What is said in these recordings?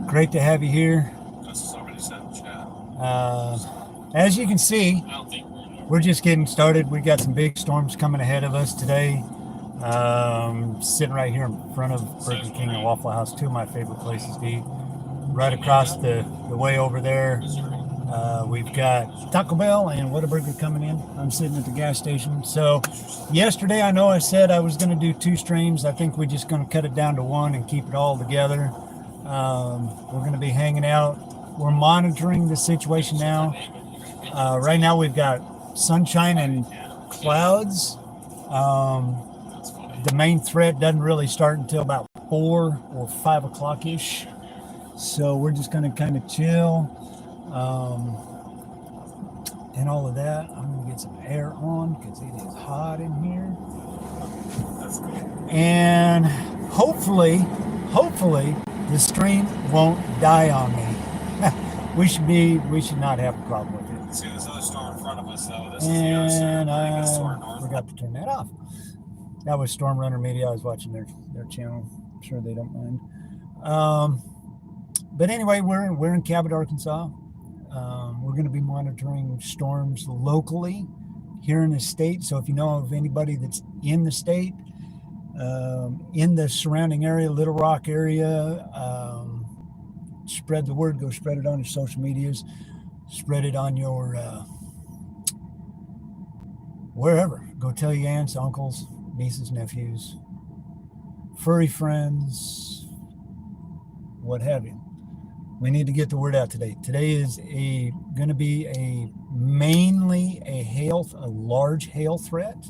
Great to have you here. As you can see, we're just getting started. We got some big storms coming ahead of us today. Sitting right here in front of Burger King and Waffle House, two of my favorite places to eat. Right across the way over there, we've got Taco Bell and Whataburger coming in. I'm sitting at the gas station. So yesterday, I know I said I was going to do 2 streams. I think we're just going to cut it down to 1 and keep it all together. We're going to be hanging out. We're monitoring the situation now. Right now, we've got sunshine and clouds. The main threat doesn't really start until about 4 or 5 o'clock-ish. So we're just going to kind of chill and all of that. I'm going to get some air on because it is hot in here. And hopefully, the stream won't die on me. we should not have a problem with it. See this other storm in front of us, though. This and I forgot to turn that off. That was Storm Runner Media. I was watching their channel. I'm sure they don't mind. But anyway, we're in Cabot, Arkansas. We're going to be monitoring storms locally here in the state. So if you know of anybody that's in the state, in the surrounding area, Little Rock area, spread the word. Go spread it on your social medias. Spread it on your wherever. Go tell your aunts, uncles, nieces, nephews, furry friends, what have you. We need to get the word out today. Today is going to be mainly a large hail threat,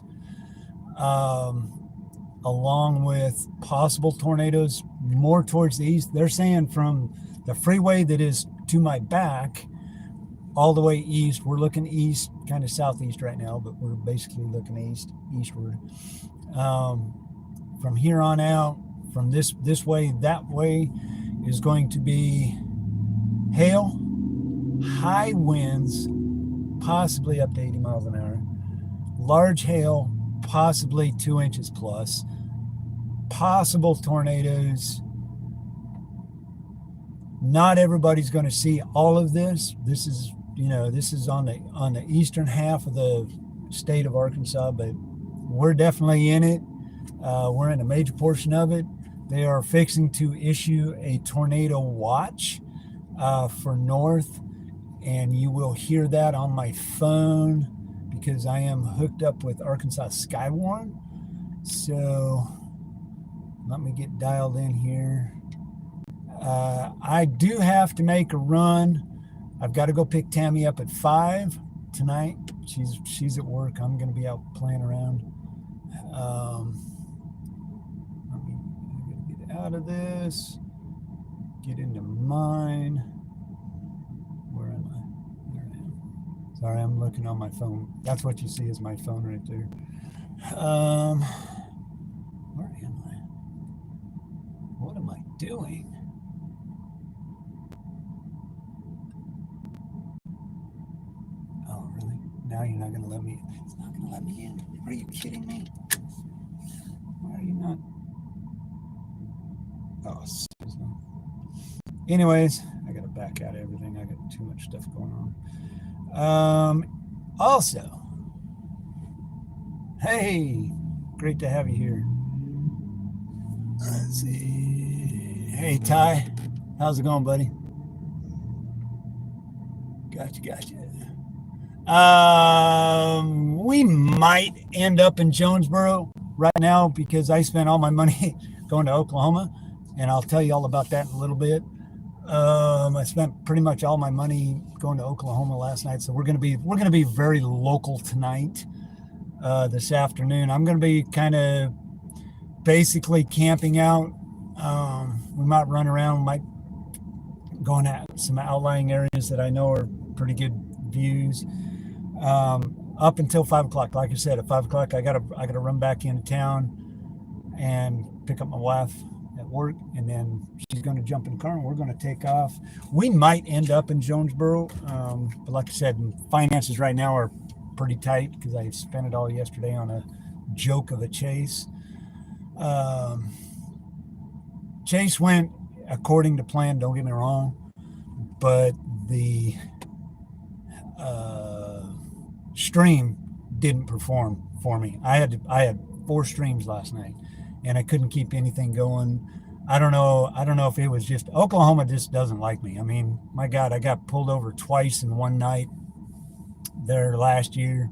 along with possible tornadoes more towards the east. They're saying from the freeway that is to my back all the way east. We're looking east, kind of southeast right now, but we're basically looking eastward. From here on out, from this way, that way is going to be hail, high winds, possibly up to 80 miles an hour, large hail, possibly 2 inches plus, possible tornadoes. Not everybody's going to see all of this. This is on the eastern half of the state of Arkansas, but we're definitely in it. We're in a major portion of it. They are fixing to issue a tornado watch for north, and you will hear that on my phone because I am hooked up with Arkansas Skywarn. So let me get dialed in here. I do have to make a run. I've got to go pick Tammy up at 5 tonight. She's at work. I'm going to be out playing around. Let me get out of this. Get into mine. Where am I? There I am. Sorry, I'm looking on my phone. That's what you see is my phone right there. Where am I? What am I doing? Oh, really? Now you're not going to let me. It's not going to let me in. Are you kidding me? Why are you not? Oh, seriously. Anyways, I got to back out of everything. I got too much stuff going on. Also, hey, great to have you here. Let's see. Hey, Ty. How's it going, buddy? Gotcha. We might end up in Jonesboro right now because I spent all my money going to Oklahoma, and I'll tell you all about that in a little bit. I spent pretty much all my money going to Oklahoma last night, so we're gonna be very local tonight. This afternoon, I'm gonna be kind of basically camping out. We might run around, might go at some outlying areas that I know are pretty good views. Up until 5 o'clock. Like I said, at 5 o'clock, I gotta run back into town and pick up my wife at work, and then she's going to jump in the car and we're going to take off. We might end up in Jonesboro, but like I said, finances right now are pretty tight because I spent it all yesterday on a joke of a chase. Chase went according to plan, don't get me wrong, but the stream didn't perform for me. I had 4 streams last night, and I couldn't keep anything going. I don't know if it was just Oklahoma just doesn't like me. I mean, my God, I got pulled over twice in one night there last year.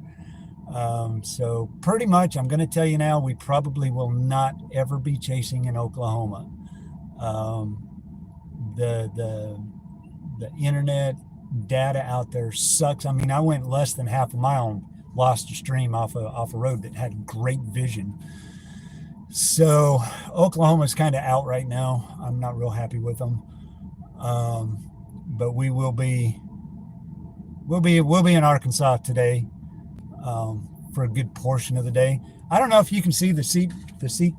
So pretty much, I'm going to tell you now, we probably will not ever be chasing in Oklahoma. The internet data out there sucks. I mean, I went less than half a mile and lost a stream off a road that had great vision. So Oklahoma's kind of out right now. I'm not real happy with them. But we'll be in Arkansas today for a good portion of the day. I don't know if you can see the seat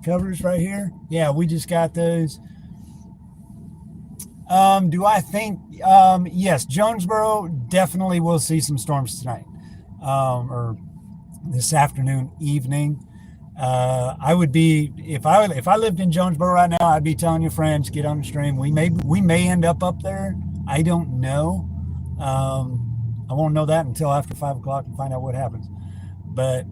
covers right here. Yeah, we just got those. Do I think yes, Jonesboro definitely will see some storms tonight, or this afternoon, evening. I would be, if I lived in Jonesboro right now, I'd be telling your friends, get on the stream. We may end up there. I don't know. I won't know that until after 5 o'clock and find out what happens. But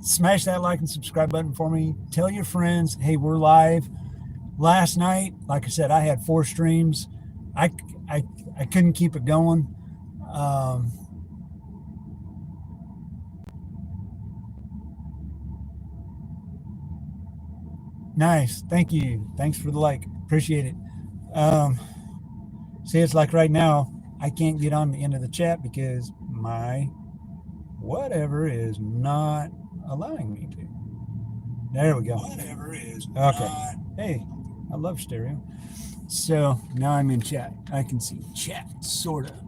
smash that like and subscribe button for me. Tell your friends, hey, we're live. Last night, like I said, I had 4 streams. I couldn't keep it going. Nice. Thank you. Thanks for the like. Appreciate it. See, it's like right now, I can't get on the end of the chat because my whatever is not allowing me to. There we go. Whatever is okay. Hey, I love stereo. So now I'm in chat. I can see chat, sort of.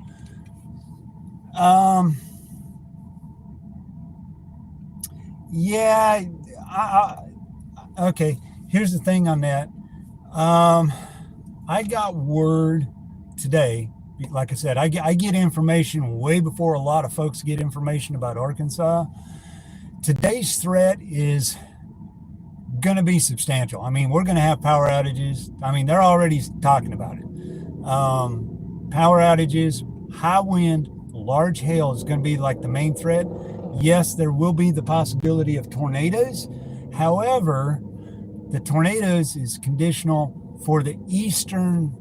Yeah. Okay. Here's the thing on that. I got word today. Like I said, I get information way before a lot of folks get information about Arkansas. Today's threat is going to be substantial. I mean, we're going to have power outages. I mean, they're already talking about it. Power outages, high wind, large hail is going to be like the main threat. Yes, there will be the possibility of tornadoes. However, the tornadoes is conditional for the eastern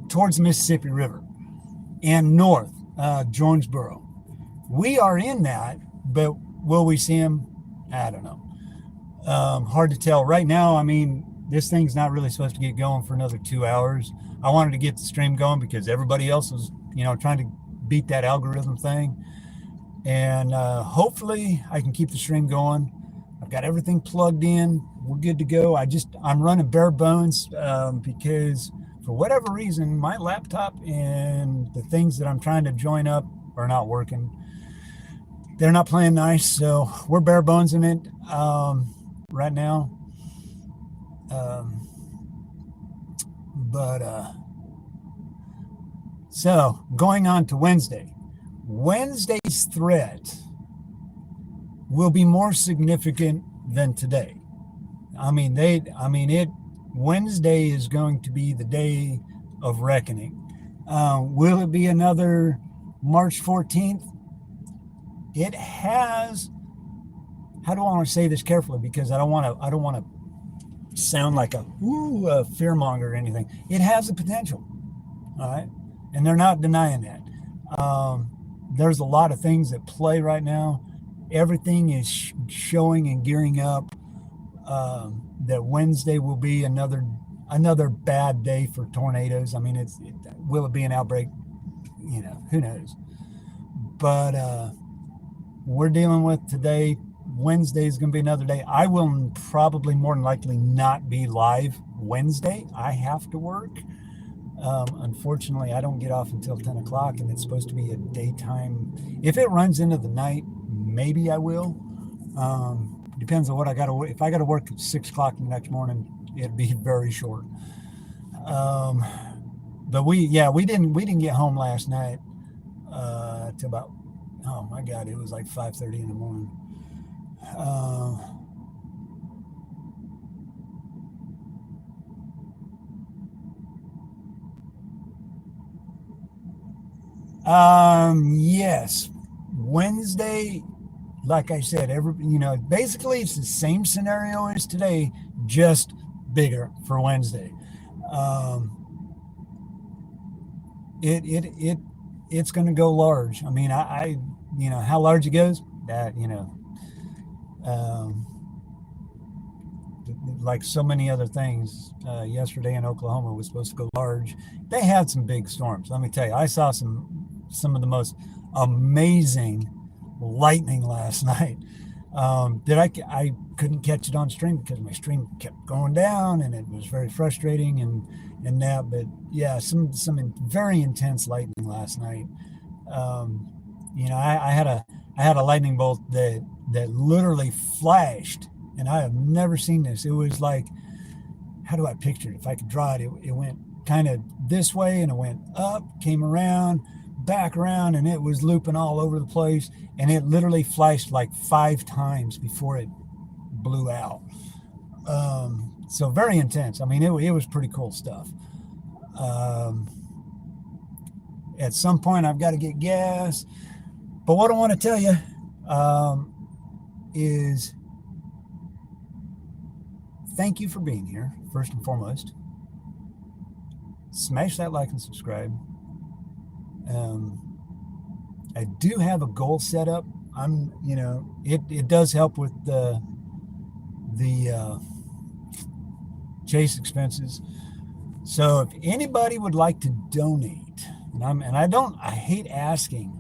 towards the Mississippi River and north, Jonesboro. We are in that, but will we see them? I don't know. Hard to tell. Right now, I mean, this thing's not really supposed to get going for another 2 hours. I wanted to get the stream going because everybody else was, trying to beat that algorithm thing. And hopefully I can keep the stream going. I've got everything plugged in. We're good to go. I'm running bare bones because for whatever reason, my laptop and the things that I'm trying to join up are not working. They're not playing nice, so we're bare bones in it right now. So going on to Wednesday. Wednesday's threat will be more significant than today. Wednesday is going to be the day of reckoning. Will it be another March 14th? It has, how do I want to say this carefully? Because I don't want to sound like a fearmonger or anything. It has the potential. All right. And they're not denying that. There's a lot of things at play right now. Everything is showing and gearing up that Wednesday will be another bad day for tornadoes. I mean, will it be an outbreak? Who knows? But we're dealing with today. Wednesday is going to be another day. I will probably more than likely not be live Wednesday. I have to work. Unfortunately, I don't get off until 10 o'clock, and it's supposed to be a daytime. If it runs into the night, maybe I will. Depends on what I got to work. If I got to work at 6 o'clock the next morning, it'd be very short. But we didn't get home last night to about, oh my God, it was like 5:30 in the morning. Yes, Wednesday, like I said, basically it's the same scenario as today, just bigger for Wednesday. Um, it it's going to go large. I mean, how large it goes, that um, like so many other things. Yesterday in Oklahoma was supposed to go large. They had some big storms. Let me tell you, I saw some of the most amazing lightning last night. That I couldn't catch it on stream because my stream kept going down, and it was very frustrating and that. But yeah, some very intense lightning last night. Um, I had a lightning bolt that literally flashed, and I have never seen this. It was like, how do I picture it? If I could draw it, it went kind of this way, and it went up, came around, back around, and it was looping all over the place. And it literally flashed like 5 times before it blew out. So very intense. I mean, it was pretty cool stuff. Um, at some point, I've got to get gas. But what I want to tell you is thank you for being here, first and foremost. Smash that like and subscribe. I do have a goal set up. It does help with the chase expenses. So if anybody would like to donate, I hate asking,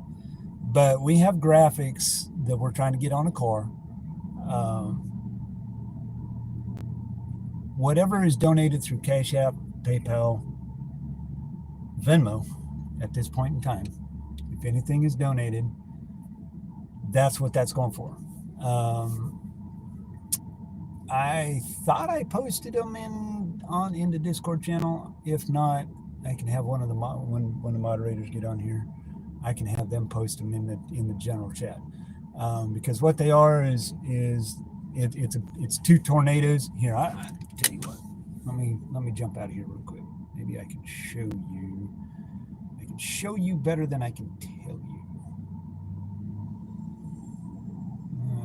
but we have graphics that we're trying to get on a car. Whatever is donated through Cash App, PayPal, Venmo at this point in time, if anything is donated, that's what that's going for. I thought I posted them in the Discord channel. If not, I can have one of the when the moderators get on here, I can have them post them in the general chat. Because what they are is it's 2 tornadoes. Here, I tell you what. Let me jump out of here real quick. Maybe I can show you. I can show you better than I can tell you.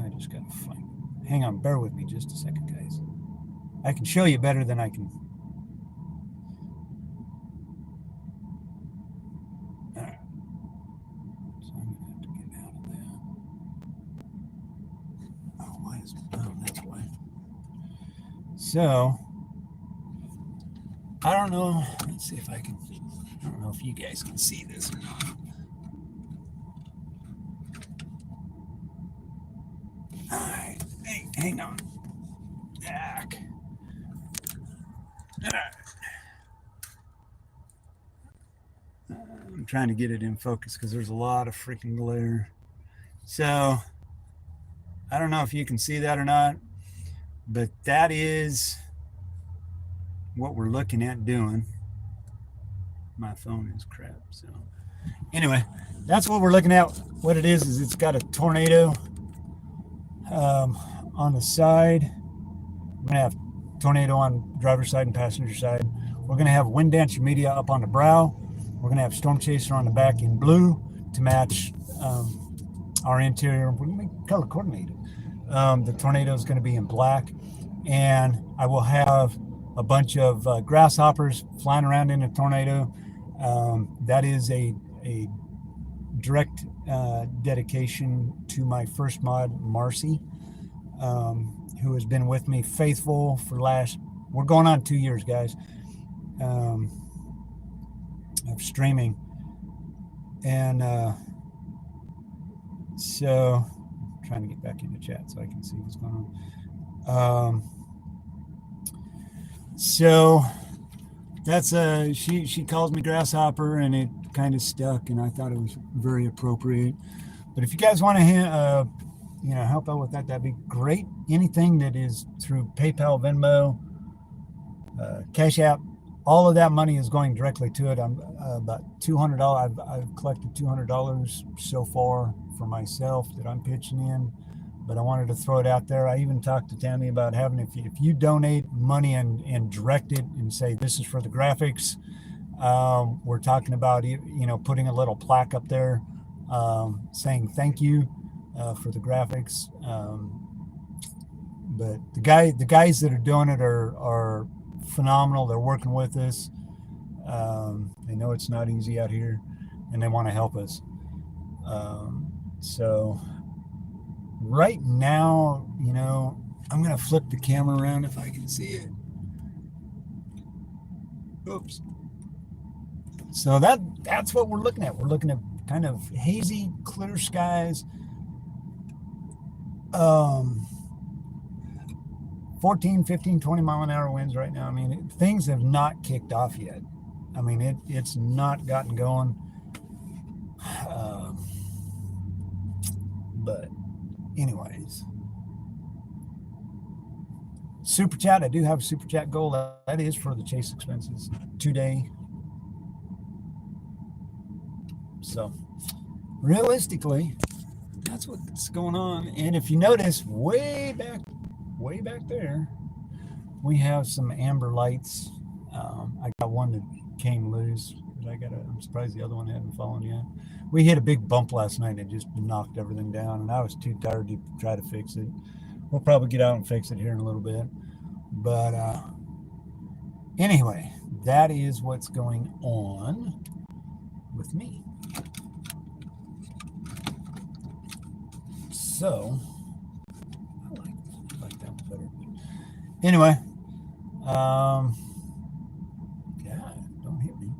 I just gotta find it. Hang on, bear with me just a second, guys. I can show you better than I can. All right. So I'm gonna have to get out of that. Oh, why is it? Oh, that's why. So I don't know. Let's see if I can. I don't know if you guys can see this or not. All right. Hey, hang on. Back. All right. I'm trying to get it in focus because there's a lot of freaking glare. So I don't know if you can see that or not, but that is what we're looking at doing. My phone is crap. So anyway, that's what we're looking at. What it is it's got a tornado on the side. We're gonna have tornado on driver's side and passenger side. We're gonna have wind damage media up on the brow. We're gonna have storm chaser on the back in blue to match our interior. We're gonna color coordinated. The tornado is going to be in black, and I will have a bunch of grasshoppers flying around in a tornado. That is a direct dedication to my first mod, Marcy, who has been with me faithful for we're going on 2 years, guys, of streaming. And so I'm trying to get back into chat so I can see what's going on. So that's she calls me grasshopper, and it kind of stuck, and I thought it was very appropriate. But if you guys want to help out with that, that'd be great. Anything that is through PayPal, Venmo, Cash App, all of that money is going directly to it. I'm about $200. I've collected $200 so far for myself that I'm pitching in, but I wanted to throw it out there. I even talked to Tammy about having, if you donate money and direct it and say this is for the graphics, We're talking about, putting a little plaque up there saying thank you for the graphics. But the guys that are doing it are phenomenal. They're working with us. They know it's not easy out here, and they want to help us. So right now, I'm going to flip the camera around if I can see it. Oops. So that's what we're looking at. We're looking at kind of hazy, clear skies. 14, 15, 20 mile an hour winds right now. I mean, things have not kicked off yet. I mean, it's not gotten going. But anyways, super chat. I do have a super chat goal. That is for the chase expenses today. So realistically, that's what's going on. And if you notice, way back there, we have some amber lights. I got one that came loose. I'm surprised the other one hadn't fallen yet. We hit a big bump last night and it just knocked everything down, and I was too tired to try to fix it. We'll probably get out and fix it here in a little bit. But anyway, that is what's going on with me. So I like that better. Anyway, don't hit me.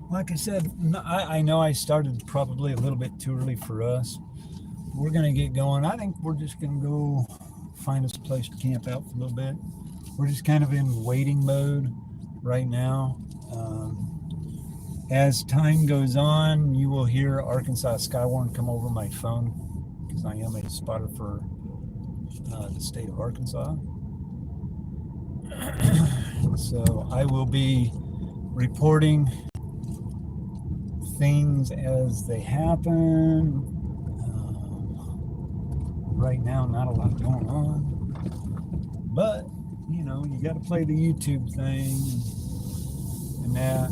Like I said, I know I started probably a little bit too early for us. We're gonna get going. I think we're just gonna go find us a place to camp out for a little bit. We're just kind of in waiting mode right now. As time goes on, you will hear Arkansas Skywarn come over my phone, because I am a spotter for the state of Arkansas. So I will be reporting things as they happen. Right now, not a lot going on, but you got to play the YouTube thing and that.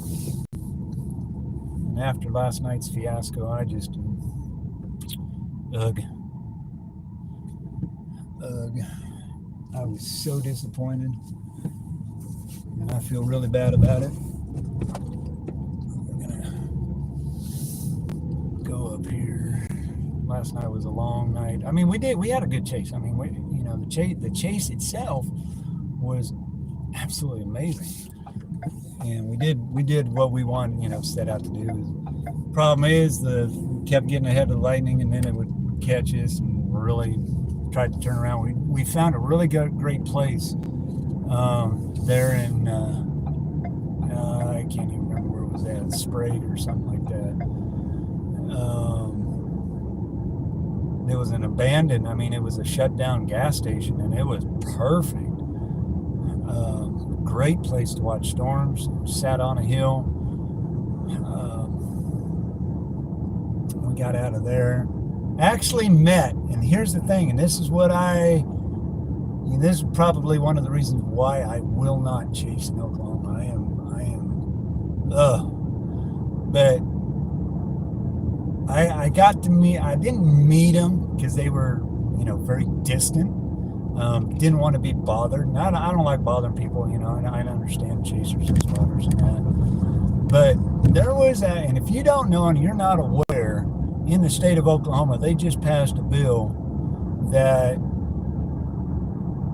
And after last night's fiasco, I just I was so disappointed, and I feel really bad about it. We're gonna go up here. Last night was a long night. I mean, we had a good chase. I mean, the chase itself was absolutely amazing, and we did what we wanted, set out to do. Problem is, kept getting ahead of the lightning, and then it would catch us, and really tried to turn around. We found a really great place there in I can't even remember where it was at, Sprague or something like that. It was an abandoned, it was a shut down gas station, and it was perfect. Great place to watch storms. Sat on a hill. We got out of there. Actually met, and here's the thing, and this is this is probably one of the reasons why I will not chase in Oklahoma. But I got to meet, I didn't meet them because they were, very distant. Didn't want to be bothered. And I don't like bothering people, and I understand chasers and spotters and that. But there was and if you don't know and you're not aware, in the state of Oklahoma, they just passed a bill that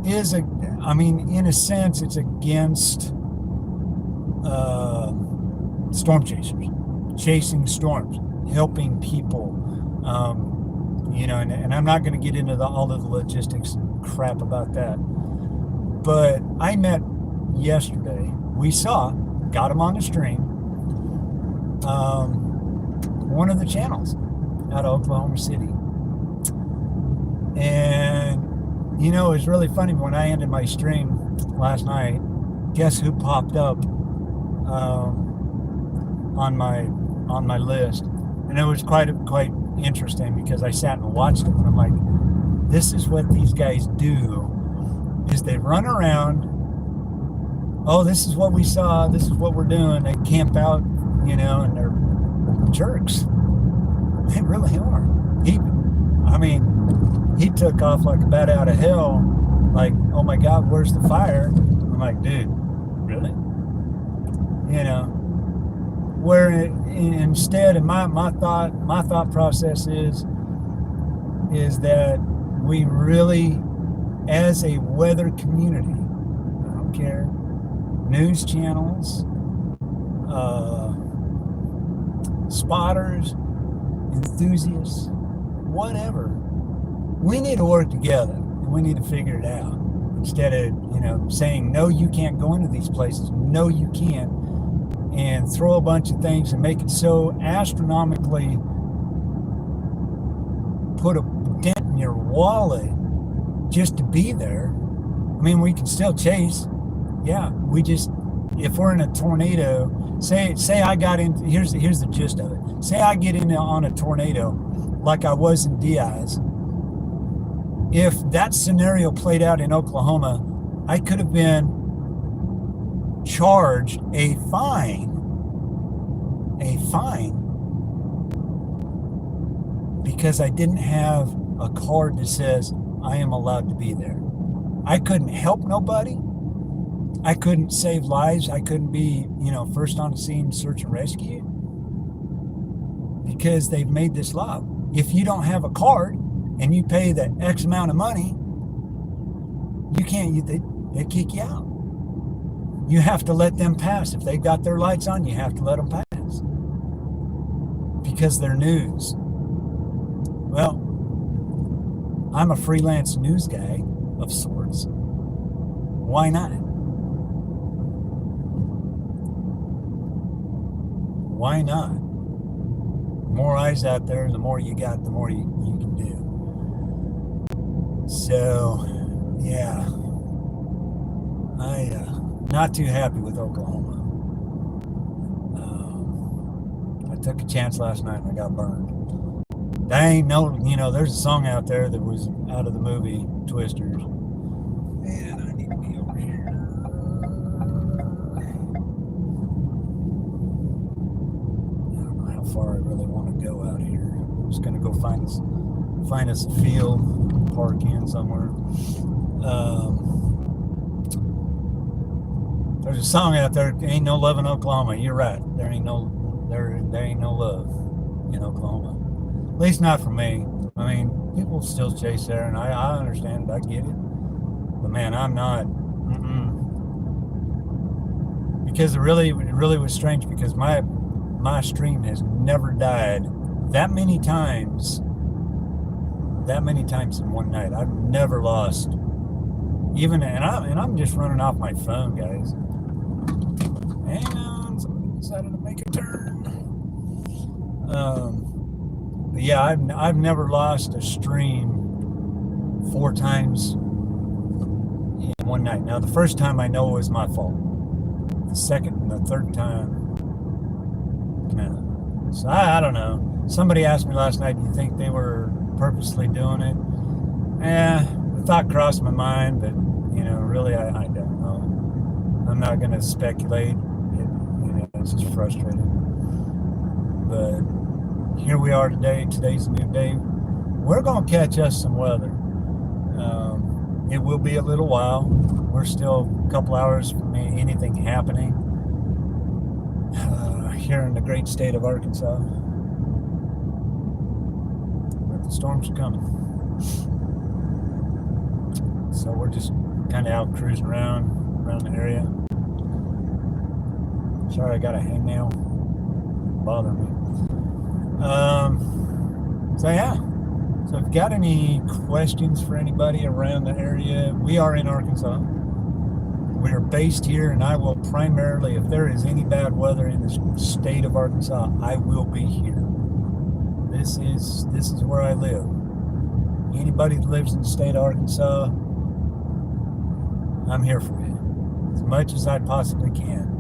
is in a sense, it's against storm chasers, chasing storms, helping people, and I'm not going to get into all of the logistics and crap about that. But I met yesterday. We got him on the stream, one of the channels out of Oklahoma City. And, it was really funny when I ended my stream last night. Guess who popped up on my list? And it was quite interesting, because I sat and watched it, and I'm like, this is what these guys do, is they run around oh, this is what we saw, this is what we're doing. They camp out, and they're jerks. They really are. He took off like a bat out of hell. Like, oh my God, where's the fire? I'm like, dude, really? Where instead, and my thought process is that we really, as a weather community, I don't care, news channels, spotters, enthusiasts, whatever, we need to work together and we need to figure it out instead of saying no, you can't go into these places, no you can't, and throw a bunch of things and make it so astronomically put a dent in your wallet just to be there. I mean, we can still chase. Yeah, if we're in a tornado, say I got in, here's the gist of it. Say I get in on a tornado like I was in Diaz. If that scenario played out in Oklahoma, I could have been charged a fine because I didn't have a card that says I am allowed to be there. I couldn't help nobody. I couldn't save lives. I couldn't be, first on the scene, search and rescue, because they've made this law. If you don't have a card and you pay the X amount of money, you can't, they kick you out. You have to let them pass. If they've got their lights on, you have to let them pass because they're news. Well, I'm a freelance news guy of sorts. Why not? Why not? The more eyes out there, the more you got, the more you can do. So, yeah, not too happy with Oklahoma. I took a chance last night and I got burned. There's a song out there that was out of the movie Twisters. Man, I need to be over here. I don't know how far I really want to go out here. I'm just going to go find us a field, park in somewhere. There's a song out there, ain't no love in Oklahoma. You're right. There ain't no love in Oklahoma. At least not for me. I mean, people still chase there, and I understand it. I get it. But man, I'm not. Because it really was strange, because my stream has never died that many times in one night. I've never lost even, and I'm just running off my phone, guys. Hang on, somebody decided to make a turn. But yeah, I've never lost a stream 4 times in one night. Now, the first time I know it was my fault. The second and the third time, no. So I don't know. Somebody asked me last night, do you think they were purposely doing it? The thought crossed my mind, but really, I don't know. I'm not going to speculate. It's just frustrating. But here we are today. Today's a new day. We're going to catch us some weather. It will be a little while. We're still a couple hours from anything happening here in the great state of Arkansas. But the storms are coming. So we're just kind of out cruising around the area. Sorry, I got a hangnail bothering me. So yeah. So if you've got any questions for anybody around the area, we are in Arkansas. We are based here, and I will primarily, if there is any bad weather in the state of Arkansas, I will be here. This is where I live. Anybody that lives in the state of Arkansas, I'm here for you as much as I possibly can.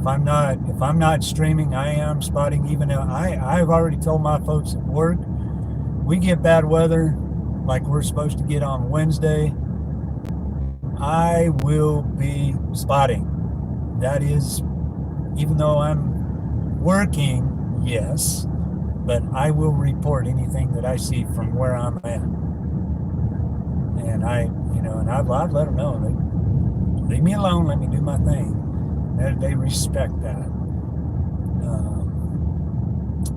If I'm not streaming, I am spotting. Even now, I've already told my folks at work, we get bad weather like we're supposed to get on Wednesday. I will be spotting. That is, even though I'm working, yes, but I will report anything that I see from where I'm at. And I've let them know, leave me alone, let me do my thing. They respect that.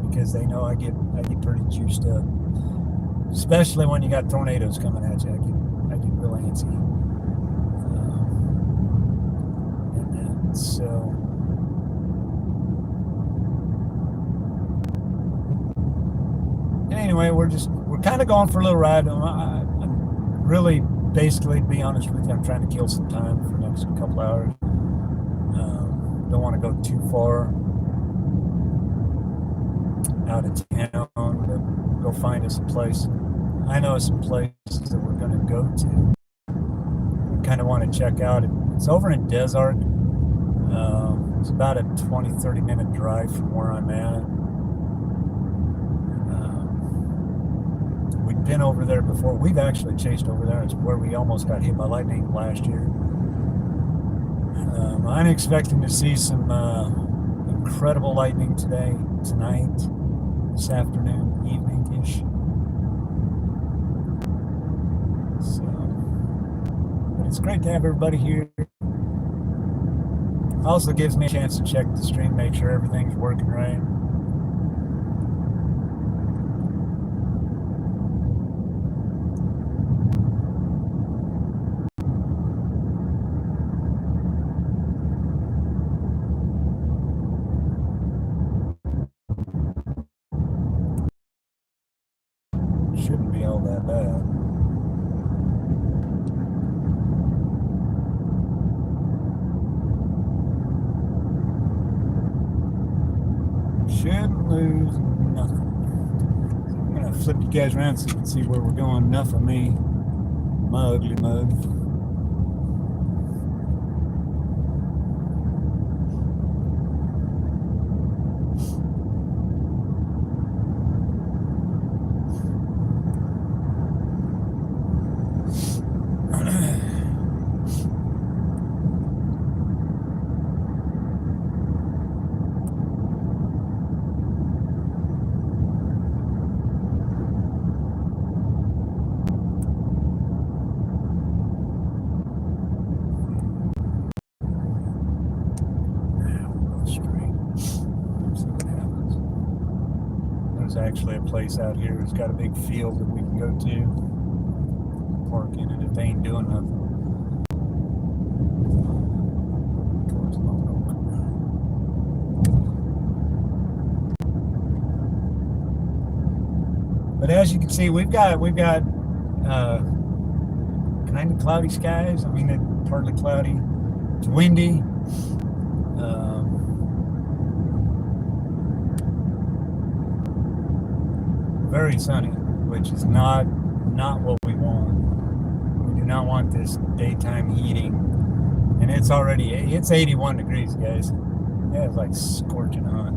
Because they know I get pretty juiced up, especially when you got tornadoes coming at you. I get real antsy, and so anyway, we're kind of going for a little ride. I'm really, basically, to be honest with you, I'm trying to kill some time for the next couple hours. Don't want to go too far out of town, but go find us a place. I know some places that we're going to go to. We kind of want to check out. It's over in Desert. It's about a 20-30 minute drive from where I'm at. We've been over there before. We've actually chased over there. It's where we almost got hit by lightning last year. I'm expecting to see some incredible lightning tonight, this afternoon, evening-ish. So, but it's great to have everybody here. Also gives me a chance to check the stream, make sure everything's working right. Shouldn't be all that bad. Shouldn't lose nothing. So I'm gonna flip you guys around so you can see where we're going. Enough of me, my ugly mug. Actually a place out here that's got a big field that we can go to, park in it if they ain't doing nothing. But as you can see, we've got kind of cloudy skies. I mean, it's partly cloudy. It's windy. Very sunny, which is not what we want. We do not want this daytime heating, and it's 81 degrees, guys. Yeah, it's like scorching hot.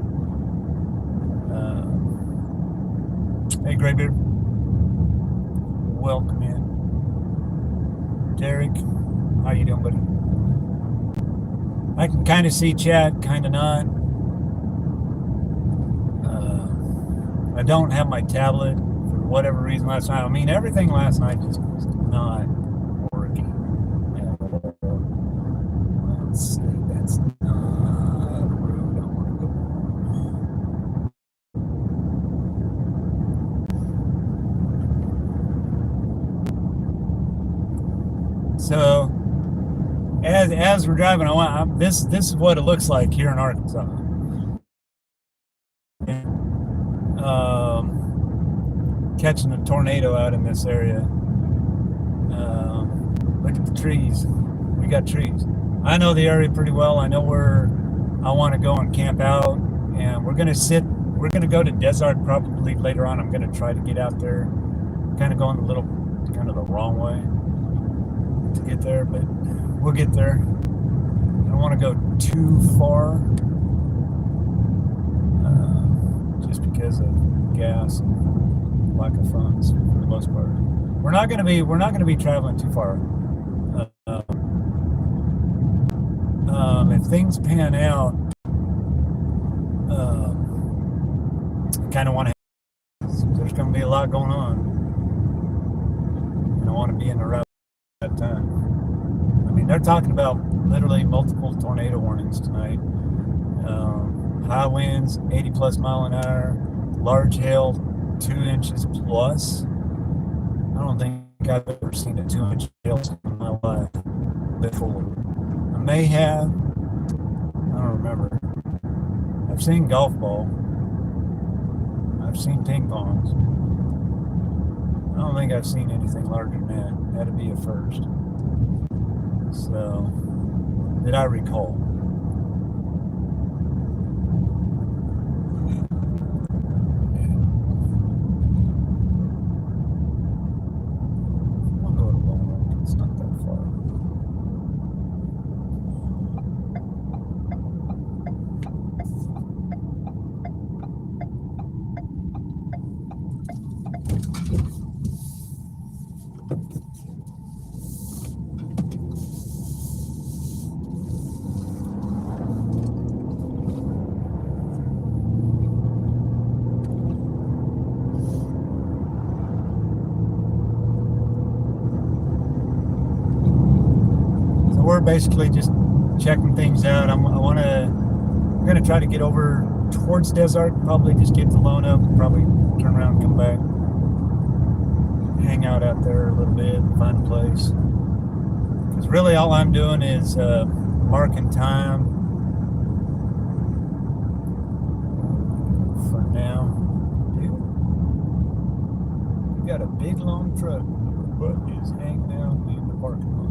Hey, Graybeard, welcome in. Derek, how you doing, buddy? I can kind of see chat, kind of not. I don't have my tablet for whatever reason last night. I mean, everything last night just was not working. Let's see, that's not the road I want to go. So, as we're driving, this is what it looks like here in Arkansas. Catching a tornado out in this area. Look at the trees. We got trees. I know the area pretty well. I know where I want to go and camp out, and we're gonna go to Desert probably later on. I'm gonna try to get out there, kind of going kind of the wrong way to get there, but we'll get there. I don't want to go too far, just because of gas and lack of funds for the most part. We're not going to be traveling too far. If things pan out, I kind of want to. There's going to be a lot going on, and I want to be in the right at that time. I mean, they're talking about literally multiple tornado warnings tonight. High winds, 80 plus mile an hour, large hail, 2 inches plus. I don't think I've ever seen a 2-inch hail in my life before. I may have. I don't remember. I've seen golf ball. I've seen ping pongs. I don't think I've seen anything larger than that. That'd be a first. So, that I recall. I'll go to Walmart. It's not that far. We're basically just checking things out. I'm gonna try to get over towards Desert, probably just get to Lona, probably turn around and come back, hang out there a little bit, find a place. Because really all I'm doing is marking time for now. Dude, we got a big long truck, but is hanging out in the parking lot.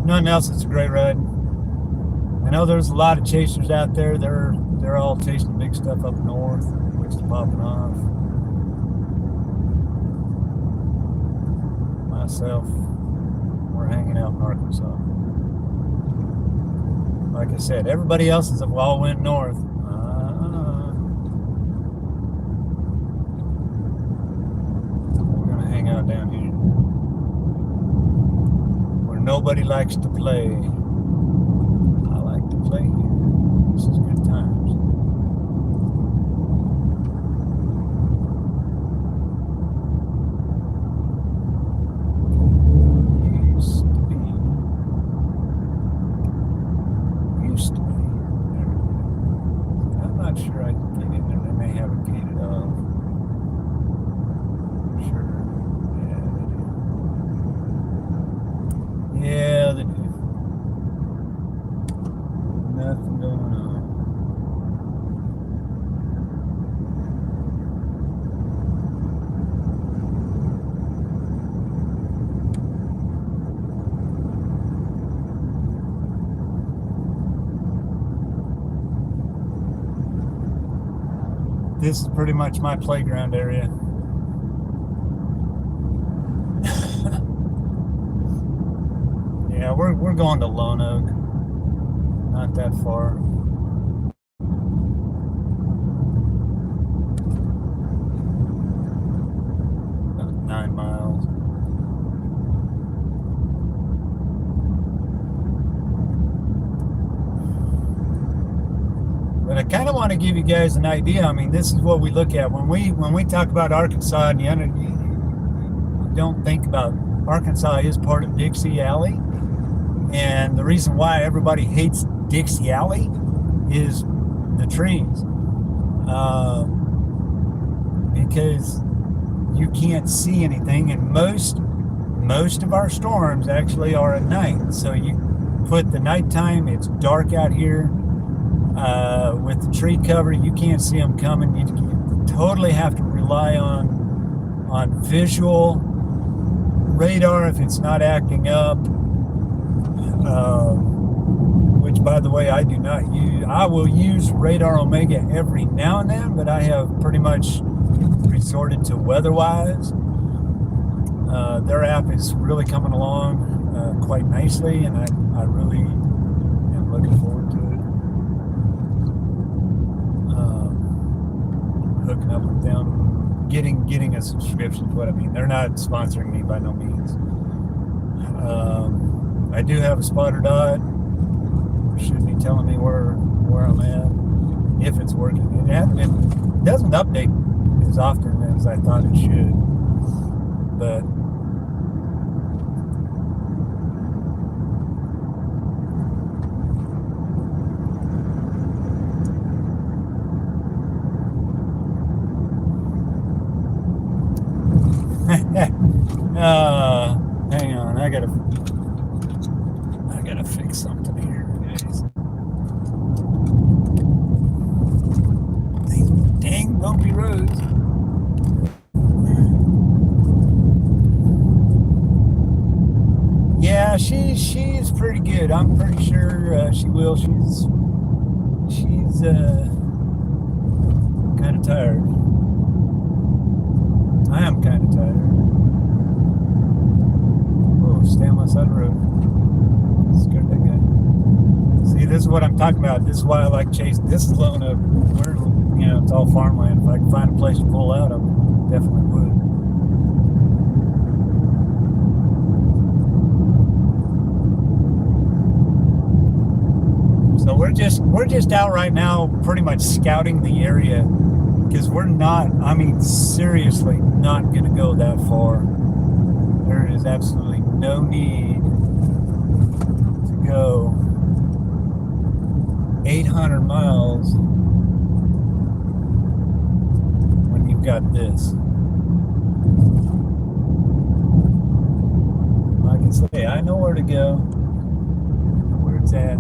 Nothing else, it's a great ride. I know there's a lot of chasers out there. They're all chasing big stuff up north, which is popping off. Myself, we're hanging out in Arkansas. Like I said, everybody else is all went north. We're gonna hang out down here. Nobody likes to play. I like to play here. This is good times. Used to be. I'm not sure I can get in there. They may have it gated off. Sure. Yeah, they do. Nothing going on. This is pretty much my playground area. Yeah, we're going to Lone Oak. Not that far. About 9 miles. But I kind of want to give you guys an idea. I mean, this is what we look at when we talk about Arkansas, and you don't think about Arkansas is part of Dixie Alley. And the reason why everybody hates Dixie Alley is the trees. Because you can't see anything, and most of our storms actually are at night. So you put the nighttime, it's dark out here. With the tree cover, you can't see them coming. You totally have to rely on visual radar if it's not acting up. Which, by the way, I do not use. I will use Radar Omega every now and then, but I have pretty much resorted to WeatherWise. Their app is really coming along quite nicely, and I really am looking forward to it. Hooking up with them getting a subscription is what I mean. They're not sponsoring me by no means. I do have a spotter dot. Should be telling me where I'm at, if it's working. It doesn't update as often as I thought it should, but hang on, I gotta fix something here, guys. These dang bumpy roads. Yeah, she's pretty good. I'm pretty sure she will. She's kind of tired. I am kind of tired. Oh, stay on my side of the road. Scared that guy. See, this is what I'm talking about. This is why I like chasing. This is alone up. It's all farmland. If I can find a place to pull out, I definitely would. So we're just out right now, pretty much scouting the area, because we're not. I mean, seriously, not going to go that far. There is absolutely no need to go 800 miles when you've got this. I can say I know where to go, where it's at.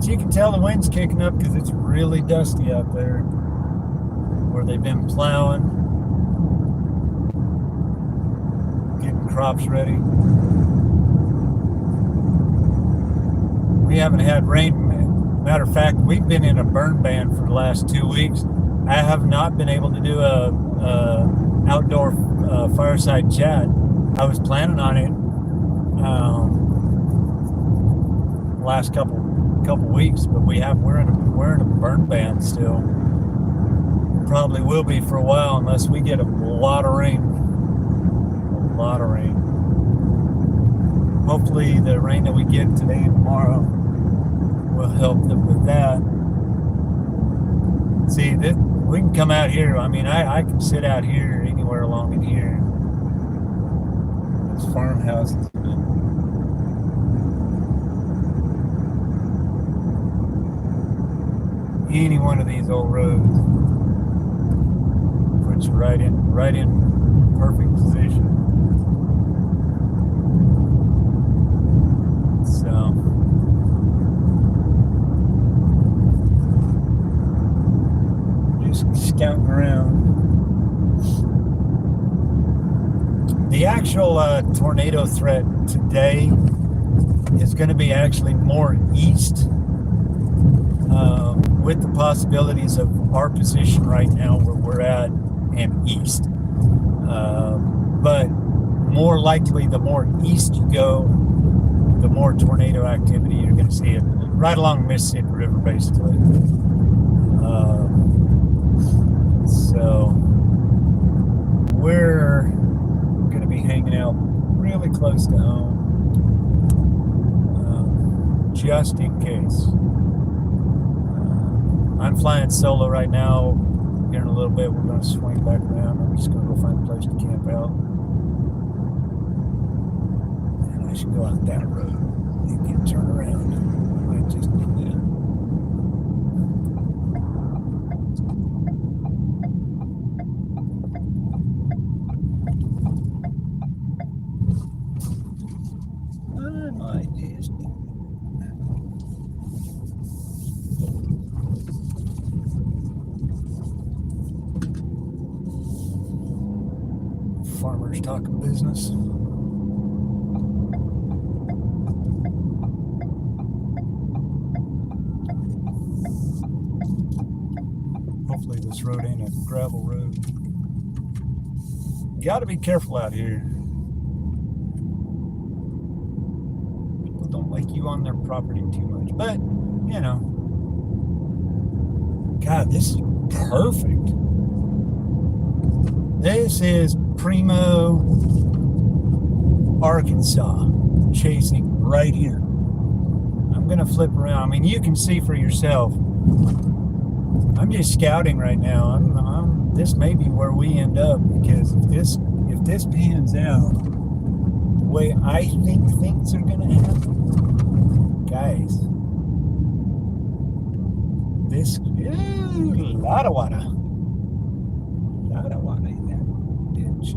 You can tell the wind's kicking up because it's really dusty out there where they've been plowing, getting crops ready. We haven't had rain. Matter of fact, we've been in a burn ban for the last 2 weeks. I have not been able to do a outdoor fireside chat. I was planning on it last couple weeks, but we're in a burn ban still. Probably will be for a while unless we get a lot of rain. A lot of rain. Hopefully the rain that we get today and tomorrow will help with that. See, we can come out here. I mean, I can sit out here anywhere along in here. There's farmhouses. Any one of these old roads puts you right in perfect position. So just scouting around. The actual tornado threat today is going to be actually more east. With the possibilities of our position right now where we're at and east. But more likely, the more east you go, the more tornado activity you're going to see. It right along the Mississippi River, basically. So we're going to be hanging out really close to home, just in case. I'm flying solo right now. Here in a little bit, we're going to swing back around. I'm just going to go find a place to camp out. And I should go out that road and get turned around. I just did that. I might just do that. Farmers talking business. Hopefully this road ain't a gravel road. Got to be careful out here. People don't like you on their property too much, but you know. God, this is perfect. This is primo Arkansas chasing right here. I'm gonna flip around. I mean, you can see for yourself. I'm just scouting right now. This may be where we end up, because if this pans out the way I think things are gonna happen, guys, this a lot of water in that ditch.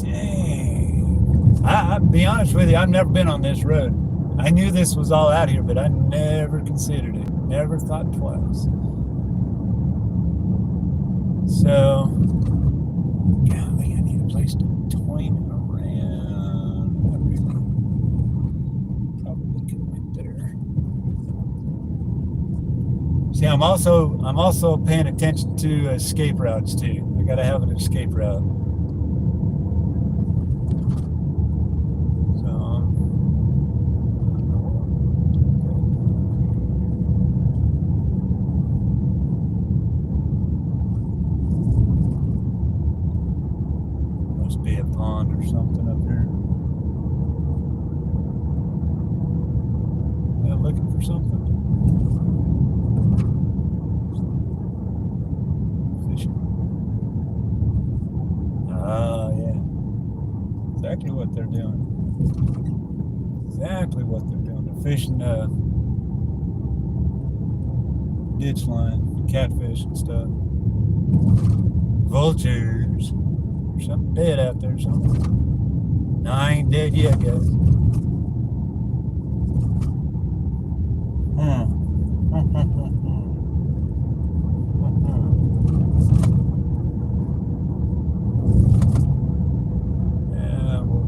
Dang. I'll be honest with you, I've never been on this road. I knew this was all out here, but I never considered it. Never thought twice. So, golly, I need a place to toin around. Not really. Probably could went there. See, I'm also paying attention to escape routes too. I gotta have an escape route. Be a pond or something up here. Yeah, looking for something. Fishing. Ah, yeah. Exactly what they're doing. Exactly what they're doing. They're fishing ditch line, catfish and stuff. Vultures. Something dead out there, something. No, I ain't dead yet, guys. Yeah, we'll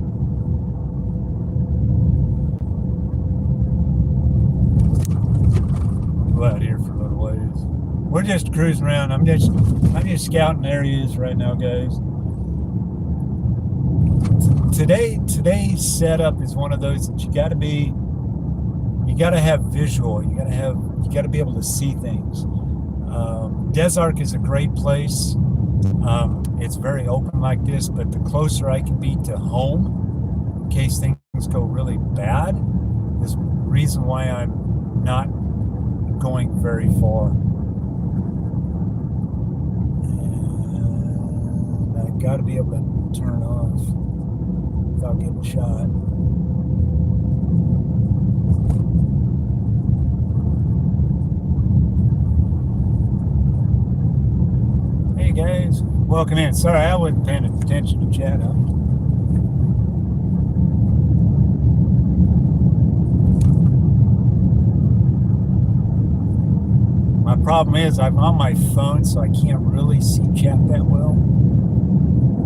go out here for a little ways. We're just cruising around. I'm just scouting areas right now, guys. Today's setup is one of those that you got to have visual. You got to be able to see things. Desark is a great place. It's very open like this, but the closer I can be to home, in case things go really bad, is the reason why I'm not going very far. And I got to be able to turn off without getting shot. Hey guys, welcome in. Sorry, I wasn't paying attention to chat. My problem is I'm on my phone, so I can't really see chat that well.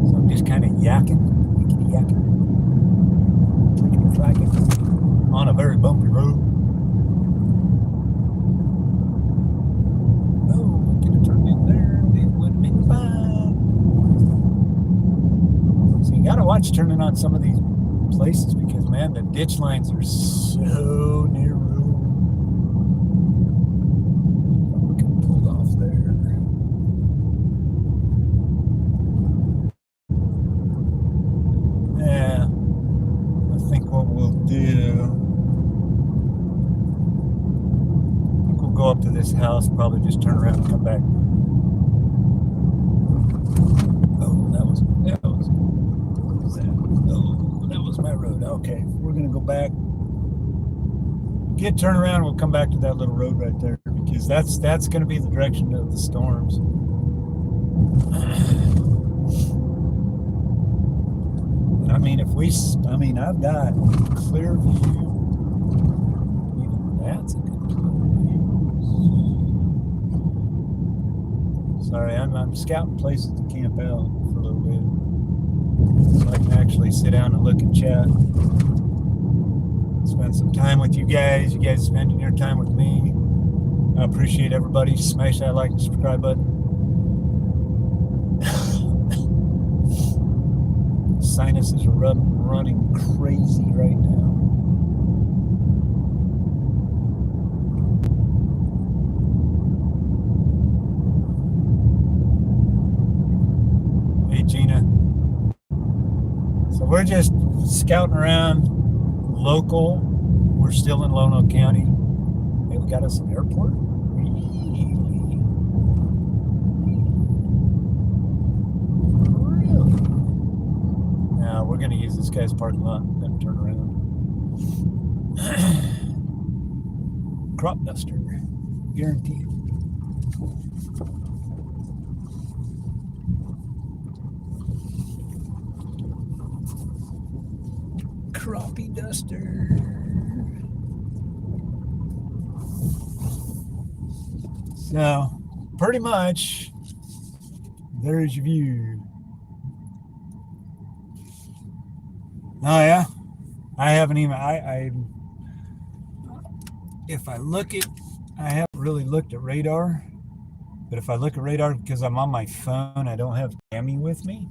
So I'm just kind of yakking. On a very bumpy road. Oh, we could have turned in there. It would have been fine. So you gotta watch turning on some of these places, because man, the ditch lines are so near road. We could have pulled off there. Yeah. I think what we'll do, we'll go up to this house, probably just turn around and come back. Oh, that was what was that? Oh, that was my road. Okay, we're gonna go back, turn around, we'll come back to that little road right there, because that's gonna be the direction of the storms. I mean, I've got clear view. Even that's a good place. Sorry, I'm scouting places to camp out for a little bit, so I can actually sit down and look and chat. It's time with you guys spending your time with me. I appreciate everybody. Smash that like and subscribe button. Sinuses are running crazy right now. Hey Gina. So we're just scouting around local. We're still in Lonoke County. Hey, we got us an airport? Really? Now we're going to use this guy's parking lot. Then turn around. Crop duster. Guaranteed. Crappie duster. So, pretty much, there's your view. Oh yeah, I haven't even. If I look at, I haven't really looked at radar. But if I look at radar because I'm on my phone, I don't have Tammy with me.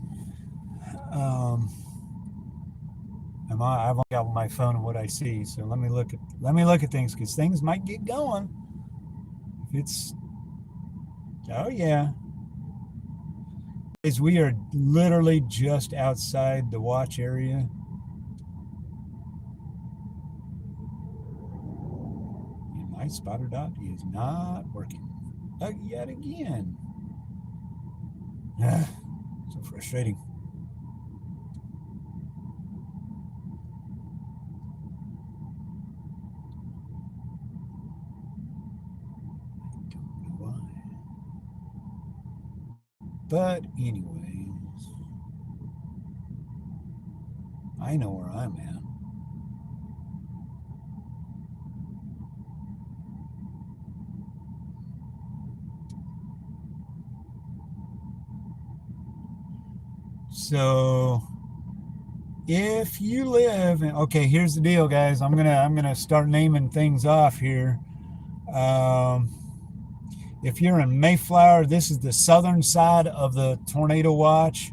I've only got my phone and what I see. So let me look at things because things might get going. If it's, oh yeah, is we are literally just outside the watch area. And my spotter dot is not working yet again. So frustrating. But anyways, I know where I'm at. So if you live in, okay, here's the deal, guys. I'm gonna start naming things off here. If you're in Mayflower, this is the southern side of the tornado watch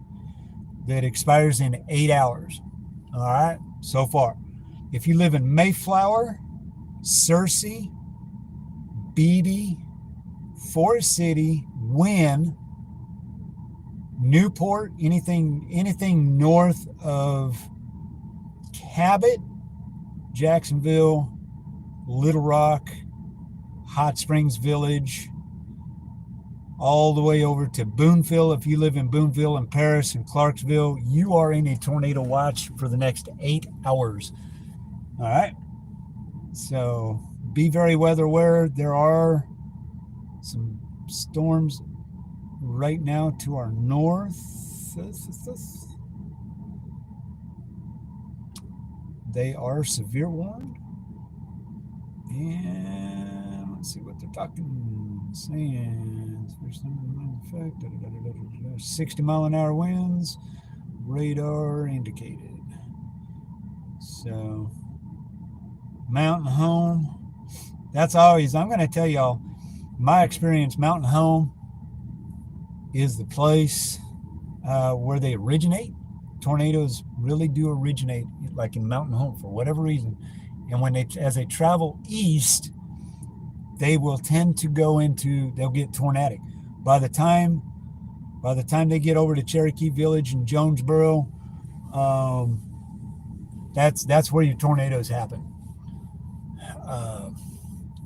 that expires in 8 hours. All right, so far. If you live in Mayflower, Searcy, Beatty, Forest City, Wynn, Newport, anything north of Cabot, Jacksonville, Little Rock, Hot Springs Village, all the way over to Boonville. If you live in Boonville and Paris and Clarksville, you are in a tornado watch for the next 8 hours. All right. So be very weather aware. There are some storms right now to our north. They are severe warned. And let's see what they're talking. Saying 60 mile an hour winds, radar indicated. So Mountain Home, that's always, I'm going to tell y'all my experience. Mountain Home is the place where they originate. Tornadoes really do originate like in Mountain Home for whatever reason. And when as they travel east, they will tend to they'll get tornadic. By the time they get over to Cherokee Village and Jonesboro, that's where your tornadoes happen.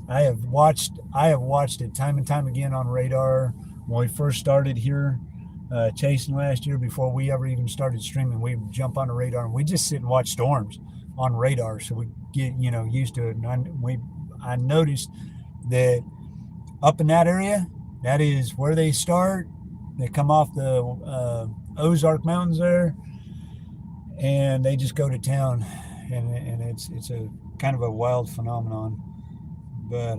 I have watched it time and time again on radar. When we first started here chasing last year, before we ever even started streaming, we jump on the radar and we just sit and watch storms on radar, so we get used to it. And I noticed that up in that area, that is where they start. They come off the Ozark Mountains there, and they just go to town, and it's a kind of a wild phenomenon. But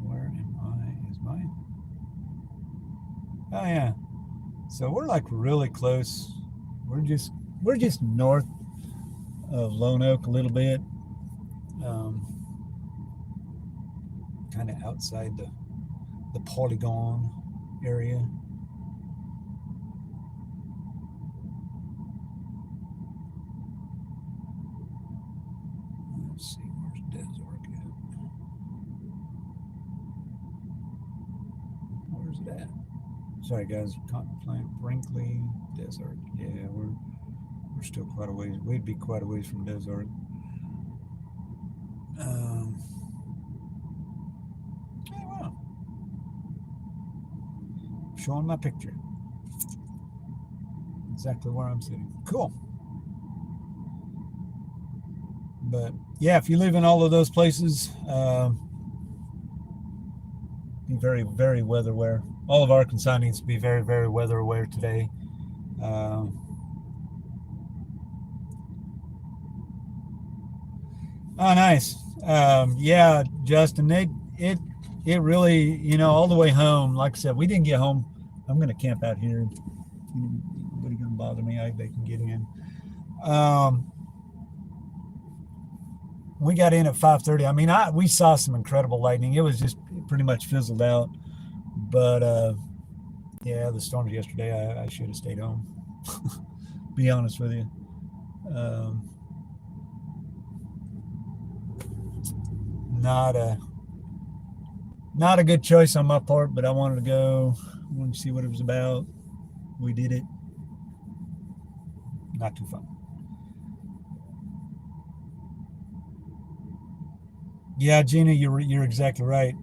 where am I? Is mine? Oh yeah. So we're like really close. We're just north of Lone Oak a little bit. Kind of outside the polygon area. Let's see, where's Desark at? Where's it at? Sorry guys, Cotton Plant, Brinkley, Desark. Yeah, we're still quite a ways. We'd be quite a ways from Desark. Oh, wow. Showing my picture. Exactly where I'm sitting. Cool. But yeah, if you live in all of those places, be very, very weather aware. All of Arkansas needs to be very, very weather aware today. Oh, nice. Yeah, Justin, it really, all the way home. Like I said, we didn't get home. I'm going to camp out here. Nobody going to bother me. They can get in. We got in at 5:30. I mean, we saw some incredible lightning. It was just pretty much fizzled out. But yeah, the storms yesterday, I should have stayed home. Be honest with you. Not a good choice on my part, but I wanted to go. I wanted to see what it was about. We did it. Not too fun. Yeah, Gina, you're exactly right.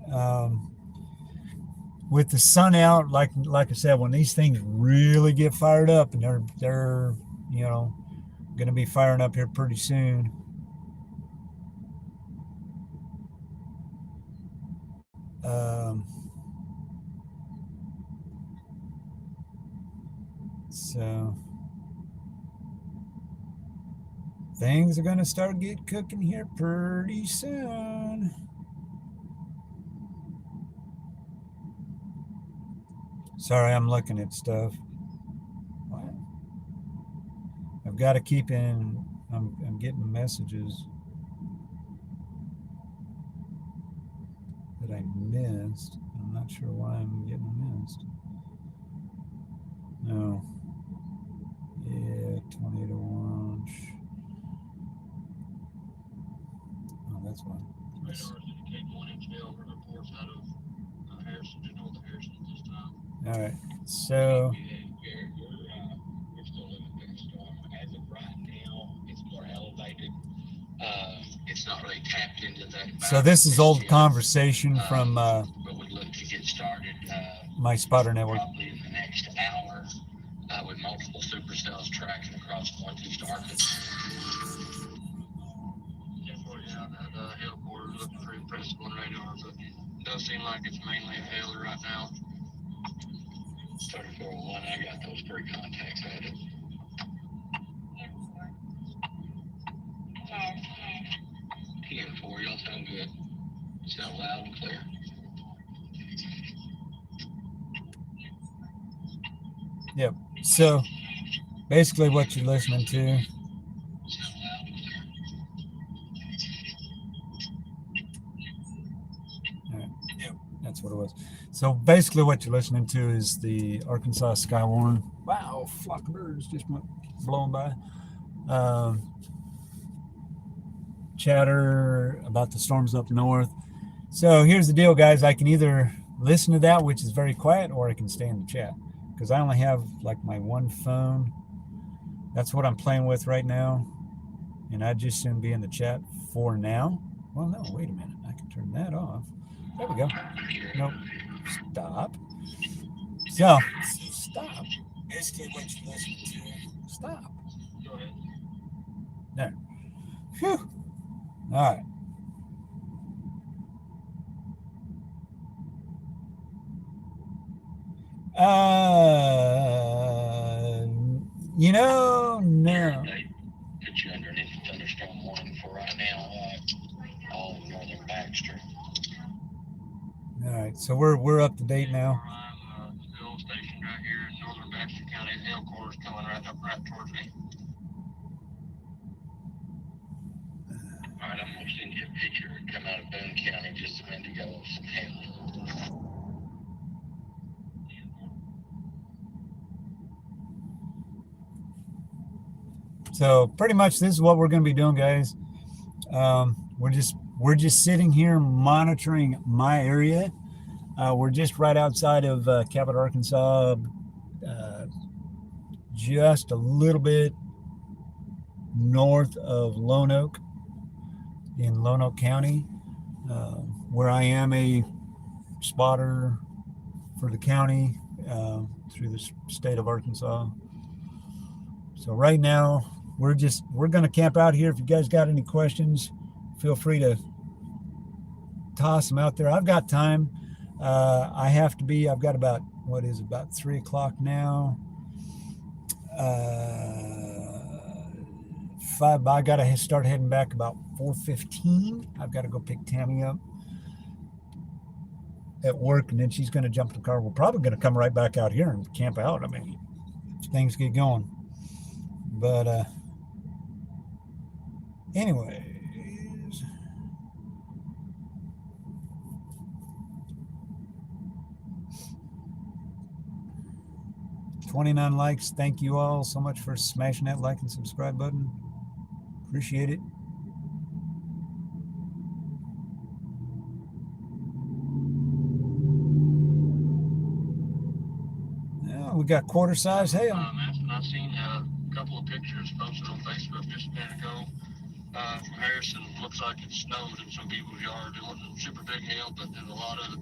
With the sun out, like I said, when these things really get fired up, and they're going to be firing up here pretty soon. So things are going to start get cooking here pretty soon. Sorry, I'm looking at stuff. What? I've got to keep in. I'm getting messages that I missed. I'm not sure why I'm getting missed. No. Yeah, tornado launch. Oh, that's why. All right. So. We're still in a big storm. As of right now, it's more elevated. It's not really tapped into that. So this is old conversation from but we'd look to get started. My spotter network. Probably in the next hour, with multiple supercells tracking across northeast Arkansas. That hail core is looking pretty impressive on radar, but it does seem like it's mainly a hailer right now. 3401, I got those 3 contacts added. 10-4, y'all sound good. Sound loud and clear. Yep. So basically what you're listening to. Yep, that's what it was. So basically what you're listening to is the Arkansas Skywarn. Wow, flock of birds just went blowing by. Chatter about the storms up north. So here's the deal, guys. I can either listen to that, which is very quiet, or I can stay in the chat, because I only have like my one phone. That's what I'm playing with right now, and I'd just soon be in the chat for now. Well, no, wait a minute. I can turn that off. There we go. Nope. Stop. So, stop. Basically what you're listening to. Stop. Go ahead. There. Phew. All right. No. They put you underneath the thunderstorm warning for right now, all of northern Baxter. All right, so we're up to date now. I'm still stationed right here in northern Baxter County. The hail core is coming right up right towards me. picture come out of Boone County just a minute ago of some hail. So pretty much this is what we're going to be doing, guys. We're just sitting here monitoring my area. We're just right outside of Cabot, Arkansas, just a little bit north of Lone Oak in Lone Oak County, where I am a spotter for the county through the state of Arkansas. So right now we're going to camp out here. If you guys got any questions, feel free to toss them out there. I've got time. I've got about 3 o'clock now. 5, I got to start heading back about 4:15. I've got to go pick Tammy up at work, and then she's going to jump in the car. We're probably going to come right back out here and camp out. I mean, if things get going. But anyways, 29 likes. Thank you all so much for smashing that like and subscribe button. Appreciate it. Yeah, we got quarter size hail. I've seen a couple of pictures posted on Facebook just a minute ago from Harrison. Looks like it snowed in some people's yards. It wasn't super big hail, but there's a lot of it.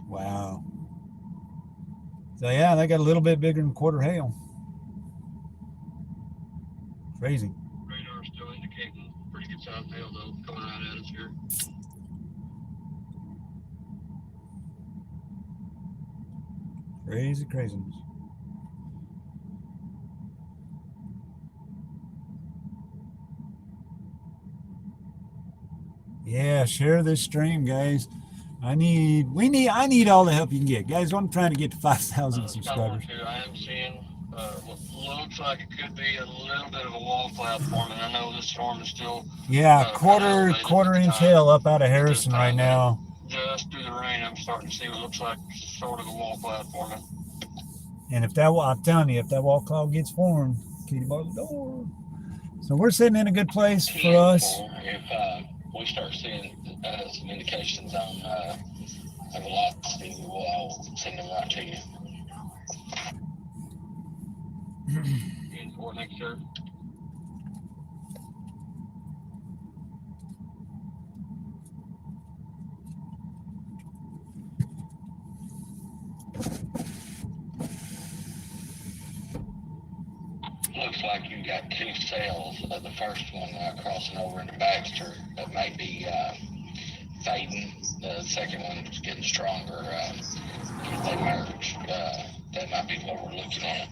Wow. So yeah, they got a little bit bigger than quarter hail. Crazy. Radar still indicating pretty good size hail though coming right at us here. Craziness. Yeah, share this stream, guys. I need all the help you can get, guys. I'm trying to get to 5,000 subscribers. I am seeing what looks like it could be a little bit of a wall cloud forming. I know this storm is still quarter inch hail up out of Harrison right now. Just through the rain, I'm starting to see what looks like sort of a wall cloud forming. And I'm telling you, if that wall cloud gets formed, Katie bar the door. So we're sitting in a good place for us. If we start seeing some indications on velocity, I'll send them right to you. And for next year. Looks like you got 2 sails. The first one crossing over into Baxter that may be fading. The second one is getting stronger. If they merge, that might be what we're looking at.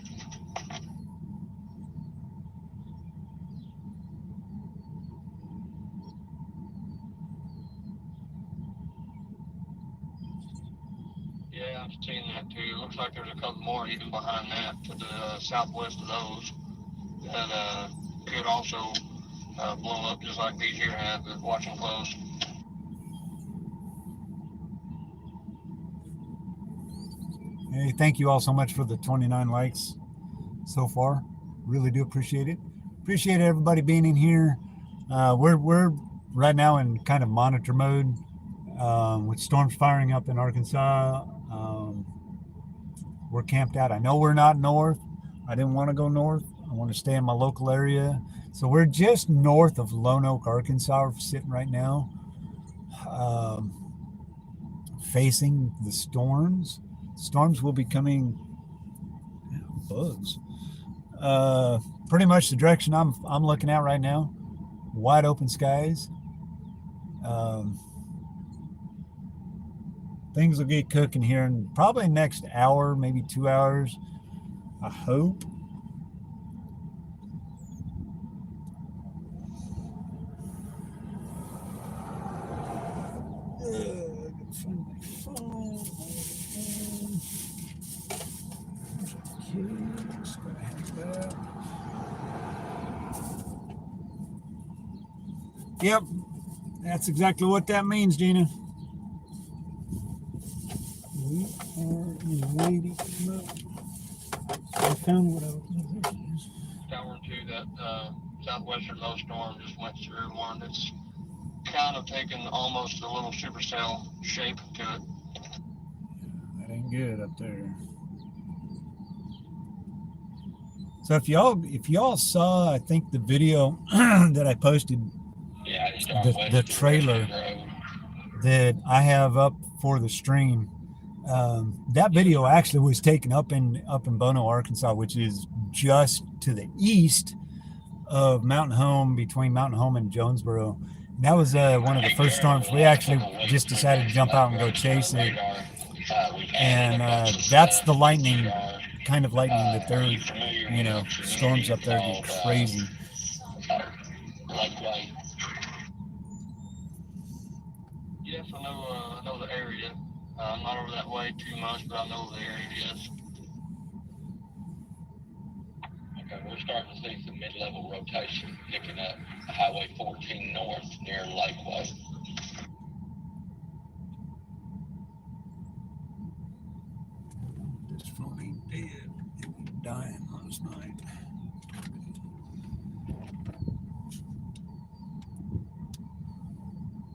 Yeah, I've seen that too. It looks like there's a couple more even behind that to the southwest of those that could also blow up just like these here have, but watch them close. Hey, thank you all so much for the 29 likes so far. Really do appreciate it. Appreciate everybody being in here. We're right now in kind of monitor mode with storms firing up in Arkansas. We're camped out. I know we're not north. I didn't want to go north. I want to stay in my local area. So we're just north of Lone Oak, Arkansas. We're sitting right now, facing the storms. Storms will be coming. Bugs. Pretty much the direction I'm looking at right now. Wide open skies. Things will get cooking here in probably next hour, maybe 2 hours. I hope. Yep. That's exactly what that means, Gina. We are waiting. I found what I was looking for. Tower 2, that southwestern low storm just went through one that's kind of taken almost a little supercell shape to it. That ain't good up there. So if y'all saw, I think the video that I posted, Yeah, it's northwest the of trailer Road. that I have up for the stream, that video actually was taken up in Bono, Arkansas, which is just to the east of Mountain Home, between Mountain Home and Jonesboro. And that was one of the first storms. We actually just decided to jump out and go chase it, and that's the lightning, kind of lightning that they're, storms up there get crazy. Yes, I know the area. I'm not over that way too much, but I know the area, yes. Okay, we're starting to see some mid-level rotation picking up Highway 14 north near Lakeway. This phone ain't dead. It was dying last night.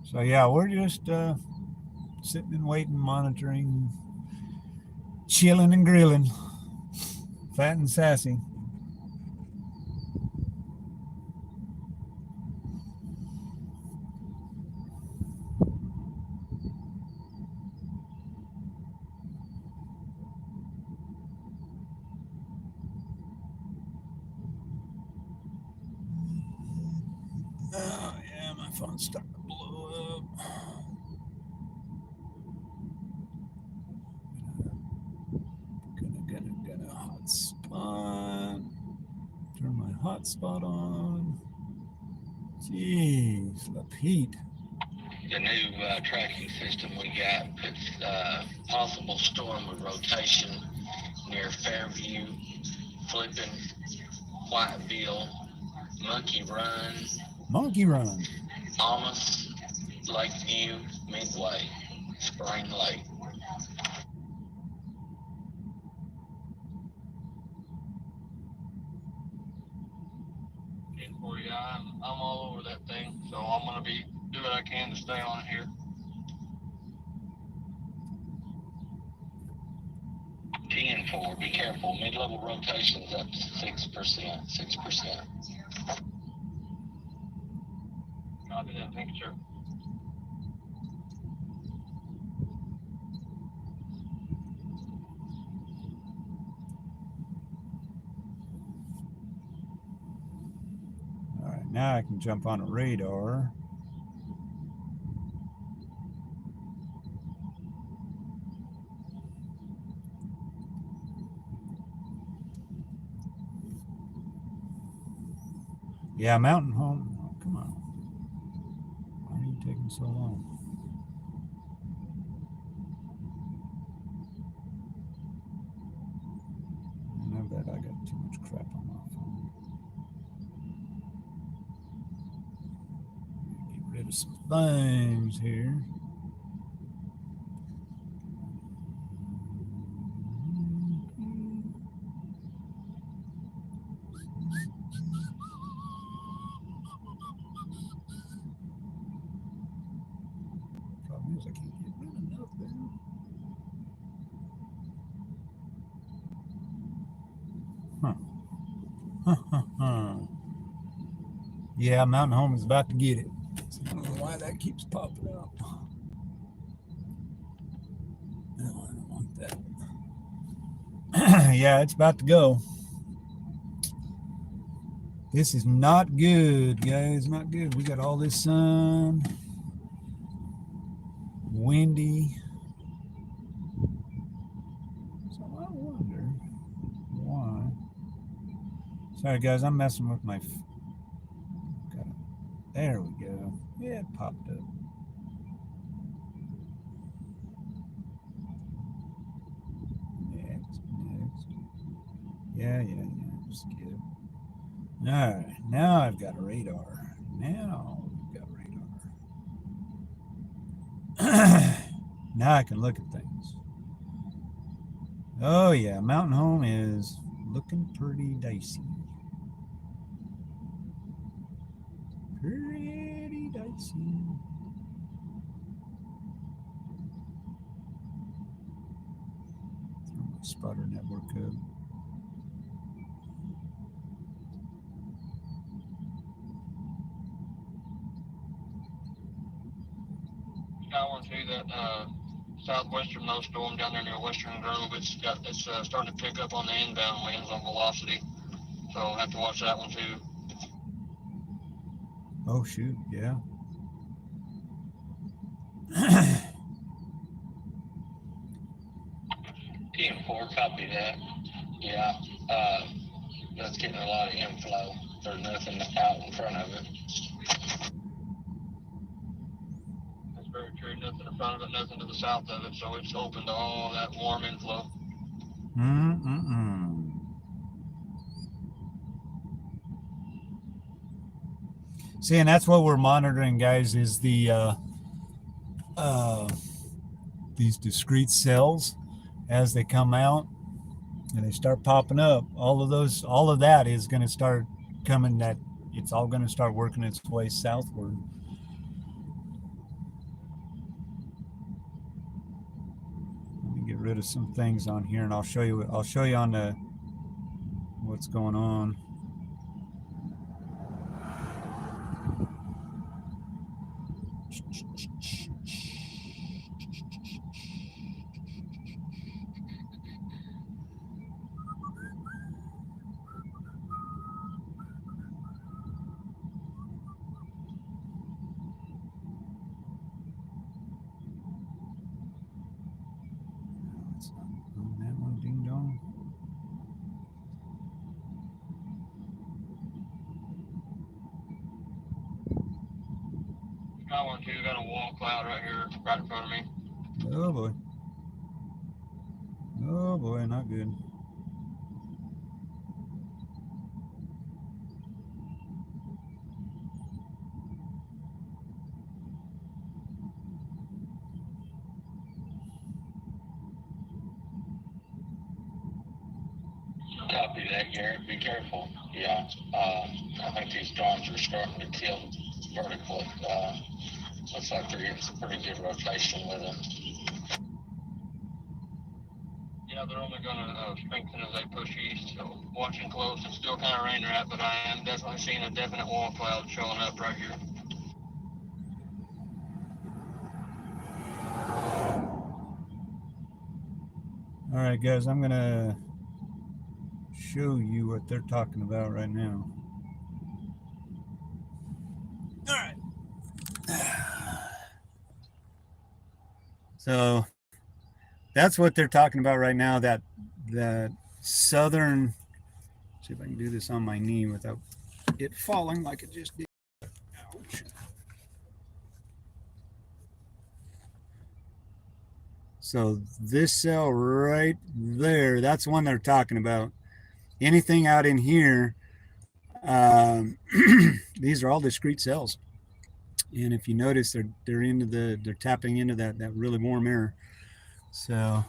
So yeah, we're just sitting and waiting, monitoring, chilling and grilling, fat and sassy. Oh yeah, my phone's starting to blow up. Gonna hotspot. Turn my hotspot on. Jeez, Pete. The new tracking system we got puts possible storm with rotation near Fairview, Flipping, Whiteville, Monkey Run, Almas, Lakeview, Midway, Spring Lake. For you, I'm all over that thing, so I'm gonna do what I can to stay on it here. 10-4, be careful. Mid-level rotations up to 6%. Copy that, thank you, sir. All right, now I can jump on a radar. Yeah, Mountain Home. Oh, come on. Why are you taking so long? I bet I got too much crap on my phone. Get rid of some things here. Problem is I can't get rid of nothing. Yeah, Mountain Home is about to get it. So I don't know why that keeps popping up. No, I don't want that. Yeah, it's about to go. This is not good, guys. Not good. We got all this sun, windy. So I wonder why. Sorry, guys. I'm messing with my. There we go. Yeah, it popped up. Next. Yeah. Skip. All right. Now I've got a radar. Now I can look at things. Oh yeah, Mountain Home is looking pretty dicey. Pretty dicey. Throw my spotter network up. Got one too, that southwestern low storm down there near Western Grove. It's starting to pick up on the inbound winds on velocity, so I'll have to watch that one too. Oh shoot, yeah. Team 4, copy that. Yeah, that's getting a lot of inflow. There's nothing out in front of it. That's very true. Nothing in front of it, nothing to the south of it, so it's open to all that warm inflow. See, and that's what we're monitoring, guys, is the these discrete cells as they come out and they start popping up. All of that is going to start coming. That it's all going to start working its way southward. Let me get rid of some things on here, and I'll show you on the what's going on. That one, ding dong. Got one too. Got a wall cloud right here, right in front of me. Oh boy. Oh boy, not good. Copy that, Garrett. Be careful. Yeah, I think these storms are starting to tilt vertically. Looks like they're getting some pretty good rotation with them. Yeah, they're only going to strengthen as they push east, so watching close. It's still kind of rain wrapped, but I am definitely seeing a definite wall cloud showing up right here. All right, guys, I'm going to show you what they're talking about right now. All right. So that's what they're talking about right now, that southern, see if I can do this on my knee without it falling like it just did. Ouch. So this cell right there, that's one they're talking about. Anything out in here, these are all discrete cells. And if you notice, they're tapping into that really warm air. So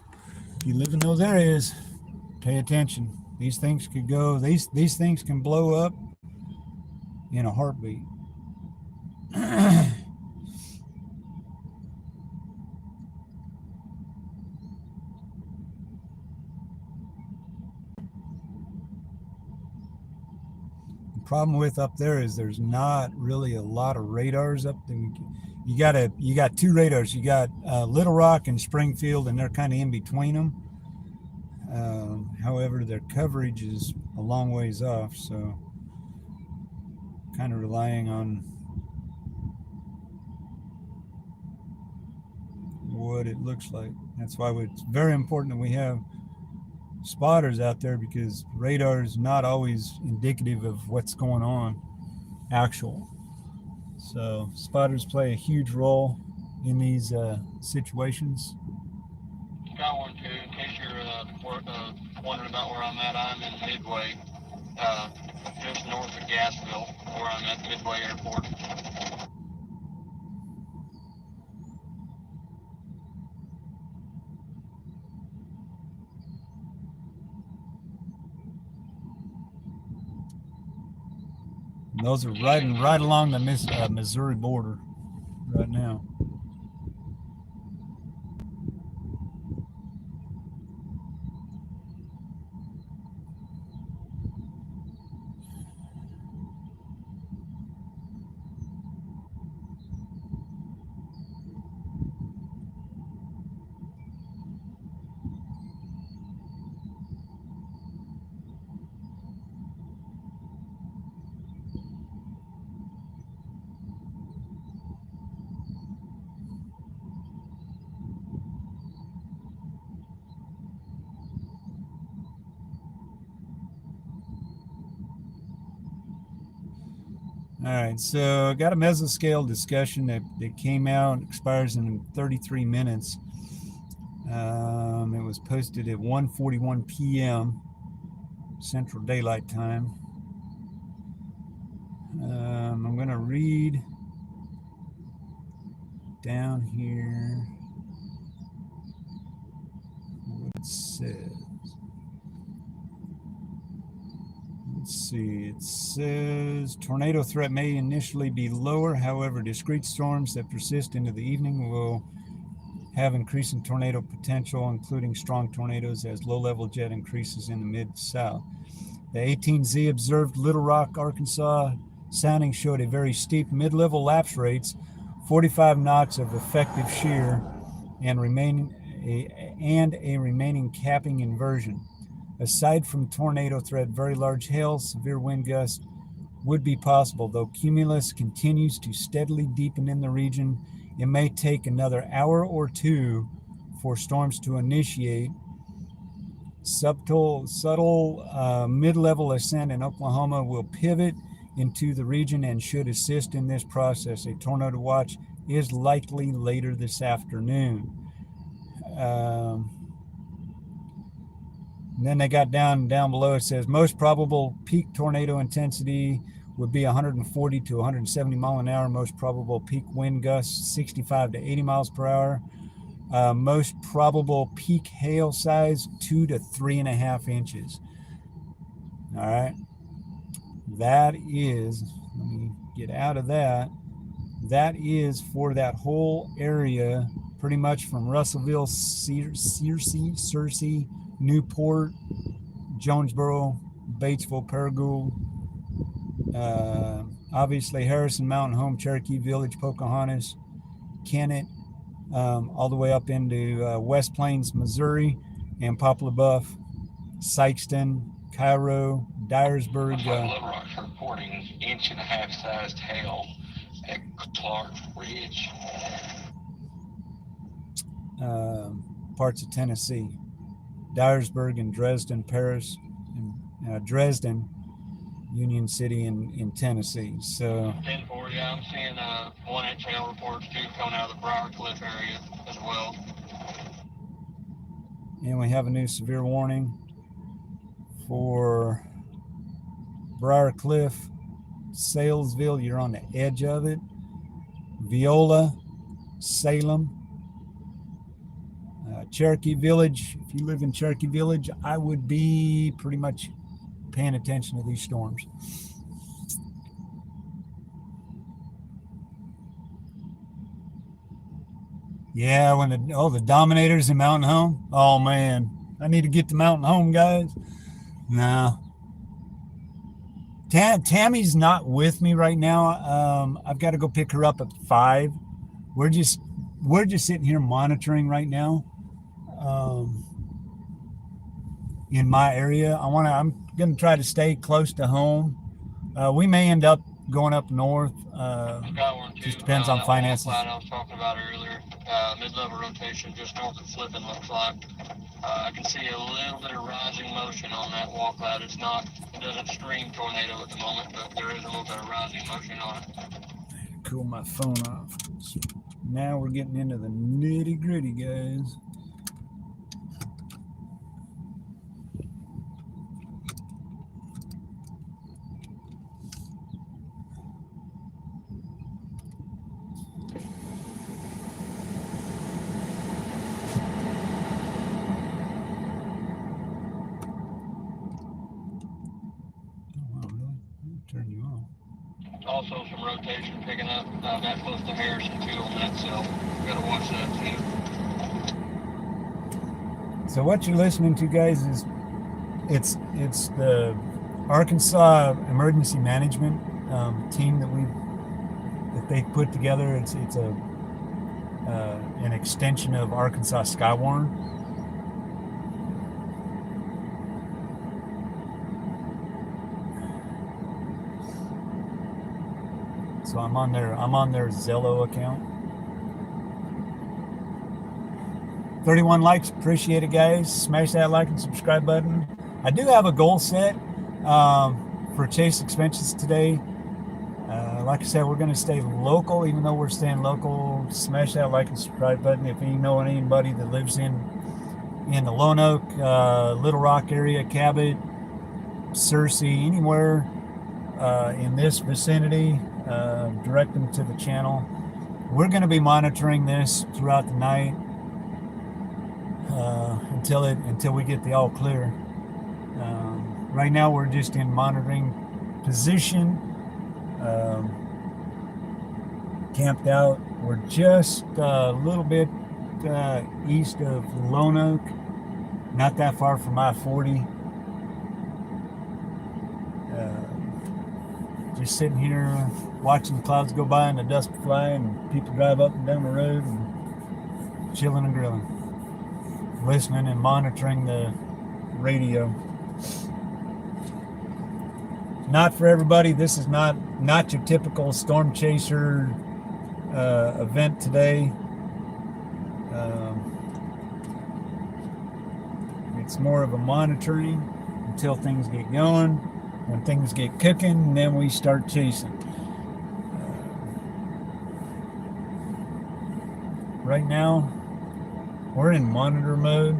if you live in those areas, pay attention. These things could go, these things can blow up in a heartbeat. The problem with up there is there's not really a lot of radars up there. You got two radars. You got Little Rock and Springfield, and they're kind of in between them. However, their coverage is a long ways off, so kind of relying on what it looks like. That's why it's very important that we have spotters out there, because radar is not always indicative of what's going on actual. So spotters play a huge role in these situations. Got one too, in case you're wondering about where I'm at. I'm in Midway, just north of Gassville, where I'm at Midway Airport. Those are riding right along the Missouri border right now. All right, so I got a mesoscale discussion that came out, expires in 33 minutes. It was posted at 1:41 p.m. Central Daylight Time. I'm going to read down here what it says. Let's see, it says tornado threat may initially be lower. However, discrete storms that persist into the evening will have increasing tornado potential, including strong tornadoes as low-level jet increases in the mid-south. The 18Z observed Little Rock, Arkansas sounding showed a very steep mid-level lapse rates, 45 knots of effective shear, and a remaining capping inversion. Aside from tornado threat, very large hail, severe wind gusts would be possible. Though cumulus continues to steadily deepen in the region, it may take another hour or two for storms to initiate. Subtle mid-level ascent in Oklahoma will pivot into the region and should assist in this process. A tornado watch is likely later this afternoon. And then they got down below. It says most probable peak tornado intensity would be 140 to 170 mile an hour. Most probable peak wind gusts 65 to 80 miles per hour. Most probable peak hail size 2 to 3.5 inches. All right. That is, let me get out of that. That is for that whole area, pretty much from Russellville, Searcy, Newport, Jonesboro, Batesville, Paragould, obviously Harrison, Mountain Home, Cherokee Village, Pocahontas, Kennett, all the way up into West Plains, Missouri, and Poplar Bluff, Sykeston, Cairo, Dyersburg. Little Rock's reporting 1.5-inch sized hail at Clark Ridge. Parts of Tennessee, Dyersburg and Dresden, Paris, and Dresden, Union City in Tennessee. So 10-4, yeah, I'm seeing 1-inch hail reports too coming out of the Briar Cliff area as well. And we have a new severe warning for Briar Cliff, Salesville, you're on the edge of it, Viola, Salem, Cherokee Village. If you live in Cherokee Village, I would be pretty much paying attention to these storms. Yeah, when the Dominators in Mountain Home. Oh man, I need to get to Mountain Home, guys. No. Tammy's not with me right now. I've got to go pick her up at 5. We're just sitting here monitoring right now. In my area, I'm gonna try to stay close to home. We may end up going up north. Just depends on finances. I was talking about earlier, mid-level rotation just north of Flippin, looks like. I can see a little bit of rising motion on that wall cloud. It doesn't scream tornado at the moment, but there is a little bit of rising motion on it. Cool my phone off. Now we're getting into the nitty gritty, guys. Turn you on. also some rotation picking up that close to Harrison too on that cell. Got to watch that too. So what you're listening to, guys, is it's the Arkansas Emergency Management team that they put together. It's a an extension of Arkansas Skywarn. So I'm on their Zello account. 31 likes, appreciate it, guys. Smash that like and subscribe button. I do have a goal set for Chase expenses today. Like I said, we're going to stay local, even though we're staying local. Smash that like and subscribe button. If you know anybody that lives in the Lone Oak, Little Rock area, Cabot, Searcy, anywhere in this vicinity, direct them to the channel. We're going to be monitoring this throughout the night until we get the all clear. Right now, we're just in monitoring position. Camped out. We're just a little bit east of Lone Oak, not that far from I-40. Just sitting here watching the clouds go by and the dust fly and people drive up and down the road and chilling and grilling, listening and monitoring the radio. Not for everybody. This is not your typical storm chaser event today. It's more of a monitoring until things get going. When things get cooking, then we start chasing. Right now, we're in monitor mode.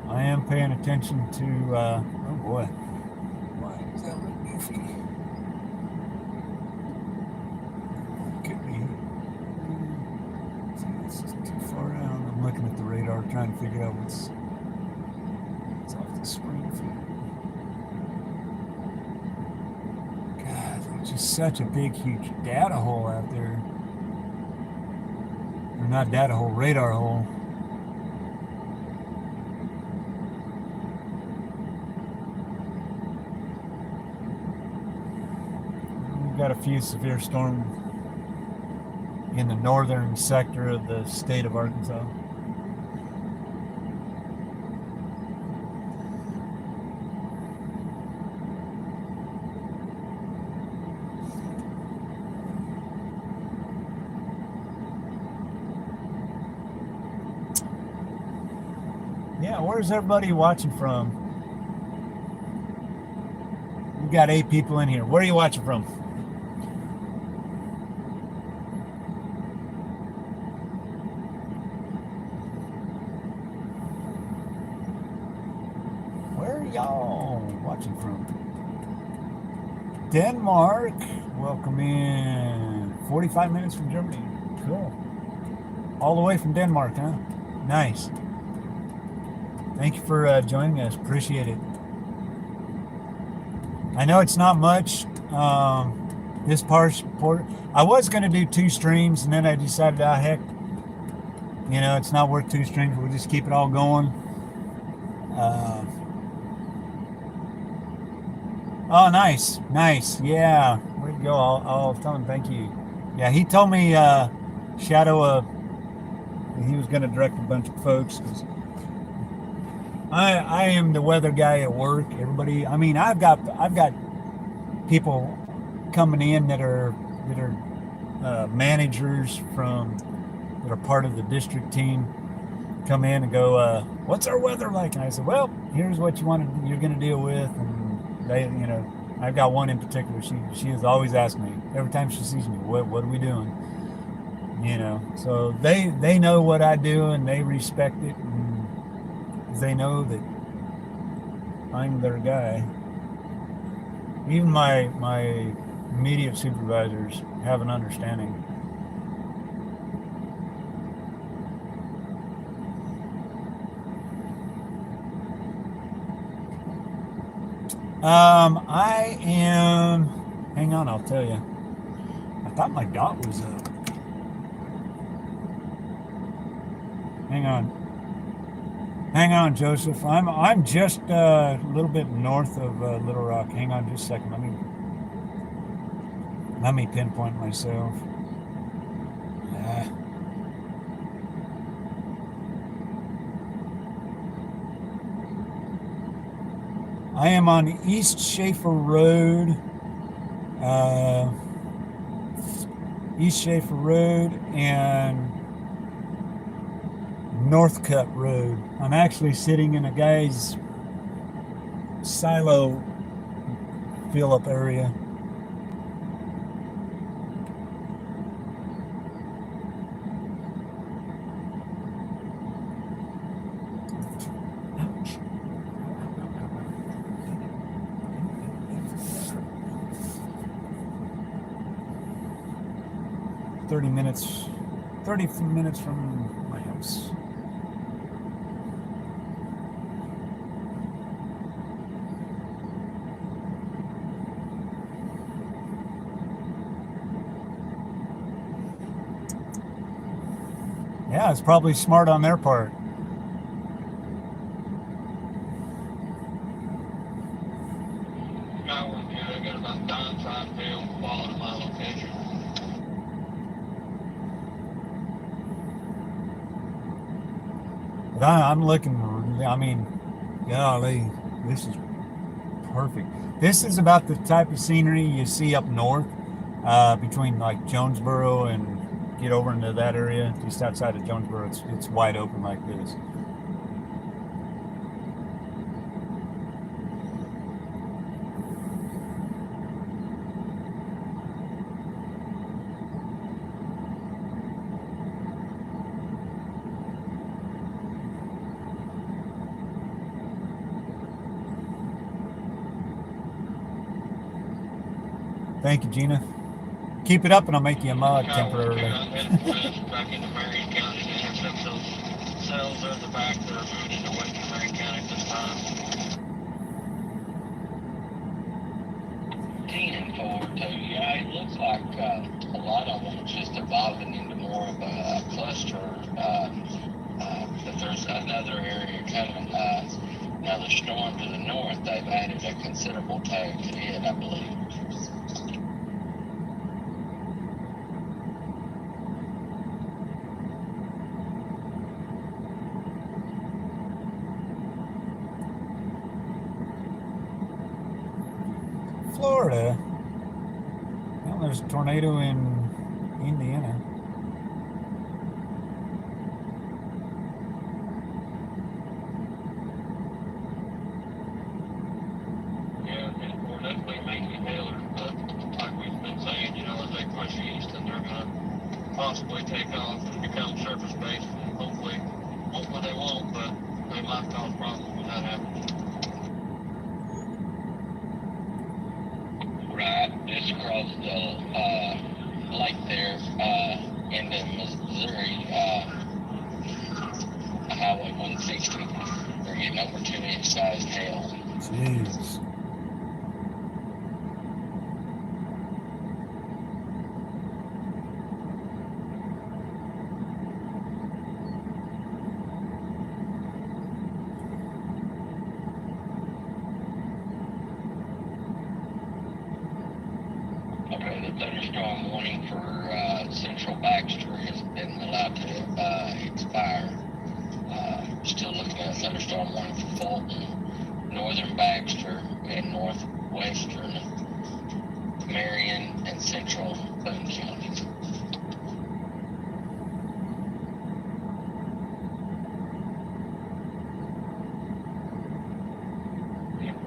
I am paying attention to, oh boy, why is that look goofy? Could be, see, this is too far out. I'm looking at the radar trying to figure out what's off the screen for. God, there's just such a big, huge data hole out there. Or not data hole, radar hole. Got a few severe storms in the northern sector of the state of Arkansas. Yeah, where's everybody watching from? We got 8 people in here. Where are you watching from? Y'all watching from? Denmark. Welcome in. 45 minutes from Germany. Cool. All the way from Denmark, huh? Nice. Thank you for joining us. Appreciate it. I know it's not much. This part, I was going to do 2 streams, and then I decided, heck, it's not worth 2 streams. We'll just keep it all going. Oh, nice. Yeah, way to go. I'll tell him thank you. Yeah, he told me Shadow he was going to direct a bunch of folks. Cause I am the weather guy at work. Everybody, I mean, I've got people coming in that are managers that are part of the district team. Come in and go, what's our weather like? And I said, well, here's what you're going to deal with. And they, I've got one in particular. She has always asked me every time she sees me, what are we doing? So they know what I do and they respect it, and they know that I'm their guy. Even my immediate supervisors have an understanding. I am, hang on, I'll tell you. I thought my dot was up. Hang on, Joseph. I'm just a little bit north of Little Rock. Hang on just a second. Let me pinpoint myself. I am on East Schaefer Road. East Schaefer Road and Northcutt Road. I'm actually sitting in a guy's silo fill-up area. Thirty minutes from my house. Yeah, it's probably smart on their part. I got about 9-5 tail following my location. But I'm looking, I mean, golly, this is perfect. This is about the type of scenery you see up north, between like Jonesboro and get over into that area, just outside of Jonesboro. It's wide open like this. Thank you, Gina. Keep it up and I'll make you a mod temporarily. I'm heading west back into Marion County to intercept those cells in the back that are moving into western Marion County at this time. 10-4 too. Yeah, it looks like a lot of them just evolving into more of a cluster. But there's another area coming. Another storm to the north. They've added a considerable tag to it, I believe. Florida. Well, there's a tornado in Indiana. Yeah, and we're definitely making hailers, but like we've been saying, as they push east and they're going to possibly take off and become surface based. Hopefully they won't, but they might cause problems when that happens. Right, just across the lake there, into Missouri, Highway 160. They're getting over 2-inch sized hail. Jeez. Okay, the thunderstorm warning for central Baxter has been allowed to expire. Still looking at a thunderstorm warning for Fulton, northern Baxter, and northwestern Marion and central Boone counties.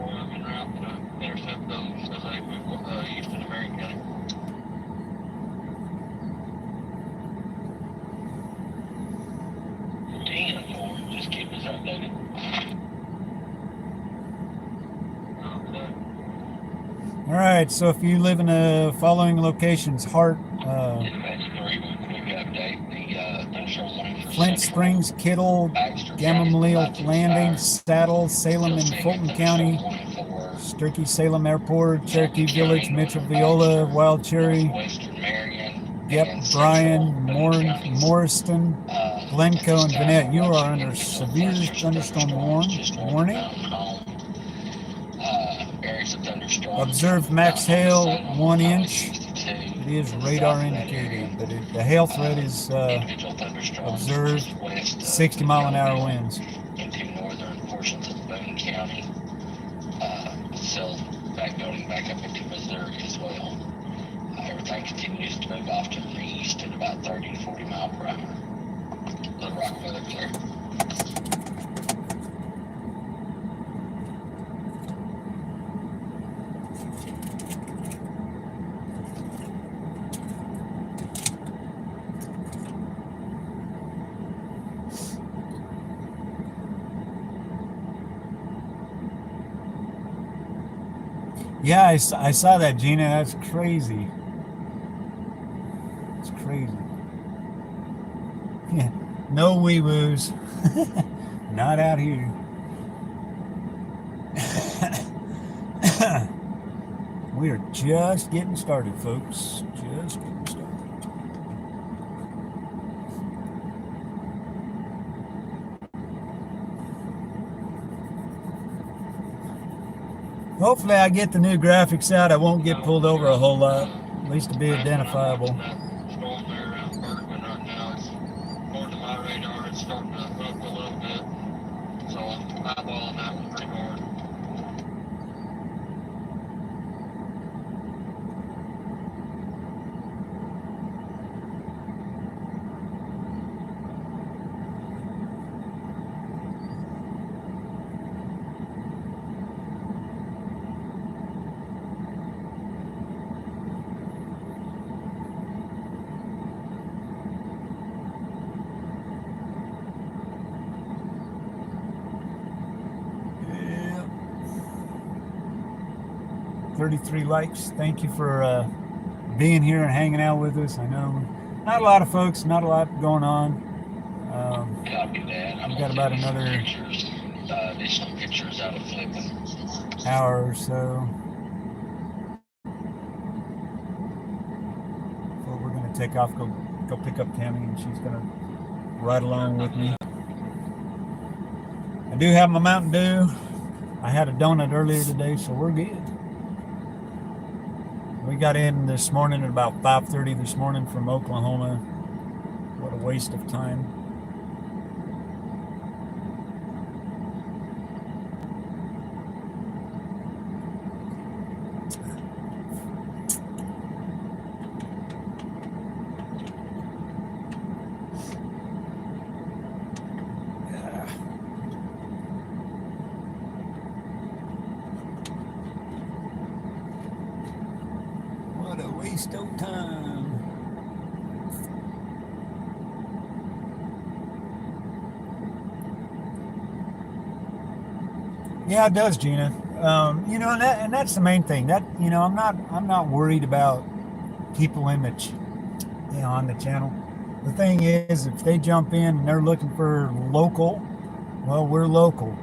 I'm en route to intercept those as they move east into Marion County. Just keep us updated. All right. right, so if you live in the following locations, Hart, Dispatch 3 with a quick update. The thunderstorm warning for Flint Central Springs, Kittle, Baxter Gamaliel County Landing, is Saddle, Salem, still and seeing a Fulton thunderstorm County, warning for Sturkey, Salem Airport, Cherokee County, Village, Mitchell, northern Viola, Baxter, Wild Cherry, northwestern Marion, Yep, and Bryan, central Boone counties. Morriston, At Glencoe, this and time, Gwinnett. we're You are watching under individual severe clusters of thunderstorm thunderstorms just north of warning. Mountain Home. Areas of thunderstorms. Observed max Mountain Home, hail, Salem, 1 Highway inch. 62. It is To the radar south of that indicated, area. but the hail threat is Individual thunderstorms observed just west of 60 mile an hour Youngville winds. into northern portions of Boone County, still going back up into Missouri as well. Everything continues to move off to the east at about 30 to 40 mile per hour. Little Rock weather clear. Yeah, I saw that, Gina. That's crazy. It's crazy. Yeah, no wee-woos. Not out here. We are just getting started, folks. Just getting started. Hopefully I get the new graphics out. I won't get pulled over a whole lot. At least to be identifiable. Storm there around Bergman right now. It's according to my radar, it's starting to hook a little bit. So I'm eyeballing that one pretty hard. Yeah. 33 likes. Thank you for being here and hanging out with us. I know not a lot of folks, not a lot going on. Copy that. I'm We've got gonna about take some another pictures, additional pictures out of flipping. hour or so. So we're gonna take off, go pick up Tammy, and she's gonna ride along with me. I do have my Mountain Dew. I had a donut earlier today, so we're good. We got in this morning at about 5:30 this morning from Oklahoma. What a waste of time. What a waste of time. Yeah, it does, Gina. You know, and that's the main thing. That, you know, I'm not worried about people in the, on the channel. The thing is, if they jump in and they're looking for local, well, we're local.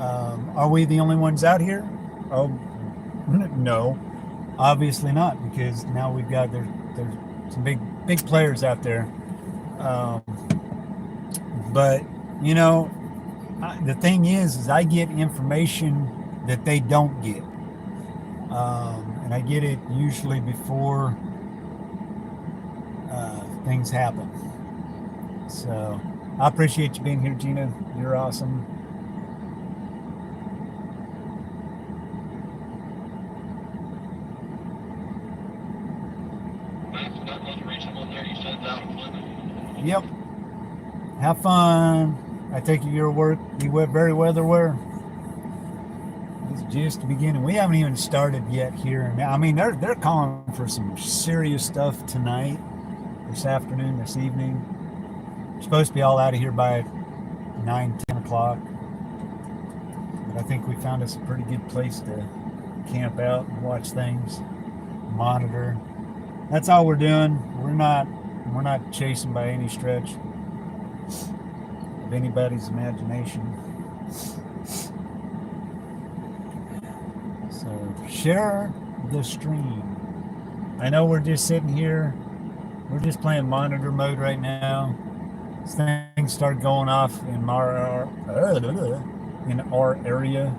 Are we the only ones out here? Oh, no, obviously not, because now we've got there's some big players out there. But you know, the thing is I get information that they don't get, and I get it usually before things happen. So I appreciate you being here, Gina. You're awesome. That most recent one there, you said out of flipping. Yep. Have fun. I take it your work. You were very weather aware. It's just the beginning. We haven't even started yet here. I mean, they're calling for some serious stuff tonight, this afternoon, this evening. We're supposed to be all out of here by 9, 10 o'clock. But I think we found us a pretty good place to camp out and watch things, monitor. That's all we're doing. We're not chasing by any stretch of anybody's imagination. So share the stream. I know we're just sitting here. We're just playing monitor mode right now. Things start going off in our area.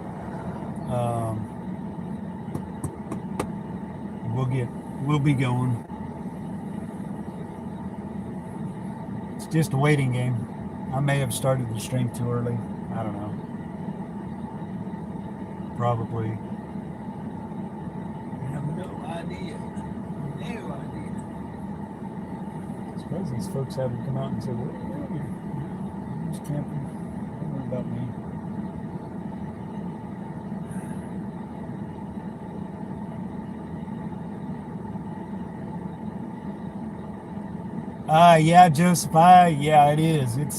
We'll be going. It's just a waiting game. I may have started the stream too early. I don't know. Probably. I have no idea. No idea. I suppose these folks haven't come out and said, "What are you doing here? I'm just camping. Don't worry about me." Yeah, Joseph. Yeah, it is. It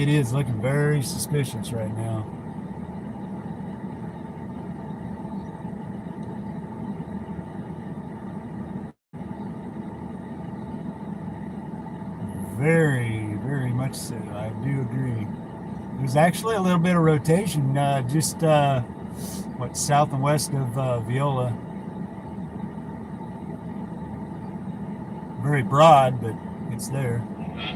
is looking very suspicious right now. Very, very much so. I do agree. There's actually a little bit of rotation, just south and west of Viola. Very broad, but it's there. I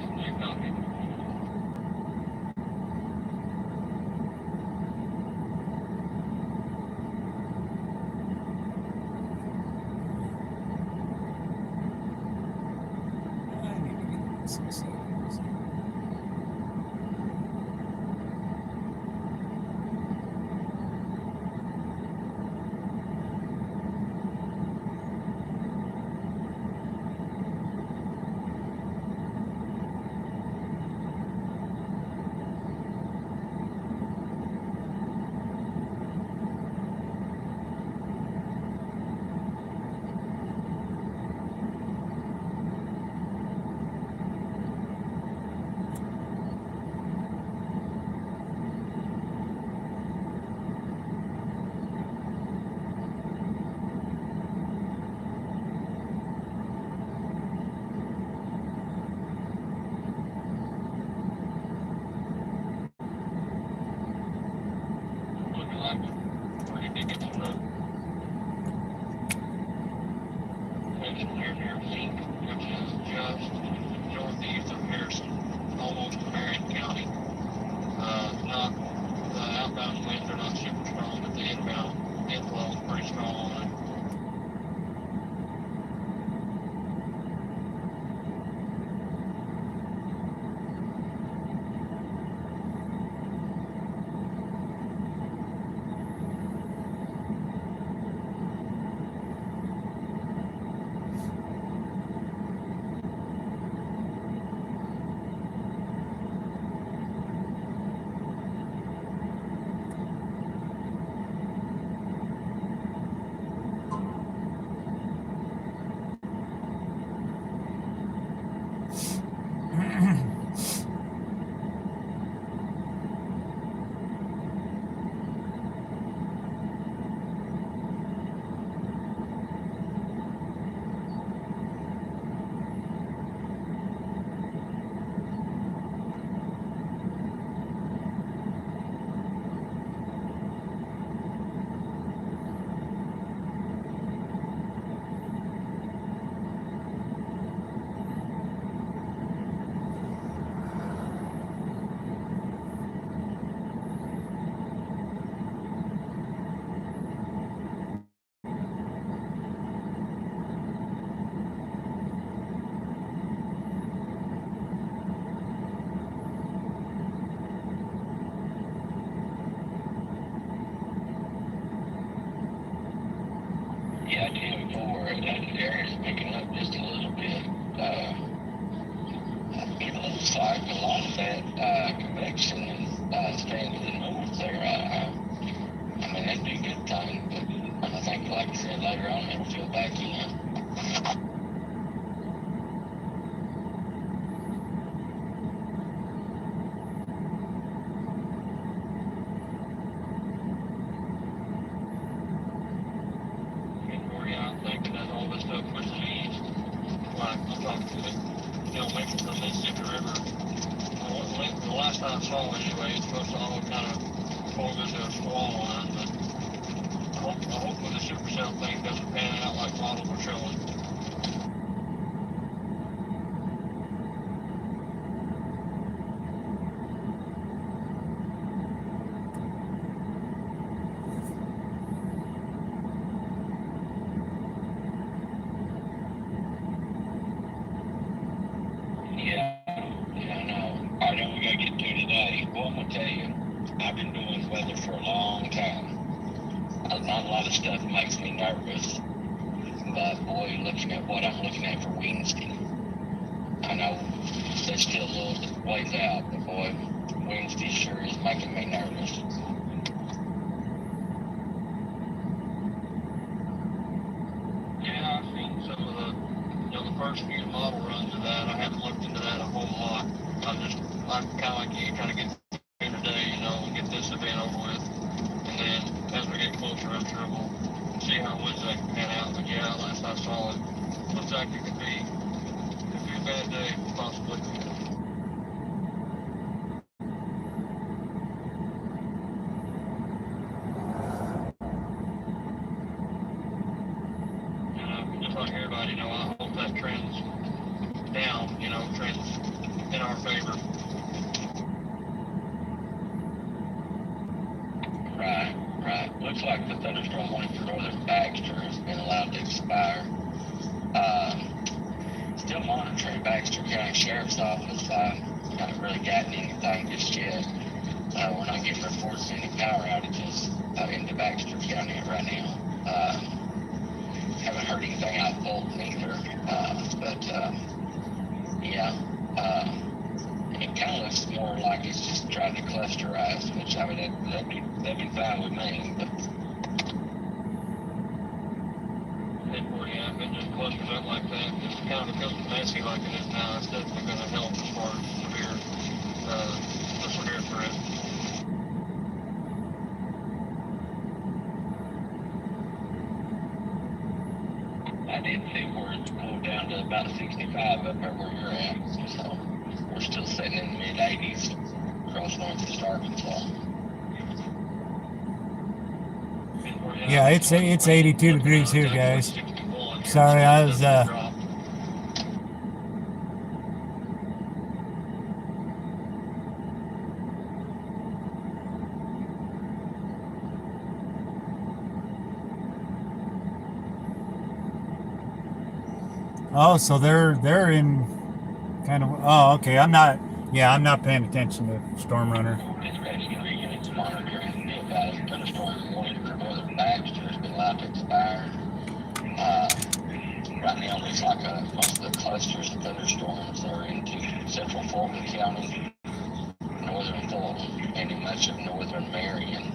need to get some seeds. Yeah, 10-4, that area's picking up just a little bit. Get a little slack along that convection and staying to the north there. I mean, that'd be a good time, but I think, like I said, later on, it'll fill back in. but make it to the Mississippi River. The last time I saw it anyway, it's supposed to all kind of form into a squall line, but I hope when the supercell thing doesn't pan out like models are showing. I've been doing weather for a long time. Not a lot of stuff makes me nervous, but boy, looking at what I'm looking at for Wednesday, I know there's still a little ways out, but boy, Wednesday sure is making me nervous. Yeah, I've seen some of the first few model runs of that. I haven't looked into that a whole lot. I'm kind of like you, kind of get through today, and get this event over with. And then as we get closer, I'm sure we'll see how Wednesday can pan out. But yeah, last I saw it, looks like it could be a bad day, possibly. And just like everybody, I hope that trends down, trends in our favor. Right. Looks like the thunderstorm warning for northern Baxter has been allowed to expire. Still monitoring Baxter County Sheriff's Office. Haven't really gotten anything just yet. We're not getting reports of any power outages into Baxter County right now. Haven't heard anything out of Bolton either. It kind of looks more like it's just trying to clusterize, which that'd be fine with me. But if it just clusters up like that, it kind of becomes messy like it is now. It's definitely going to help as far as the severe threat. I did see where it's cooled down to about 65 up there where you're at, so we're still sitting in the mid-80s across northeast Arkansas. Yeah, it's 82 degrees here, guys. Sorry, I was Oh, so they're in kind of. Oh, okay. I'm not paying attention to Storm Runner. It's rescue units monitoring the thunderstorm warning for northern Baxter has been allowed to expire. Right now, it looks like most of the clusters of thunderstorms are into central Fulton County, northern Fulton, and in much of northern Marion.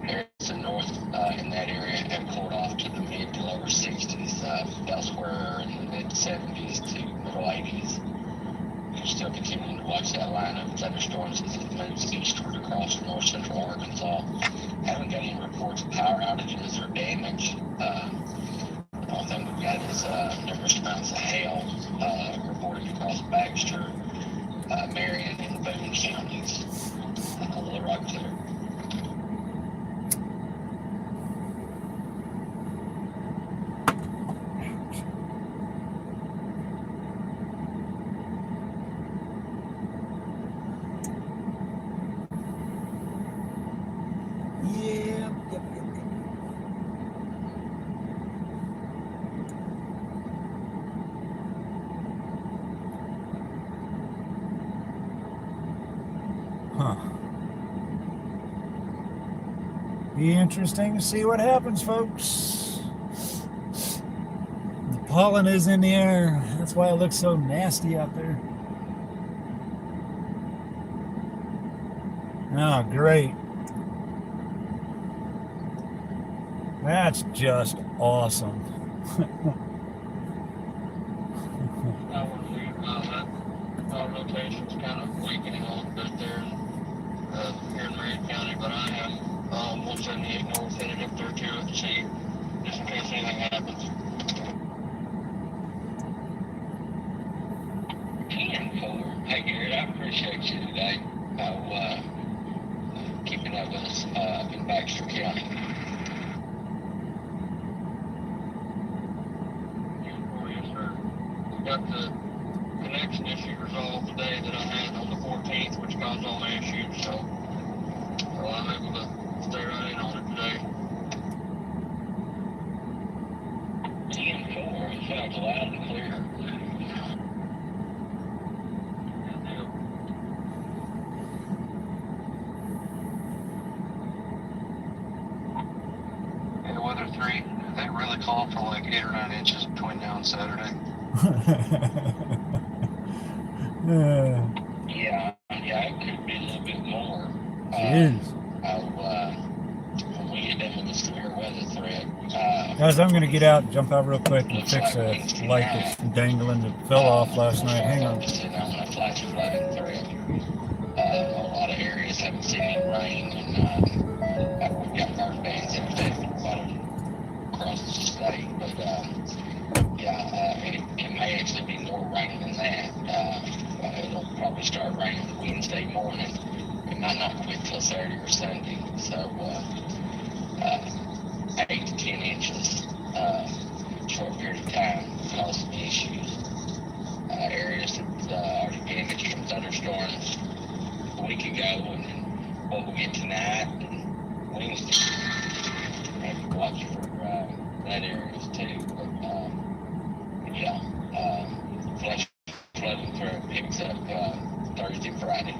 Areas in north in that area have cooled off to the mid to lower 60s. Elsewhere in the mid 70s to middle 80s. We're still continuing to watch that line of thunderstorms as it moves eastward across north central Arkansas. Haven't got any reports of power outages or damage. The only thing we've got is numerous amounts of hail reported across Baxter, Marion, and Boone counties. A little right there. Be interesting to see what happens, folks. The pollen is in the air. That's why it looks so nasty out there. Oh, great. That's just awesome. That rotation's kind of weakening a little bit there here in Marion County, but I am 178 north headed up there too to see just in case anything happens. Hey, Garrett, I appreciate you today. Keeping up with us in Baxter County. Yes, sir. We got the connection issue resolved today that I had on the 14th, which caused all my issues. So I'm able to stay right in on it today. 10-4, it sounds loud and clear. And Weather 3, they really called for like 8 or 9 inches between now and Saturday. Yeah, it could be a little bit more. It is. When we get done with the severe weather threat, Guys, I'm going to get out and jump out real quick and looks fix like a Wednesday light night, that's dangling that fell off last night. Hang on. focusing on a flash flooding threat. A lot of areas haven't seen any rain, and we've got burn bans everything across the state. But it may actually be more rain than that. It'll probably start raining Wednesday morning. It might not quit till Saturday or Sunday. So 8 to 10 inches, short period of time, cause some issues. Areas that already damaged from thunderstorms a week ago, and then what we'll get tonight and Wednesday. Have to watch for that areas too. But flash flooding threat picks up Thursday, Friday.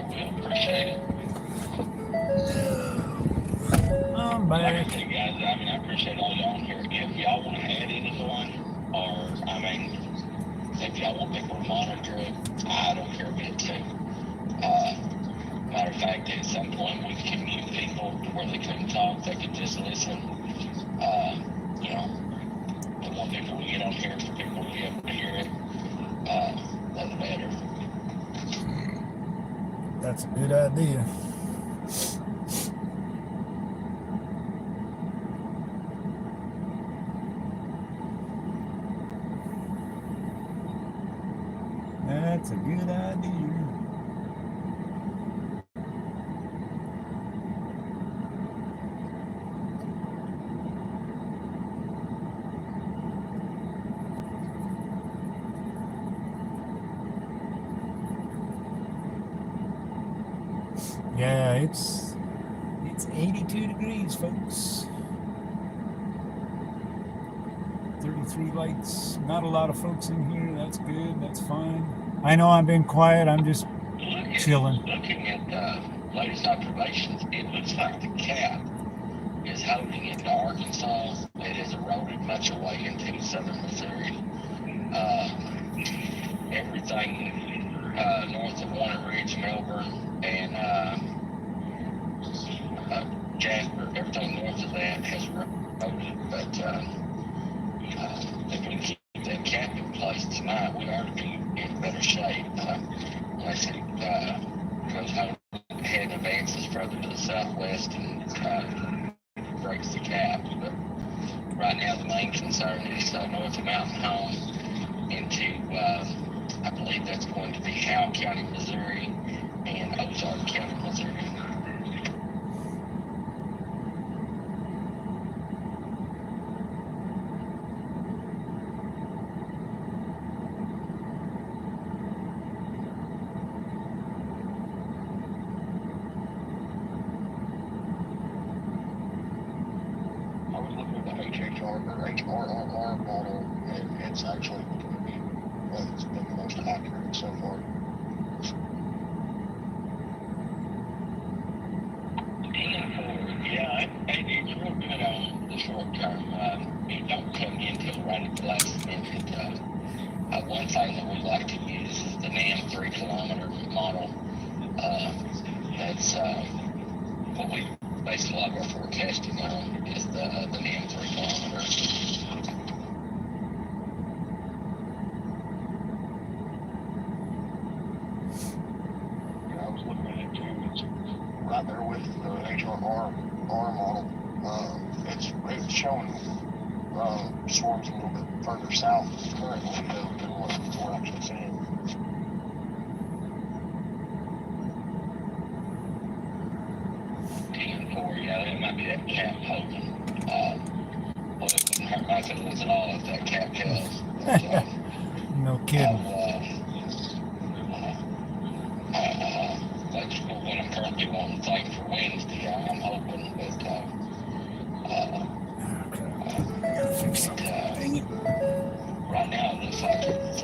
We appreciate it. I'm Like I back. said, guys, I appreciate all y'all on here. If y'all want to add anyone, or, if y'all want people to monitor it, I don't care a bit too. Matter of fact, at some point we can mute people where they couldn't talk, they could just listen. The more people we get on here for people to be able to hear it, the better. That's a good idea. That's a good idea. Yeah, it's 82 degrees, folks. 33 lights. Not a lot of folks in here. That's good. That's fine. I know I've been quiet. I'm just chilling. Looking at the latest observations, it looks like the cap is holding into Arkansas. It has eroded much away into southern Missouri. Everything north of Walnut Ridge, Melbourne, and Jasper, everything north of that has eroded. But if we keep that cap in place tonight, we ought to be in better shape. Unless it goes home ahead and advances further to the southwest and breaks the cap. But right now, the main concern is north of Mountain Home into, I believe that's going to be Howe County, Missouri, and Ozark County, Missouri. HRRR model, and it's actually going to be it's been the most accurate so far. Yeah, it's real good on the short term. It don't come in till right at the last minute. One thing that we like to use model. That's what we base a lot of our forecasting on is the NAM 3 kilometer. I was looking at it too. It's right there with the HRR model. It's showing swarms a little bit further south currently than what we're actually seeing. TN4, yeah, it might be that cap holding. Well, it wouldn't hurt my feelings at all if that cap held. No kidding. That's what I'm currently wanting to think for Wednesday. I'm hoping, but right now it looks like it's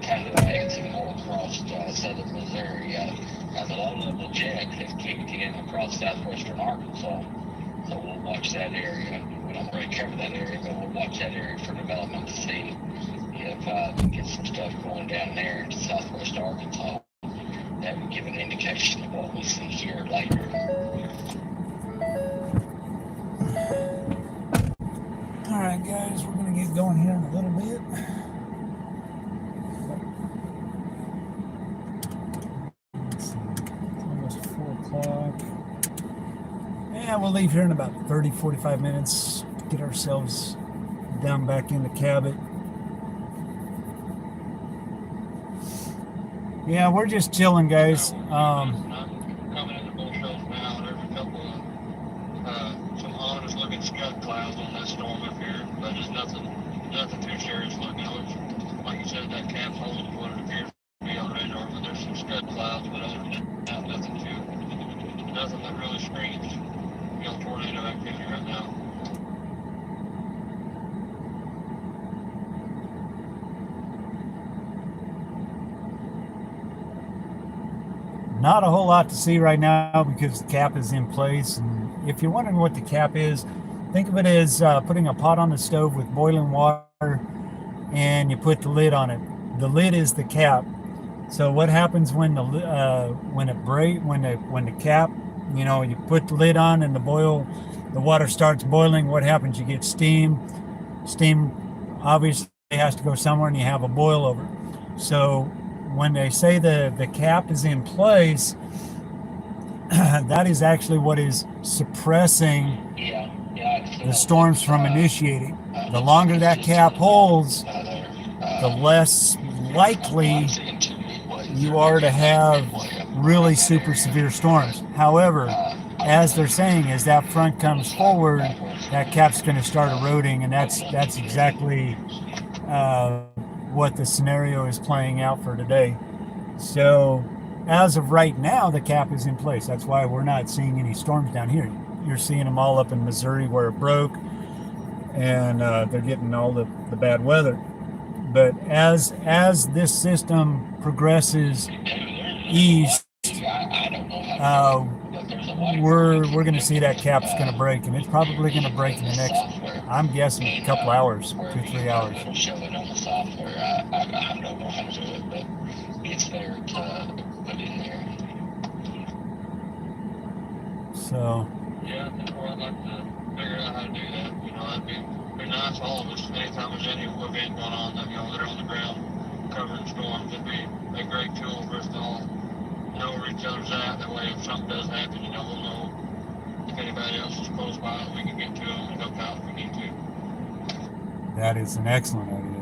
kind of advancing more across southern Missouri. Now the low-level jet has kicked in across southwestern Arkansas, so we'll watch that area. We don't really cover that area, but we'll watch that area for development to see if we can get some stuff going down there into southwest Arkansas. That would give an indication of what we see here later. All right, guys, we're going to get going here in a little bit. Let's see, it's almost 4 o'clock. Yeah, we'll leave here in about 30, 45 minutes. Get ourselves down back in the cabin. Yeah, we're just chilling, guys. Coming into both shows now, there's a couple of some ominous looking scud clouds on that storm up here, but it's nothing too serious looking. It looks, like you said, that cap's holding what it appears to be on radar, but there's some scud clouds, but other than that, nothing that really screams, tornado activity right now. Not a whole lot to see right now because the cap is in place. And if you're wondering what the cap is, think of it as putting a pot on the stove with boiling water and you put the lid on it. The lid is the cap. So what happens when the cap, you put the lid on and the water starts boiling, what happens? You get steam. Steam obviously has to go somewhere and you have a boil over. So when they say the cap is in place, that is actually what is suppressing the storms from initiating. The longer that cap holds, the less likely you are to have really super severe storms. However, as they're saying, as that front comes forward, that cap's going to start eroding, and that's exactly what the scenario is playing out for today. So as of right now, the cap is in place. That's why we're not seeing any storms down here. You're seeing them all up in Missouri where it broke, and they're getting all the bad weather. But as this system progresses east, we're going to see that cap's going to break, and it's probably going to break in the next, I'm guessing, a couple hours, 2-3 hours. It'll show it on the software. I don't know how to do it, but it's there to put in there. So. Yeah, that's where I'd like to figure out how to do that. That'd be nice for all of us. Anytime there's any event going on, that they're on the ground covering storms, it'd be a great tool for us to all know where each other's at. That way, if something does happen, we'll know if anybody else is close by, we can get to them and help out if we need to. That is an excellent idea.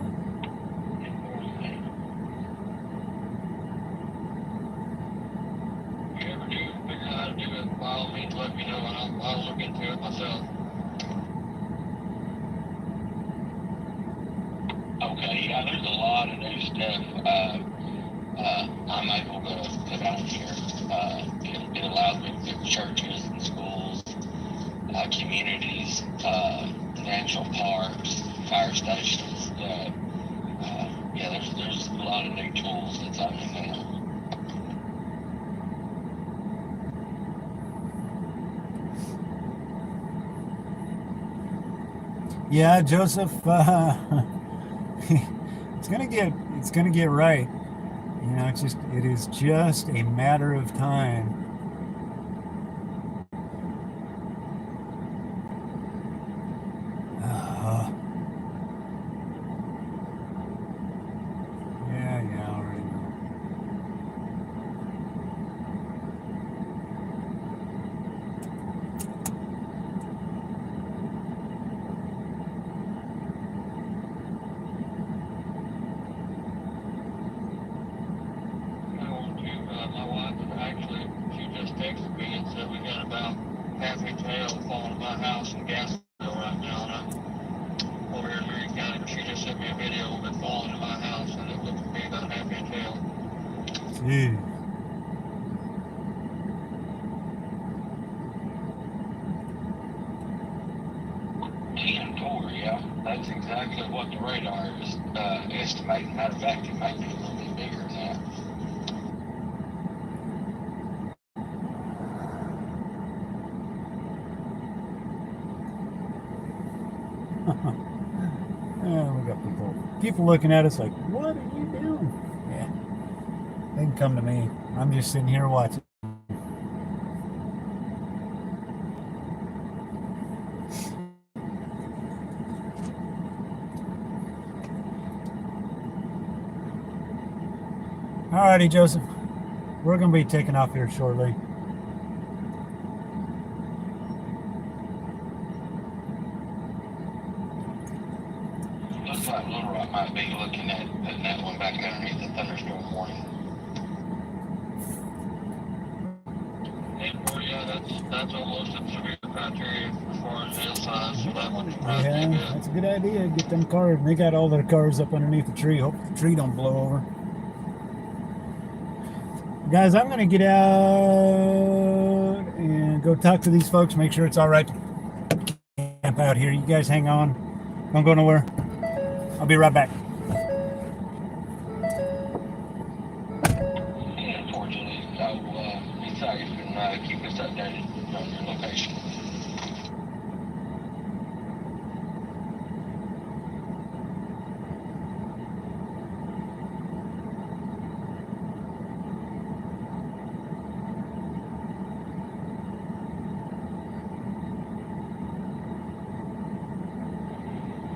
If you ever do figure out how to do it, by all means, let me know, and I'll look into it myself. Okay, yeah, there's a lot of new stuff I'm able to put on here. It allows me to pick churches and schools, communities, national parks, fire stations. There's a lot of new tools that's on there now. Yeah, Joseph, it's gonna get right. You know, it is just a matter of time. Yeah, I already know. My wife actually, she just texted me and said we got about half inch hail falling to my house in Gasville right now, and I'm over here in Marion County, but she just sent me a video of it falling to my house, and it looks to be about half inch hail. Gee. 10-4, yeah. That's exactly what the radar is estimating. Matter of fact, it may be a little bit bigger than that. Yeah, we got people looking at us like, what are you doing? Yeah, they can come to me. I'm just sitting here watching. Alrighty, Joseph. We're going to be taking off here shortly. Looks like Little Rock might be looking at putting that one back underneath the thunderstorm warning. And for that's almost at severe criteria as far as hail size, so that would surprise me a Yeah, bit. that's a good idea. Get them cars. They got all their cars up underneath the tree. Hope the tree don't blow over. Guys, I'm going to get out and go talk to these folks, make sure it's all right to camp out here. You guys hang on. Don't go nowhere. I'll be right back. Unfortunately, so be safe and keep us updated on your location.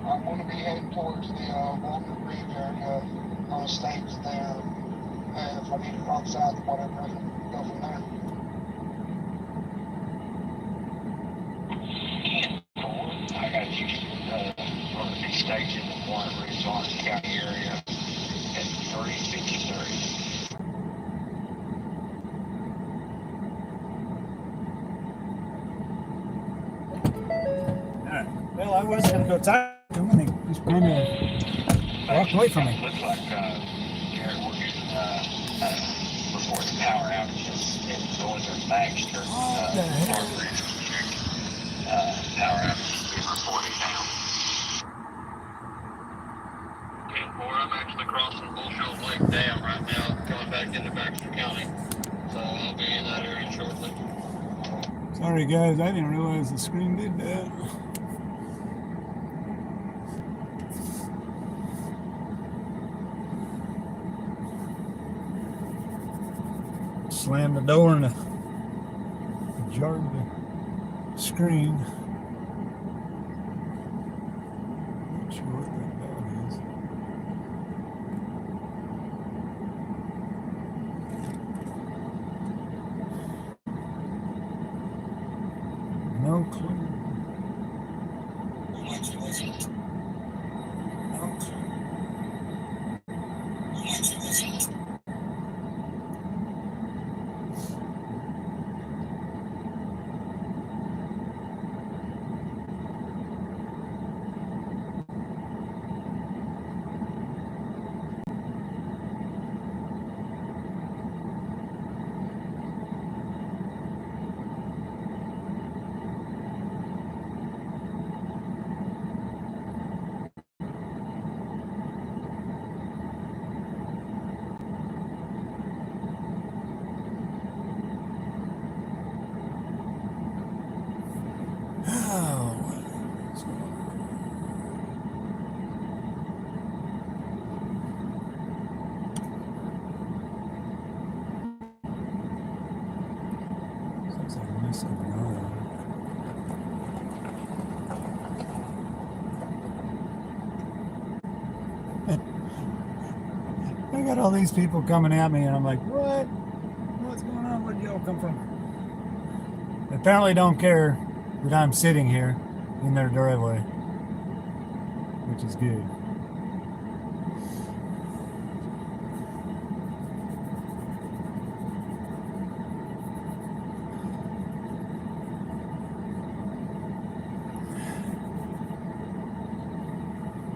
I'm going to be heading towards the Walker Creek area on the states there. And if I need to cross south, whatever, I can go from there. 10-4, I got you on the big station in one Orange County area at 3:53. Alright. Well, I was going to go talk to them, and they just kind of walked away from me. Looks like Garrett, we're getting reports of power outages in northern Baxter. What the heck? Power outages being reported now. 10-4, I'm actually crossing Bull Shoals Lake Dam right now, coming back into Baxter County, so I'll be in that area shortly. Sorry, guys. I didn't realize the screen did that. Slammed the door and jarred the screen. Not sure what that is. No clue. No clue. I got all these people coming at me, and I'm like, what? What's going on? Where'd y'all come from? They apparently don't care that I'm sitting here in their driveway, which is good.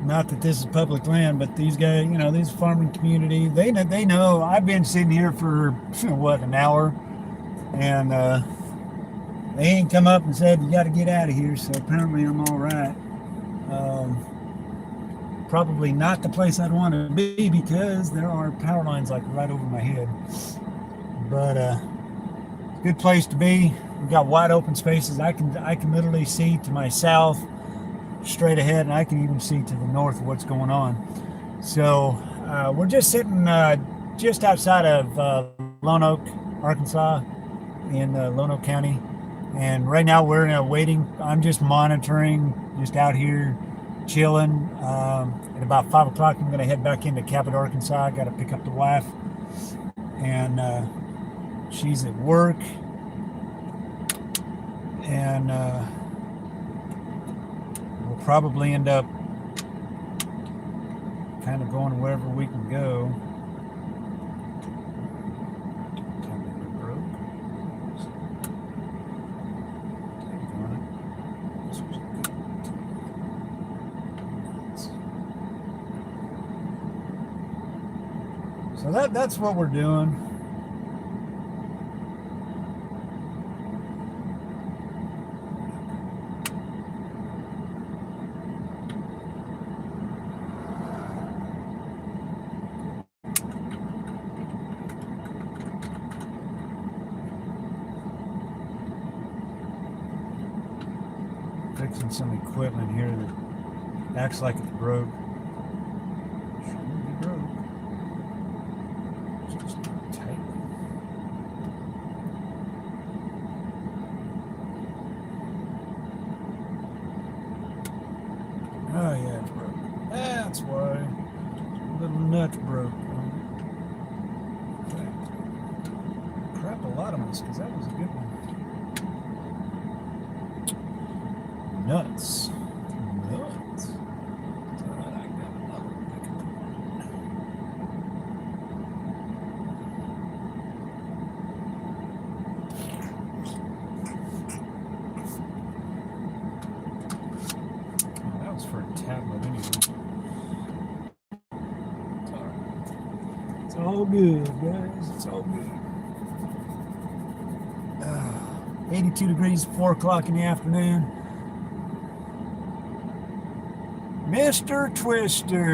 Not that this is public land, but these guys, you know, these farming community, they know. I've been sitting here for what, an hour, and they ain't come up and said you got to get out of here. So apparently I'm all right. Probably not the place I'd want to be because there are power lines like right over my head. But good place to be. We've got wide open spaces. I can literally see to my south, straight ahead, and I can even see to the north of what's going on. So we're just sitting just outside of Lone Oak, Arkansas, in Lone Oak County, and right now we're waiting. I'm just monitoring, just out here chilling. At about 5 o'clock I'm going to head back into Cabot, Arkansas. I got to pick up the wife, and she's at work, and we'll probably end up kind of going wherever we can go. So that's what we're doing. Fixing some equipment here that acts like it's broke. Shouldn't be broke. It's just tight. Oh yeah, it's broke. That's why. Little nut's broke. Crap a lot of us, because that was a good one. Nuts. Nuts. Alright, I got another one I can put on. Oh, that was for a tablet anyway. It's all good, guys. It's all good. 82 degrees, 4 o'clock in the afternoon. Mr. Twister.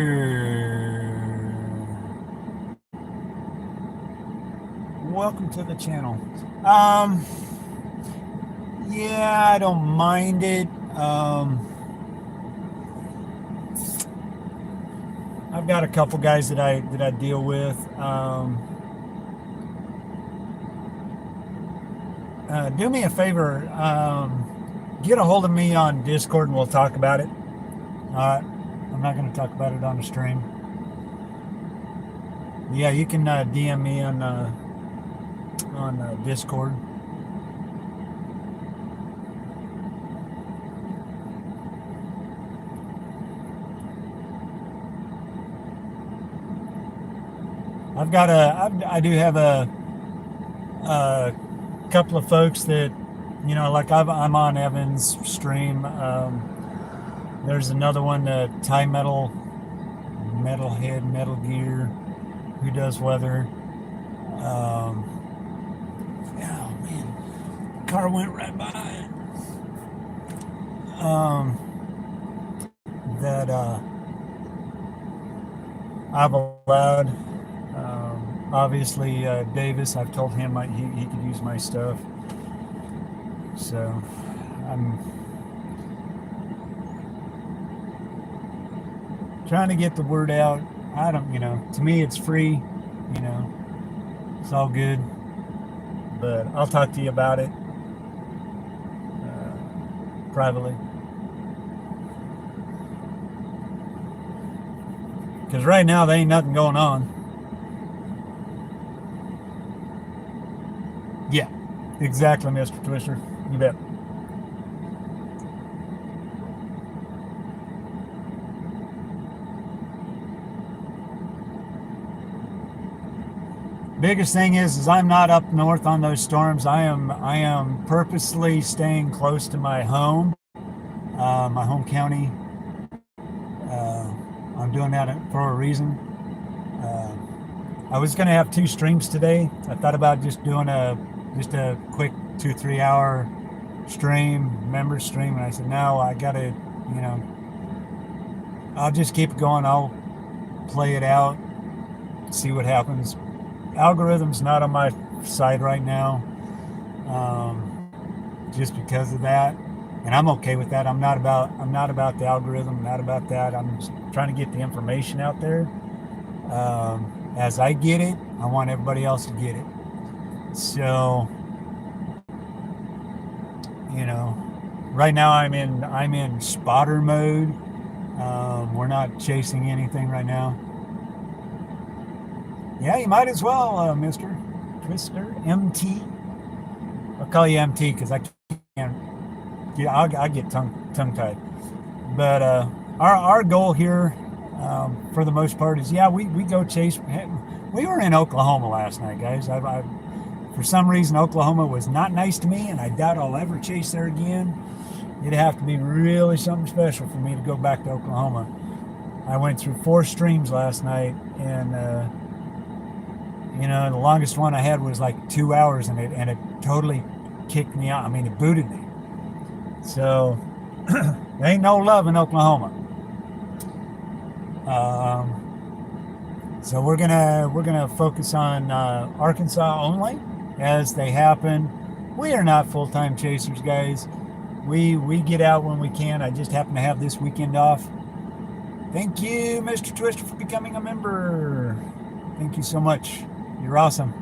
Welcome to the channel. Yeah, I don't mind it. I've got a couple guys that I deal with. Do me a favor, get a hold of me on Discord and we'll talk about it. I'm not going to talk about it on the stream. Yeah, you can DM me on Discord. I do have a couple of folks that, you know, like I'm on Evan's stream. There's another one, Thai Metalhead, Metal Gear, who does weather. Oh man, the car went right by. That I've allowed. Obviously, Davis, I've told him he could use my stuff. So I'm trying to get the word out. I don't, you know, to me it's free, you know, it's all good. But I'll talk to you about it privately. Because right now there ain't nothing going on. Yeah, exactly, Mr. Twister. You bet. Biggest thing is I'm not up north on those storms. I am purposely staying close to my home county. I'm doing that for a reason. I was going to have 2 streams today. I thought about just doing a quick 2-3 hour stream, member stream, and I said no, I gotta, I'll just keep it going. I'll play it out, see what happens. Algorithm's not on my side right now, just because of that, and I'm okay with that. I'm not about the algorithm. I'm not about that. I'm just trying to get the information out there. As I get it, I want everybody else to get it. So, right now I'm in spotter mode. We're not chasing anything right now. Yeah, you might as well, Mr. Twister, MT. I'll call you MT because I can't. Yeah, I get tongue-tied. But our goal here, for the most part, is we go chase. We were in Oklahoma last night, guys. I for some reason Oklahoma was not nice to me, and I doubt I'll ever chase there again. It'd have to be really something special for me to go back to Oklahoma. I went through 4 streams last night, and the longest one I had was like 2 hours, and it totally kicked me out. I mean, it booted me. So there ain't no love in Oklahoma. So we're gonna focus on Arkansas only as they happen. We are not full-time chasers, guys. We get out when we can. I just happen to have this weekend off. Thank you, Mr. Twister, for becoming a member. Thank you so much. You're awesome.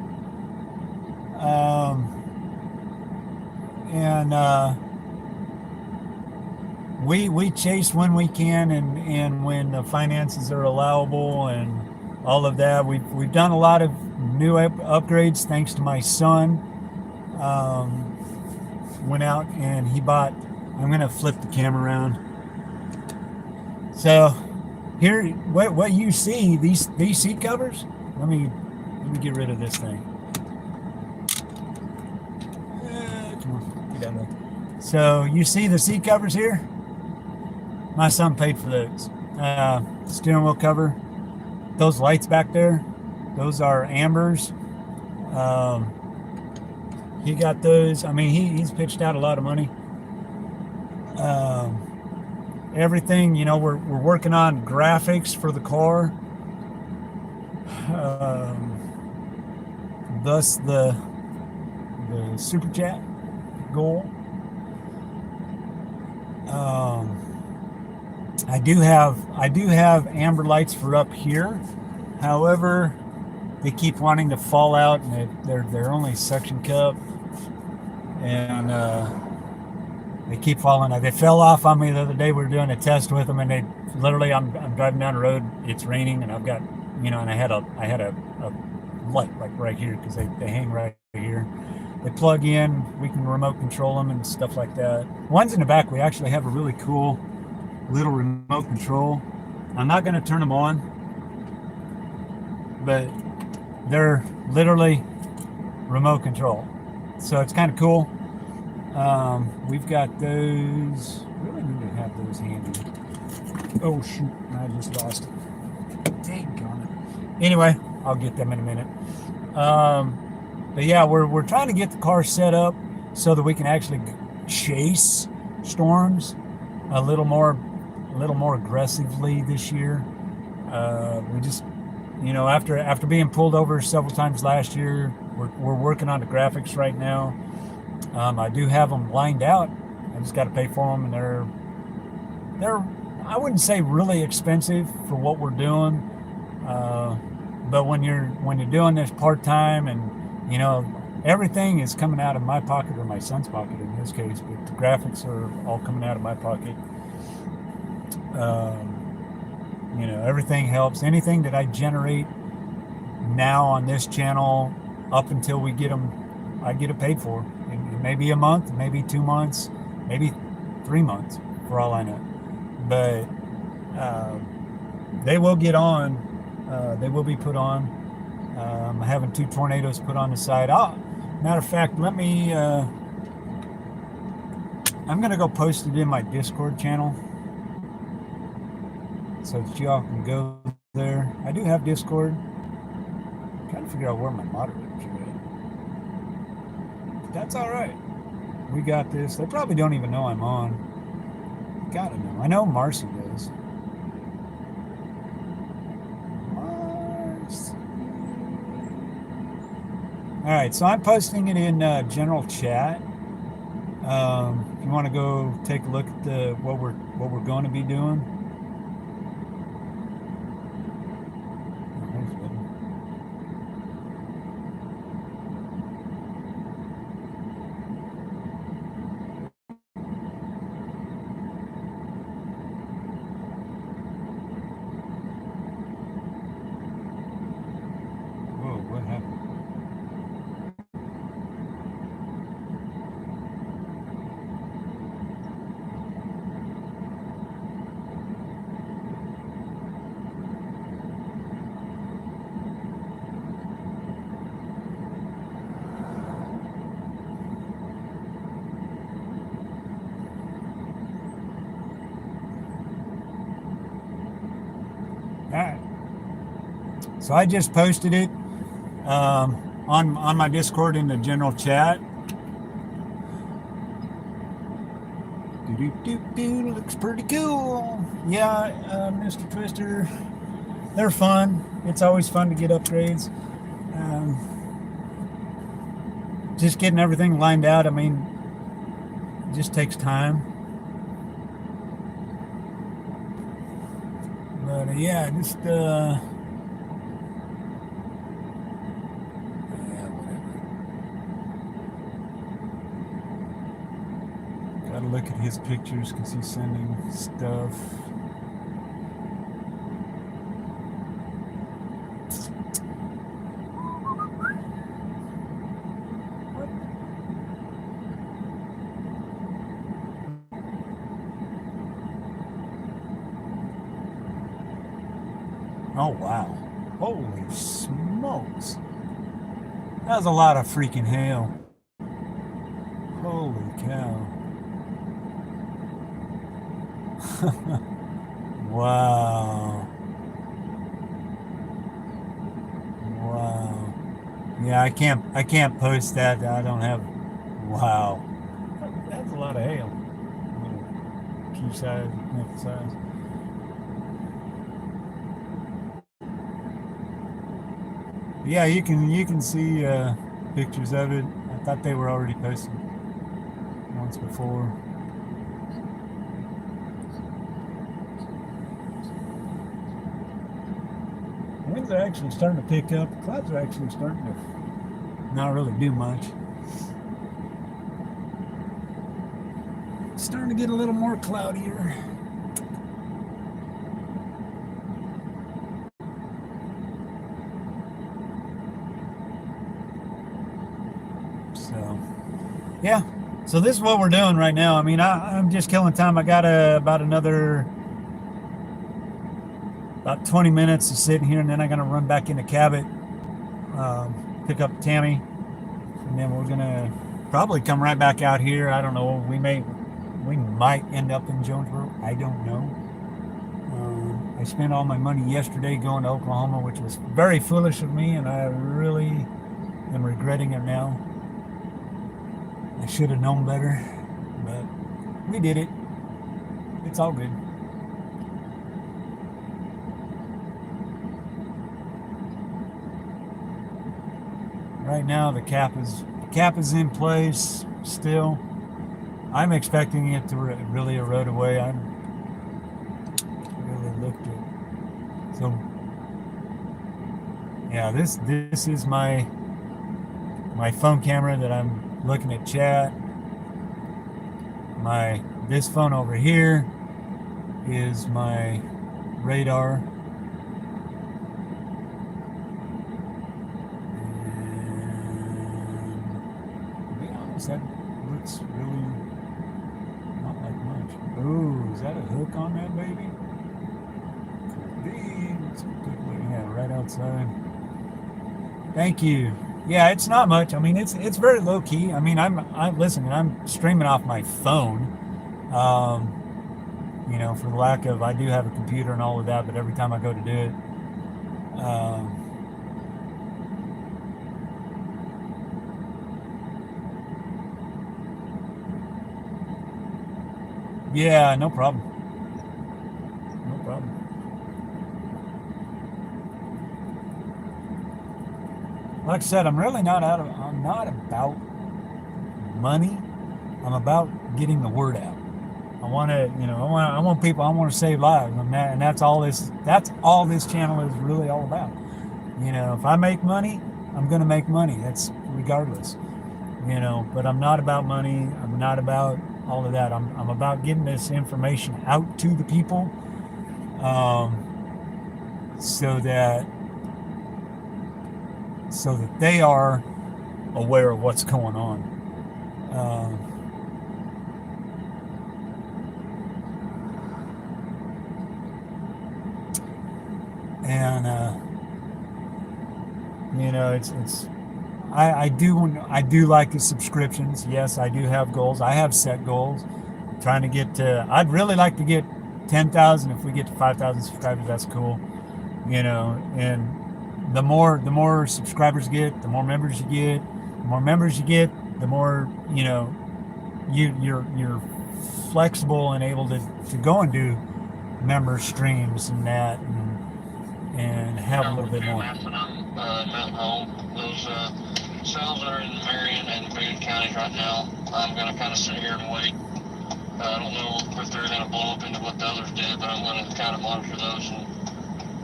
We chase when we can, and when the finances are allowable and all of that. We've done a lot of new upgrades thanks to my son. Went out and he bought. I'm gonna flip the camera around. So here, what you see, these seat covers. Let me get rid of this thing. Come on, get down there. So you see the seat covers here? My son paid for those. Steering wheel cover. Those lights back there, those are Amber's. He got those. I mean, he's pitched out a lot of money. Everything, we're working on graphics for the car. Thus the super chat goal. I do have amber lights for up here. However, they keep wanting to fall out, and they're only suction cup, and they keep falling out. They fell off on me the other day. We were doing a test with them, and they literally, I'm driving down the road. It's raining, and I've got, and I had a light like right here because they hang right here. They plug in. We can remote control them and stuff like that. Ones in the back, we actually have a really cool little remote control. I'm not going to turn them on, but they're literally remote control, so it's kind of cool. We've got those. Really need to have those handy. Oh shoot, I just lost it. Dang on it. Anyway, I'll get them in a minute. But yeah, we're trying to get the car set up so that we can actually chase storms a little more aggressively this year. We just, after being pulled over several times last year, we're working on the graphics right now. I do have them lined out. I just got to pay for them, and they're I wouldn't say really expensive for what we're doing. But when you're doing this part time, and everything is coming out of my pocket, or my son's pocket in this case, but the graphics are all coming out of my pocket. You know, everything helps. Anything that I generate now on this channel up until we get them, I get it paid for. It may be a month, maybe 2 months, maybe 3 months, for all I know. But they will get on. They will be put on. I'm having 2 tornadoes put on the side. Matter of fact, let me. I'm gonna go post it in my Discord channel so that y'all can go there. I do have Discord. I'm trying to figure out where my moderators are at. That's all right. We got this. They probably don't even know I'm on. Gotta know. I know Marcy does. Marcy. All right, so I'm posting it in general chat. If you want to go take a look at what we're going to be doing. So I just posted it on my Discord in the general chat. Looks pretty cool. Yeah, Mr. Twister. They're fun. It's always fun to get upgrades. Just getting everything lined out. I mean, it just takes time. But yeah, just gotta look at his pictures because he's sending stuff. Oh wow, holy smokes, that was a lot of freaking hail. Holy cow. Wow. Wow. Yeah, I can't post that. I don't have. Wow. That's a lot of hail. Key size, nickel size. Yeah, you can see pictures of it. I thought they were already posted once before. Winds are actually starting to pick up. Clouds are actually starting to not really do much. It's starting to get a little more cloudier. So, yeah. So this is what we're doing right now. I mean, I'm just killing time. I got about 20 minutes of sitting here, and then I'm gonna run back into Cabot, pick up Tammy, and then we're gonna probably come right back out here. I don't know. We might end up in Jonesboro. I don't know. I spent all my money yesterday going to Oklahoma, which was very foolish of me, and I really am regretting it now. I should have known better, but we did it. It's all good. Right now, the cap is in place still. I'm expecting it to really erode away. I'm really looked at. So, yeah, this is my phone camera that I'm looking at chat. This phone over here is my radar. And to be honest, that looks really not like much. Oh, is that a hook on that baby? Could be. Let's take a look at that right outside. Thank you. Yeah, it's not much. I mean, it's very low key. I mean, I'm listening. I'm streaming off my phone. You know, for the lack of, I do have a computer and all of that, but every time I go to do it, yeah, no problem. No problem. Like I said, I'm not about money. I'm about getting the word out. I want to, you know, I want people, I want to save lives, and that's all this channel is really all about. You know, if I make money, I'm going to make money. That's regardless, you know, but I'm not about money. I'm not about all of that. I'm about getting this information out to the people, so that they are aware of what's going on. And you know, I do like the subscriptions. Yes, I do have goals. I have set goals. I'm trying to get to. I'd really like to get 10,000. If we get to 5,000 subscribers, that's cool. You know, and the more subscribers you get, the more members you get. The more members you get, the more, you know, you're flexible and able to go and do member streams and that, and have a little bit more. Mountain Home. Those cells that are in Marion and Boone counties right now, I'm going to kind of sit here and wait. I don't know if they're going to blow up into what the others did, but I'm going to kind of monitor those and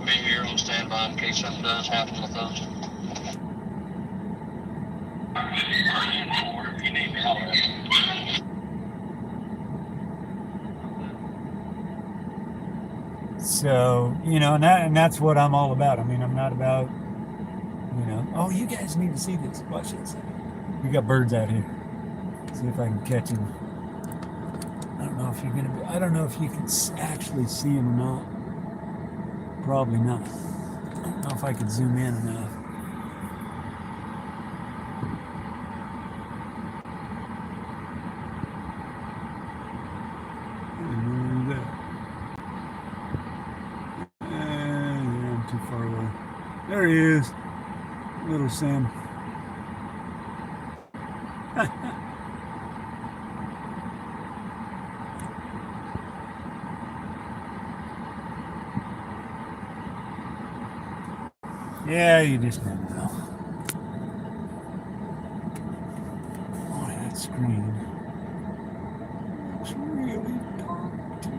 be here on standby in case something does happen with those. If you need help. So, you know, and that's what I'm all about. I mean, I'm not about, you know, oh, you guys need to see this. Watch this. We got birds out here. See if I can catch them. I don't know if you're gonna be. I don't know if you can actually see them or not. Probably not. I don't know if I could zoom in enough. I'm too far away. There he is, little Sam. Yeah, you just never know. Boy, that screen looks really dark to me.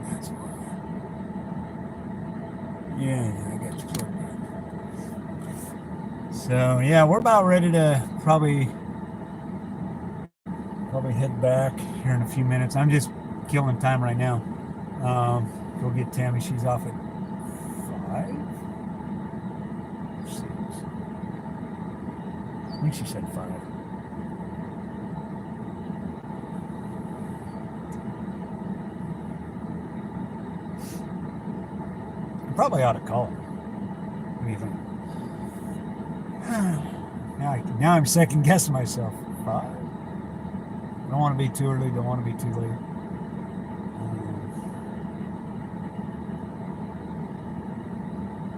That's why. Yeah, I got you plugged in. So yeah, we're about ready to probably head back here in a few minutes. I'm just killing time right now. Go get Tammy. She's off at 5 or 6. I think she said 5. I probably ought to call her. What do you think? Now I'm second guessing myself. 5. Don't want to be too early. Don't want to be too late.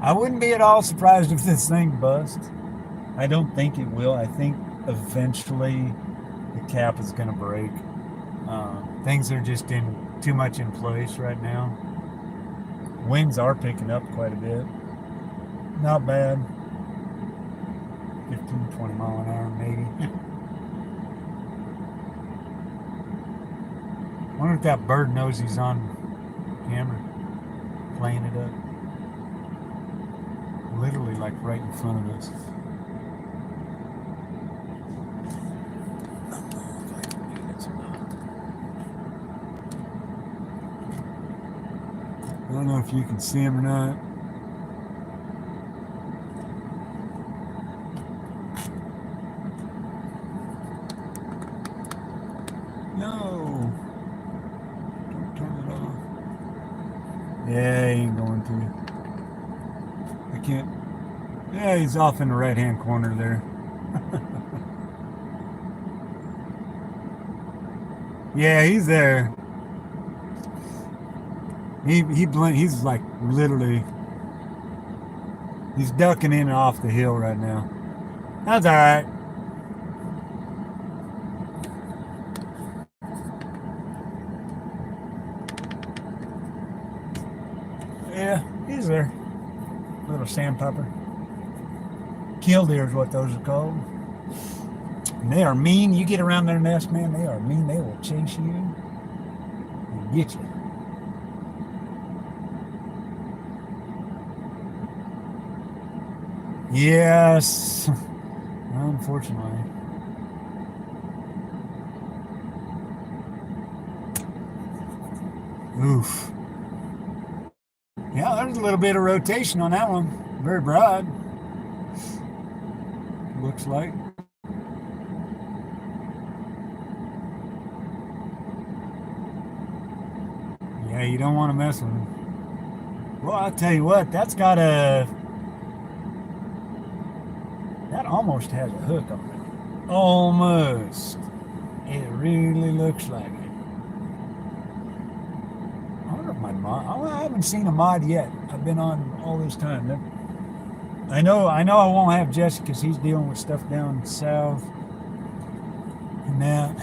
I wouldn't be at all surprised if this thing busts. I don't think it will. I think eventually the cap is going to break. Things are just too much in place right now. Winds are picking up quite a bit. Not bad. 15, 20 mile an hour maybe. I wonder if that bird knows he's on camera, playing it up. Literally like right in front of us. I don't know if I can do this or not. I don't know if you can see him or not. No. Don't turn it off. Yeah, he ain't going to. I can't. Yeah, he's off in the right-hand corner there. Yeah, he's there. He's like literally, he's ducking in and off the hill right now. That's all right. Yeah, he's there. Little sandpiper. Killdeer is what those are called. And they are mean. You get around their nest, man, they are mean. They will chase you and get you. Yes, unfortunately. Oof. Yeah, there's a little bit of rotation on that one. Very broad. Looks like. Yeah, you don't want to mess with them. Well, I'll tell you what, that almost has a hook on it. Almost. It really looks like it. I wonder if my mod, I haven't seen a mod yet. I've been on all this time. I know I won't have Jesse because he's dealing with stuff down south and that.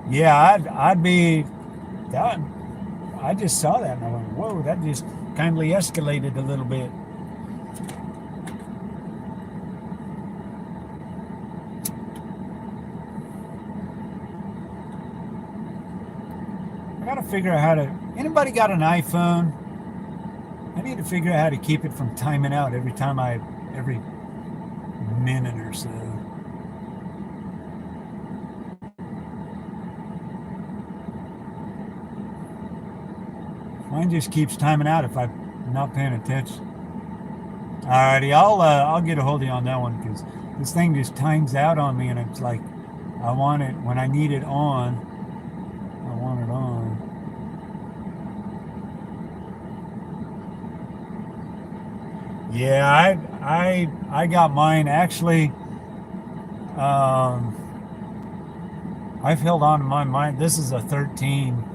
Yeah, I'd be that. I just saw that and I went, whoa, that just kindly escalated a little bit. I gotta figure out how to. Anybody got an iPhone? I need to figure out how to keep it from timing out every minute or so. Mine just keeps timing out if I'm not paying attention. Alrighty, I'll get a hold of you on that one because this thing just times out on me and it's like I want it when I need it on. I want it on. Yeah, I got mine actually. I've held on to mine. This is a 13.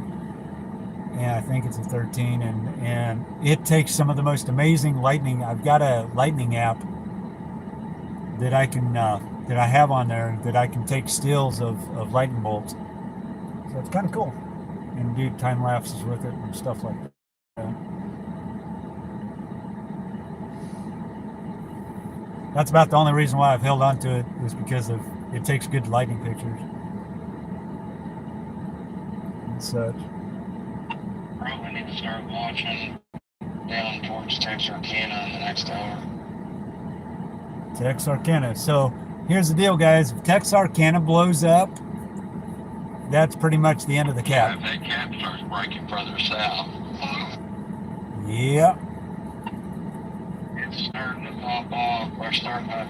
Yeah, I think it's a 13, and it takes some of the most amazing lightning. I've got a lightning app that I can that I have on there that I can take stills of lightning bolts. So it's kind of cool, and do time lapses with it and stuff like that. That's about the only reason why I've held on to it is because of it takes good lightning pictures and such. Probably need to start launching down towards Texarkana in the next hour. Texarkana. So here's the deal, guys. If Texarkana blows up, that's pretty much the end of the cap. Yeah, if that cap starts breaking further south. Yeah. It's starting to pop off. We're starting to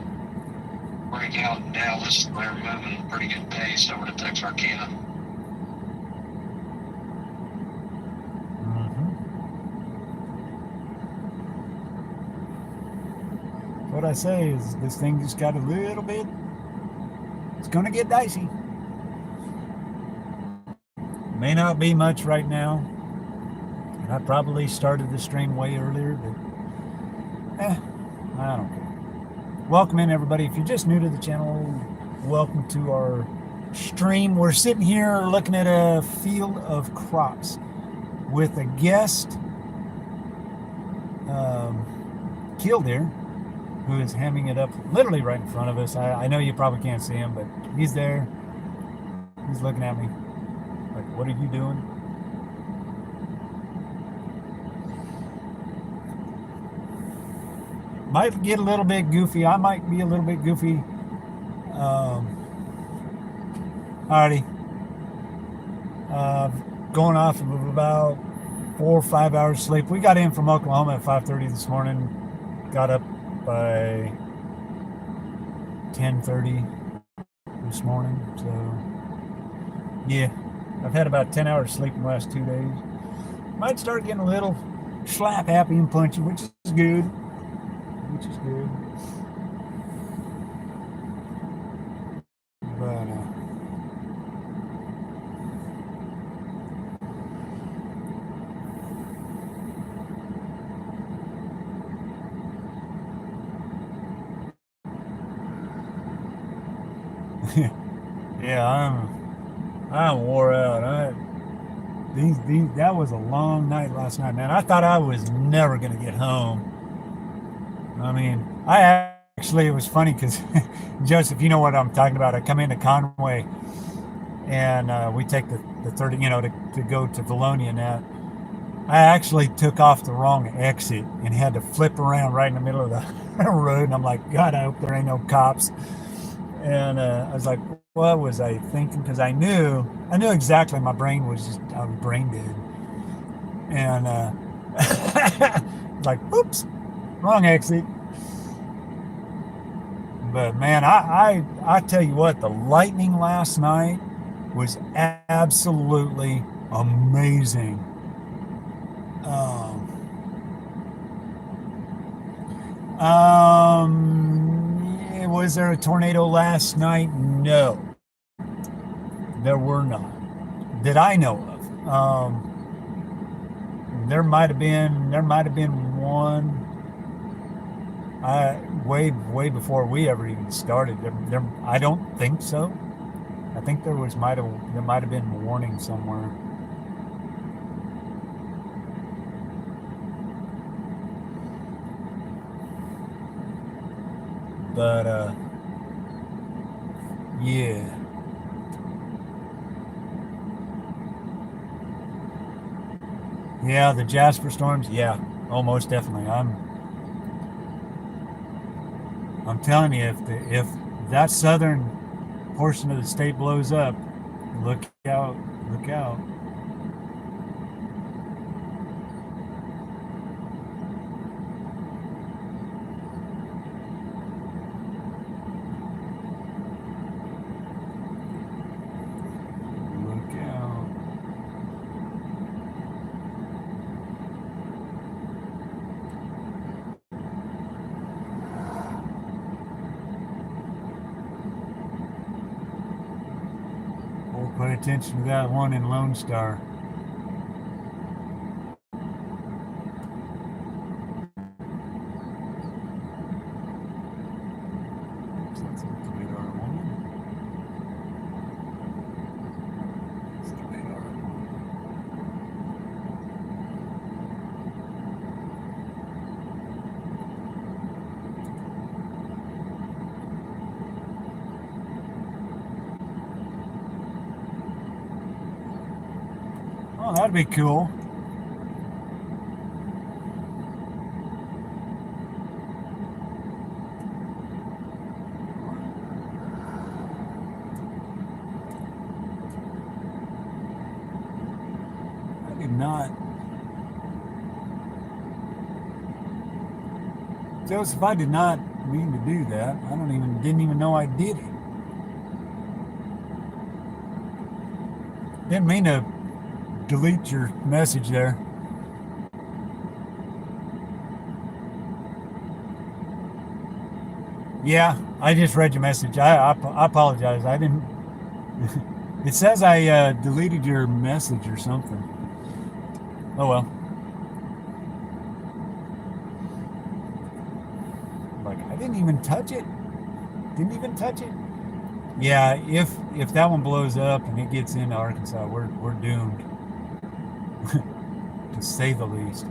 break out in Dallas. They're moving pretty good pace over to Texarkana. What I say is this thing just got a little bit, it's going to get dicey. May not be much right now. And I probably started the stream way earlier, but I don't care. Welcome in, everybody. If you're just new to the channel, welcome to our stream. We're sitting here looking at a field of crops with a guest, killdeer, who is hamming it up literally right in front of us. I know you probably can't see him, but he's there. He's looking at me like, what are you doing? might get a little bit goofy. I might be a little bit goofy. Alrighty. Going off of about 4 or 5 hours sleep. We got in from Oklahoma at 5:30 this morning. Got up by 10:30 this morning. So yeah, I've had about 10 hours sleep in the last 2 days. Might start getting a little slap happy and punchy, which is good. Which is good. But yeah, I'm wore out. That was a long night last night, man. I thought I was never gonna get home. I mean, it was funny because Joseph, you know what I'm talking about. I come into Conway and we take the 30, to go to Valonia and that. I actually took off the wrong exit and had to flip around right in the middle of the road. And I'm like, God, I hope there ain't no cops. And I was like, what was I thinking? Because I knew exactly. My brain was I was brain dead. And like, oops, wrong exit. But man, I tell you what, the lightning last night was absolutely amazing. Was there a tornado last night? No, there were not. That I know of. There might have been one. Way before we ever even started. I don't think so. I think there might have been a warning somewhere. But yeah. Yeah, the Jasper storms, yeah. Oh, most definitely. I'm telling you, if that southern portion of the state blows up, look out, look out. Look out. Oh, pay attention to that one in Lone Star. Oh, that'd be cool. I did not. Joseph, I did not mean to do that. Didn't even know I did it. Didn't mean to delete your message there. Yeah, I just read your message. I apologize. I didn't. It says I deleted your message or something. Oh well. Like I didn't even touch it. Didn't even touch it. Yeah, if that one blows up and it gets into Arkansas, we're doomed. To say the least.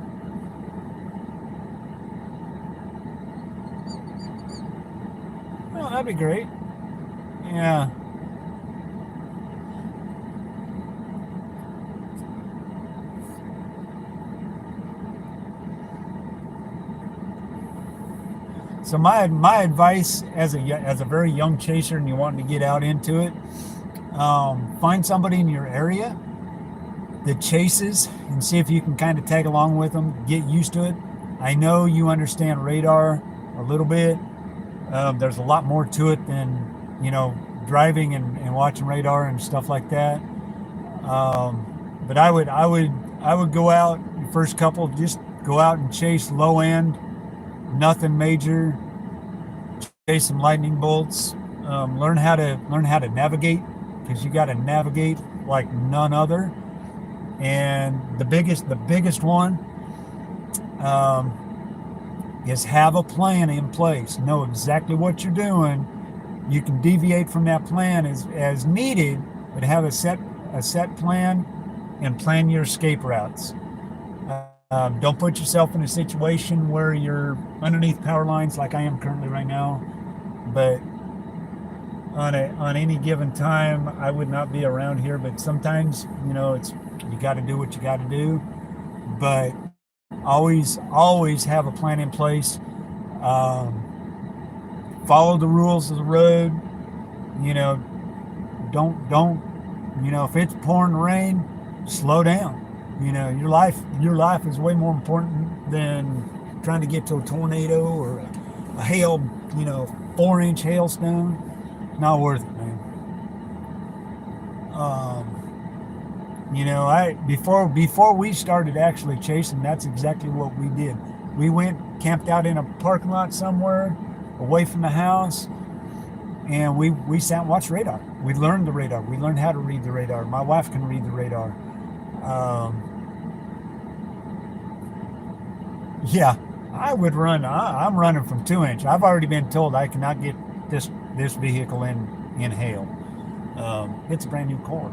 Well, that'd be great. Yeah. So my advice as a very young chaser and you want to get out into it, find somebody in your area that chases and see if you can kind of tag along with them, get used to it. I know you understand radar a little bit. There's a lot more to it than, driving and watching radar and stuff like that. But I would go out the first couple, just go out and chase low end, nothing major, chase some lightning bolts, learn how to navigate, because you got to navigate like none other. And the biggest one is have a plan in place. Know exactly what you're doing. You can deviate from that plan as needed, but have a set plan and plan your escape routes. Don't put yourself in a situation where you're underneath power lines like I am currently right now. But on any given time, I would not be around here. But sometimes, it's you got to do what you got to do. But always have a plan in place. Follow the rules of the road. Don't if it's pouring rain, slow down. Your life is way more important than trying to get to a tornado or a hail 4-inch hailstone. Not worth it, man. Before we started actually chasing, that's exactly what we did. We went camped out in a parking lot somewhere away from the house, and we sat and watched radar. We learned the radar. We learned how to read the radar. My wife can read the radar. Yeah, I would run. I'm running from 2-inch. I've already been told I cannot get this vehicle in hail. It's a brand new car.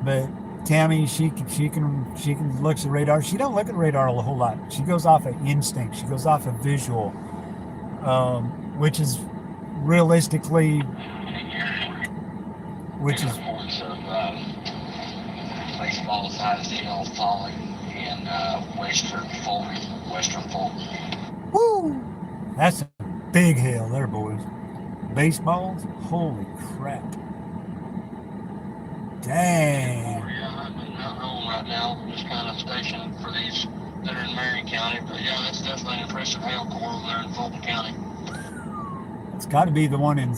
But Tammy, she can look at the radar. She don't look at radar a whole lot. She goes off of instinct. She goes off of visual, which is realistically, which is reports of baseball sized hail falling in western Fulton. woo. That's a big hail there, boys. Baseballs, holy crap! Dang. Yeah, I'm not home right now. Just kind of stationed for these that are in Marion County. But yeah, that's definitely an impressive hail core over there in Fulton County. It's got to be the one in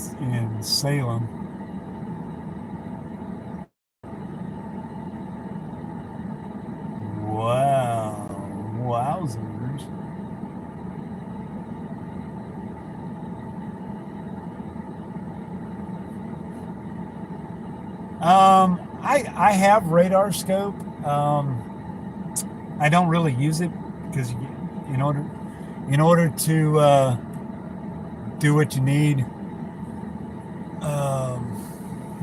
Salem. Wow, wowzers! I have radar scope. I don't really use it because in order to do what you need,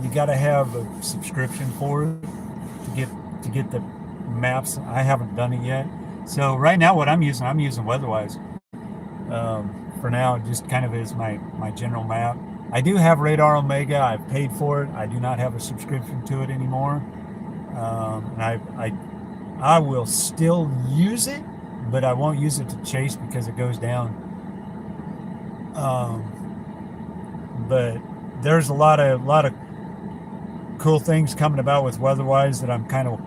you got to have a subscription for it to get the maps. I haven't done it yet. So right now, what I'm using WeatherWise for now, just kind of as my general map. I do have Radar Omega. I've paid for it. I do not have a subscription to it anymore. And I will still use it, but I won't use it to chase because it goes down. But there's a lot of cool things coming about with WeatherWise that I'm kind of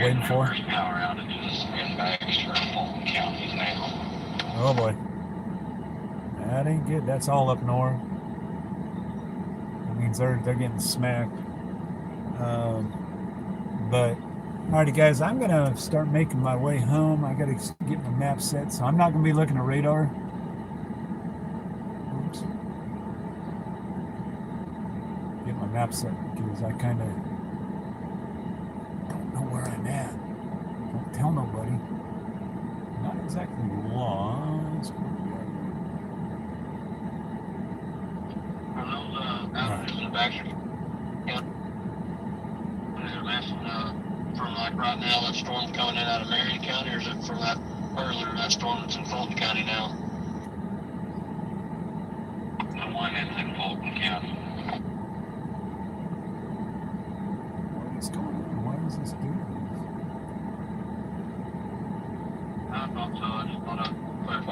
waiting for. There's power outages in Baxter and Fulton counties now. Oh boy, that ain't good. That's all up north. That means they're getting smacked. But alrighty, guys, I'm gonna start making my way home. I gotta get my map set, so I'm not gonna be looking at radar. Oops. Get my map set because I kind of don't know where I'm at. Don't tell nobody. Not exactly lost. Are those outages in Baxter County? They're messing from like right now that storm coming in out of Marion County, or is it from that earlier that storm that's in Fulton County now? The one that's in Fulton County. What is going on? Why is this doing I thought so. I just thought I'd clarify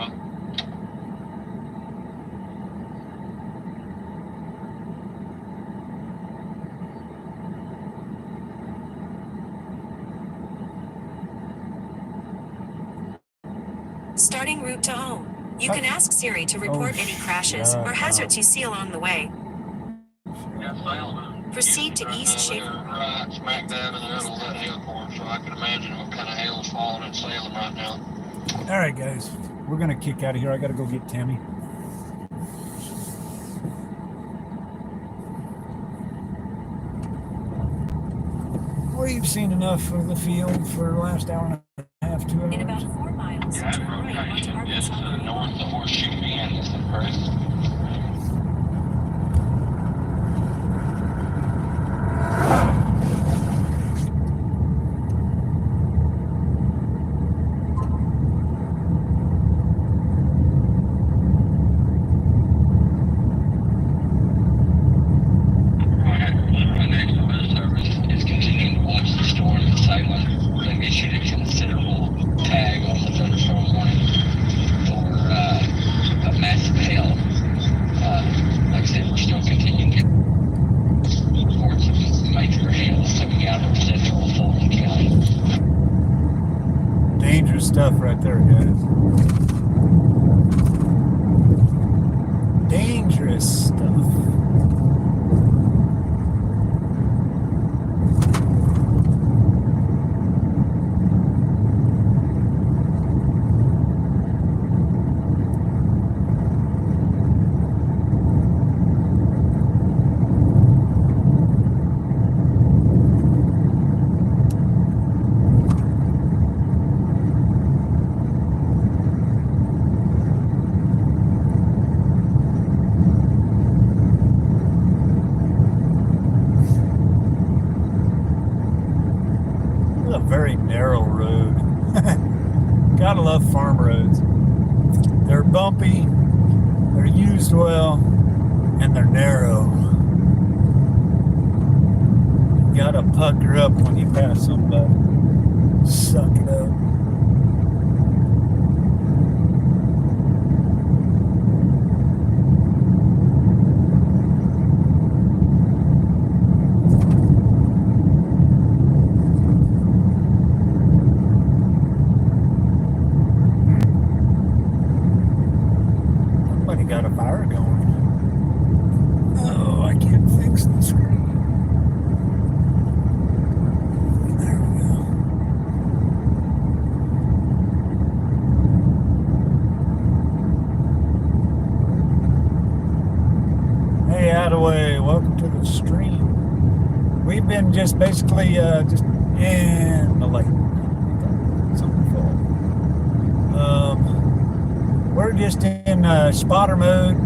route to home. You can ask Siri to report any crashes or hazards you see along the way. Proceed to East Shaver. Right smack dab in the middle of that hail form, so I can imagine what kind of hail is falling in Salem right now. All right, guys, we're gonna kick out of here. I gotta go get Tammy. We've seen enough of the field for the last hour and a half, 2 hours. In about 4 miles, Yeah, turn right onto it's Arkansas. north of Horseshoe Bend, is that correct? Dangerous stuff right there, guys. Dangerous stuff. A very narrow road. Gotta love farm roads. They're bumpy, they're used well, and they're narrow. You gotta pucker up when you pass somebody. Suck it up. Somebody got a fire going. Oh, I can't fix the screen. There we go. Hey, Attaway, welcome to the stream. We've been just basically just in the lake. Something full. We're just in spotter mode,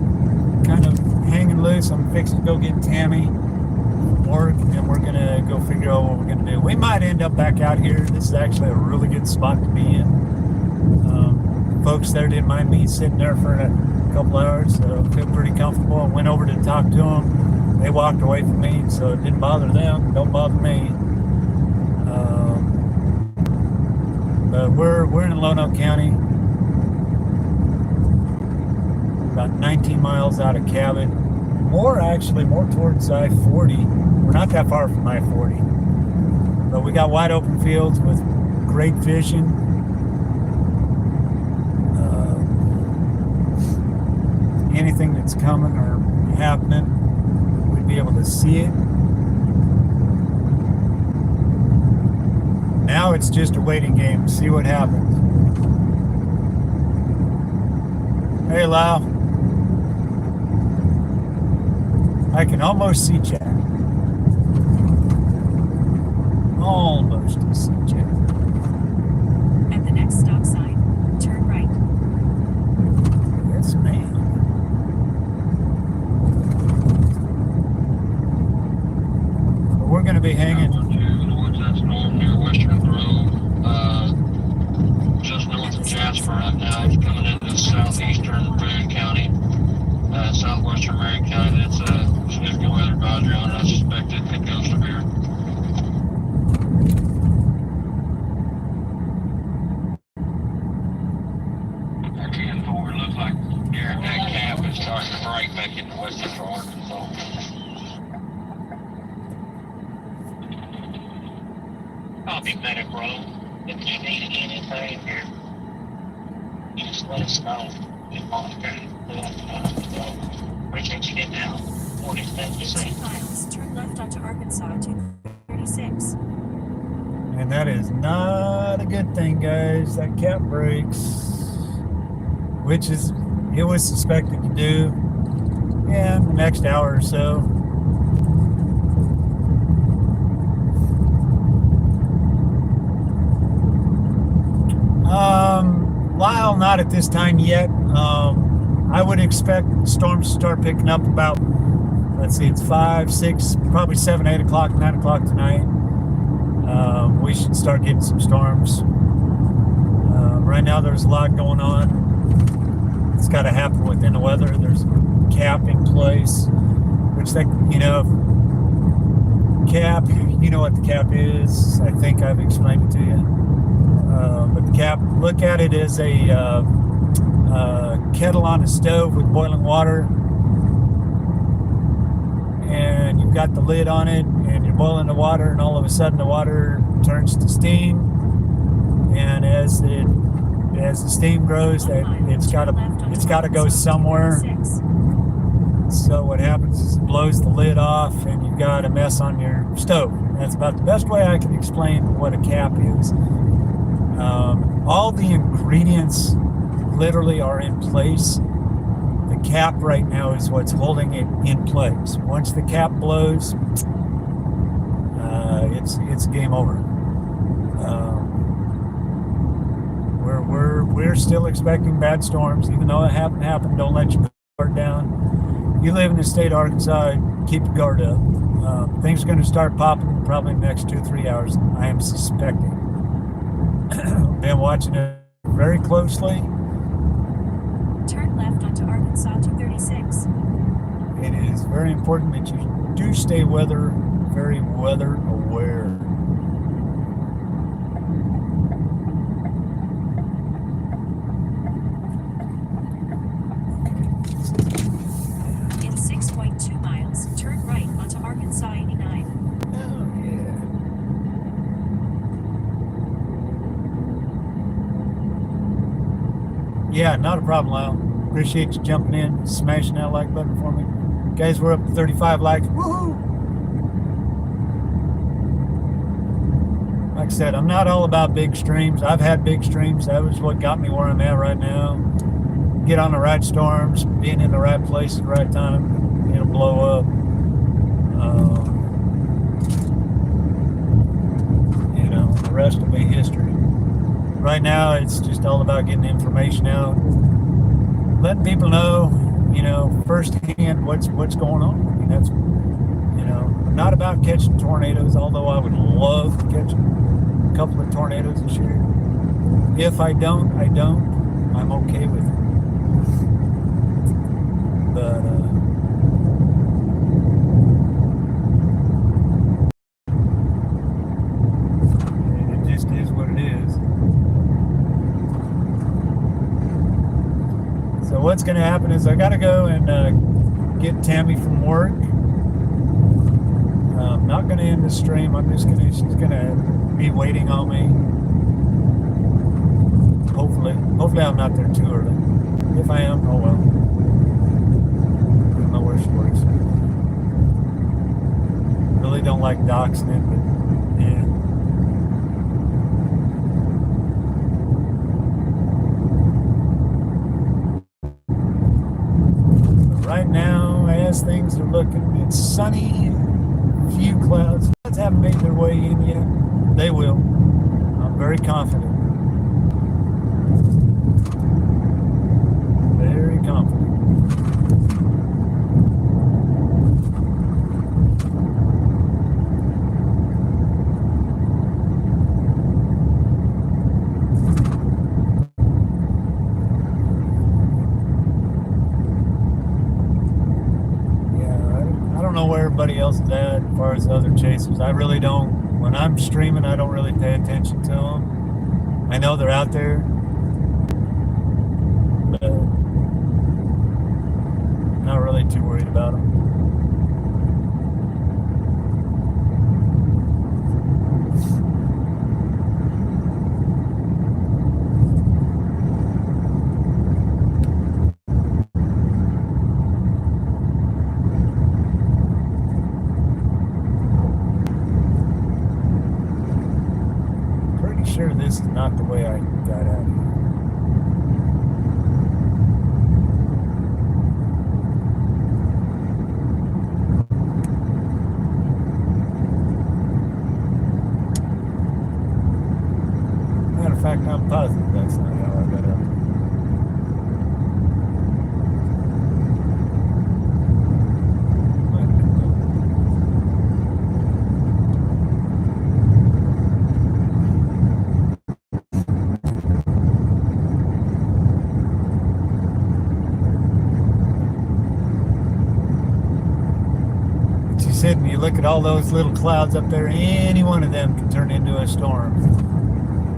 kind of hanging loose. I'm fixing to go get Tammy from work, and we're gonna go figure out what we're gonna do. We might end up back out here. This is actually a really good spot to be in. Folks there didn't mind me sitting there for a couple hours, so I feel pretty comfortable. I went over to talk to them. They walked away from me, so it didn't bother them. Don't bother me. But we're in Lonoke County, about 19 miles out of Cabot. More towards I-40. We're not that far from I-40. But we got wide open fields with great fishing. Anything that's coming or happening, we'd be able to see it. Now it's just a waiting game to see what happens. Hey, Lau. I can almost see Jack. Almost see Jack. At the next stop sign, turn right. Yes, ma'am. We're going to be hanging. That's north near Western Grove, just north of Jasper right now. It's coming into southeastern Marion County, southwestern Marion County. It's a significant weather advisory on it. I suspect it could go severe. Our 10-4 looks like Garrett, that camp is starting to break back into West Central Arkansas. Copy, medic, bro. If you need anything here, just let us know. Okay. Where can you get now? 47 In 2 miles, turn left onto Arkansas 236. And that is not a good thing, guys. That cap breaks, which is it was suspected to do in the next hour or so. Lyle, not at this time yet. I would expect storms to start picking up about, let's see, it's 5, 6, probably 7, 8 o'clock, 9 o'clock tonight. We should start getting some storms. Right now there's a lot going on. It's got to happen within the weather. There's a cap in place, which that, cap, you know what the cap is. I think I've explained it to you. But the cap, look at it as a kettle on a stove with boiling water, and you've got the lid on it, and you're boiling the water, and all of a sudden the water turns to steam, and as the steam grows, that it's got to go somewhere. So what happens is it blows the lid off, and you've got a mess on your stove. That's about the best way I can explain what a cap is. All the ingredients literally are in place. The cap right now is what's holding it in place. Once the cap blows, it's game over. We're still expecting bad storms, even though it haven't happened. Don't let your guard down. You live in the state of Arkansas, keep your guard up. Things are going to start popping probably in the next 2 or 3 hours. I am suspecting. Been watching it very closely. Turn left onto Arkansas 236. It is very important that you do stay very weather aware. In 6.2 miles, turn right onto Arkansas 89. Yeah, not a problem, Lyle. Appreciate you jumping in, smashing that like button for me. Guys, we're up to 35 likes. Woohoo! Like I said, I'm not all about big streams. I've had big streams. That was what got me where I'm at right now. Get on the right storms, being in the right place at the right time, it'll blow up. The rest will be history. Right now, it's just all about getting the information out, letting people know, firsthand what's going on. I mean, that's, I'm not about catching tornadoes, although I would love to catch a couple of tornadoes this year. If I don't, I'm okay with it. But, it just is what it is. So what's going to happen is I got to go and get Tammy from work. I'm not going to end the stream. She's going to be waiting on me. Hopefully I'm not there too early. If I am, oh well. I don't know where she works. Really don't like doxing it, but yeah. Right now, as things are looking, it's sunny, few clouds. Clouds haven't made their way in yet. They will. I'm very confident. Very confident. Everybody else is at as far as the other chasers. I really don't, when I'm streaming, I don't really pay attention to them. I know they're out there, but I'm not really too worried about them. this is not the way I got out of here. Matter of fact, I'm positive that's not how I got out there. But you sit and you look at all those little clouds up there, any one of them can turn into a storm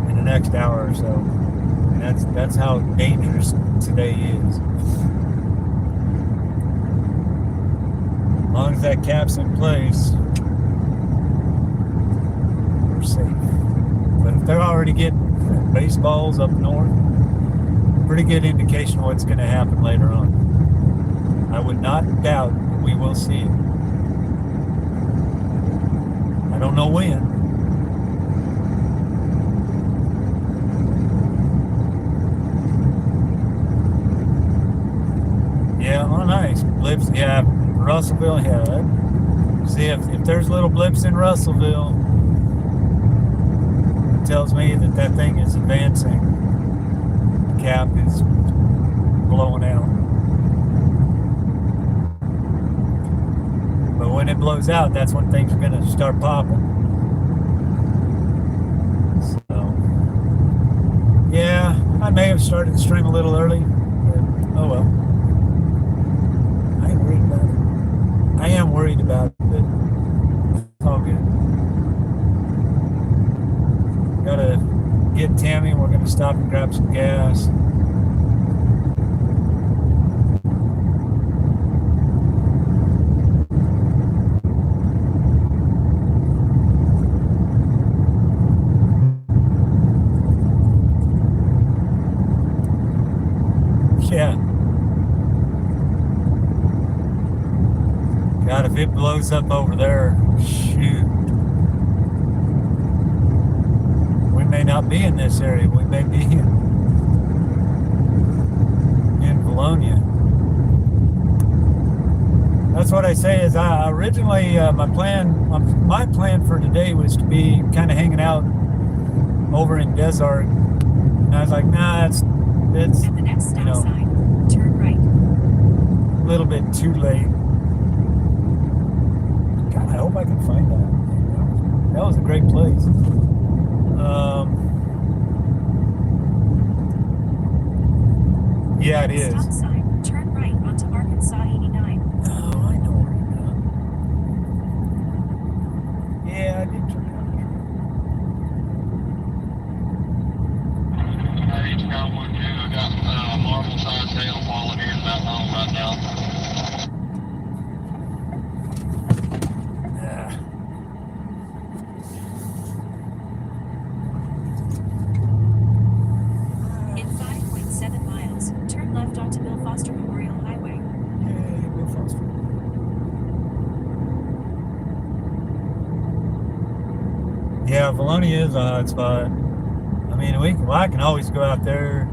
in the next hour or so. And that's how dangerous today is. As long as that cap's in place, we're safe. But if they're already getting baseballs up north, pretty good indication of what's going to happen later on. I would not doubt that we will see it. I don't know when. Yeah, on ice. Blips, yeah. Russellville, yeah. See, if there's little blips in Russellville, it tells me that that thing is advancing. The cap is blowing out. But when it blows out, that's when things are going to start popping. So, yeah, I may have started the stream a little early, but oh well. I ain't worried about it. I am worried about it, but it's all good. Gotta get Tammy. We're gonna stop and grab some gas. Yeah. God, if it blows up over there, shoot. We may not be in this area. We may be in Valonia. That's what I say is I originally, my plan for today was to be kind of hanging out over in Desart. And I was like, nah, it's At the next stop sign, turn right. a little bit too late. God, I hope I can find that. That was a great place. Yeah, it is. Stop sign, turn right onto Arkansas 89. Oh, I know where you're going. Yeah, I did turn out here. I each got one too. I got marble size hail falling here in Mount Home right now. Yeah. In 5.7 miles, turn left onto Bill Foster Memorial Highway. Yay, Bill Foster. Yeah, Valonia is a hot spot. I mean, I can always go out there,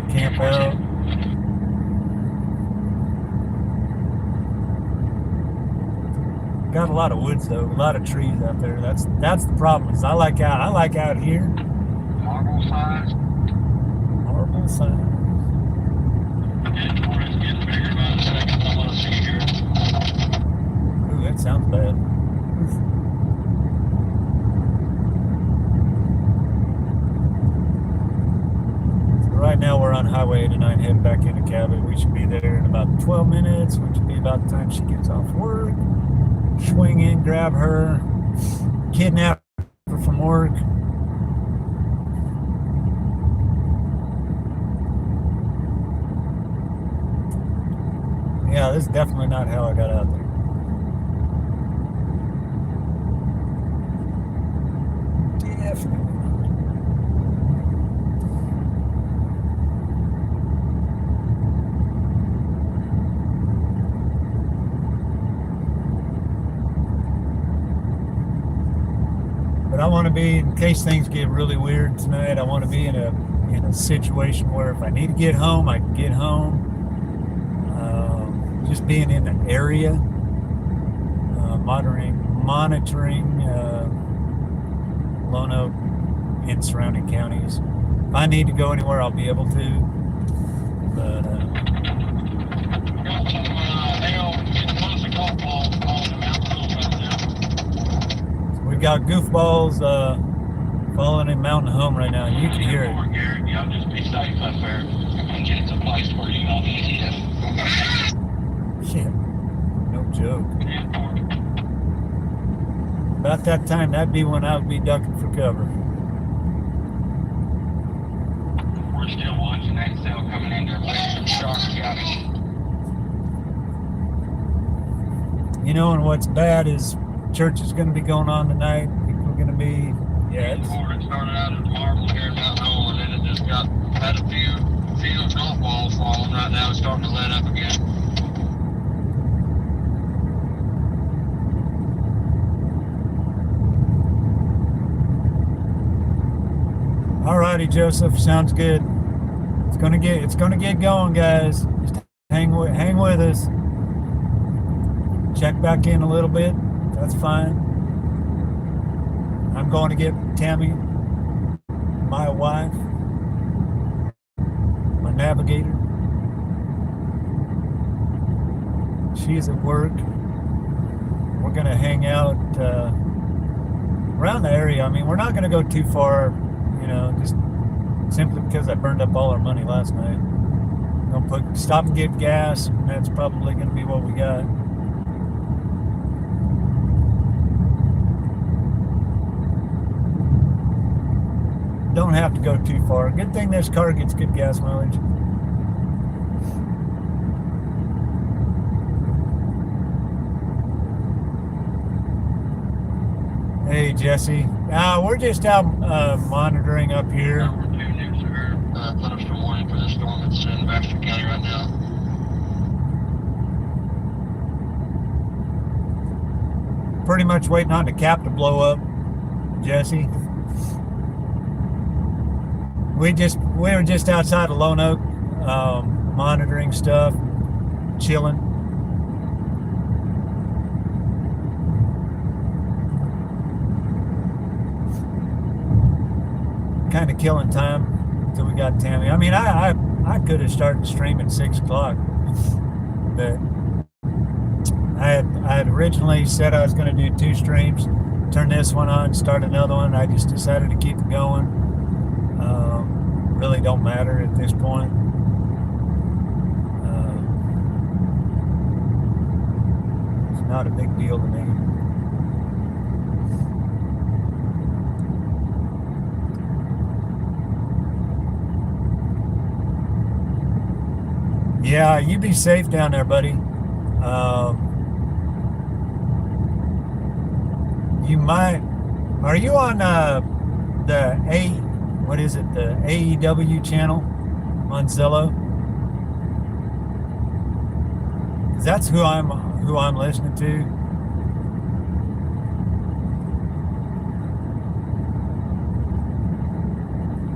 camp out. Got a lot of woods though, a lot of trees out there. That's the problem. Is I like out here. Marble size. Marble size. And it's getting bigger by the second. I want to see here. Ooh, that sounds bad. Right now we're on Highway 89 heading back into Cabot. We should be there in about 12 minutes, which will be about the time she gets off work. Swing in, grab her, kidnap her from work. Yeah, this is definitely not how I got out there. Definitely not. But I want to be, in case things get really weird tonight, I want to be in a situation where if I need to get home, I can get home. Just being in the area, monitoring Lone Oak and surrounding counties. If I need to go anywhere, I'll be able to. But Got some getting close to golf balls on the mountain right now. we've got goofballs falling in Mountain Home right now. You can hear it. Garrett, y'all just be safe up there and get to a place where you don't need it. Yeah, no joke. About that time, that'd be when I would be ducking for cover. We're still watching that cell coming in there from Shark County. You know, and what's bad is church is going to be going on tonight. People are going to be, It started out as marble here in Mount Home, and then it just had a few golf balls falling. Right now it's starting to let up again. All righty, Joseph. Sounds good. It's gonna get going, guys. Just hang with us. Check back in a little bit. That's fine. I'm going to get Tammy, my wife, my navigator. She's at work. We're gonna hang out around the area. I mean, we're not gonna go too far. You know, just simply because I burned up all our money last night. Don't stop and get gas, and that's probably going to be what we got. Don't have to go too far. Good thing this car gets good gas mileage. Hey, Jesse. We're just out monitoring up here. We're due news to her thunderstorm warning for this storm that's in Baxter County right now. Pretty much waiting on the cap to blow up, Jesse. We were just outside of Lone Oak, monitoring stuff, chilling. Kind of killing time until we got Tammy. I mean, I could have started streaming at 6 o'clock, but I had originally said I was going to do 2 streams, turn this one on, start another one. I just decided to keep it going. Really don't matter at this point. It's not a big deal to me. Yeah, you be safe down there, buddy. You might. Are you on the AEW channel on Zillow? 'Cause that's who I'm listening to.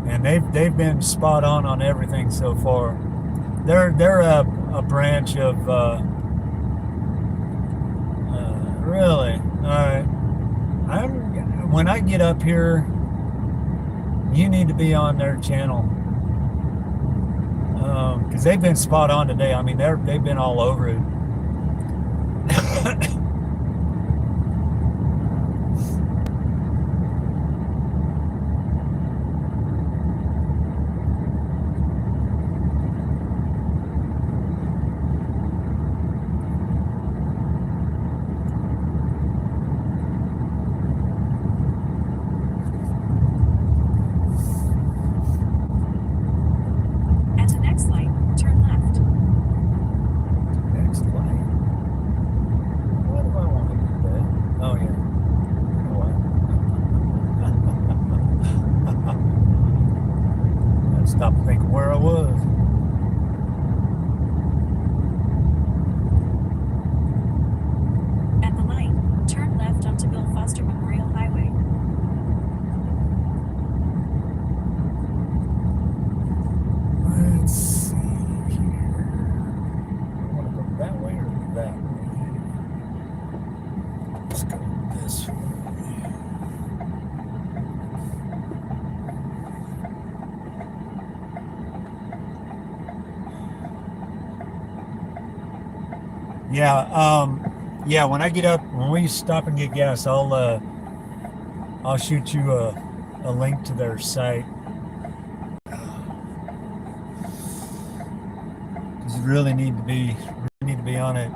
And they've been spot on everything so far. They're a branch of really. All right. When I get up here, you need to be on their channel because they've been spot on today. I mean, they've been all over it. that way. Let's go this way. Yeah, when I get up, when we stop and get gas, I'll shoot you a link to their site. Because you really need to be on it.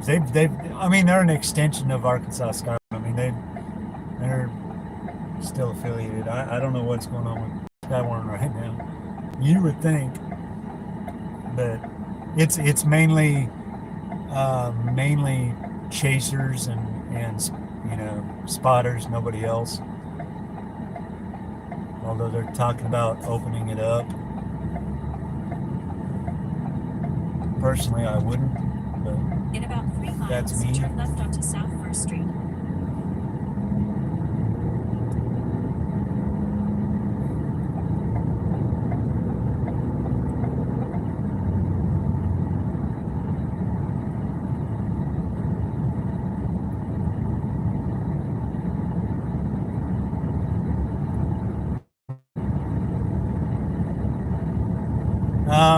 I mean, they're an extension of Arkansas Skyline. I mean, they're still affiliated. I don't know what's going on with Skywarn right now. You would think, but it's mainly chasers and spotters, nobody else. Although they're talking about opening it up. Personally, I wouldn't, but In about 3 miles, that's me. turn left onto South 1st Street.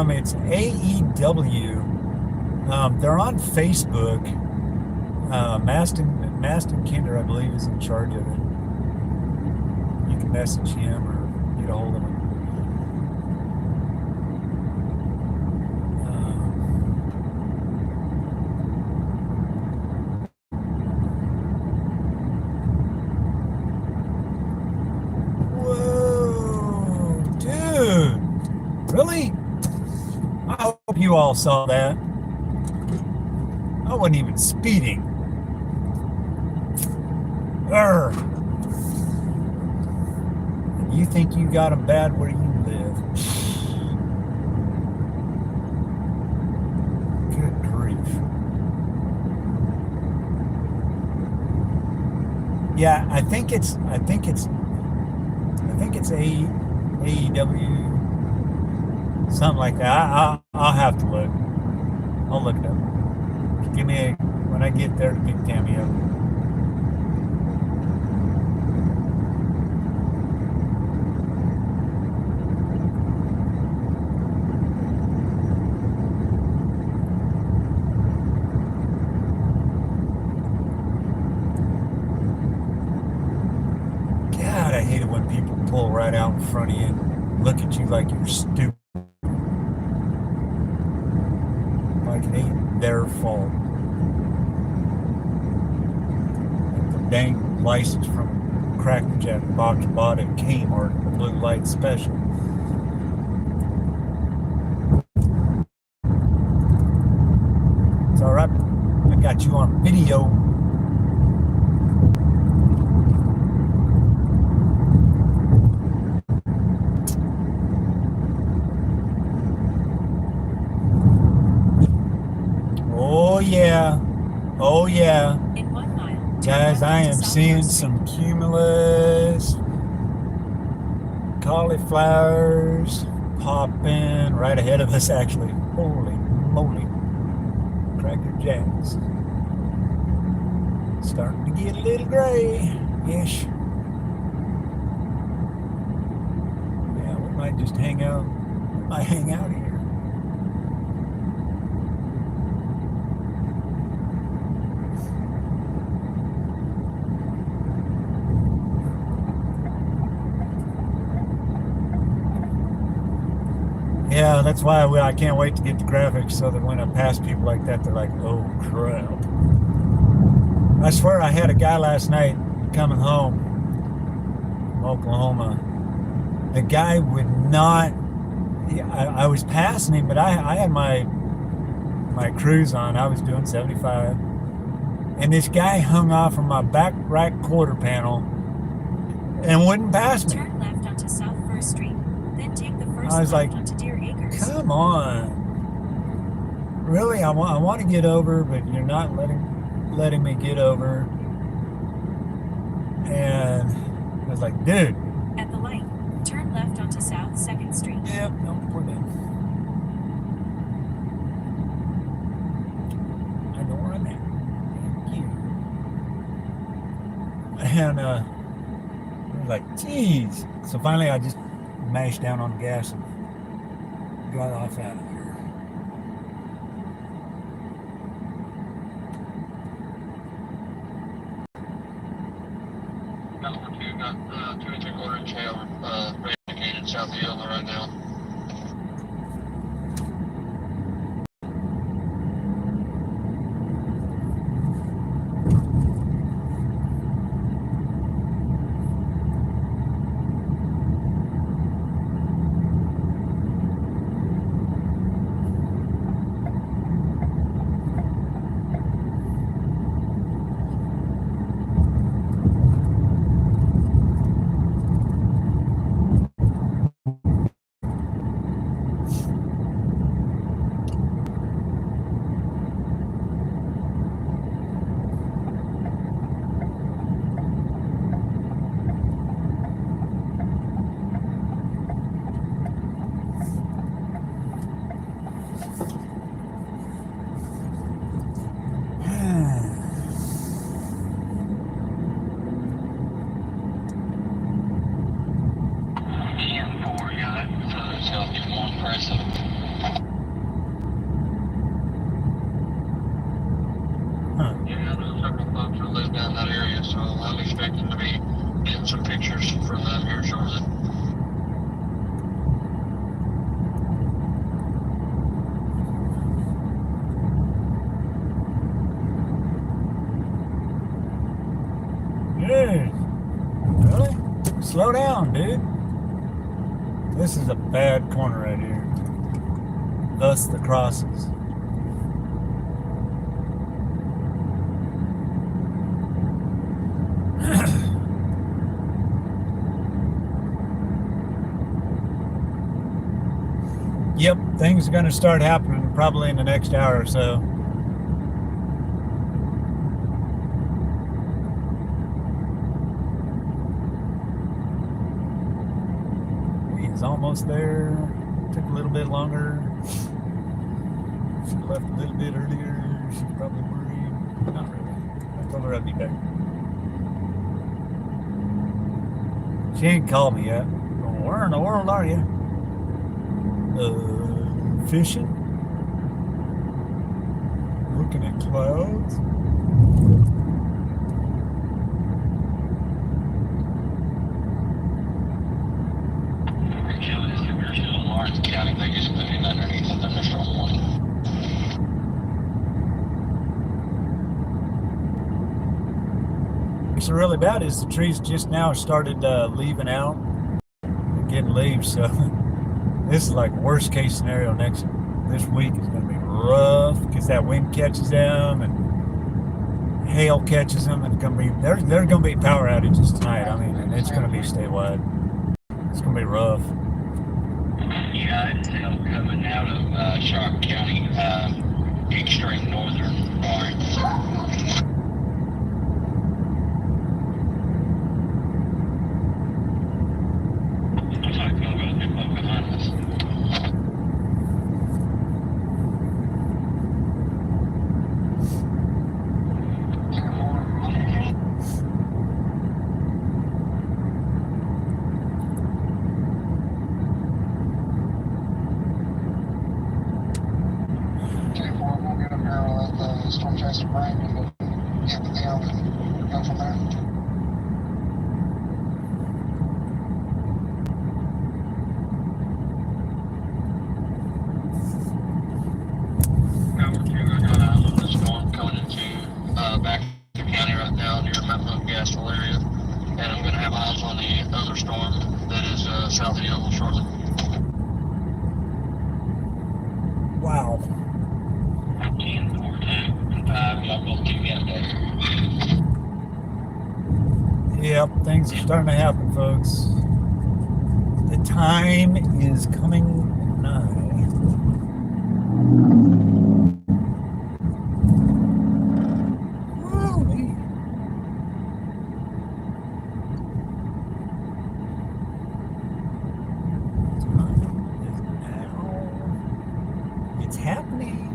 It's AEW. They're on Facebook. Maston Kinder, I believe, is in charge of it. You can message him or get a hold of him. Whoa, dude! Really? I hope you all saw that. I wasn't even speeding. Urgh. You think you got them bad where you live? Good grief. Yeah, I think it's AEW, something like that. I'll have to look. I'll look it up. Give me when I get there, pick Tammy up. God, I hate it when people pull right out in front of you and look at you like you're stupid. Like it ain't their fault. The dang license from Cracker Jack box bought at Kmart, the blue light special. It's alright. I got you on video. Oh yeah. Oh yeah. In 1 mile, turn Guys, left I onto am South seeing 1st Street. some cumulus cauliflowers popping right ahead of us, actually. Holy moly. Cracker Jacks. Starting to get a little gray-ish. Yeah, we might just hang out. We might hang out here. Yeah, that's why I can't wait to get the graphics so that when I pass people like that, they're like, oh crap. I swear I had a guy last night coming home from Oklahoma. The guy would not, I was passing him, but I had my cruise on. I was doing 75. And this guy hung off of my back right quarter panel and wouldn't pass me. Turn left onto South 1st Street. Then take the first I was left like, onto Deer Acres. come on. Really, I want to get over, but you're not letting me get over. And I was like, dude. At the light, turn left onto South 2nd Street. Yep, no, we're done. And I was like, geez. So finally I just mashed down on the gas and got off out of there. Number 2 got 2 3/4 inch hail indicated south of Yellow right now. Yeah, there's several folks who live down that area, so I'm expecting to be getting some pictures from them here shortly. Dude, really? Slow down, dude. This is a bad corner right here. Thus the crosses. Yep, things are going to start happening probably in the next hour or so. He's almost there. Took a little bit longer. Should have left a little bit earlier. She's probably worried. Not really. I told her I'd be back. She ain't called me yet. Well, where in the world are you? Fishing? Looking at clouds? County, they just put in underneath the thunderstorm warning. What's really bad is the trees just now started leaving out and getting leaves, so this is like worst case scenario. This week is going to be rough because that wind catches them and hail catches them, and it's going to be there's going to be power outages tonight. I mean, and it's going to be statewide. It's going to be rough. Yeah, it's hail coming out of Sharp County, extreme northern part. Storm chaser break and get with them and go from there. Number 2, I got out of the storm coming into back to the county right now near Mount Gasville area, and I'm going to have eyes on the other storm that is south of Yellow shortly. Wow. 10, 4, 2, and 5, y'all both keep me updated. Yep, things are starting to happen, folks. The time is coming nigh. Woo-wee. Time is now. It's happening.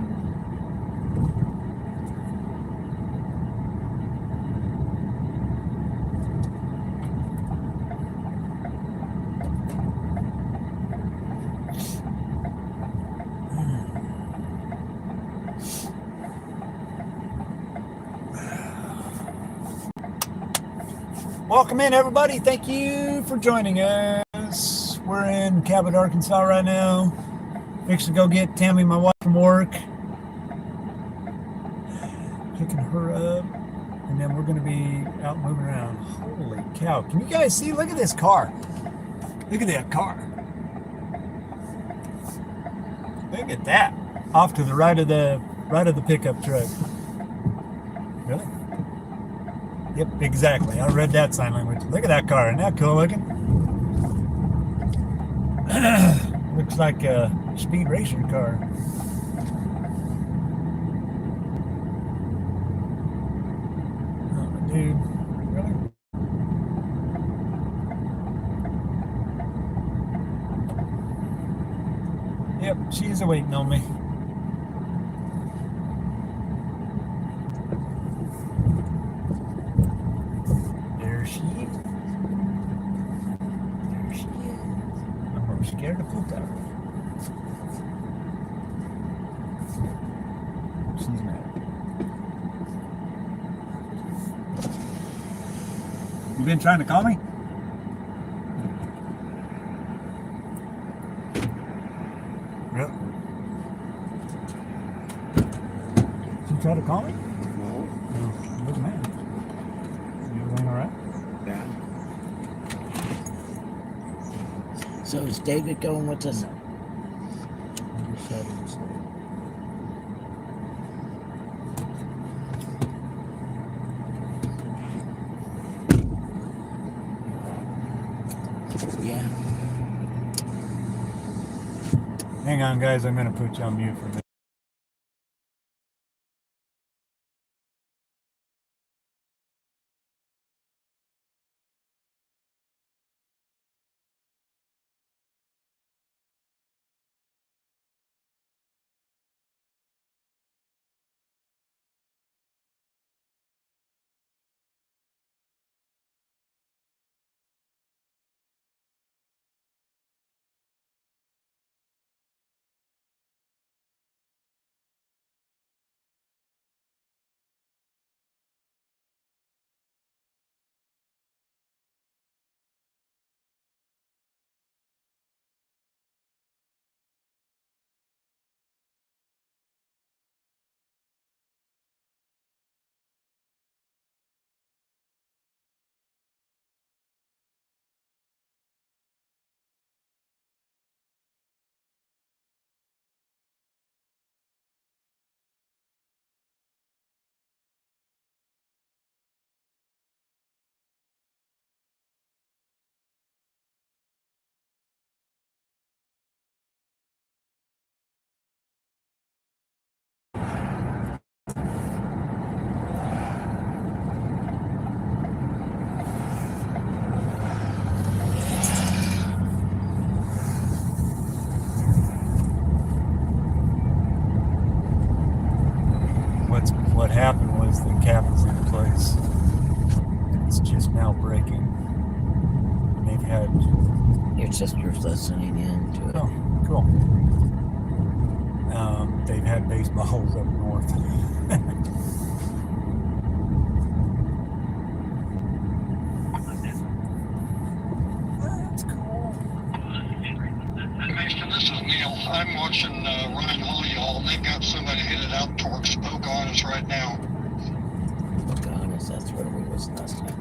Welcome in, everybody. Thank you for joining us. We're in Cabot, Arkansas right now. Fixing to go get Tammy, my wife, from work. Picking her up. And then we're going to be out moving around. Holy cow. Can you guys see? Look at this car. Look at that car. Look at that. Off to the right of the pickup truck. Really? Yep, exactly. I read that sign language. Look at that car. Isn't that cool looking? Looks like a speed racer car. Oh, dude. Really? Yep, she's waiting on me. There she is. There she is. I'm scared to poop out of her. She's mad. You been trying to call me? Really? You tried to call me? No. No. You look mad. Everything all right? Yeah. So is David going with us? You said it was Yeah. Hang on, guys. I'm going to put you on mute for a minute. What happened was the cap is in place. It's just now breaking. They've had. Your sister's listening in to it. Oh, cool. They've had baseballs up north. That's cool. Mason, this is Neil. I'm watching Ryan Hall, y'all. They've got somebody headed out towards Pocahontas right now. Pocahontas, that's where we was last time.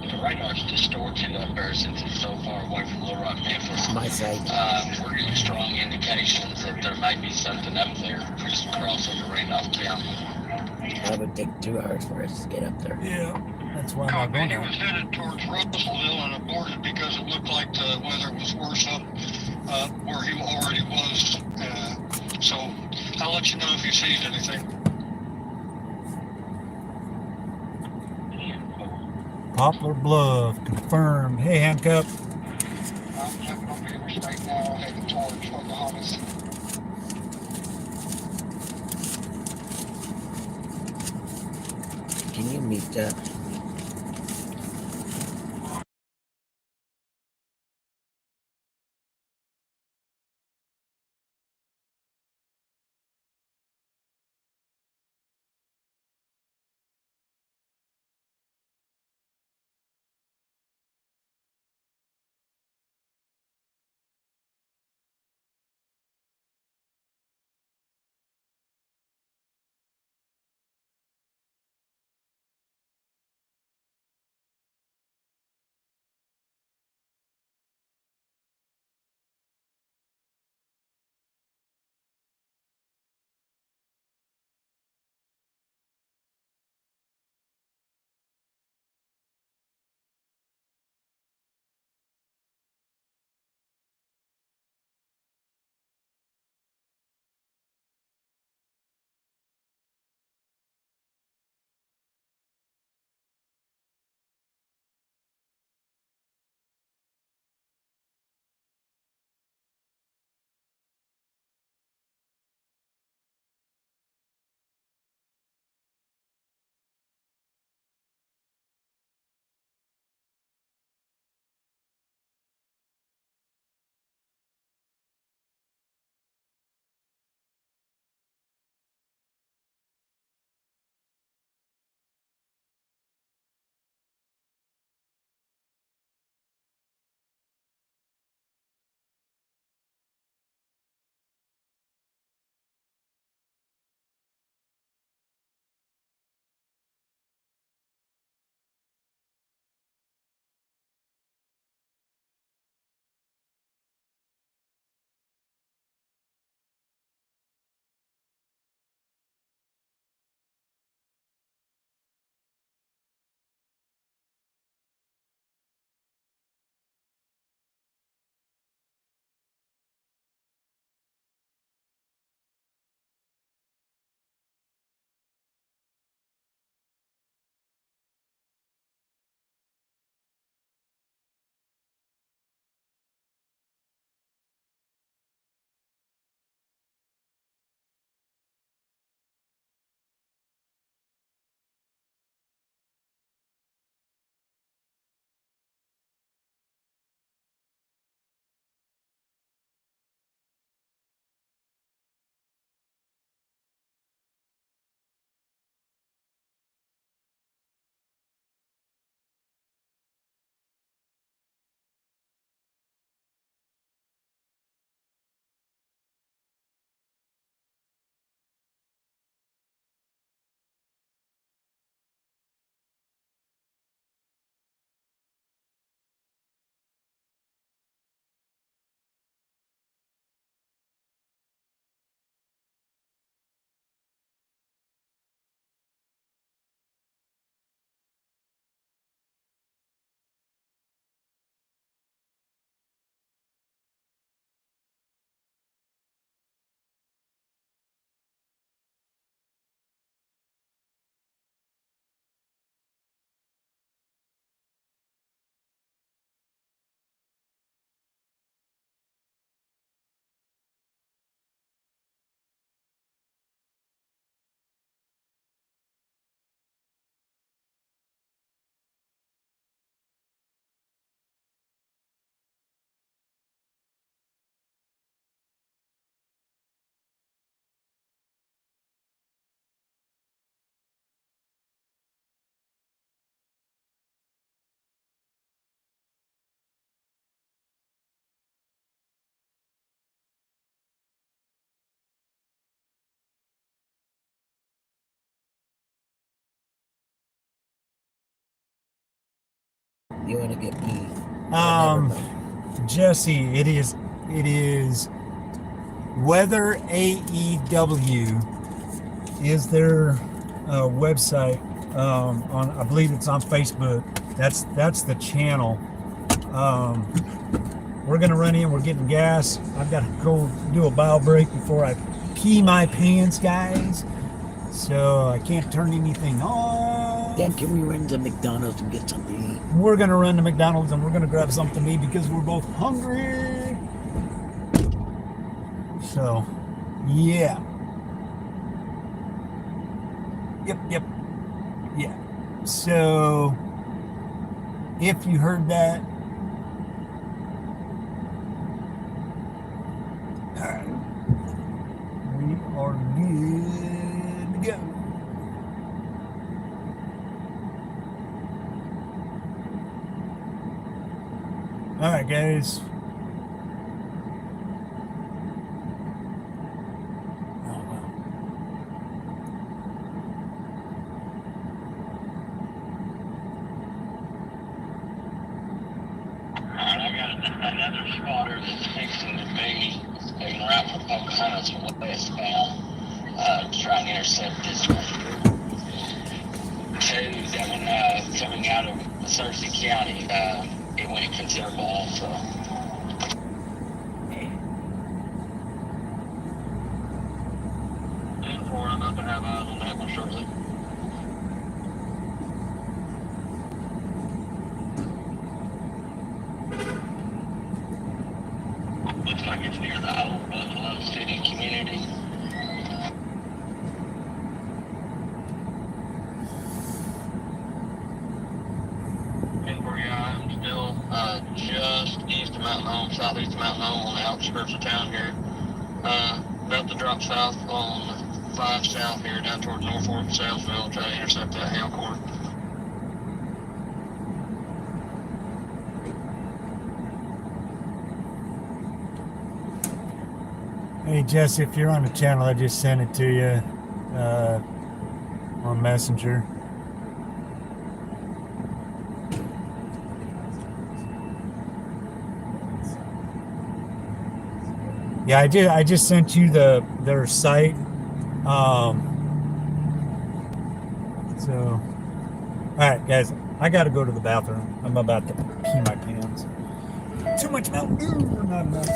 The radar's distorted up there since it's so far away from Little Rock, Memphis. My side. We're getting strong indications that there may be something up there just crossing the Randolph County. That would take 2 hours for us to get up there. Yeah, that's why I'm not going He out. was headed towards Russellville and aborted because it looked like the weather was worse up where he already was. So I'll let you know if he sees anything. Poplar Bluff confirmed. Hey, Handcuff. I'm jumping on the interstate now, heading towards Pocahontas. Can you meet You want to get me? Jesse, it is Weather AEW is their website. On I believe it's on Facebook. That's the channel. We're gonna run in. We're getting gas. I've got to go do a bowel break before I pee my pants, guys. So I can't turn anything on. Then can we run to McDonald's and get something to eat? We're gonna run to McDonald's and we're gonna grab something to eat because we're both hungry. So, yeah. Yep. Yeah. So, if you heard that, we are good to go. All right, guys. Another spotter that's fixing to be moving around from Pocahontas westbound, trying to intercept this one. Two, that one coming out of Searcy County, it went considerable also. And four, I'm about to have eyes on that one shortly. Looks like it's near the old Buffalo City community. And for you, I'm still just east of Mountain Home, southeast of Mountain Home on the outskirts of town here. About to drop south on 5 South here down toward Norfolk, Salesville, try to intercept that hail core. Hey, Jess, if you're on the channel, I just sent it to you on Messenger. Yeah, I just sent you their site. So, all right, guys, I got to go to the bathroom. I'm about to pee my pants. Too much Mountain Dew, not enough.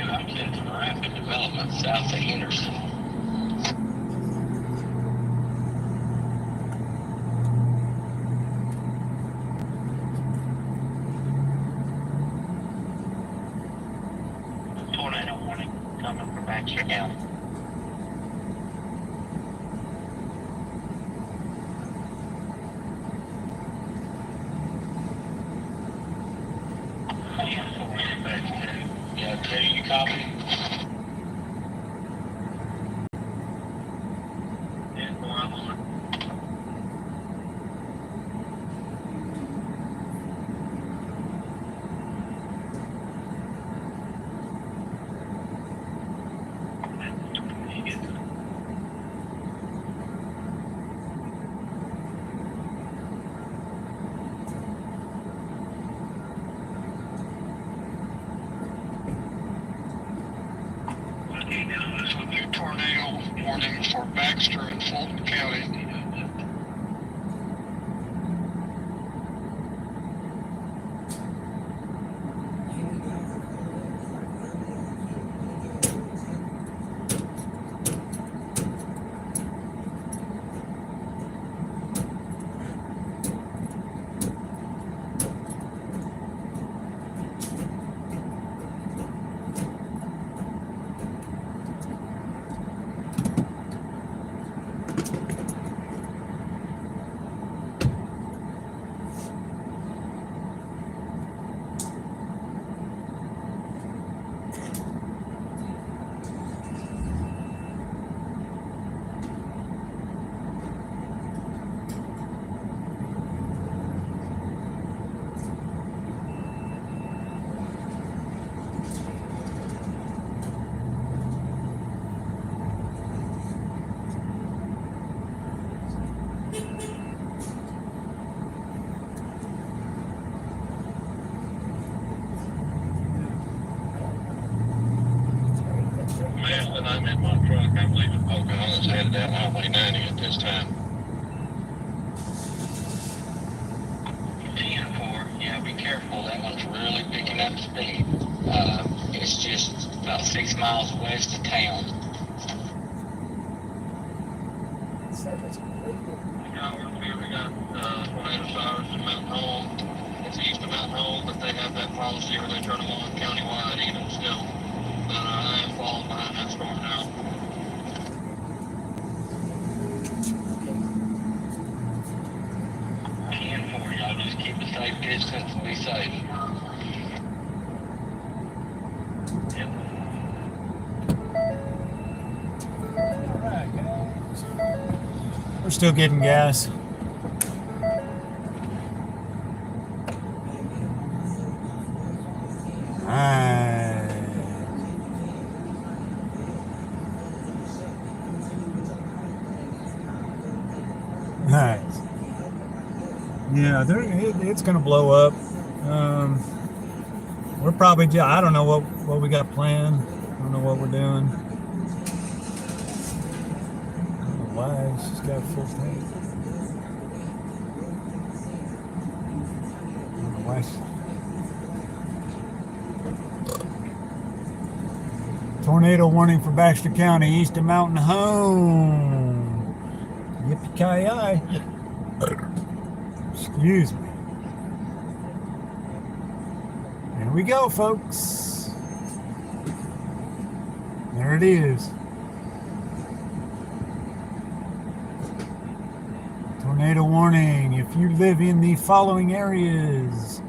I'm getting some rapid development south of Henderson. Tornado warning coming from Baxter County. Yeah, two, you copy? And four, I'm on it. This is a new tornado warning for Baxter and Fulton County. I'm in my truck. I'm leaving Pocahontas headed down Highway 90 at this time. 10-4. Yeah, be careful. That one's really picking up speed. It's just about 6 miles west of town. We got tornado sirens in Mountain Home. It's east of Mountain Home, but they have that policy where they turn them on countywide even still. But I am falling behind that storm now. Y'all just keep a safe distance and be safe. Yep. We're still getting gas. Nice. Yeah, it's gonna blow up. We're probably just, I don't know what we got planned. I don't know what we're doing. I don't know why it's just got full tank. I don't know why. Tornado warning for Baxter County, east of Mountain Home. Yippee-ki-yay. Excuse me. Here we go, folks. There it is. Tornado warning. If you live in the following areas.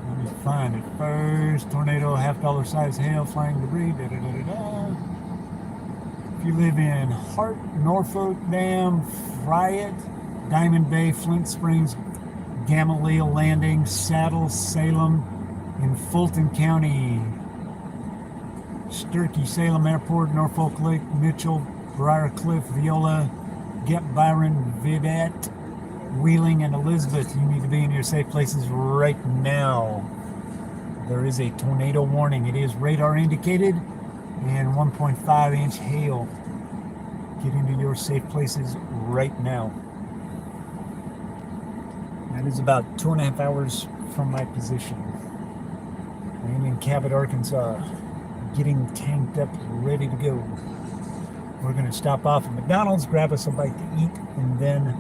Let me find it first. Tornado, $50 size hail, flying debris. Da, da, da, da, da. If you live in Hart, Norfolk Dam, Friat, Diamond Bay, Flint Springs, Gamaliel Landing, Saddle, Salem, in Fulton County, Sturkey, Salem Airport, Norfolk Lake, Mitchell, Briar Cliff, Viola, Get Byron, Vidat, Wheeling, and Elizabeth. You need to be in your safe places right now. There is a tornado warning. It is radar indicated and 1.5-inch hail. Get into your safe places right now. That is about 2.5 hours from my position. I am in Cabot, Arkansas, getting tanked up, ready to go. We're going to stop off at McDonald's, grab us a bite to eat, and then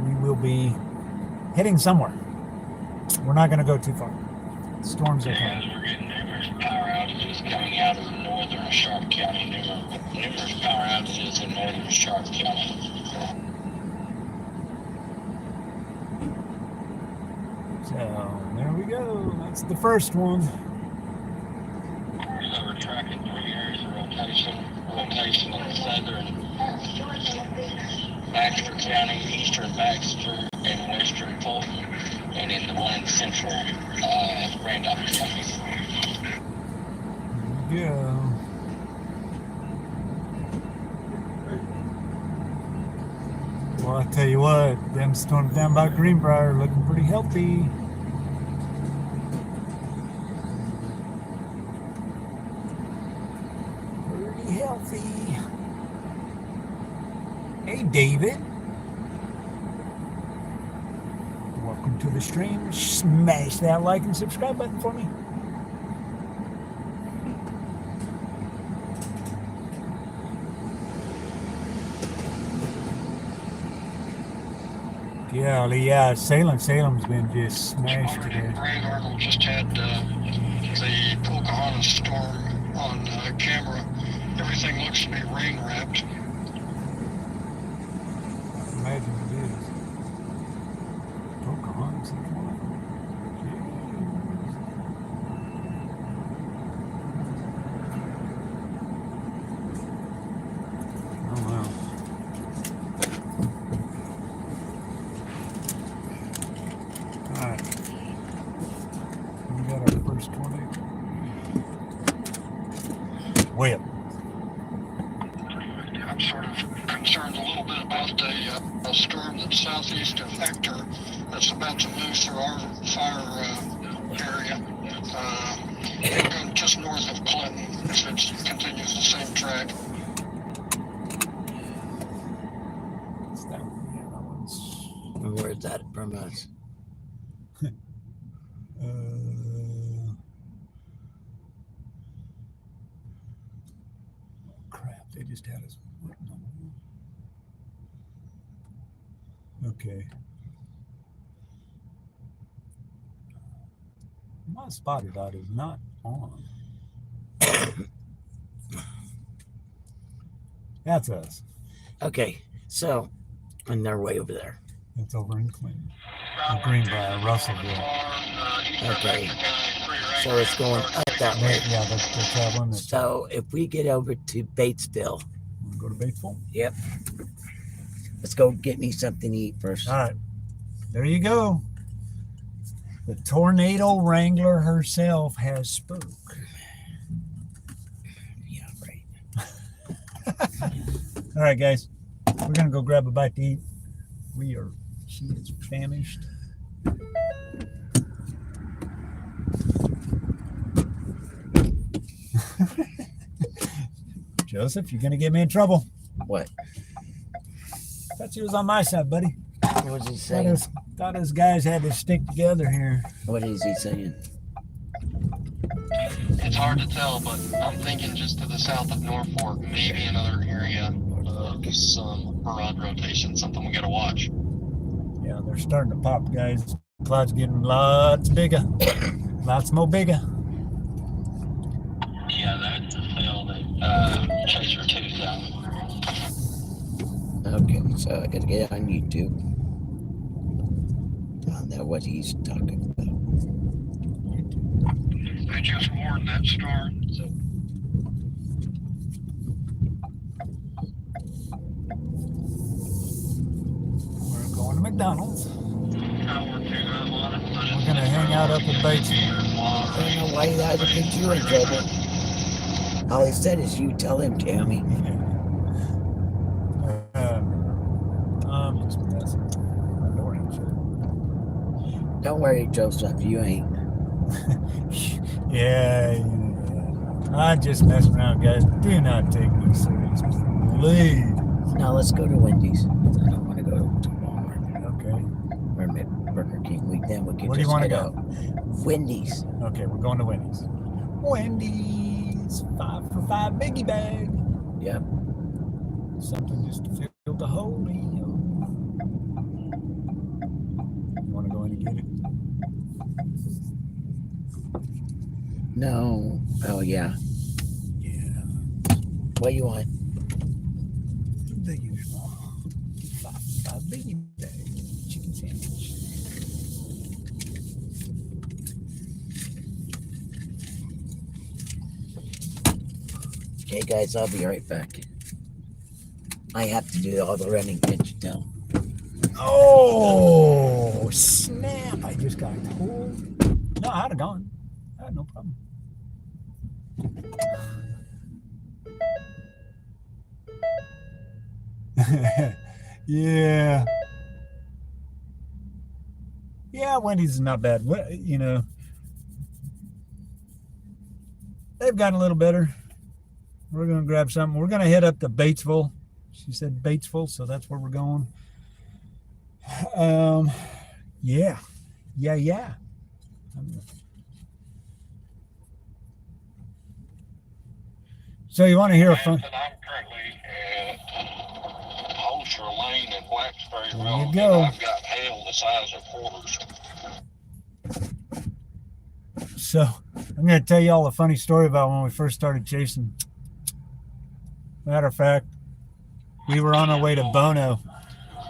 we will be heading somewhere. We're not going to go too far. Storms are coming. We're getting numerous power outages coming out of northern Sharp County. Numerous power outages in northern Sharp County. So there we go. That's the first one. So we're tracking 3 areas of rotation in southern Baxter County, eastern Baxter, and western Fulton, and in the one in central Randolph County. There we go. Well, I tell you what, them storms down by Greenbrier are looking pretty healthy. Pretty healthy. Hey, David. Welcome to the stream. Smash that like and subscribe button for me. Yeah, Salem's been just smashed today. Rain Argle just had the Pocahontas storm on camera. Everything looks to be rain wrapped. Imagine it is. Pocahontas. Oh wow. Alright. We got our first tornado. Well. I'm sort of concerned a little bit about a storm that's southeast of Hector that's about to move through our fire area. just north of Clinton. It continues the same track. It's that one. Yeah, that one's. Where's that from us? Crap, they just had us. Okay. My spotted dot is not on. That's us. Okay, so, and they're way over there. It's over in Clinton. Greenbrier, Russellville. Okay, so it's going up that way. Yeah, they're traveling. So if we get over to Batesville, Go to Batesville. yep. Let's go get me something to eat first. All right, there you go. The tornado wrangler herself has spoke. Yeah, right. All right, guys, we're gonna go grab a bite to eat. She is famished. Joseph, you're gonna get me in trouble. What? Thought you was on my side, buddy. What was he saying? Thought us guys had to stick together here. What is he saying? It's hard to tell, but I'm thinking just to the south of Norfolk, maybe another area of some broad rotation, something we gotta watch. Yeah, they're starting to pop, guys. Cloud's getting lots bigger. Lots more bigger. Yeah, that's the cell that Chaser 2's on. Okay, so I gotta get on YouTube. Find out what he's talking about. They just warned that storm. So We're going to McDonald's. Tower 2, I'm on it. We're gonna hang out up in Batesville. I don't know why he had to put you in trouble. All he said is you tell him, Tammy. I'm just messing. I don't want Don't worry, Joseph, you ain't. to. Yeah, I'm just messing around, guys. Do not take me serious, please. Now let's go to Wendy's. I don't want to go to Walmart Okay. or Burger King. Then we can Where do you just wanna head go? out. Wendy's. Okay, we're going to Wendy's. Wendy's 5 for $5 biggie bag. Yep. Something just to fill the hole in. You want to go in and get it? No. Oh yeah. Yeah. What do you want? The usual. 5 for $5 biggie bag. Chicken sandwich. Okay, guys, I'll be right back. I have to do all the running, can't you tell? Oh, snap. I just got told. No, I'd have gone. I had no problem. Yeah. Yeah, Wendy's is not bad. You know, they've gotten a little better. We're going to grab something. We're going to head up to Batesville. She said Batesville, so that's where we're going. Yeah. So you want to hear a fun? I'm currently at Holsher Lane in Blacksburg. There you go. I've got hail the size of quarters. So I'm going to tell you all a funny story about when we first started chasing. Matter of fact, we were on our way to Bono,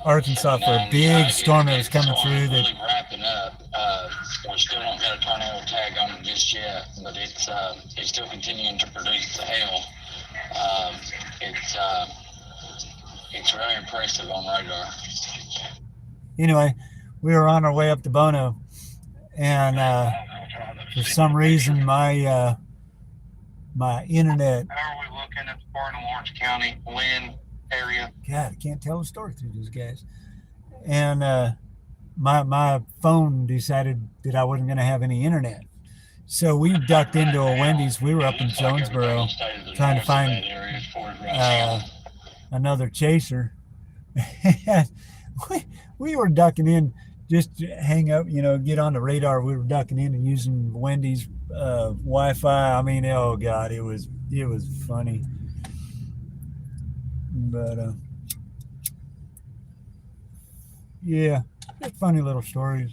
Arkansas for a big storm that was coming through. That Really wrapping up. We still don't got a tornado tag on it just yet, but it's still continuing to produce the hail. It's very impressive on radar. anyway, we were on our way up to Bono, and for some reason my my internet. How are we looking at the part of Lawrence County, Lynn area? God, I can't tell a story through these guys. And my phone decided that I wasn't going to have any internet. So we ducked into a Wendy's. We were up in Jonesboro trying to find another chaser. we were ducking in just to hang up, get on the radar. We were ducking in and using Wendy's Wi-Fi. I mean, oh God, it was funny. But yeah, funny little stories,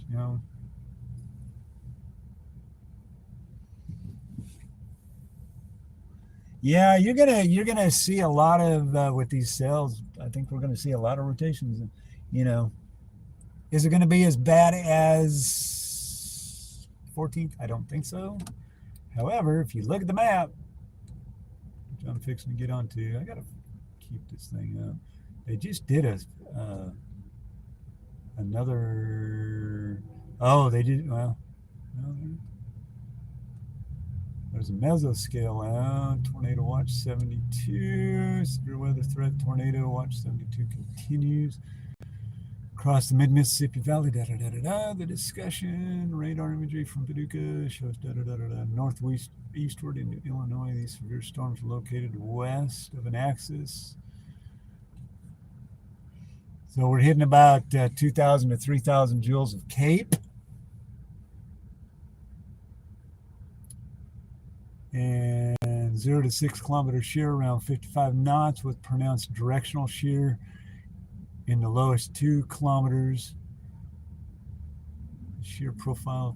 Yeah, you're gonna see a lot of with these sales. I think we're gonna see a lot of rotations. Is it gonna be as bad as 14th? I don't think so. However, if you look at the map, which I'm fixing to get onto, I gotta keep this thing up. They just did another. Oh, they did. Well, no, there's a mesoscale out. Tornado watch 72. Severe weather threat. Tornado watch 72 continues. Across the mid-Mississippi Valley. The discussion. Radar imagery from Paducah shows northwest eastward into Illinois. These severe storms are located west of an axis. So we're hitting about 2,000 to 3,000 joules of CAPE. And 0 to 6 kilometer shear around 55 knots with pronounced directional shear in the lowest 2 kilometers. Shear profile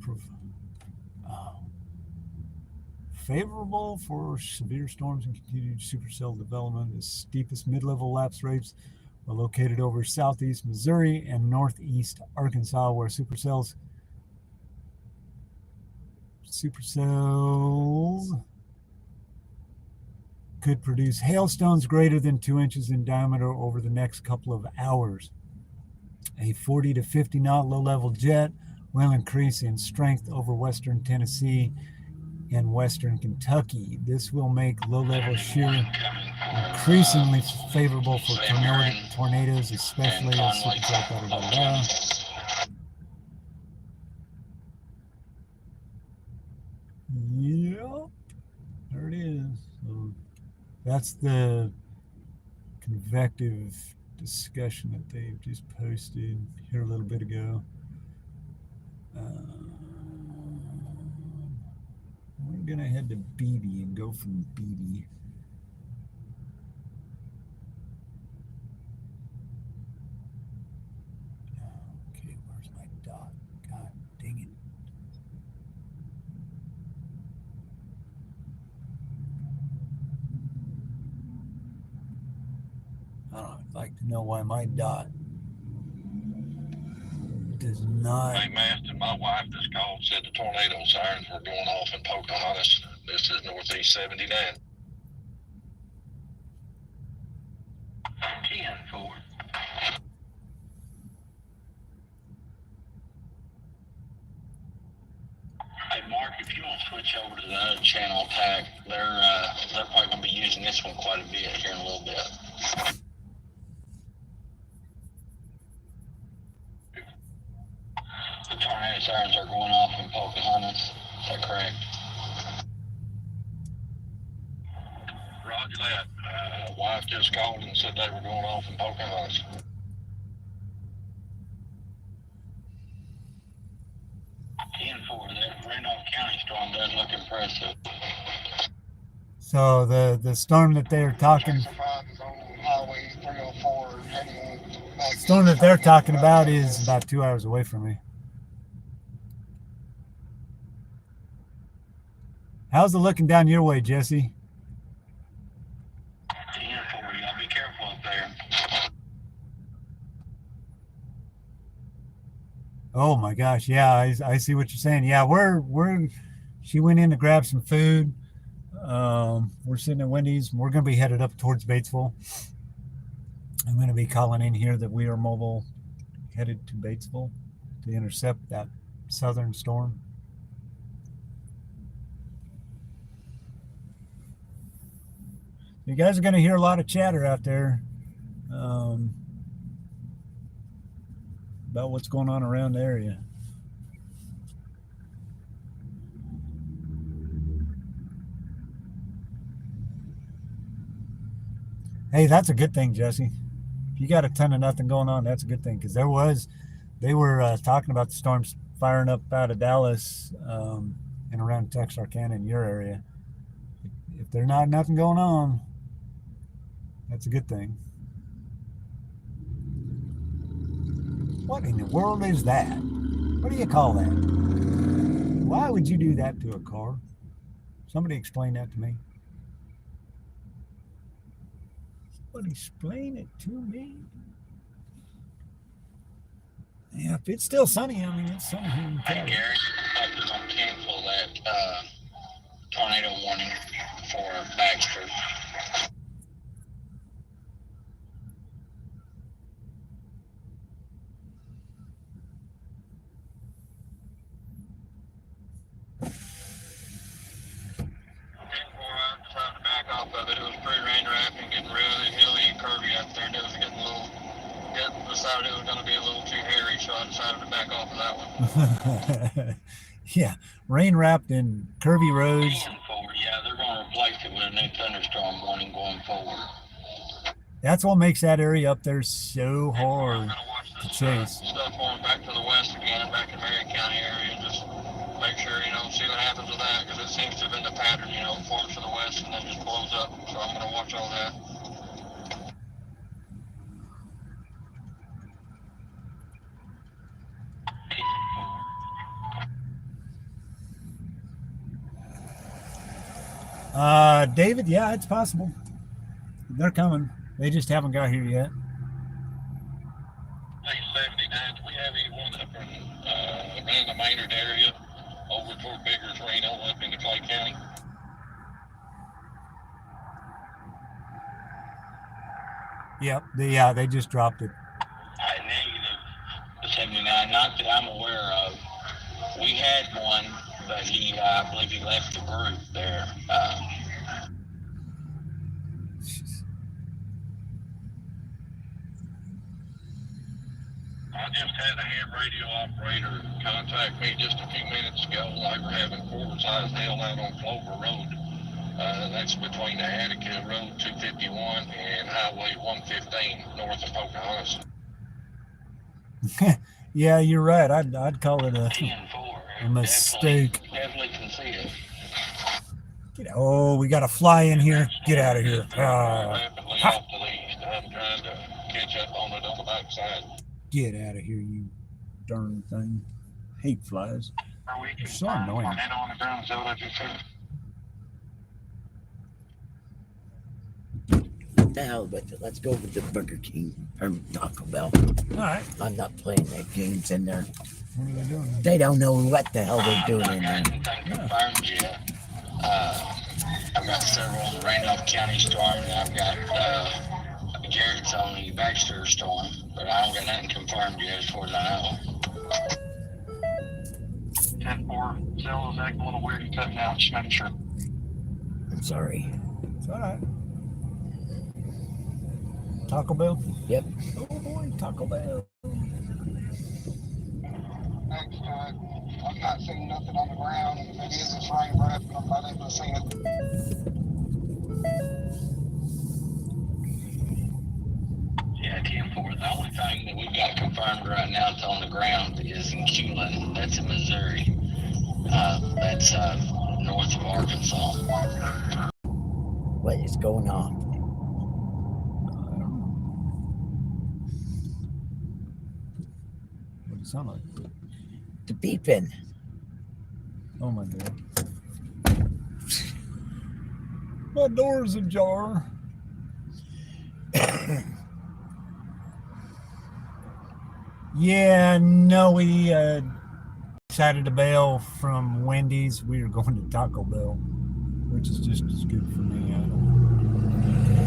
favorable for severe storms and continued supercell development. The steepest mid-level lapse rates are located over southeast Missouri and northeast Arkansas, where supercells could produce hailstones greater than 2 inches in diameter over the next couple of hours. A 40 to 50 knot low-level jet will increase in strength over western Tennessee and western Kentucky. This will make low-level shear increasingly favorable for tornadoes, especially as supercell. Yep, there it is. So that's the convective discussion that they just posted here a little bit ago. We're gonna head to Beebe and go from Beebe. Okay, where's my dot? God dang it. I'd like to know why my dot does not. Hey, Maston, my wife just called, said the tornado sirens were going off in Pocahontas. This is Northeast 79. 10-4. Hey, Mark, if you want to switch over to the other channel tag, they're probably going to be using this one quite a bit here in a little bit. The tornado sirens are going off in Pocahontas. Is that correct? Roger that. Wife just called and said they were going off in Pocahontas. That Randolph County storm does look impressive. So the storm that they're talking about is about 2 hours away from me. How's it looking down your way, Jesse? 10-4. Y'all be careful up there. Oh my gosh, yeah, I see what you're saying. Yeah, she went in to grab some food. We're sitting at Wendy's. We're going to be headed up towards Batesville. I'm going to be calling in here that we are mobile headed to Batesville to intercept that southern storm. You guys are going to hear a lot of chatter out there about what's going on around the area. Hey, that's a good thing, Jesse. If you got a ton of nothing going on, that's a good thing because they were talking about the storms firing up out of Dallas and around Texarkana in your area. If there's not nothing going on, that's a good thing. What in the world is that? What do you call that? Why would you do that to a car? Somebody explain that to me. Somebody explain it to me. Yeah, if it's still sunny, I mean, it's sunny here in Hey, Cali. Gary, they're going to cancel that tornado warning for Baxter. Decided to back off of it. It was pretty rain wrapped and getting really hilly and curvy up there. And it was getting a little. Decided it was going to be a little too hairy, so I decided to back off of that one. Yeah, rain wrapped in curvy roads. Yeah, they're going to replace it with a new thunderstorm warning going forward. That's what makes that area up there so hard to chase. Stuff going back to the west again, back in Marion County area, and just make sure, see what happens with that, because it seems to have been the pattern, it forms to the west and then just blows up. So I'm going to watch all that. David, yeah, it's possible. They're coming. They just haven't got here yet. 879, do we have anyone up from around the Maynard area over toward Biggers Reno up into Clay County? Yep, they just dropped it. Negative 79, not that I'm aware of. We had one, but I believe he left the group there. I just had a ham radio operator contact me just a few minutes ago. They were having quarter-sized hail out on Clover Road. That's between the Attica Road 251 and Highway 115 north of Pocahontas. Yeah, you're right. I'd call it a mistake. Definitely can see it. Oh, we got a fly in here. Get out of here. Rapidly off to the east. I'm trying to catch up on it on the backside. Get out of here, you darn thing. Hate flies. They're so annoying. On the ground, so that you The hell with it. Let's go over to Burger King or Taco Bell. All right. I'm not playing that games in there. What are they doing? They don't know what the hell they're doing in there. Anything confirmed yet. I've got several on the Randolph County storm, and I've got Garrett's on the Baxter storm, but I don't got nothing confirmed yet as far as I know. 10-4, cell is acting a little weird and cutting out. Just making sure. I'm sorry. It's all right. Taco Bell? Yep. Oh boy, Taco Bell. Thanks, I'm not seeing nothing on the ground. If it is, it's rain wrapped. I'm not able to see it. Yeah, 10-4. The only thing that we've got confirmed right now that's on the ground is in Culan. That's in Missouri. That's north of Arkansas. What is going on? What does it sound like? The beeping. Oh my god. My door's ajar. Yeah, no, we decided to bail from Wendy's. We were going to Taco Bell, which is just as good for me.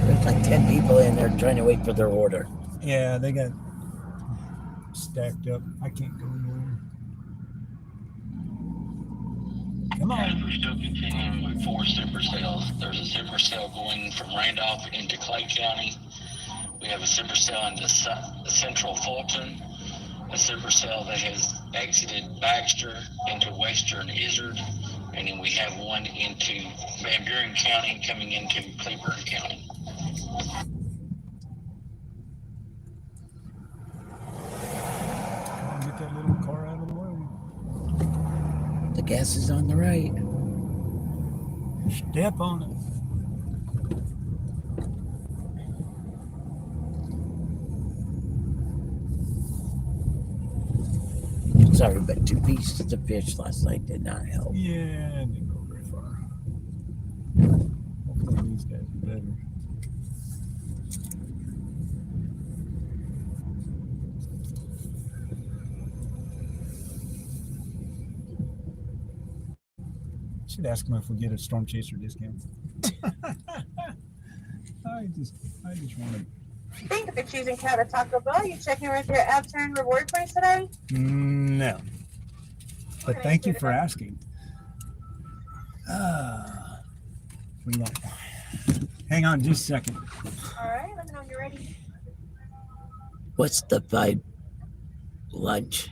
There's like 10 people in there trying to wait for their order. Yeah, they got stacked up. I can't go anywhere. Come on. We're still continuing with 4 supercells. There's a supercell going from Randolph into Clay County. We have a supercell into central Fulton. A supercell that has exited Baxter into western Izzard. And then we have one into Van Buren County coming into Cleburne County. The gas is on the right. Step on it. Sorry, but 2 pieces of fish last night did not help. Yeah, it didn't go very far. Hopefully these guys are better. Should ask them if we get a storm chaser discount. I just wanted. Thank you for choosing Cabot Taco Bell. You checking with your app turn reward points today? No. But thank you for asking. What do you want? Hang on just a second. All right, let me know when you're ready. What's the 5 lunch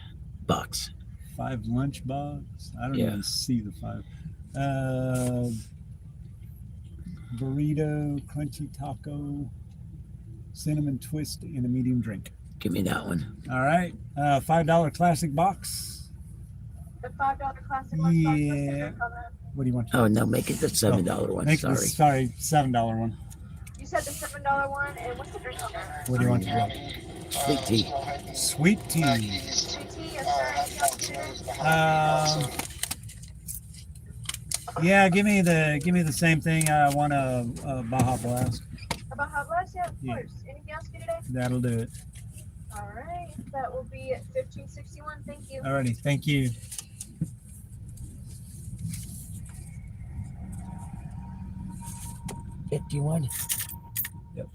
box? 5 lunch box? I don't even see the 5. Burrito, crunchy taco, cinnamon twist, and a medium drink. Give me that one. All right. $5 classic box. The $5 classic lunch box. Yeah. What do you want? Oh, no, make it the $7 one. Make Sorry. sorry, $7 one. You said the $7 one, and what's the drink on there? What do you want to drink? Sweet tea. Sweet tea. Sweet tea, yes, sir. Yeah, give me the same thing. I want a Baja Blast. A Baja Blast, yeah, of Yeah. course. Anything else for you today? That'll do it. All right, that will be at $15.61. Thank you. Alrighty, thank you. $51. Yep.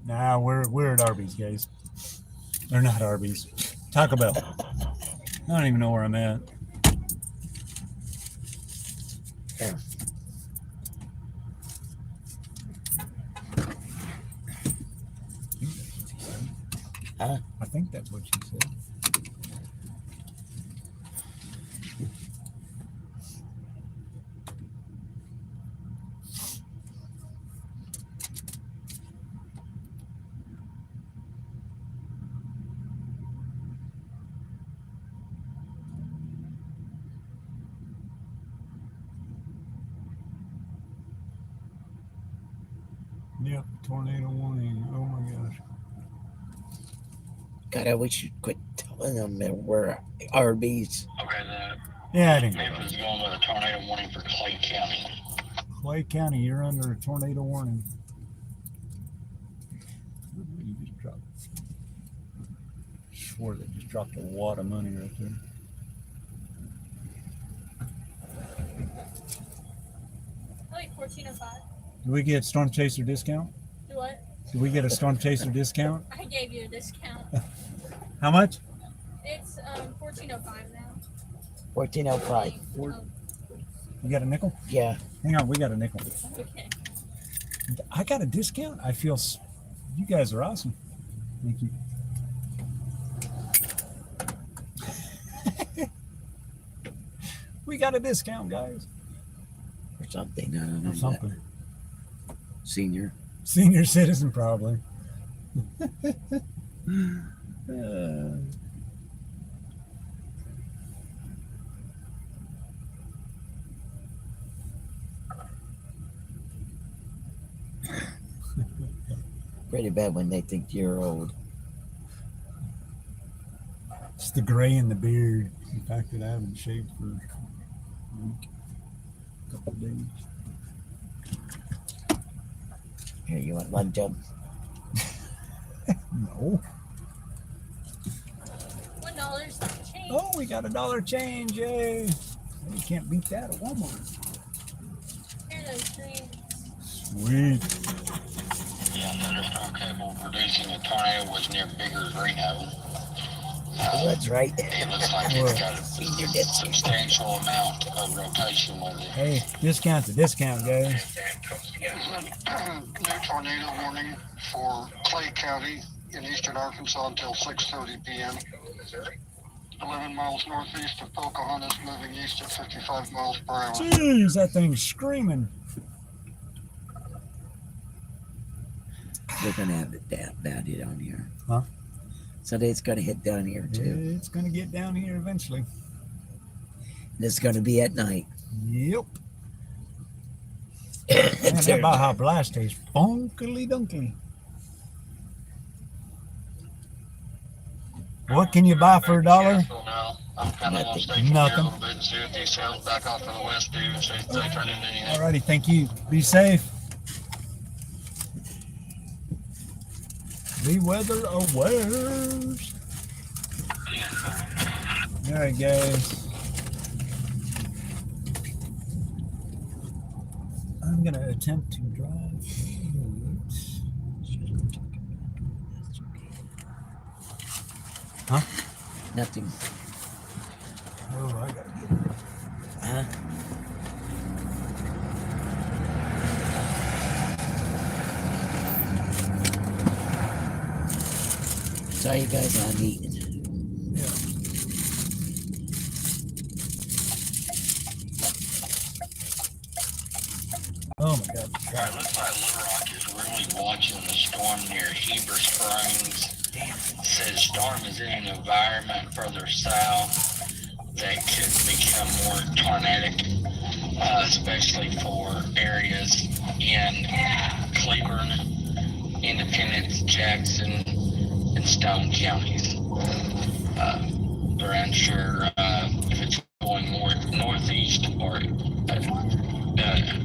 Nah, we're at Arby's, guys. They're not Arby's. Taco Bell. I don't even know where I'm at. Yeah. Huh? I think that's what she said. Yep, tornado warning. Oh my gosh. God, I wish you'd quit telling them that we're Arby's. Okay, Yeah, I didn't. Memphis is going with a tornado warning for Clay County. Clay County, you're under a tornado warning. What did you just drop? I swore they just dropped a wad of money right there. Like 1405. Do we get Storm Chaser discount? Do what? Do we get a Storm Chaser discount? I gave you a discount. How much? It's 1405 now. 1405. You got a nickel? Yeah. Hang on, we got a nickel. Okay. I got a discount. I feel you guys are awesome. Thank you. We got a discount, guys. Or something. I don't know. Or something. Senior. Senior citizen, probably. Pretty bad when they think you're old. It's the gray in the beard. The fact that I haven't shaved for a week, a couple of days. Here, you want one jump? No. $1 change. Oh, we got $1 change. Yay. You can't beat that at Walmart. Here are those greens. Sweet. Yeah, thunderstorm cable producing a tornado was near Bigger Reno. Oh, that's right. It looks like it's got a substantial amount of rotation with it. Hey, discount's a discount, guys. New tornado warning for Clay County in eastern Arkansas until 6:30 p.m. 11 miles northeast of Pocahontas, moving east at 55 miles per hour. Jeez, that thing's screaming. We're going to have it down here. Huh? So it's going to hit down here, too. It's going to get down here eventually. It's going to be at night. Yep. Man, that Baja Blast tastes funkily dunkily. What can you buy for $1? Now. I'm kind of going to stay from here a Nothing. little bit and see if these sails back off to the west do and see if they turn into anything. Alrighty, thank you. Be safe. Be weather aware. Alright, guys. I'm going to attempt to drive. Huh? Nothing. Oh, I got to get it. Huh? Saw you guys on eating. Yeah. Oh my God. It looks like Little Rock is really watching the storm near Heber Springs. It says storm is in an environment further south that could become more tornadic, especially for areas in Cleburne, Independence, Jackson, and Stone counties. They're unsure if it's going more northeast or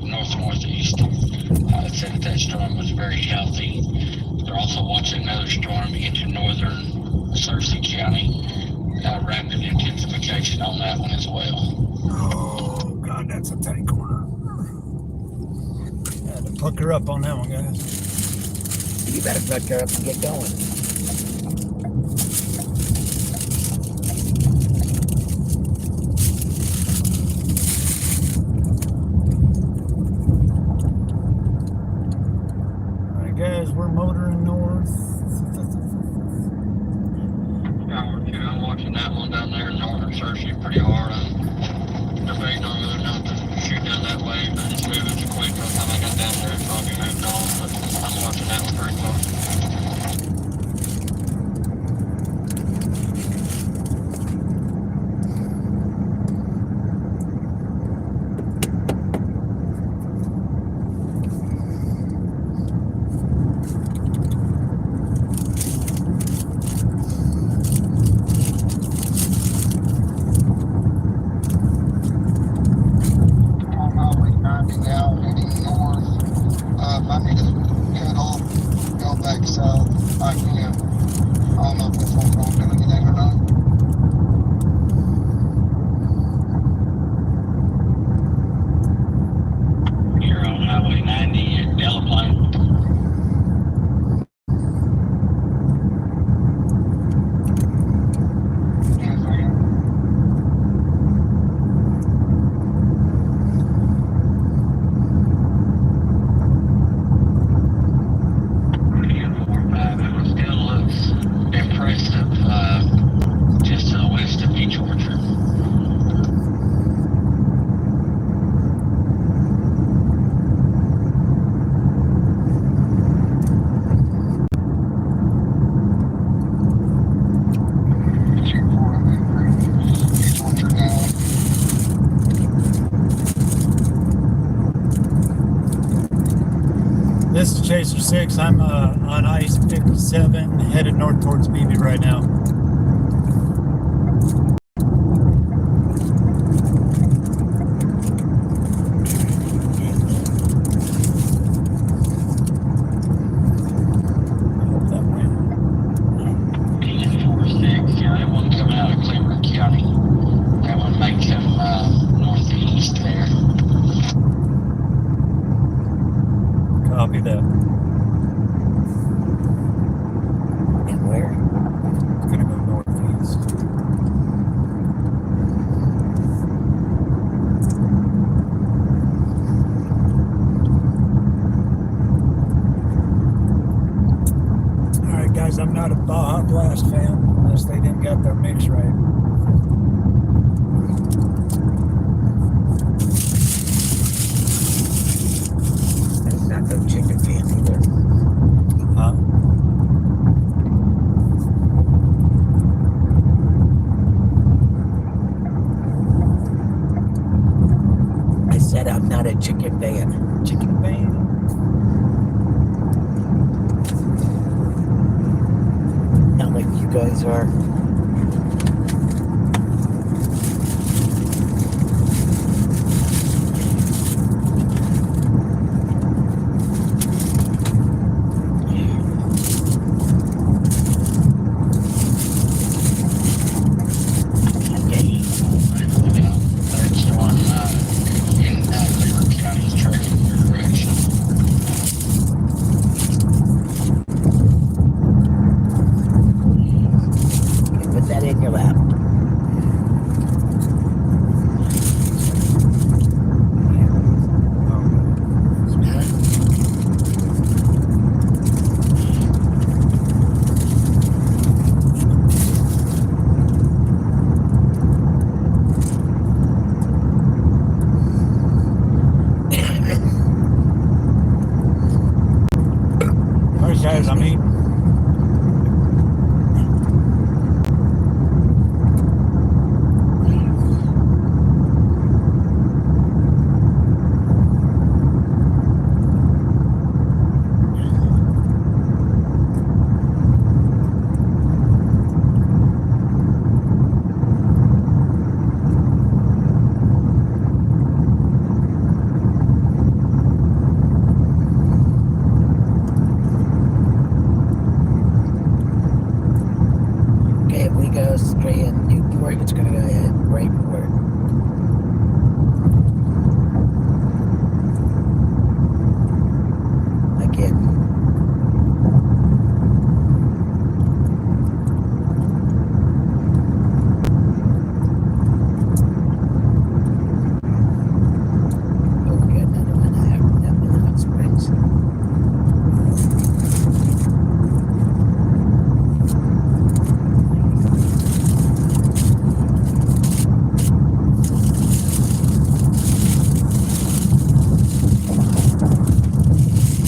north-northeast. It said that storm was very healthy. They're also watching another storm into northern Searcy County. Rapid intensification on that one as well. Oh God, that's a tight corner. I had to pucker up on that one, guys. You better fuck her up and get going. Alright, guys, we're motoring north. I'm watching that one down there in northern Searcy pretty hard. I'm debating on whether or not to shoot down that way, but it's moving too quick by the time I got down there. It's probably moved on, but I'm watching that one pretty close. On Highway 90 now, heading north. If I need to cut off, go back south, I can. I don't know if this one's gonna do anything or not. You're on Highway 90 at Delaplane. Yes, I am. It still looks impressive just to the west of Peach Orchard. This is Chaser 6. I'm on ice 57, headed north towards Beebe right now. That way. 1046, yeah, that one coming out of Cleveland County. That one makes them northeast there. Copy that. And where? Gonna I'm not a chicken fan. Chicken fan. Not like you guys are. That's the one in Leeward County's tracking your direction. Put that in your lap. Alright guys, I'm eating. Okay, if we go straight in Newport, it's gonna go ahead right for it. Again. Oh, we got another one that one hot springs.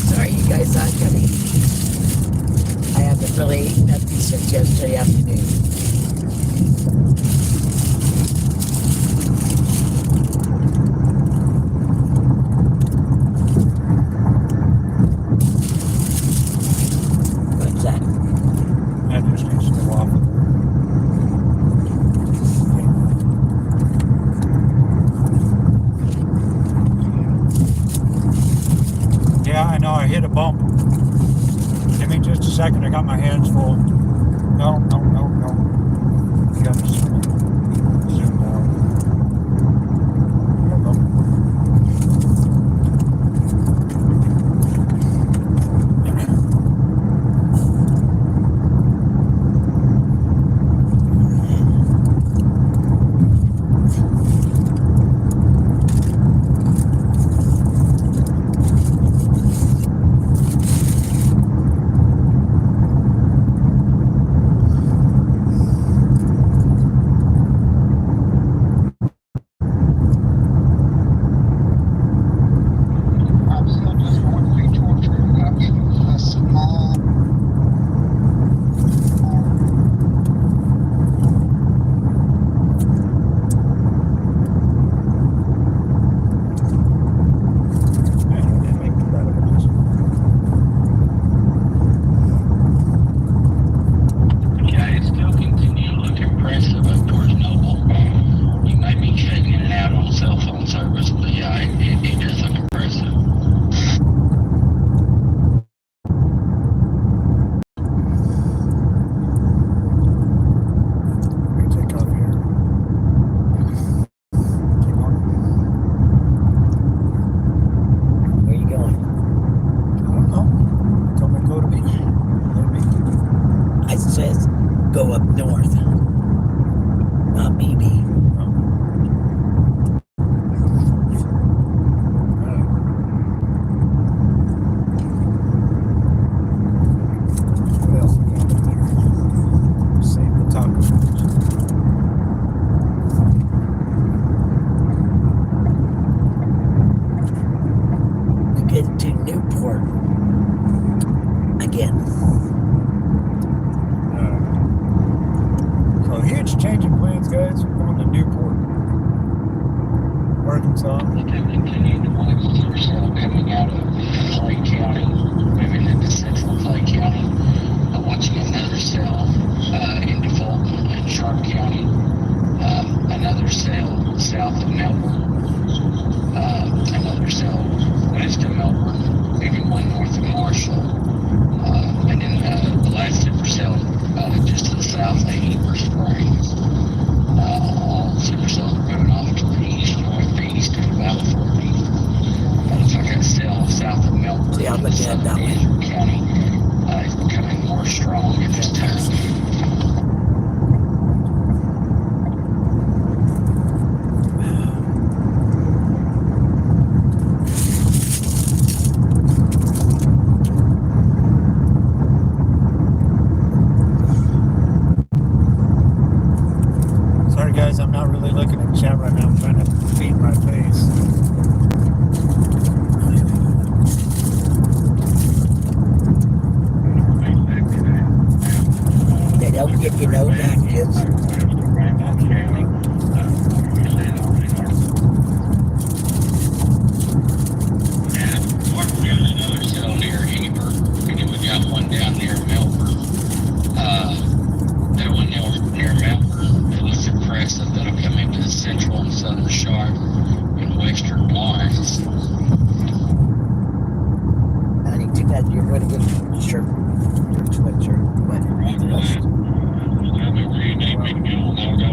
Sorry, you guys, I'm gonna eat. I haven't really eaten at these since yesterday afternoon. What's that? That just needs to go off. Yeah, I know. I hit a bump. Give me just a second. I got my hands full. No. You got to zoom down. There we go. Arkansas. Continuing to watch the supercell coming out of Clay County, moving into central Clay County. Watching another cell into Fulton and Sharp County. Another cell south of Melbourne. Another cell west of Melbourne. Maybe one north of Marshall. And then the last supercell just to the south of Heber Springs. All supercells are moving off to the east, northeast, and about 40. Looks like that cell south of Melbourne, Yeah, I'm looking at that one. County, is becoming more strong at this time. Sorry guys, I'm not really looking at chat right now. I'm trying to feed my face. They don't get you no packages. We got another cell near Heber, and then we got one down near Melbourne. That one near Melbourne, it looks impressive. That'll come into the central and southern Sharp and western Lawrence. I think too bad you're going to get a shirt or a sweatshirt. But Tell me where you need me to go, and I'll go.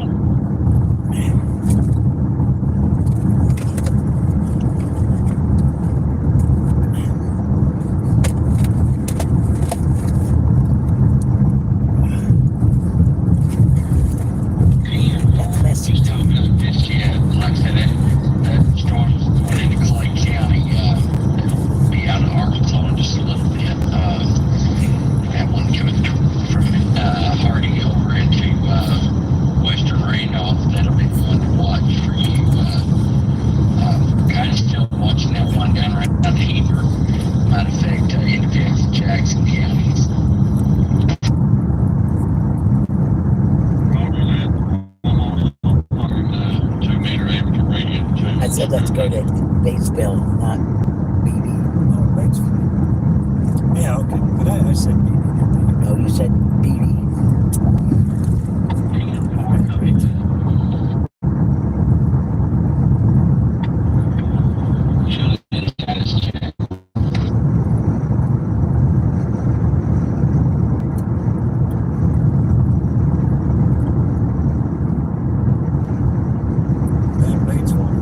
that message. Just talking about this yet. Like I said, that storm's going into Clay County. Be out of Arkansas in just a little bit. That one coming from Hardy over into western Randolph. That'll be one to watch for you. Kind of still watching that one down right down Heber. Might affect Independence and Jackson counties. Roger that. I'm on 2 meter amateur radio too. I said let's go to Batesville, not BB. Oh, thanks. Yeah, okay. But I said No, you said BB. Status check. that rates one.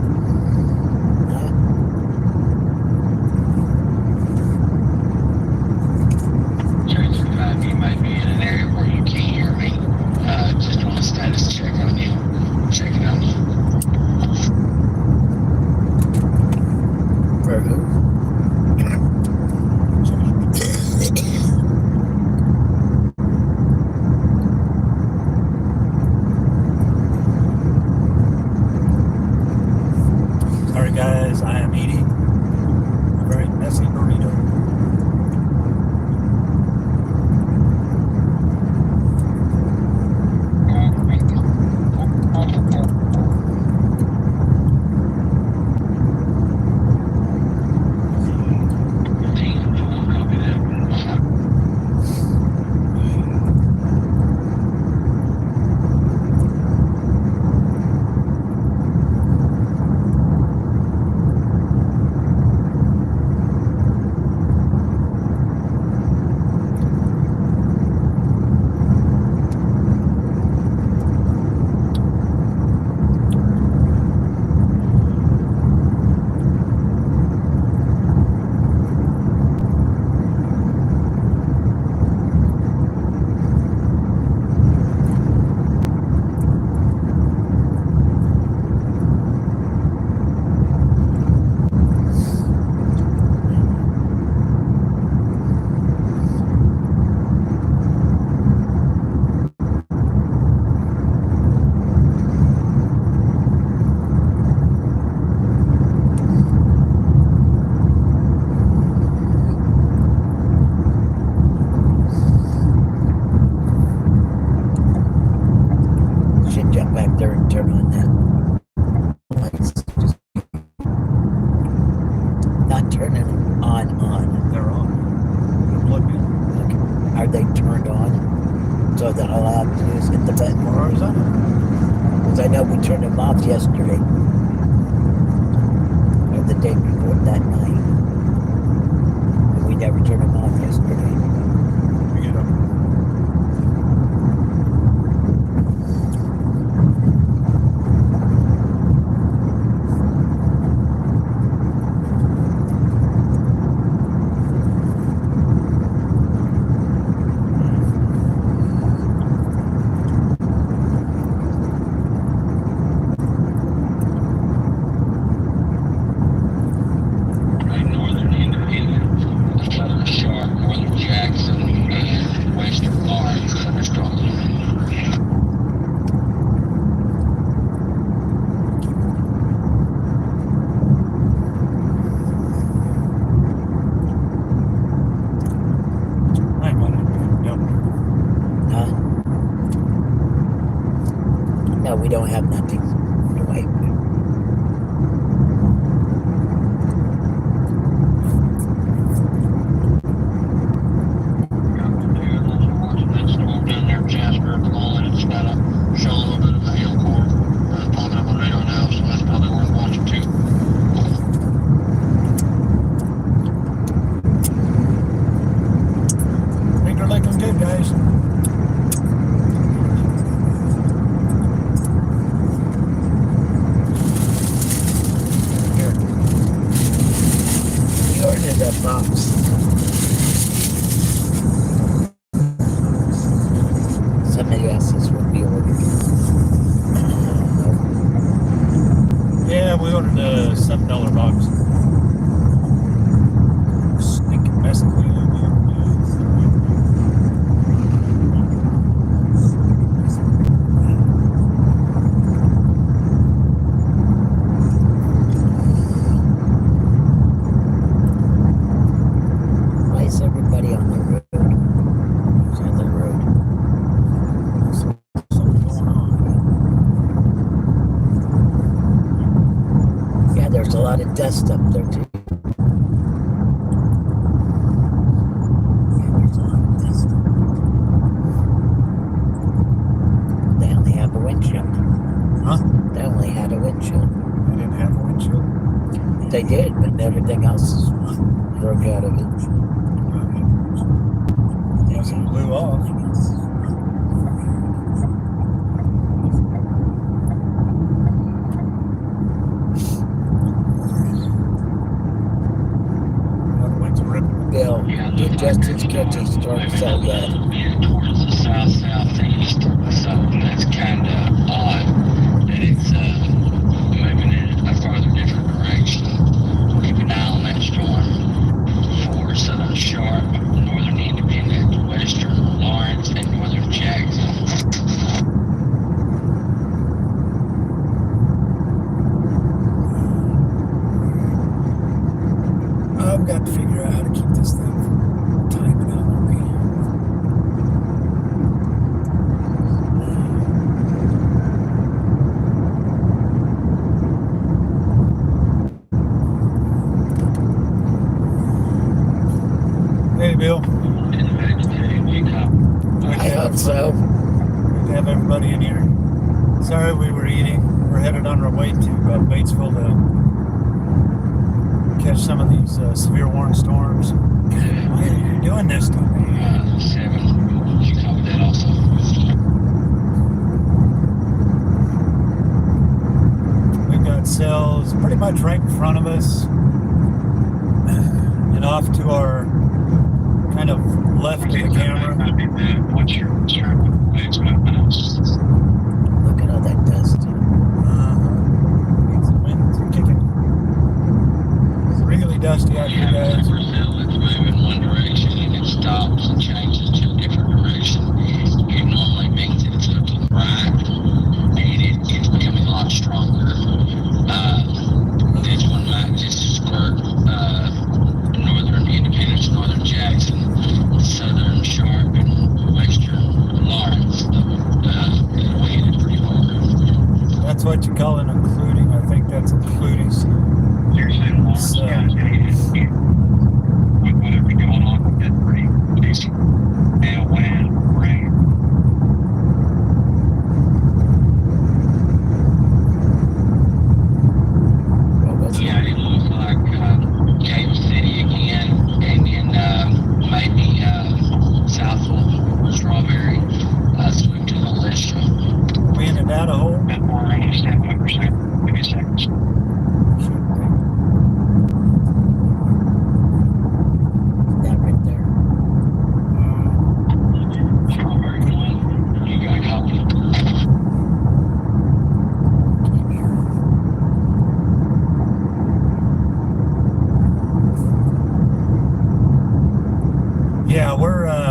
Church 5, you might be in an area where you can't hear me. Just want a status check on you. Checking on you. For who? Sorry guys, I am eating a very messy burrito. turning on? They're on. They're plugged in. Okay. Are they turned on? So that all I have to do is hit the button. As far as I know. Because I know we turned them off yesterday. Or the day before that night. And we never turned them off yesterday. We get up. Right, northern Independent, southern Sharp, northern Jackson, and western Lawrence are strong. I might have done. Huh? No, we don't have nothing. Wait. Watching that storm down there in Jasper at the moment. It's got a show a little bit of a hail core popping up on the radar now, so that's probably worth watching too. I think they're looking good, guys. Here. We ordered a box. Somebody else's will be ordered. Yeah, we ordered a $7 box. Sneaking basically. Why is everybody on the road? Who's on the road? Something going on. Yeah, there's a lot of dust up there too. Yeah, there's a lot of dust. They only have a windshield. Huh? They only had a windshield. They didn't have a windshield. They did, but everything else broke out of it. Wasn't blew off. Another wind's ripping. Bill, did Justin's kitchen start to sell yet? Towards the south-southeast, so that's kind of odd that it's moving in a farther different direction. Keep an eye on that storm for southern Sharp, northern Independent, western Lawrence, and northern Jackson. I've got to figure out how to keep this thing from timing out on me. Hey, Bill. I hope so. Good to have everybody in here. Sorry we were eating. We're headed on our way to Batesville to catch some of these severe warning storms. Why are you doing this to me? 7, you covered that also. We've got cells pretty much right in front of us. And off to our kind of left of the camera. What's your legs movement? Look at all that dust. The winds are kicking. It's really dusty out here, guys. Brazil, it's moving one direction and it stops and changes to a different direction. It normally means it's up to the right and it's becoming a lot stronger. This one might just squirt northern Independence, northern Jackson, southern Sharp, and western Lawrence. It'll hit it pretty hard.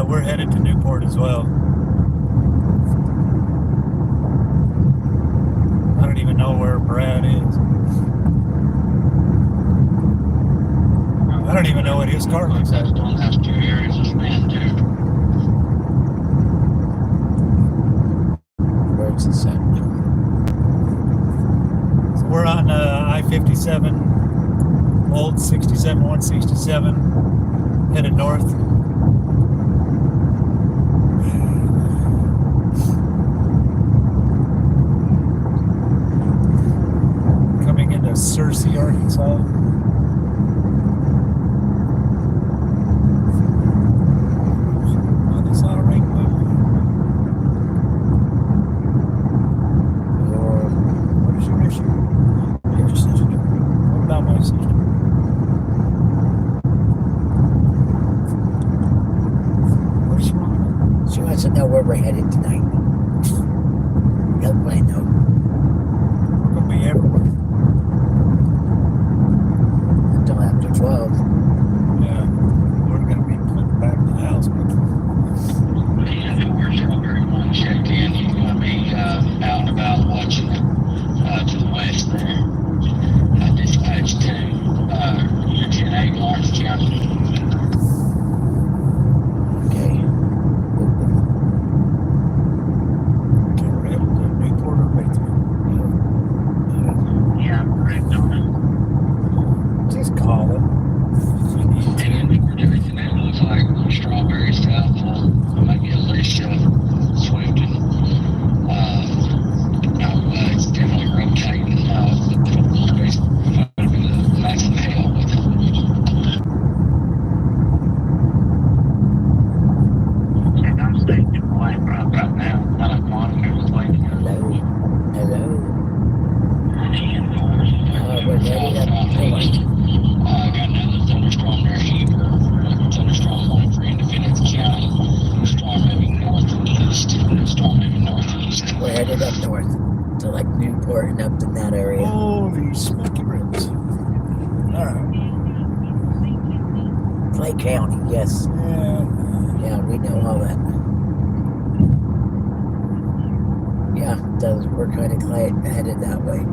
we're headed to Newport as well. I don't even know where Brad is. I don't even know what his car looks like. One has two areas of span too. Where's the set? So we're on I-57, old 67, 167, headed north. Coming into Searcy, Arkansas. She wants to know where we're headed tonight. Yep, I know. We're gonna be everywhere. Until after 12. Yeah, we're gonna be put back to the house. And where Strawberry One checked in, he's gonna be out and about watching to the west there. Dispatched to Unit 10A, Lawrence County. Okay. Okay, we're headed to Newport or Batesville. Yeah, correct on it. Just call it. We need to. And everything that looks like Strawberry South, maybe Alicia, Swifton. It's definitely rotating. That's the hell with it. And I'm staying in White right now. I like monitor the way to go. Hello. We're We're headed up north. I got another thunderstorm near Heber. Thunderstorm one for Independence County. Storm moving northeast. Storm moving northeast. We're headed up north to like Newport and up in that area. Holy smoky ribs. Alright. Clay County, yes. Yeah. Yeah, we know all that. Yeah, we're kind of headed that way.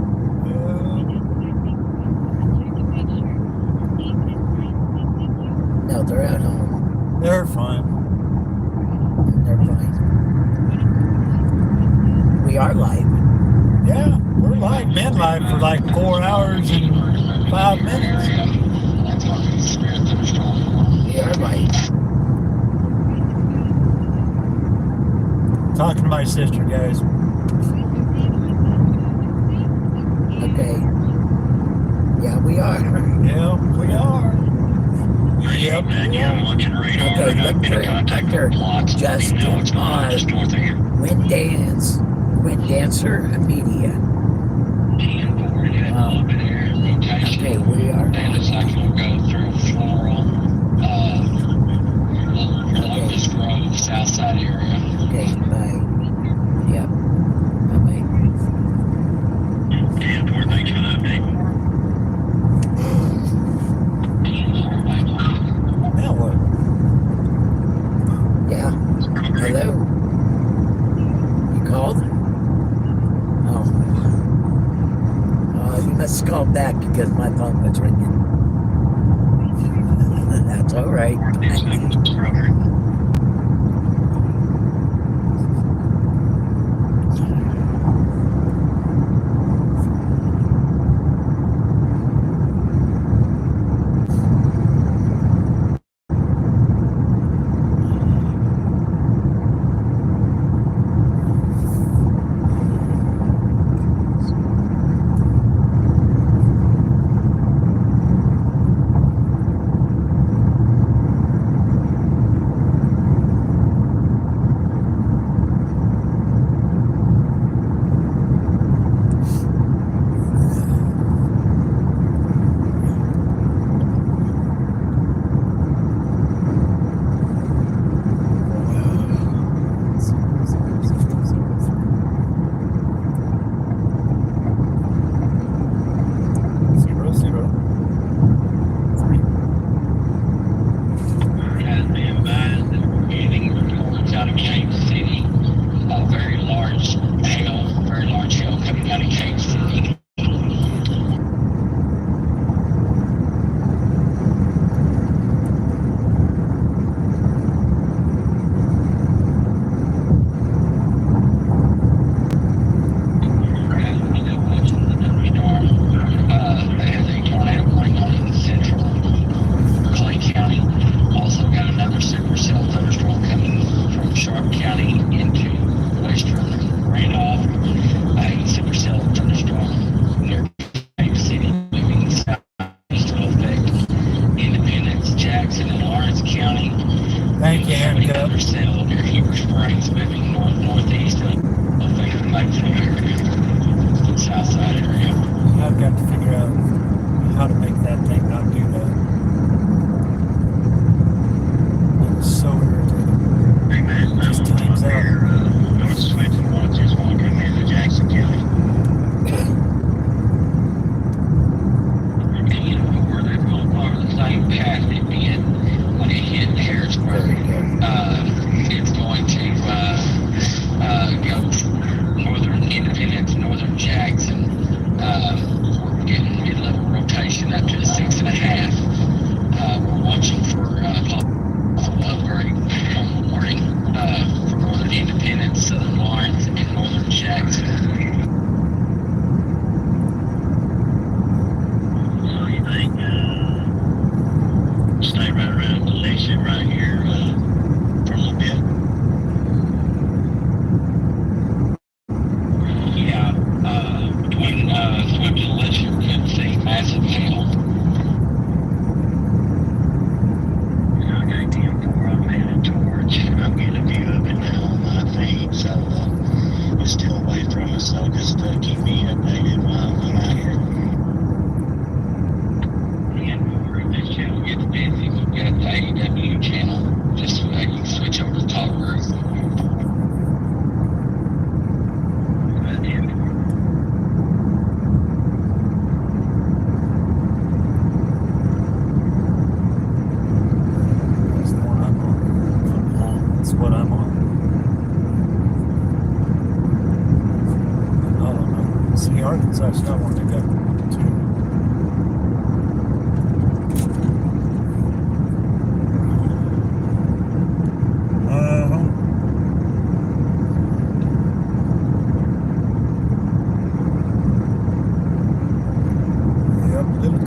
No, they're at home. They're fine. They're fine. We are live. Yeah, we're live. Been live for like 4 hours and 5 minutes. We are live. Talking to my sister, guys. Okay. Yeah, we are. Yeah, we are. Yep. Okay, look for Justin R. Wind Dancer Media. Okay, we are. And it's like we'll go through Floral, Locust Grove, Southside area. Okay, bye. Yep. Bye-bye. And thanks for the update. Now what? Yeah. Hello. You called? Oh. You must call back because my phone was ringing. That's all right.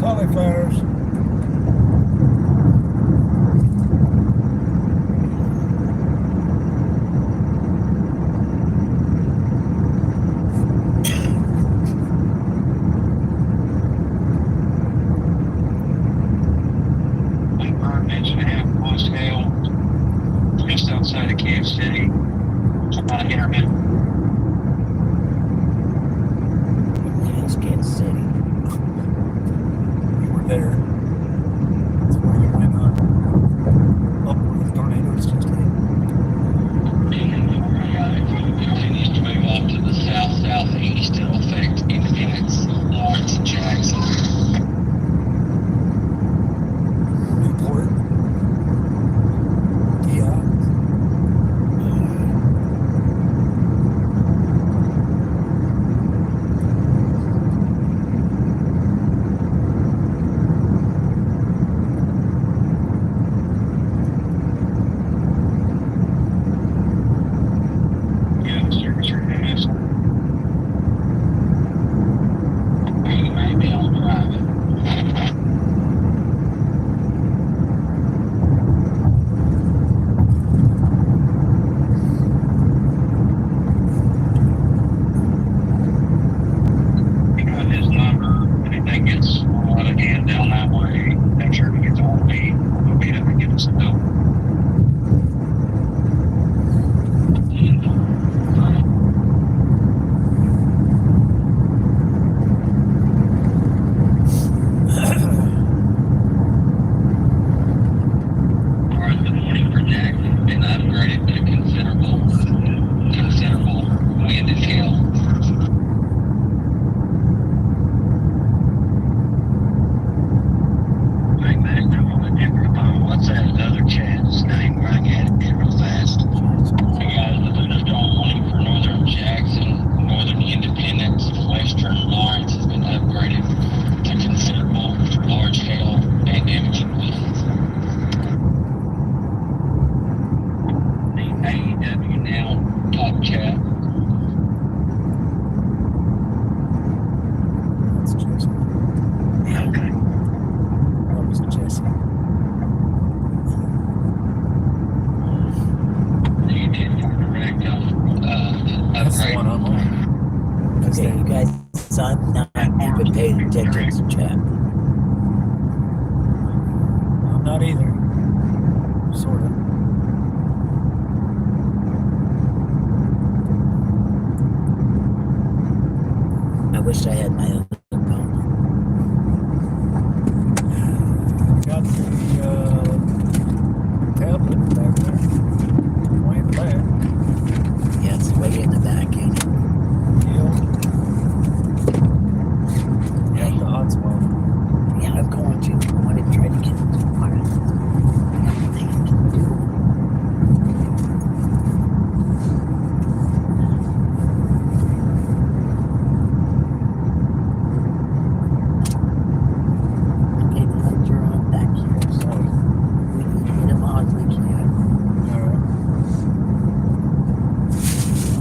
cauliflowers. We burned inch and a half plus hail just outside of Cave City. Intermittent. Yes, Kansas City. We were there. That's where you went on. Up where the tornadoes just hit. Continues to move off to the south-southeast. It'll affect Independence, Lawrence, and Jackson. Newport. Yeah. Yeah, service request. You may be on private. He got his number. If anything gets out of hand down that way, make sure he gets all me. We'll meet him and give us a note. All right, the warning for Jackson been upgraded to considerable wind and hail. Bring back to on a different phone. What's that other chat's name where I get it real fast? Hey guys, the latest dawn warning for northern Jackson, northern Independence, western Lawrence has been upgraded to considerable large hail and damaging winds. The AEW Now talk chat. That's Jesse. Okay. That was Jesse. You did for direct That's the upgrade. one I'm on. Okay, you guys, I'm not even paying attention to chat. I'm not either. Sort of. I wish I had my own phone. Got the tablet back there. Way in the back. Yeah, it's way in the back, ain't it? Hill. Yeah, the hotspot. Yeah, I'm going to. I want to try to get tomorrow. I got things to do. Okay, the lights are on back here, so we can get them on, we can. Alright.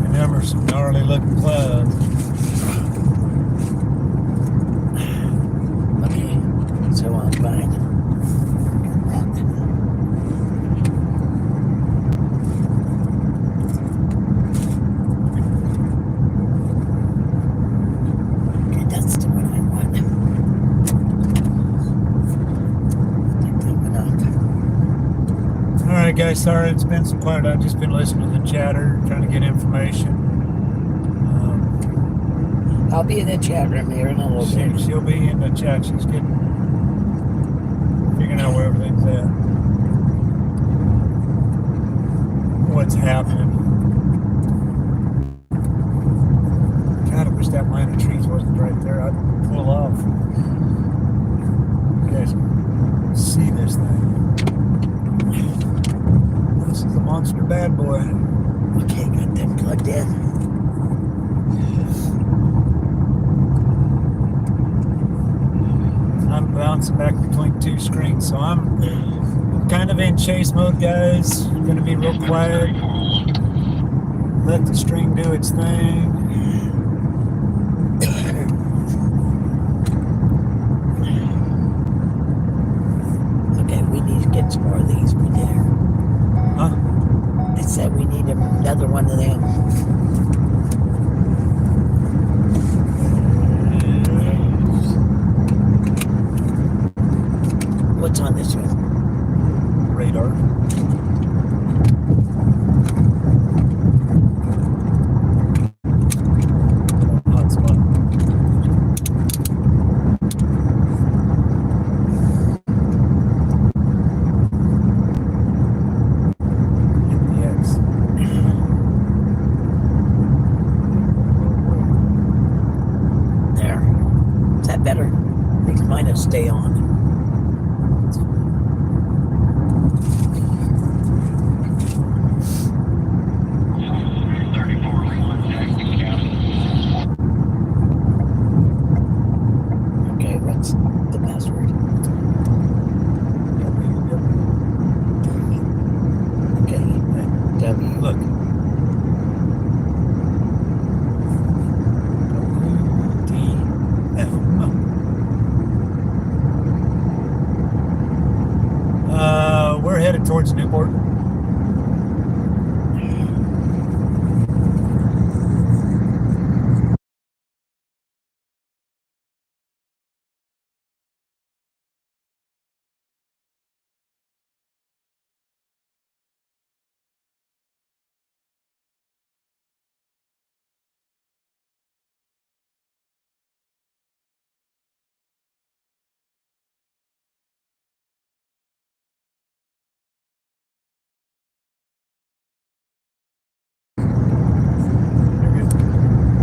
And them are some gnarly looking clouds. Okay, so I'm fine. Okay, that's the one I want. Take that one out. Alright guys, sorry it's been so quiet. I've just been listening to the chatter, trying to get information. I'll be in the chat room here in a little bit. She'll be in the chat. She's figuring out where everything's at. What's happening. God, I wish that line of trees wasn't right there. I'd pull off. You guys can see this thing. This is a monster bad boy. Okay, got them plugged in. I'm bouncing back between two screens, so I'm kind of in chase mode, guys. Gonna be real quiet. Let the stream do its thing. What's on this one? Radar. Hotspot. Hit the X. There. Is that better? Makes mine stay on. Okay, what's the password? Okay, W. Look. We're headed towards Newport.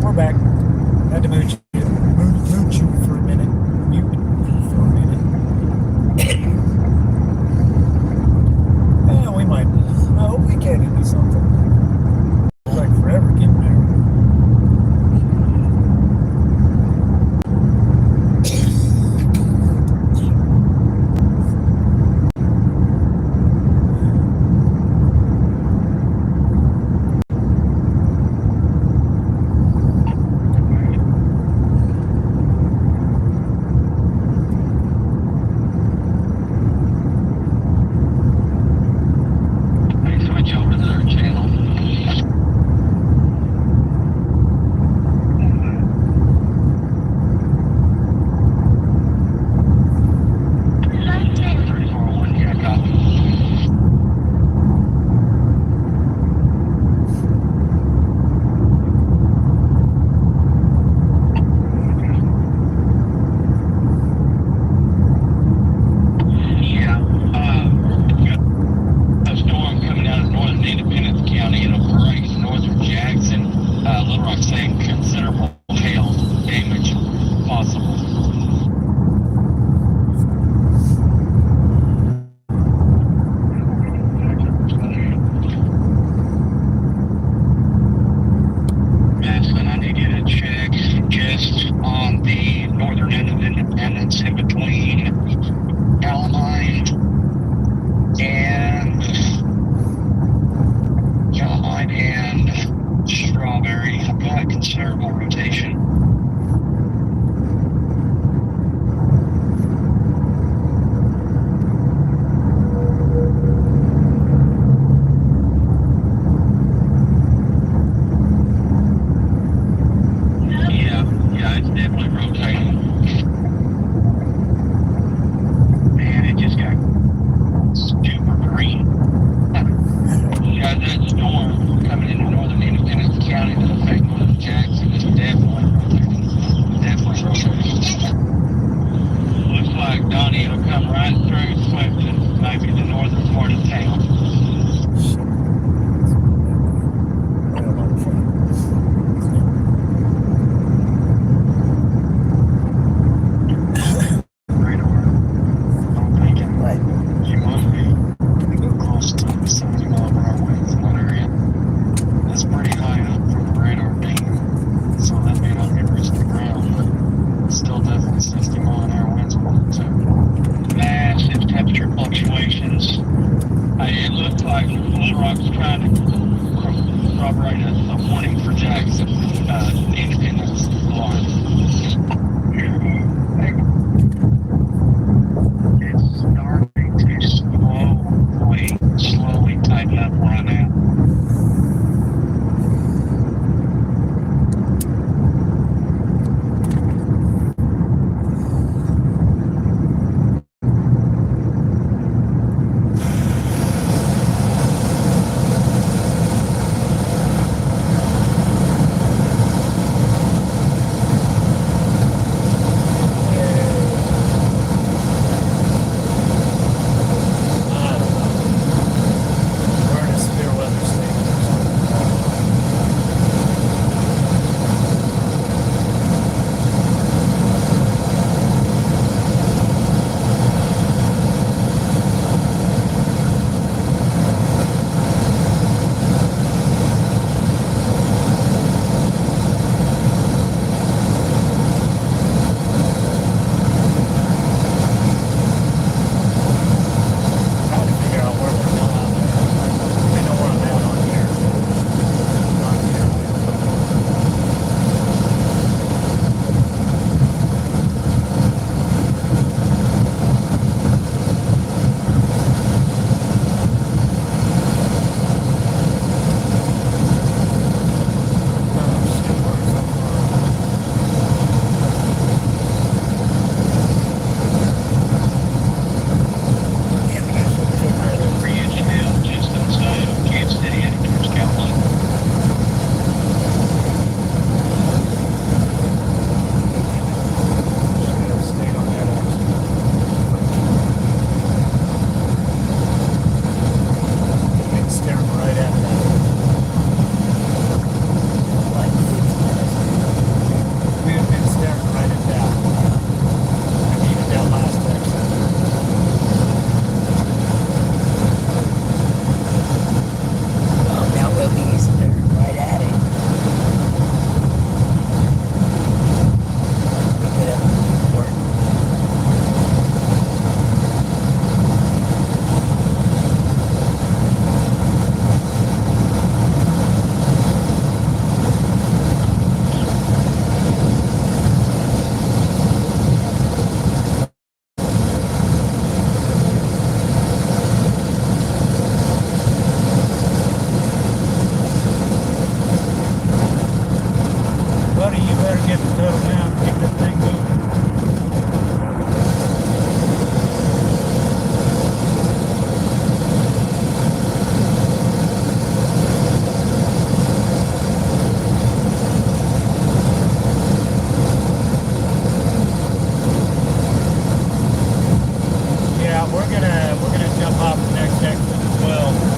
We're back. Had to mute you for a minute. Mute for a minute. Yeah, we might. I hope we can do something. It's like forever getting there. Switch over to their channel. protect them as well.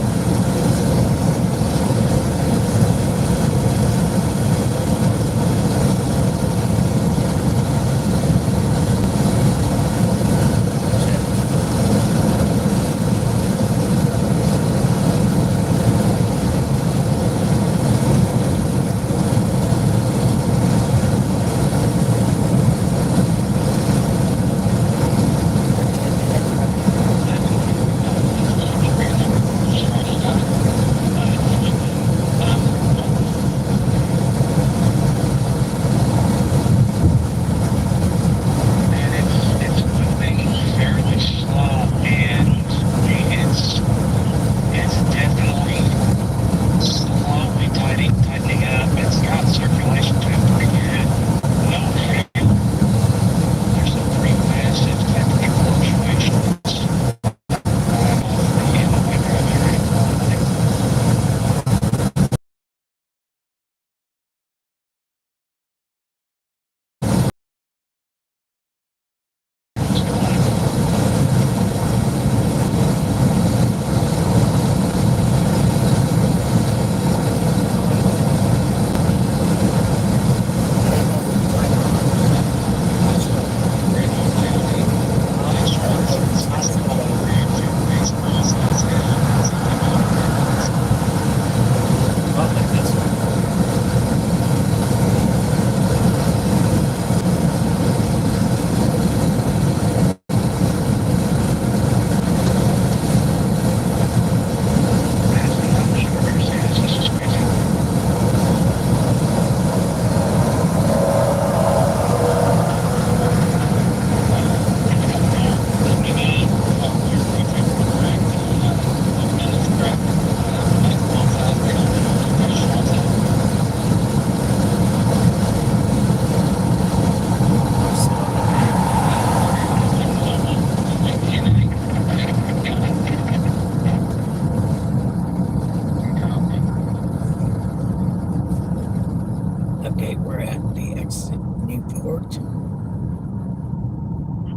Okay, we're at the exit Newport.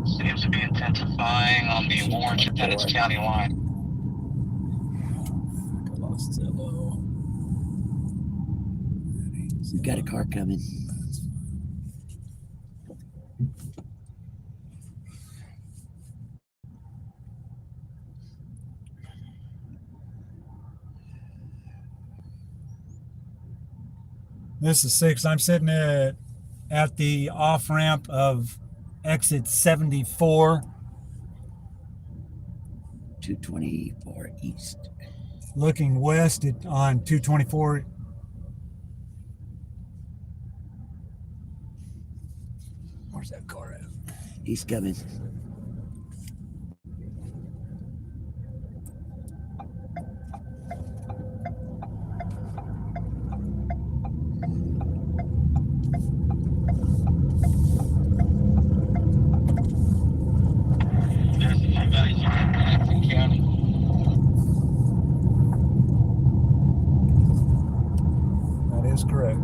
Seems to be intensifying on the Lawrence and Pettis County line. We got a car coming. This is 6. I'm sitting at the off ramp of exit 74, 224 east. looking west on 224. Where's that car at? He's coming. That is correct.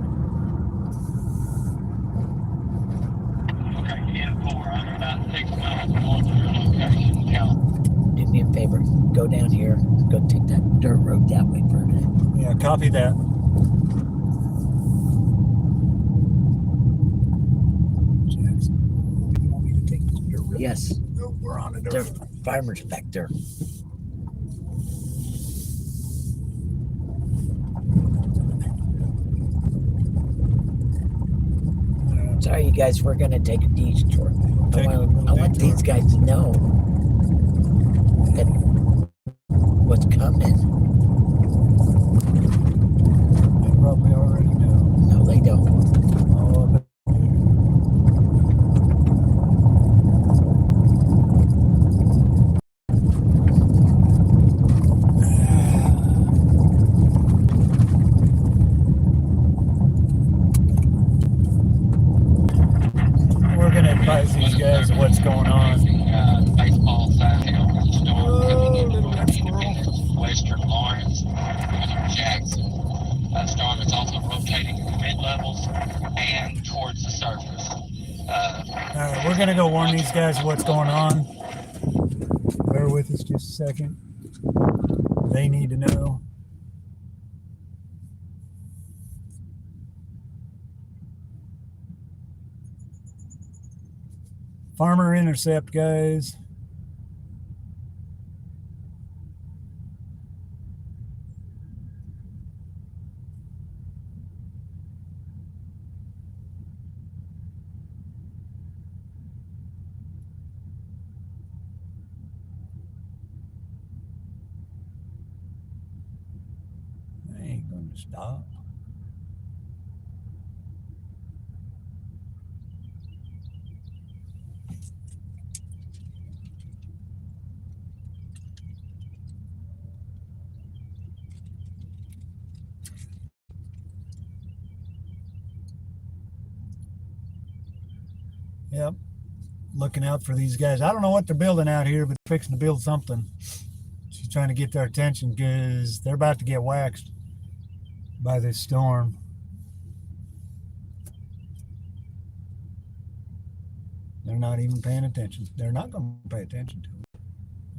Okay, in 4, I'm about 6 miles north of your location. Count. Do me a favor. Go down here. Go take that dirt road that way for a minute. Yeah, copy that. Jackson, you want me to take this dirt road? Yes. No, we're on a dirt There's road. farmers back there. Sorry, you guys, we're going to take a detour. I want these guys to know that what's coming. They probably already know. No, they don't. Oh, but we're going to advise these guys of what's going on. Baseball size hail storm coming into little red squirrel. Independence, Western Lawrence, Northern Jackson. Storm is also rotating in mid-levels and towards the surface. We're going to go warn these guys of what's going on. Bear with us just a second. they need to know. Farmer intercept, guys. I ain't going to stop. Yep. Looking out for these guys. I don't know what they're building out here, but they're fixing to build something. She's trying to get their attention because they're about to get waxed by this storm. They're not even paying attention. They're not going to pay attention to it.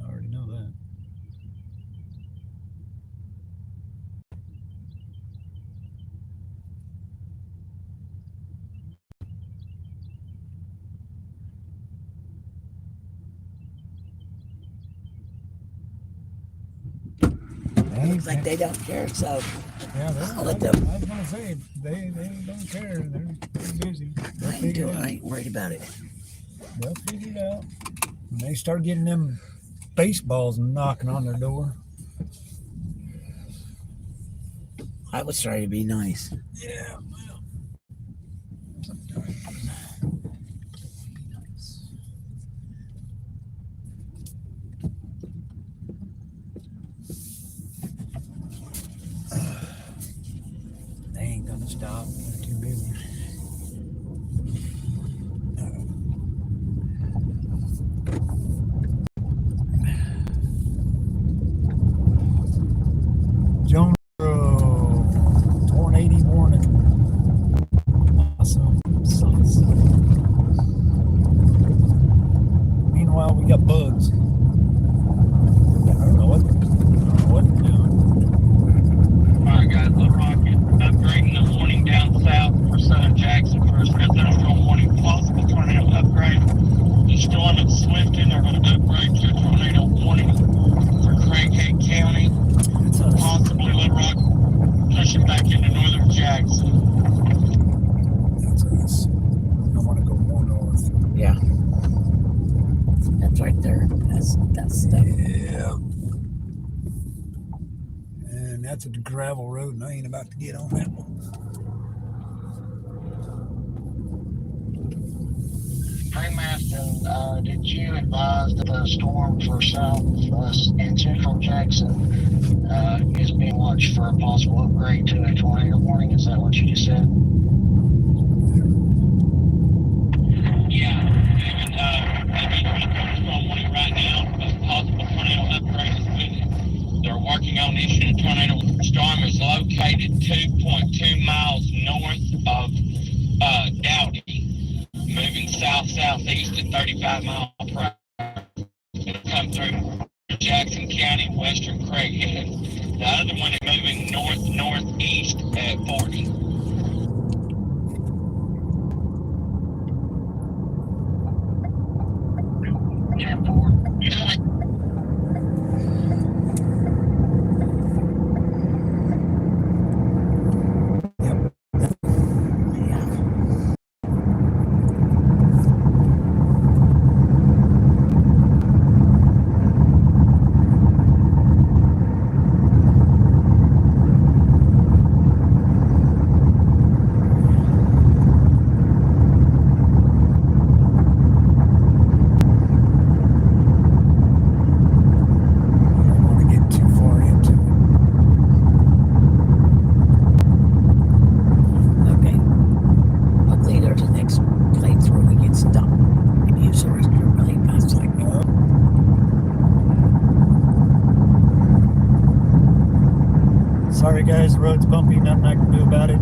I already know that. Looks like they don't care, so Yeah, I'll let them. I was gonna say they don't care. They're busy. I ain't worried about it. They'll figure it out. When they start getting them baseballs knocking on their door. I was trying to be nice. Yeah, well. They ain't gonna stop. They're too busy. Jonesboro, tornado warning. Awesome. Meanwhile, we got bugs. I don't know what they're doing. Alright guys, Little Rocket upgrading the warning down south for southern Jackson for a residential warning, possible tornado upgrade. The storm at Swifton are going to upgrade to a tornado warning for Craighead County. Possibly Little Rock pushing back into northern Jackson. That's us. I want to go more north. Yeah. That's right there. That's stuff. Yeah. And that's a gravel road, and I ain't about to get on that one. Hey, Maston, did you advise that the storm for south and central Jackson is being watched for a possible upgrade to a tornado warning? Is that what you just said? Yeah, even storm warning right now, but possible tornado upgrade is moving. They're working on issuing a tornado. Storm is located 2.2 miles north of Dowdy, moving south-southeast at 35 miles per hour. It'll come through Jackson County, western Craighead. The other one is moving north-northeast at 40. Sorry guys, the road's bumpy, nothing I can do about it.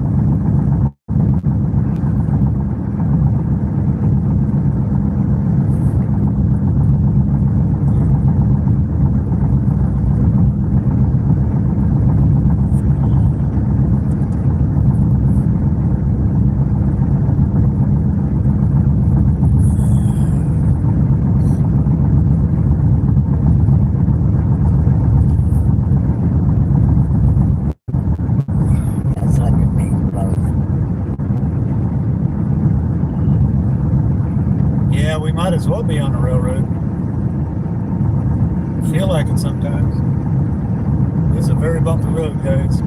as well be on the railroad. Feel like it sometimes. It's a very bumpy road, guys.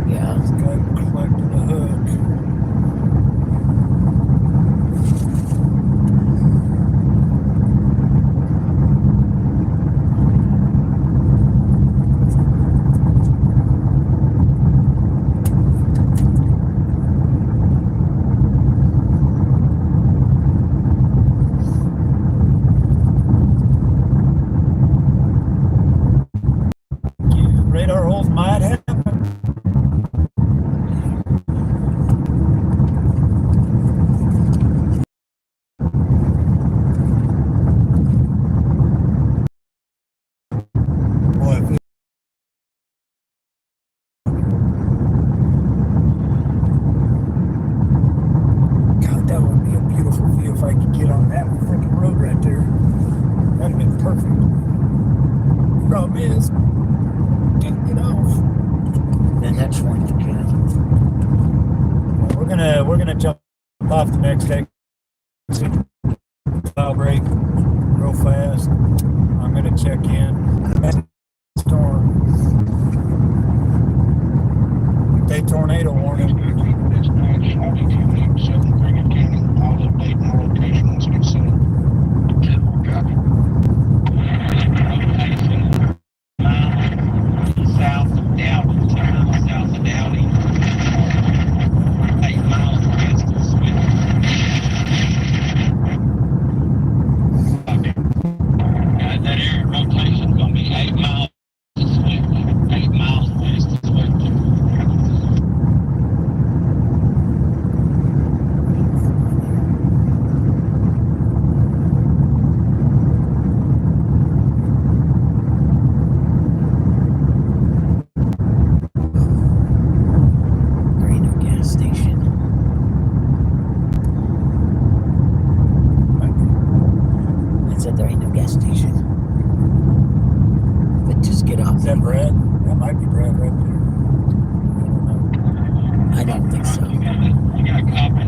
Yeah. This guy collected a hook. Radar holes might happen. Boy, if God, that would be a beautiful view if I could get on that freaking road right there. That'd have been perfect. Problem is, can't get off. The next one you can. We're gonna jump off the next exit. I'll break real fast. I'm gonna check in. Storm. Day tornado warning. Dispatch, I'll be coming Southern Green County. I'll update my location once it's set. 10-4 copy. South of Downey, south of Downey. 8 miles west of Swift. That area rotation is going to be 8 miles to Swift. 8 miles west of Swift. There ain't no gas station. I said there ain't no gas station. But just get off. Is that Brad? That might be Brad right there. I don't think so. You got a copy.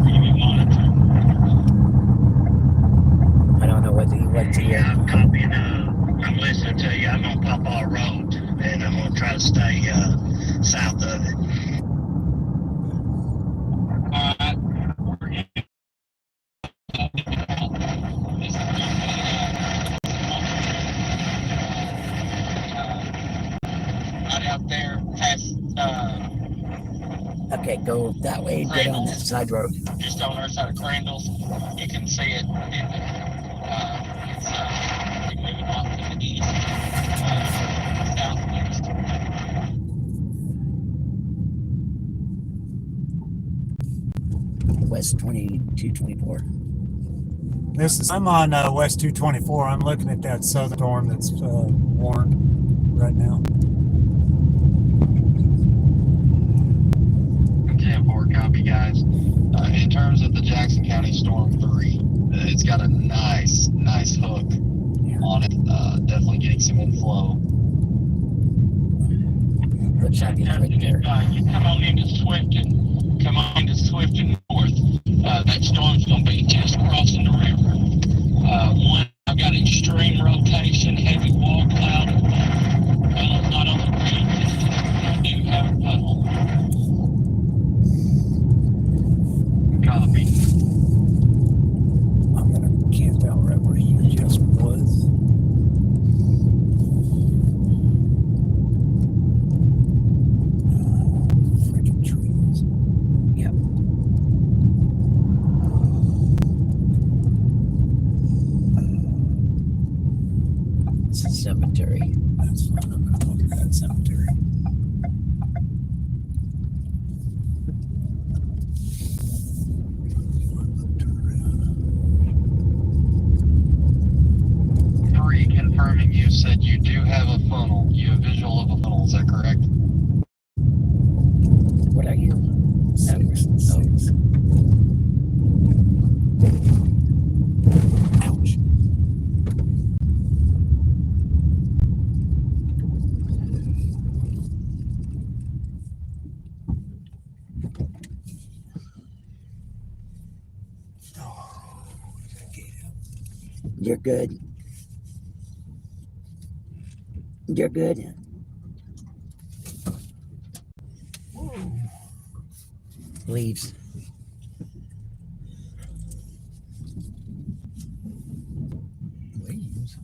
You can monitor. I don't know whether he went to you. I'm copying. I'm listening to you. I'm gonna pop all road, and I'm gonna try to stay south of it. All right. Right out there, past Okay, go that way and get on that side road. just on our side of Crandall's. You can see it. It's moving off to the east, southwest. West 2224. I'm on West 224. I'm looking at that southern storm that's warned right now. 10-4 copy, guys. In terms of the Jackson County Storm 3, it's got a nice hook on it. Definitely getting some inflow. Looks like it's right there. You come on into Swift and north. That storm's going to be just crossing the river. I've got extreme rotation, heavy wall cloud. Not on the ground. I do have a puddle. Copy. I'm gonna camp out right where he just was. Freaking trees. Yep. It's a cemetery. That's fine. I'm gonna look at that cemetery. Confirming you said you do have a funnel. You have visual of a funnel, is that correct? What are you? Six. Ouch. You're good. You're good. Leaves. Leaves.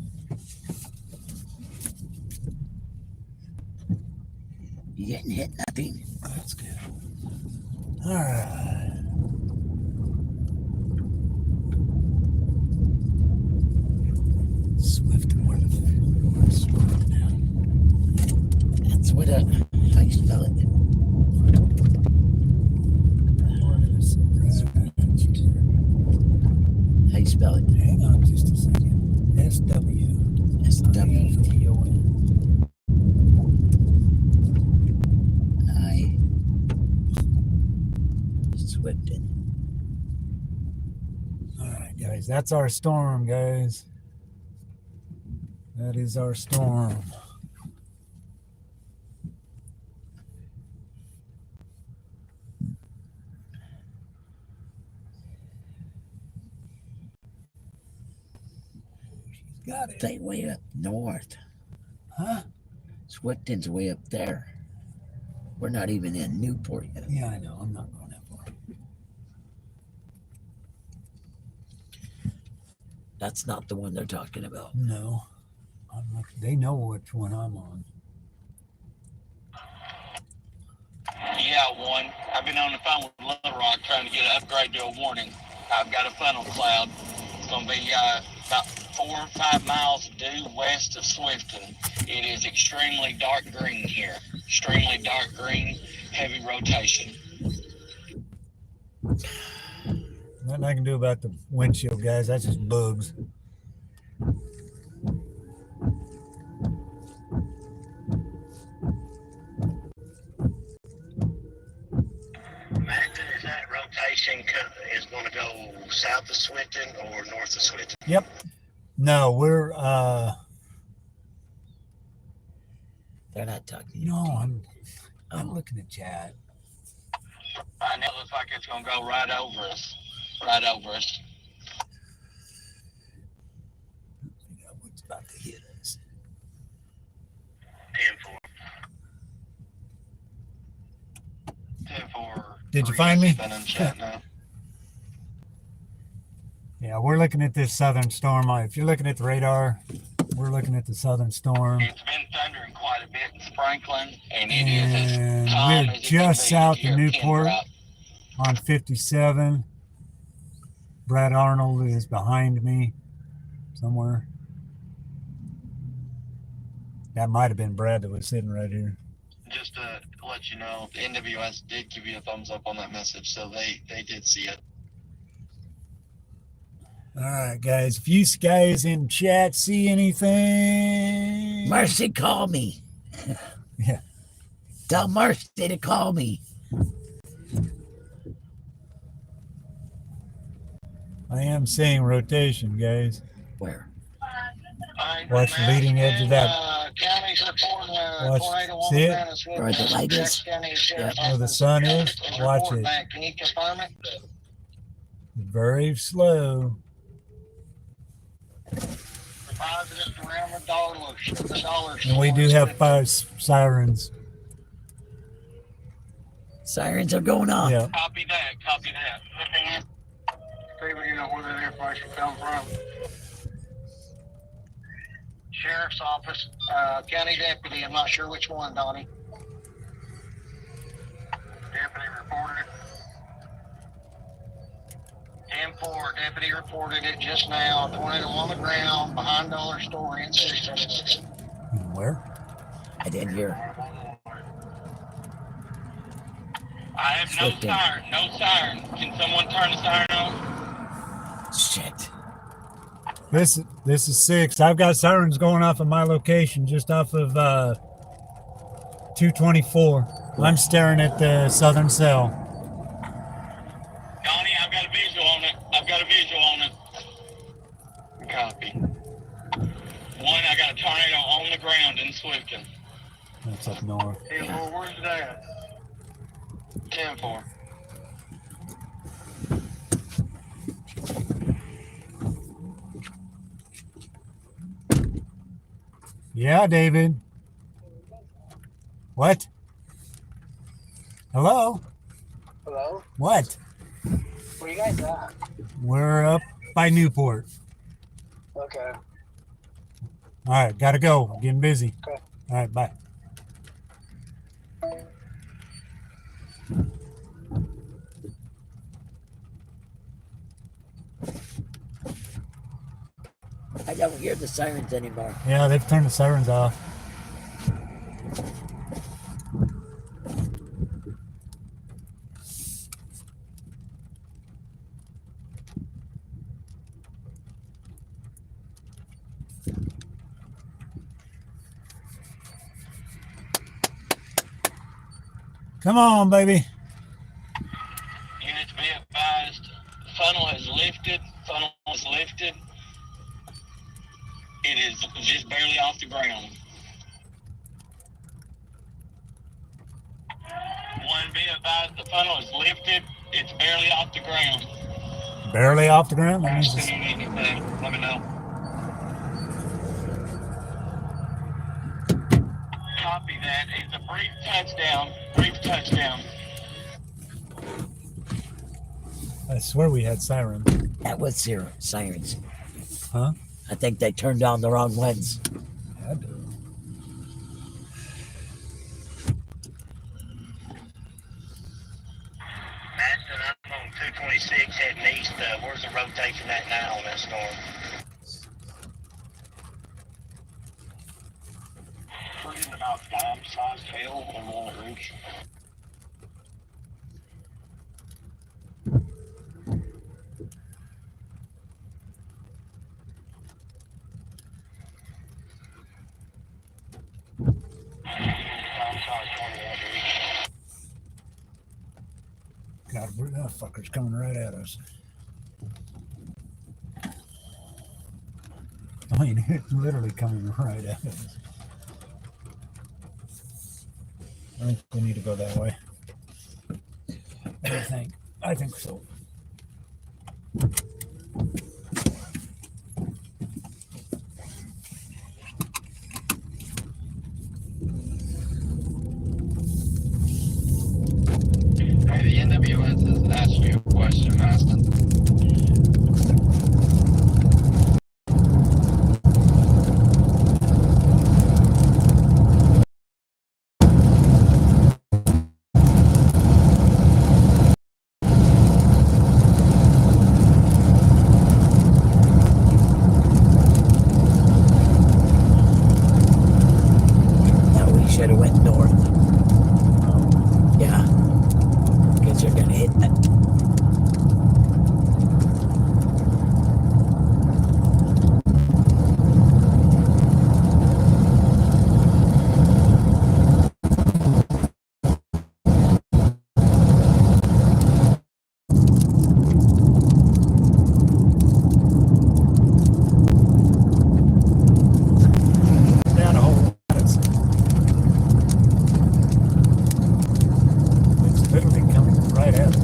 You didn't hit nothing. That's good. All right. Swift and where the Swift now? That's what how you spell it. How you spell it? Hang on just a second. SWFTON. I Swifted. All right, guys. That's our storm, guys. That is our storm. She's got it. Stay way up north. Huh? Swifton's way up there. We're not even in Newport yet. Yeah, I know. I'm not going that far. That's not the one they're talking about. No. I'm not, they know which one I'm on. Yeah, one. I've been on the phone with Little Rock trying to get an upgrade to a warning. I've got a funnel cloud. It's going to be about 4 or 5 miles due west of Swifton. It is extremely dark green here. Extremely dark green, heavy rotation. Nothing I can do about the windshield, guys. That's just bugs. Magda, is that rotation is going to go south of Swinton or north of Swinton? Yep. No, we're They're not talking. no, I'm looking at Chad. I know it looks like it's going to go right over us. Right over us. Figure out what's about to hit us. 10-4. 10-4. Did you find me? Been in chat now. Yeah, we're looking at this southern storm. If you're looking at the radar, we're looking at the southern storm. It's been thundering quite a bit in Franklin, and it is as And calm we're as it can just be. south You of hear a pin Newport drop. on 57. Brad Arnold is behind me somewhere. That might have been Brad that was sitting right here. Just to let you know, the NWS did give you a thumbs up on that message, so they did see it. All right, guys. If you guys in chat see anything, Marcy, call me. Yeah. Tell Marcy to call me. I am saying rotation, guys. Where? Watch the leading edge of that. County's reporting Watch, tornado on see the it? ground in Swift. Where the light is? Sheriff's Where the Office sun is? is Watch reporting it. back. Can you confirm it? Very slow. Deposits around the dollar. The dollar. And we do have 5 sirens. Sirens are going off. Yeah. Copy that. Copy that. People, you know where that information come from. Sheriff's Office, county deputy. I'm not sure which one, Donnie. Deputy reported it. 10-4. Deputy reported it just now. Tornado on the ground behind Dollar Store in Swifton. Where? I didn't hear. I have no Swifton. siren. No siren. Can someone turn the siren on? Shit. This is 6. I've got sirens going off of my location, just off of 224. I'm staring at the southern cell. Donnie, I've got a visual on it. Copy. 1, I got a tornado on the ground in Swifton. That's up north. 10-4, where's that? 10-4. Yeah, David. What? Hello? Hello? What? Where you guys at? We're up by Newport. Okay. All right, gotta go. I'm getting busy. Okay. All right, bye. I don't hear the sirens anymore. Yeah, they've turned the sirens off. Come on, baby. Units be advised, funnel has lifted. Funnel is lifted. It is just barely off the ground. One, be advised, the funnel is lifted. It's barely off the ground. Barely off the ground? That means Ask it's- them anything. Let me know. Copy that. It's a brief touchdown. Brief touchdown. I swear we had sirens. That was sirens. Huh? I think they turned on the wrong ones. Had to. Ashton, I'm on 226 heading east. Where's the rotation at now on that storm? We're getting about dime-sized hail on Walnut Ridge. Dime-sized on Walnut Ridge. God, that fucker's coming right at us. I mean, it's literally coming right at us. I think we need to go that way. I think so. Hey, the NWS has asked you a question, Ashton. No, we should have went north. Yeah. Because they're gonna hit that. Down a hole. It's literally coming right at us.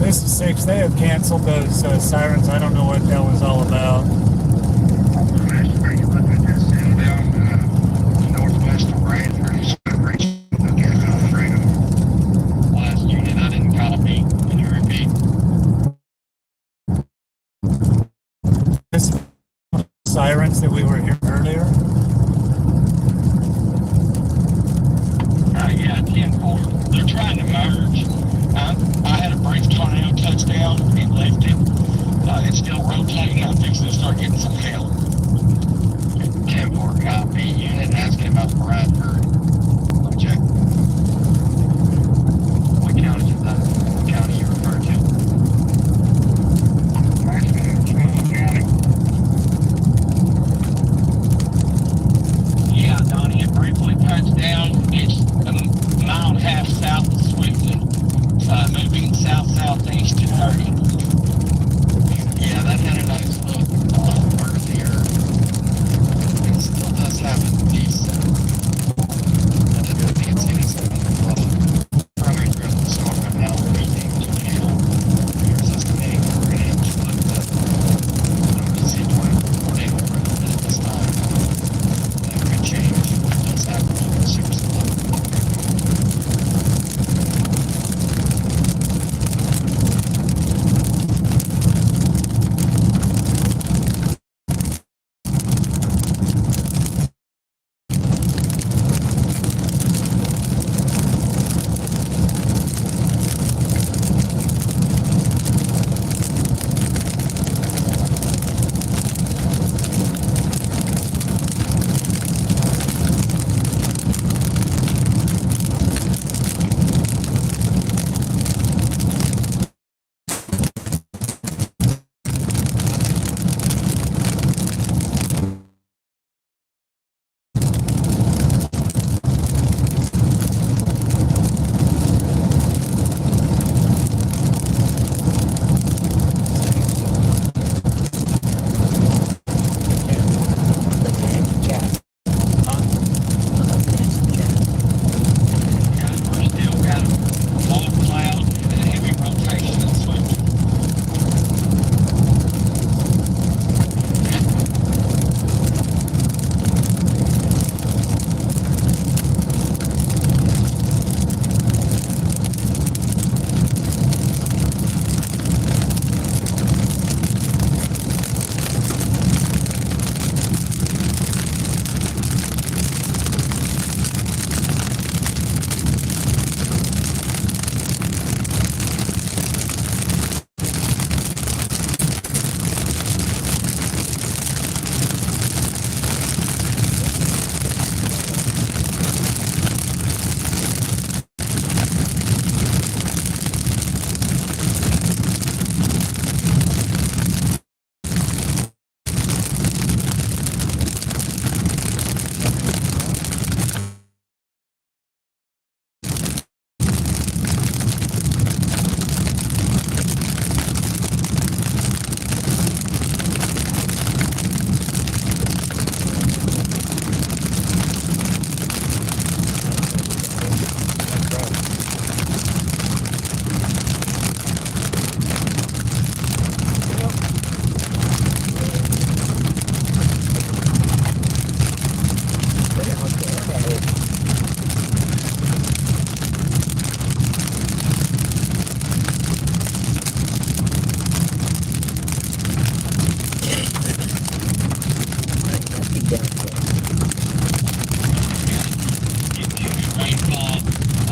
This is 6. They have canceled those sirens. I don't know what that was all about. Ashton, are you looking at this sail down northwest of Bradford? It's gonna reach Freedom. Last unit, I didn't copy. Can you repeat? This sirens that we were hearing earlier. Yeah, 10-4. They're trying to merge. I had a brief tornado touchdown. It lifted. It's still rotating. I'm fixing to start getting some hail. 10-4 copy. Unit asking about Bradford. Let me check. What county is that? What county you refer to? Ashton, Smoky County. Yeah, Donnie, it briefly touched down. It's a mile and a half south of Swiftland. Moving south-southeast to 30. Yeah, that had a nice look earlier.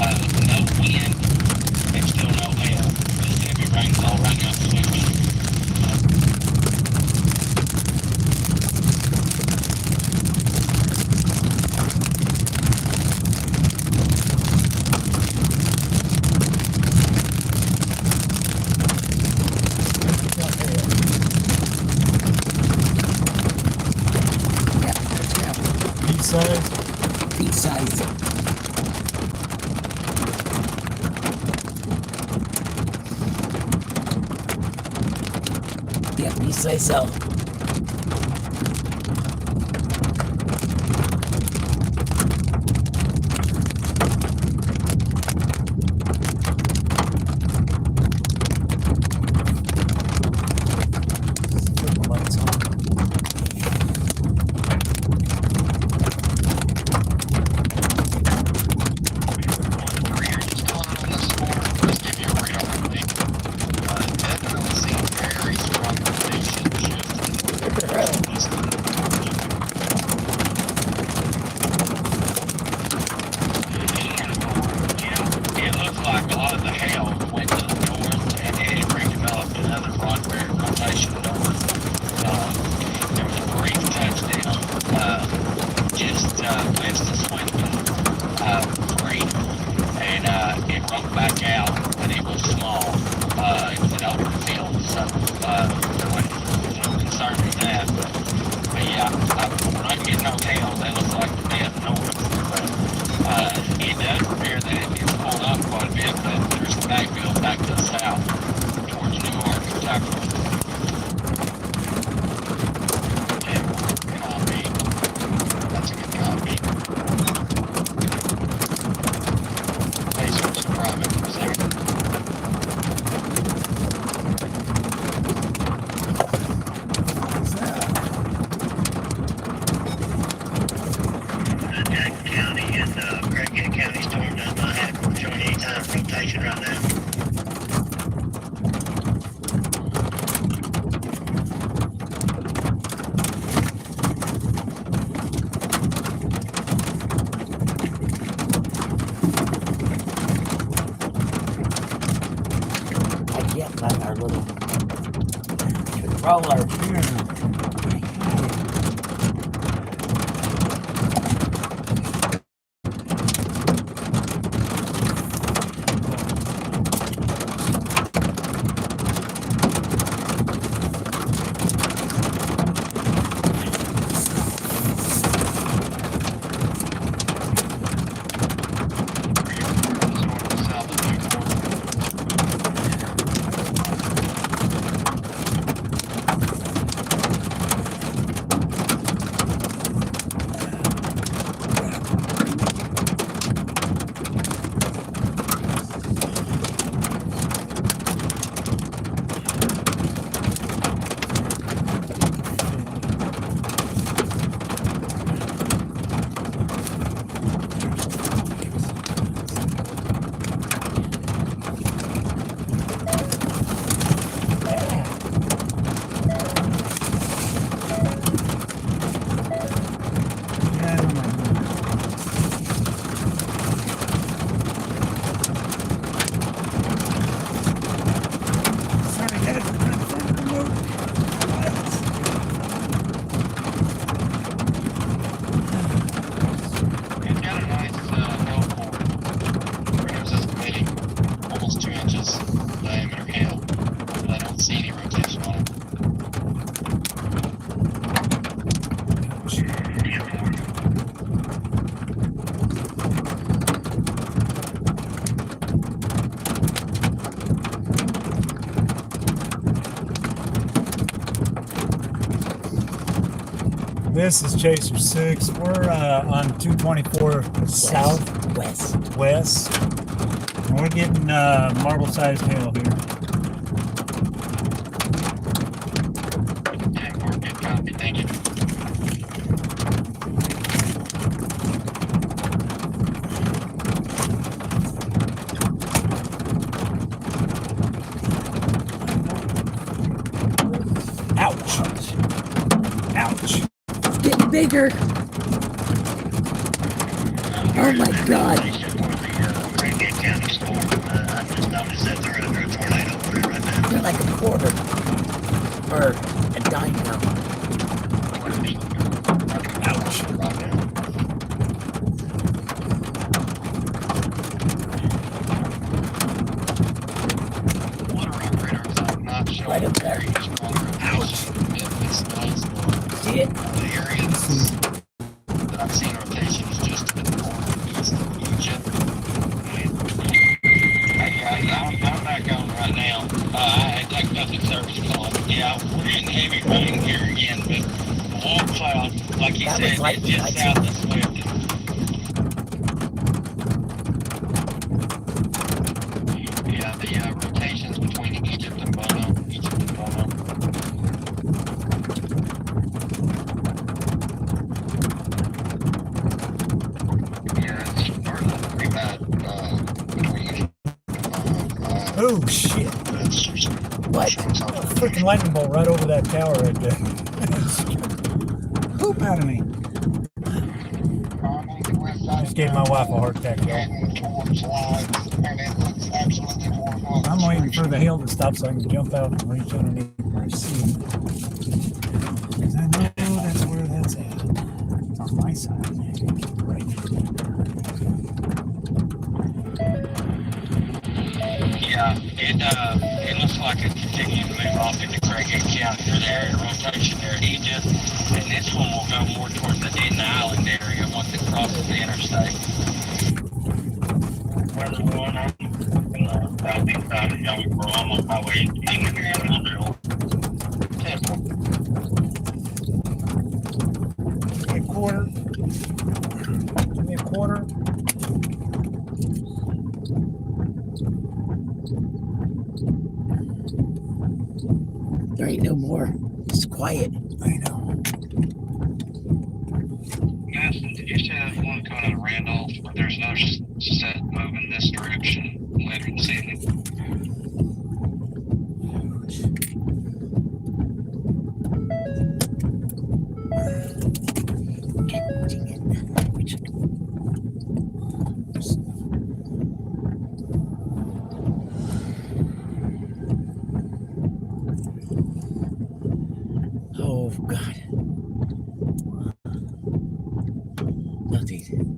No wind and still no hail. Just heavy rainfall right now for 2 weeks. B-size. Yeah, B-size so. Our little controller. This is Chaser 6. We're on 224 Southwest. West. And we're getting marble-sized hail here. Good copy, thank you. Ouch. Ouch. It's getting bigger. Oh my God. Somebody said they're under a tornado warning right now. They're like a quarter or a dime now. Ouch. Right now. Water operators, I'm not sure. Right up there. Ouch. It's nice. See it? The areas that I've seen rotations just to the north east of Egypt. I'm back on right now. I take public service call. Yeah, we're getting heavy rain here again, but the wall cloud, like you That said, was like is just south of Swift. Yeah, the rotations between Egypt and Bono. Yeah, it's starting to pretty bad between Egypt and Bono. Oh shit! It's just What? showing something. A freaking lightning bolt right over that tower right there. Poop out of me. I just gave my wife a heart attack, y'all. Heading towards live, and it looks absolutely horrible. I'm waiting for the hail to stop so I can jump out and reach underneath my seat. Because I know that's where that's at. It's on my side. Right. Yeah, it looks like it's continuing to move off into Craighead County. There's an area of rotation there in Egypt, and this one will go more towards the Denton Island area once it crosses the interstate. Where's it going on? Southeast side of Youngsboro, I'm on Highway 18 here in Mobile. Temple. Give me a quarter. Give me a quarter. There ain't no more. It's quiet. I know. Madison, did you say there's one coming out of Randolph, but there's another set moving this direction later this evening? Oh God. Nothing.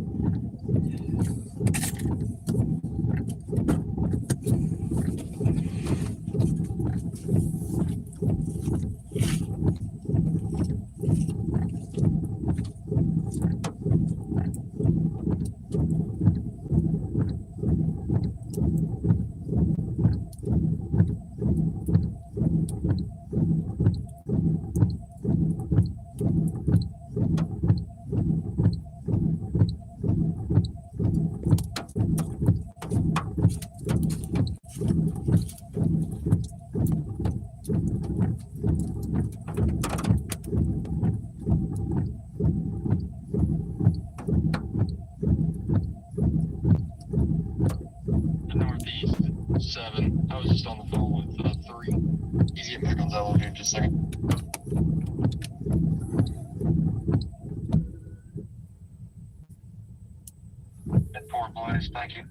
Northeast 7. I was just on the phone with 3. He's getting back on level here just a second. At Fort Bliss, thank you.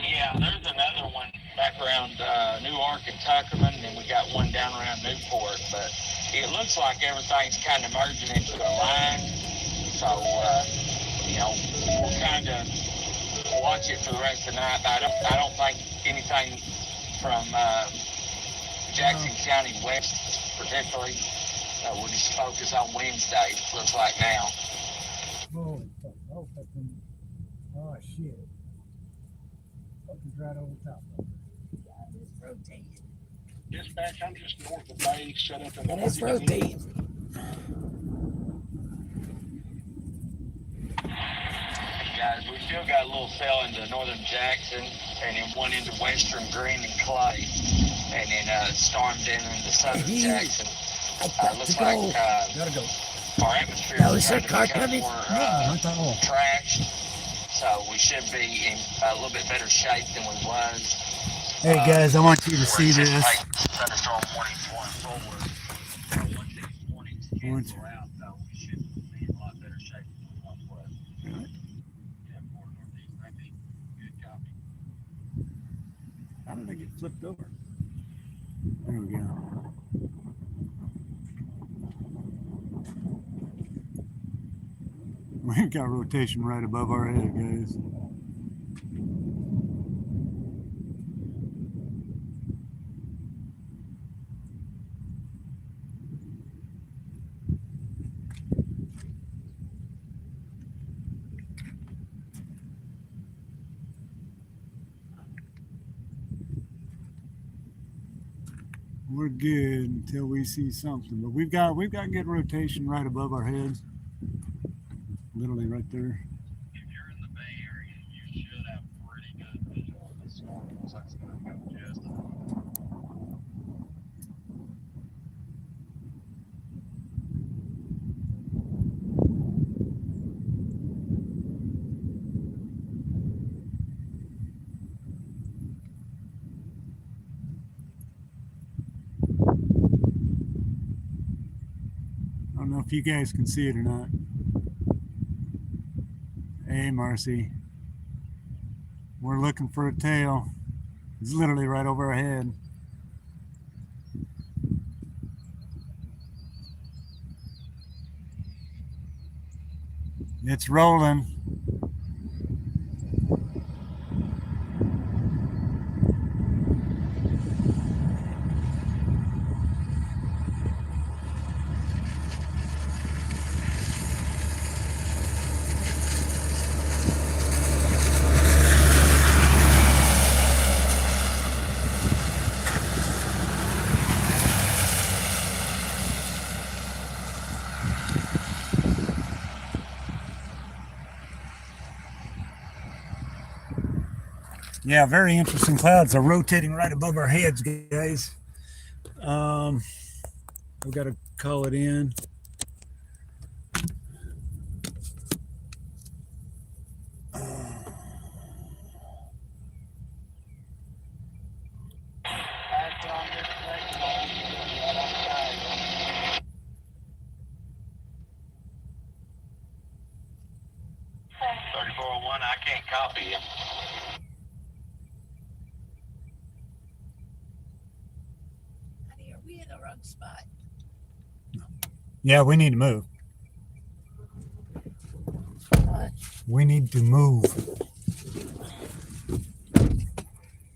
Yeah, there's another one back around Newark and Tuckerman, and we got one down around Newport, but it looks like everything's kind of merging into a line. So, we'll kind of watch it for the rest of the night. I don't think anything from Jackson County west particularly. We'll just focus on Wednesday, looks like now. Holy fuck. Oh, fucking. Oh, shit. Fucking right over top of it. God, it's rotating. Dispatch, I'm just north of Bay, set up in the And it's rotating. Guys, we still got a little cell into northern Jackson, and then one into western Green and Clay, and then stormed in into southern Jackson. I got Looks to go. like Gotta go. our atmosphere Now, is is there starting to car become coming? more Not that long. trashed, so we should be in a little bit better shape than we was. Hey guys, I want you to see this. Thunderstorm warnings going forward. Once these warnings cancel out, though, we should be in a lot better shape than we once was. Yeah, more northeast, maybe. Good did I get flipped over? There we go. We've got rotation right above our head, guys. We're good until we see something, but we've got good rotation right above our heads, literally right there. If you're in the Bay Area, you should have pretty good visual of the storm. Looks like it's going to come just a little. I don't know if you guys can see it or not. Hey, Marcy. We're looking for a tail. It's literally right over our head. It's rolling. Yeah, very interesting clouds. They're rotating right above our heads, guys. We've got to call it in. I can't copy you. Honey, are we in the wrong spot? Yeah, we need to move. We need to move.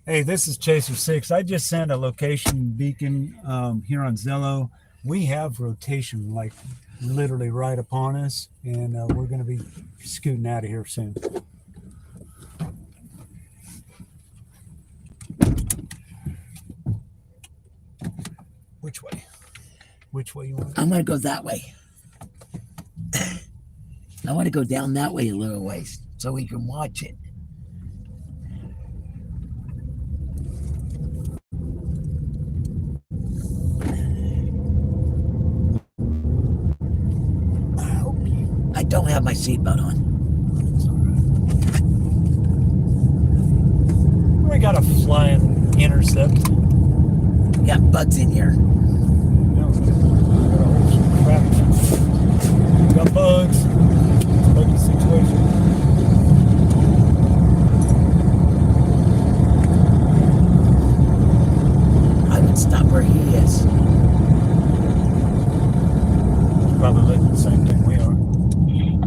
Hey, this is Chaser 6. I just sent a location beacon here on Zello. We have rotation like literally right upon us, and we're going to be scooting out of here soon. Which way? Which way you want to go? I'm going to go that way. I want to go down that way a little ways so we can watch it. I don't have my seatbelt on. We got a flying intercept. We got bugs in here. We got bugs. Buggy situation. I would stop where he is. Probably looking the same thing we are.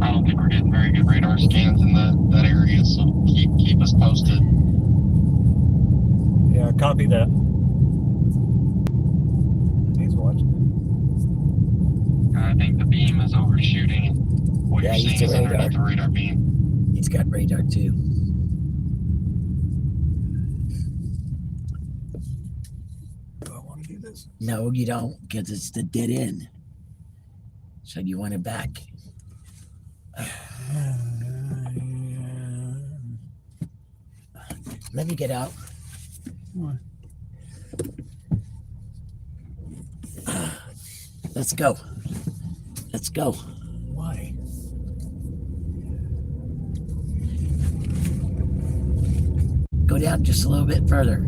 I don't think we're getting very good radar scans in that area, so keep us posted. Yeah, copy that. He's watching. I think the beam is overshooting, and what Yeah, you're he's seeing the is underneath radar. the radar beam. He's got radar too. Do I want to do this? No, you don't, because it's the dead end. So you want it back. Let me get out. What? Let's go. Let's go. Why? Go down just a little bit further.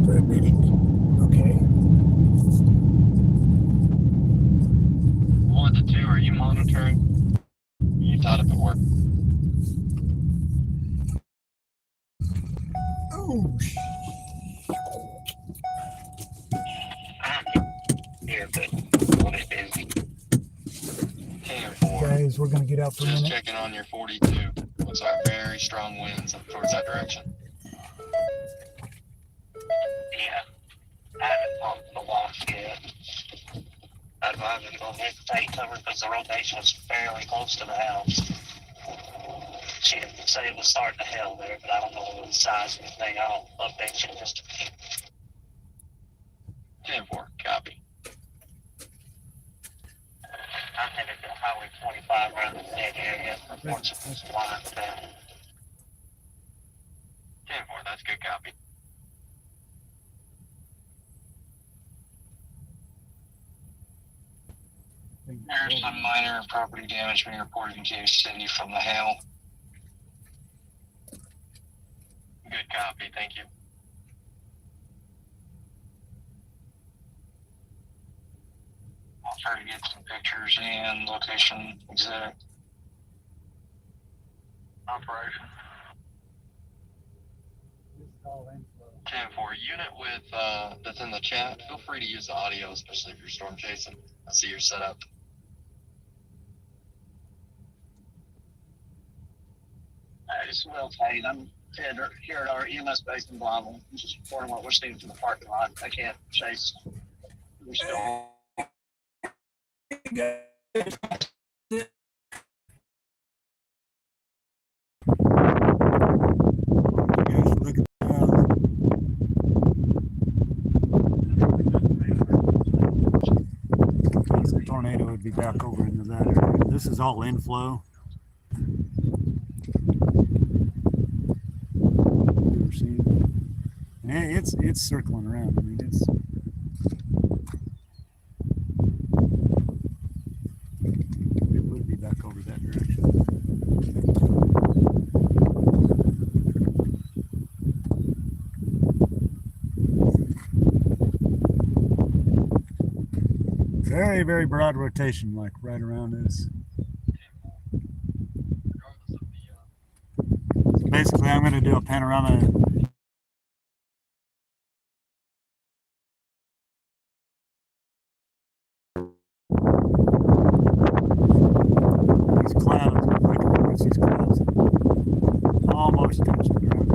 for a minute. Okay. One to two, are you monitoring? You thought if it worked. Oh, Yeah, but a little bit busy. 10-4. guys, we're gonna get out for a Just minute. checking on your 42. Looks like very strong winds up towards that direction. Yeah, I haven't pumped the watch yet. I'd advise him to go ahead and take cover because the rotation was fairly close to the house. She didn't say it was starting to hail there, but I don't know the size of anything. I'll update you in just a few. 10-4, copy. I'm headed to Highway 25 around the dead area. Reports of some lines down. 10-4, that's good copy. There's some minor property damage being reported in Kansas City from the hail. Good copy, thank you. I'll try to get some pictures and location exact. Operation. 10-4, unit with that's in the chat, feel free to use the audio, especially if you're storm chasing. I see your setup. It's Will Tate. I'm here at our EMS base in Bible. I'm just reporting what we're seeing from the parking lot. I can't chase. We're still. Guys, look at the tornado would be back over into that area. This is all inflow. You ever seen it? And it's circling around. I mean, it would be back over that direction. Very, very broad rotation, like right around this. Basically, I'm going to do a panorama. These clouds, I can watch these clouds almost touch the ground.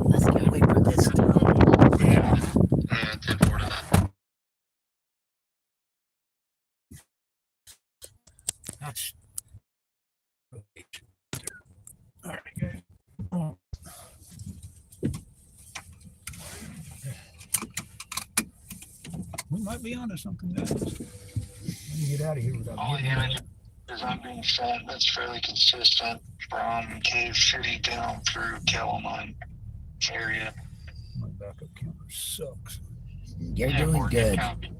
Let's get away from this stuff. Yeah, 10-4 to that. That's all right, guys. Oh. We might be onto something, guys. Let me get out of here without All the getting images I'm being sent, that's fairly consistent from Cave City down through Calamine area. my backup camera sucks. You're 10-4, doing good. copy.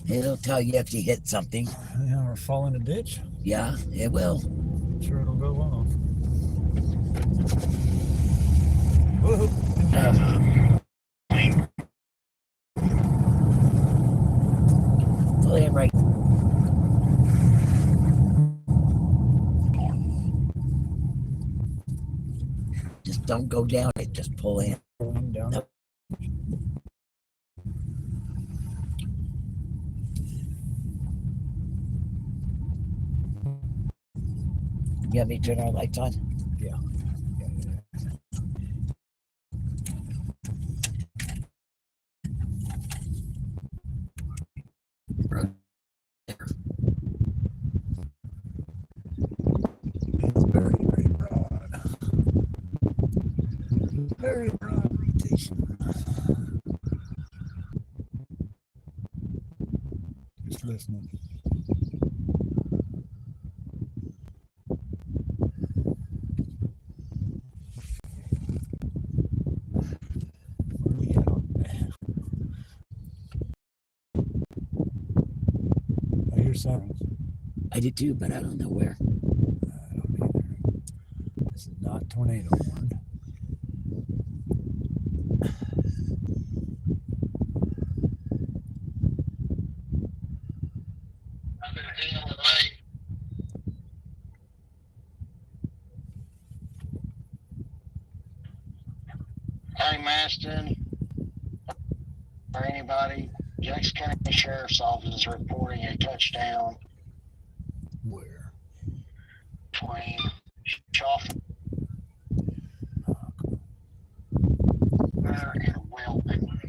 It'll tell you if you hit something. Yeah, or fall in a ditch. Yeah, it will. I'm sure it'll go off. Woohoo. Pull in right. Just don't go down it. Just pull in. Pulling down. Nope. You want me to turn our lights on? Yeah. Very broad rotation. Just listening. Where we at on that? I hear sirens. I did too, but I don't know where. I don't either. This is not tornado warned. I've been dealing with me. Hey, Maston, or anybody, Jackson County Sheriff's Office is reporting a touchdown Where? between Schaffner and Weldon.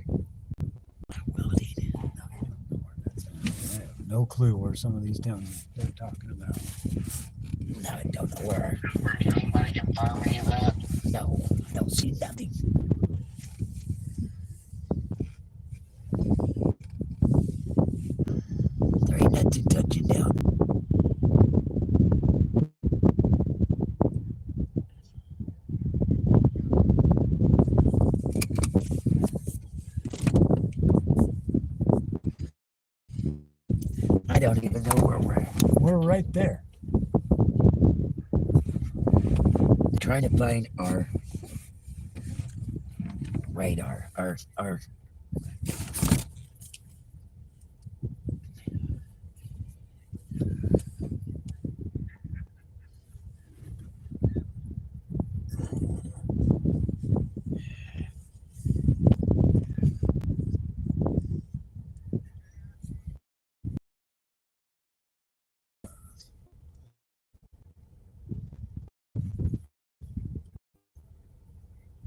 Well, I have no clue where some of these towns they're talking about. no, I don't know where. Can anybody confirm any of that? No, I don't see nothing. There ain't nothing touching down. I don't even know where we're at. We're right there. Trying to find our radar, our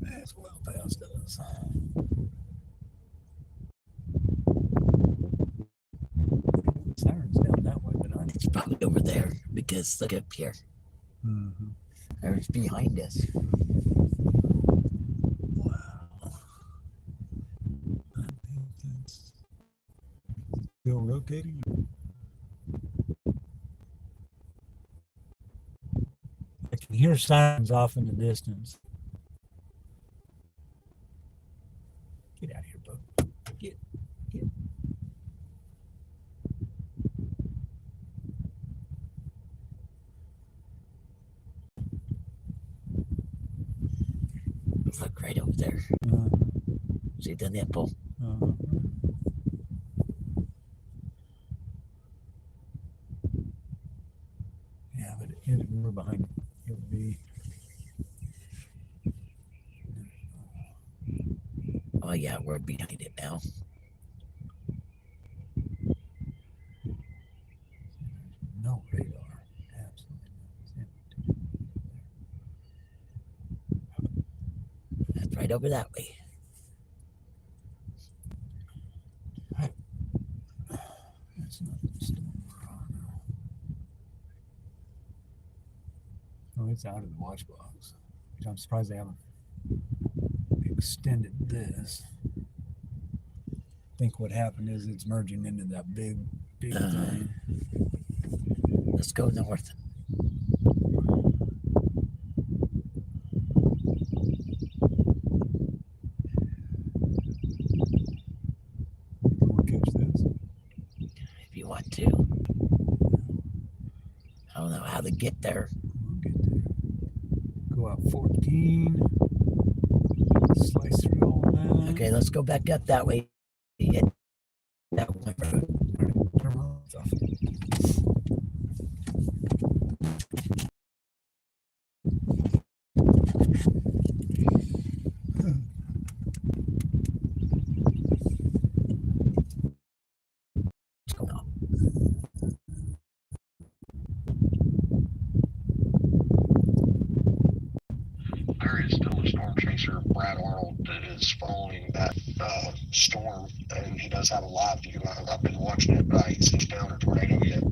That's well past us. Sirens down that way, but it's probably over there because look up here. Mm-hmm. Or it's behind us. Wow. I think that's still rotating. I can hear sirens off in the distance. Get out of here, bud. Get. Look right over there. See the nipple? Yeah, but we're behind. It would be. Oh yeah, we're behind it now. No radar. Absolutely not. That's right over that way. That's not the storm. Oh, it's out of the watch box. Which I'm surprised they haven't extended this. I think what happened is it's merging into that big thing. Let's go north. We'll catch this. If you want to. I don't know how to get there. We'll get there. Go out 14. Slice through all that. Okay, let's go back up that way. Hit that one road. Turn my lights off. What's going on? There is still a storm chaser, Brad Arnold, that is following that storm, and he does have a live view. I've been watching it, but I ain't seen down a tornado yet.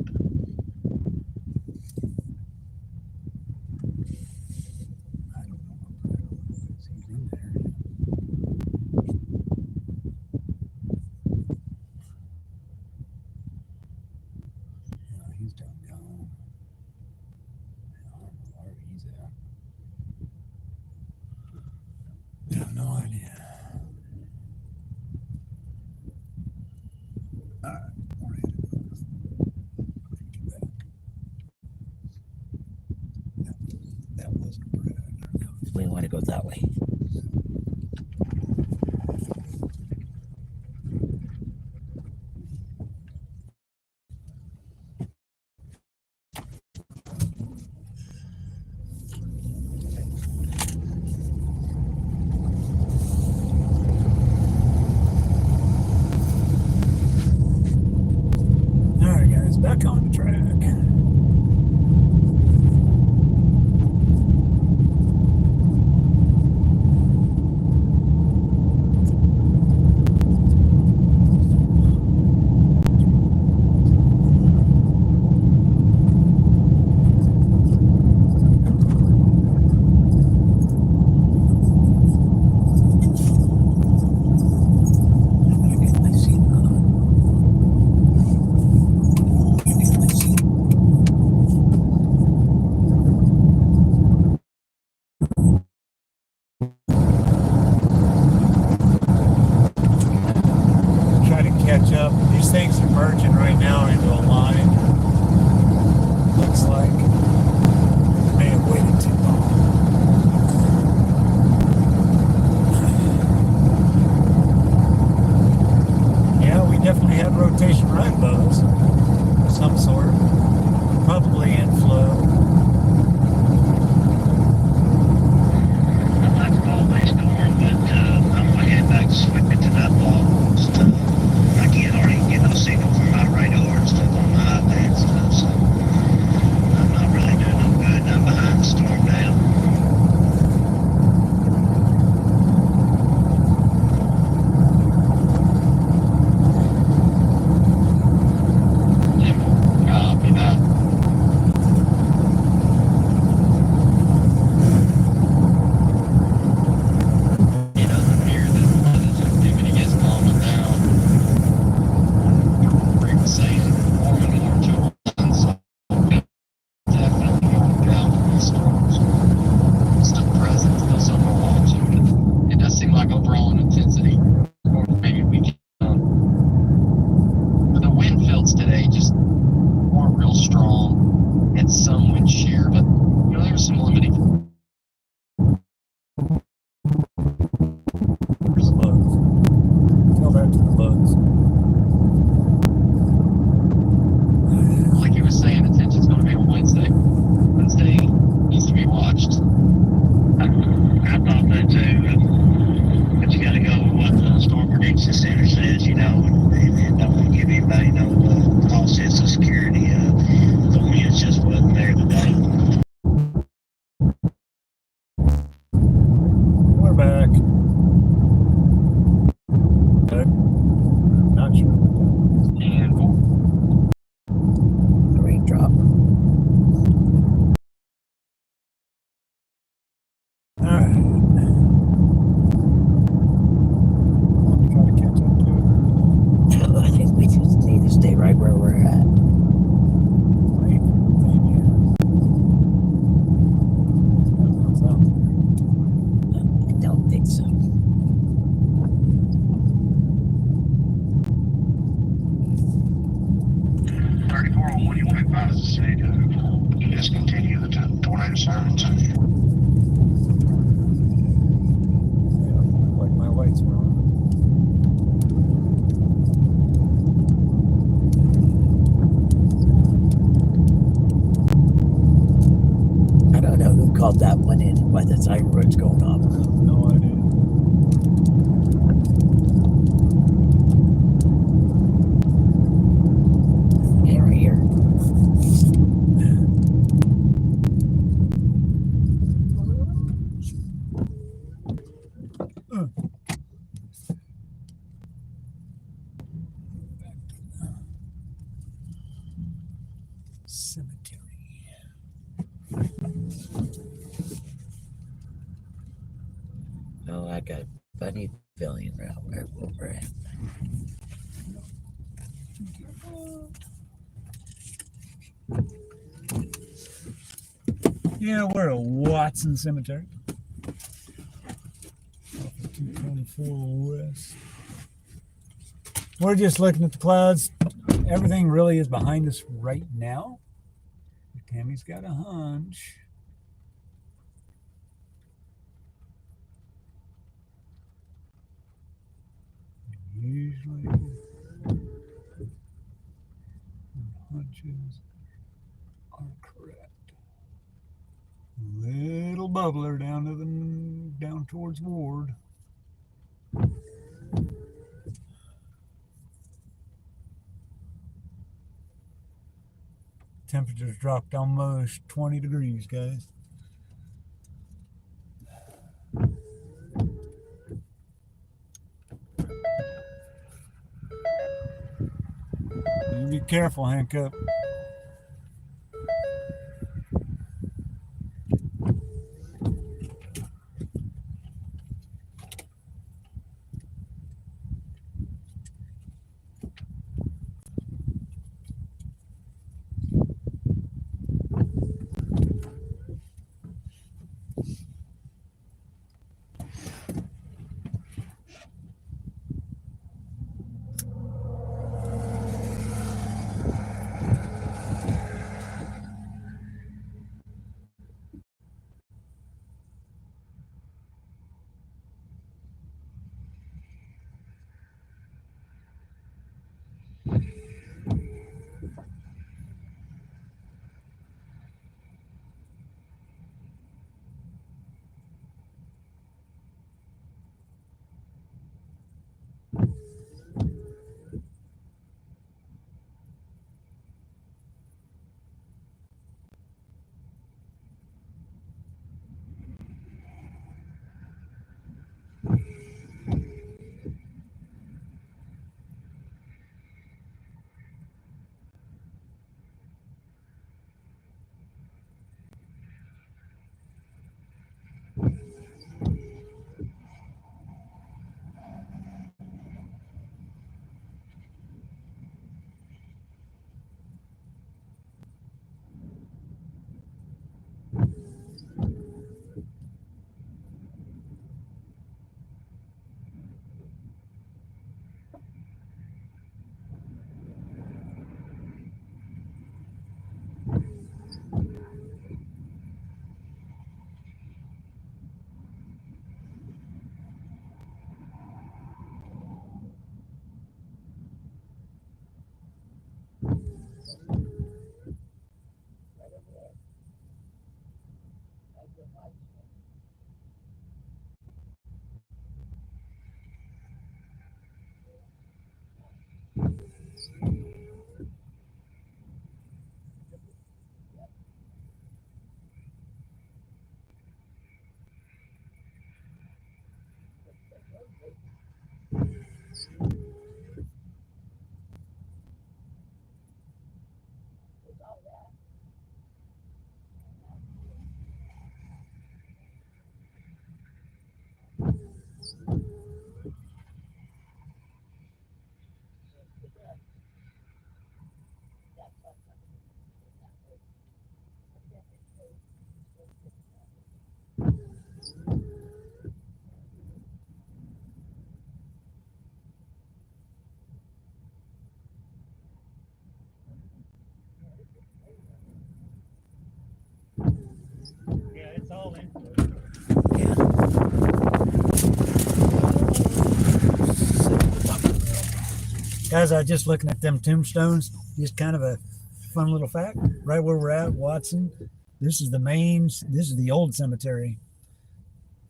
I don't know what Brad is. He's in there. That wasn't Brad. We want to go that way. All right, guys, back on the track. Try to catch up. These things are merging right now into a line. Looks like may have waited too long. Yeah, we definitely had rotation right bows of some sort. Probably inflow. I'd like to always storm, but I'm gonna head back to swim into that wall. I can't already get no signal from my radar and stuff on my iPad and stuff, so I'm not really doing no good. I'm behind the storm now. Copy that. It doesn't appear that this activity is calming down. Rick was saying more and more to us, so definitely going down for these storms. Still present, still somewhere watching, but it does seem like overall in intensity, or maybe we can. But the wind fields today just weren't real strong, and some wind shear, but you know there was some limiting. There's bugs. Tell that to the bugs. Like he was saying, attention's going to be on Wednesday. Wednesday needs to be watched. I thought that too, but you gotta go with what the storm prediction center says, you know, and don't want to give anybody no false sense of security. The winds just wasn't there today. We're back. Okay. I'm not sure what that was. And The raindrop. All right. Try to catch up to it. I think we just need to stay right where we're at. Wait, maybe. That sounds I don't think so. 34, what do you want to advise the city to discontinue the tornado sirens? like my lights were on. I don't know who called that one in, why the siren road's going off. No idea. Yeah, right here. Cemetery. Oh, I got a funny feeling around where we're at. Yeah, we're at Watson Cemetery. Off of 224 West. we're just looking at the clouds. Everything really is behind us right now. Tammy's got a hunch. Usually hunches are correct. Little bubbler down towards Ward. Temperatures dropped almost 20 degrees, guys. You be careful, Hancock. Yeah, it's all in. Yeah. Guys, I was just looking at them tombstones. Just kind of a fun little fact. Right where we're at, Watson. This is the old cemetery.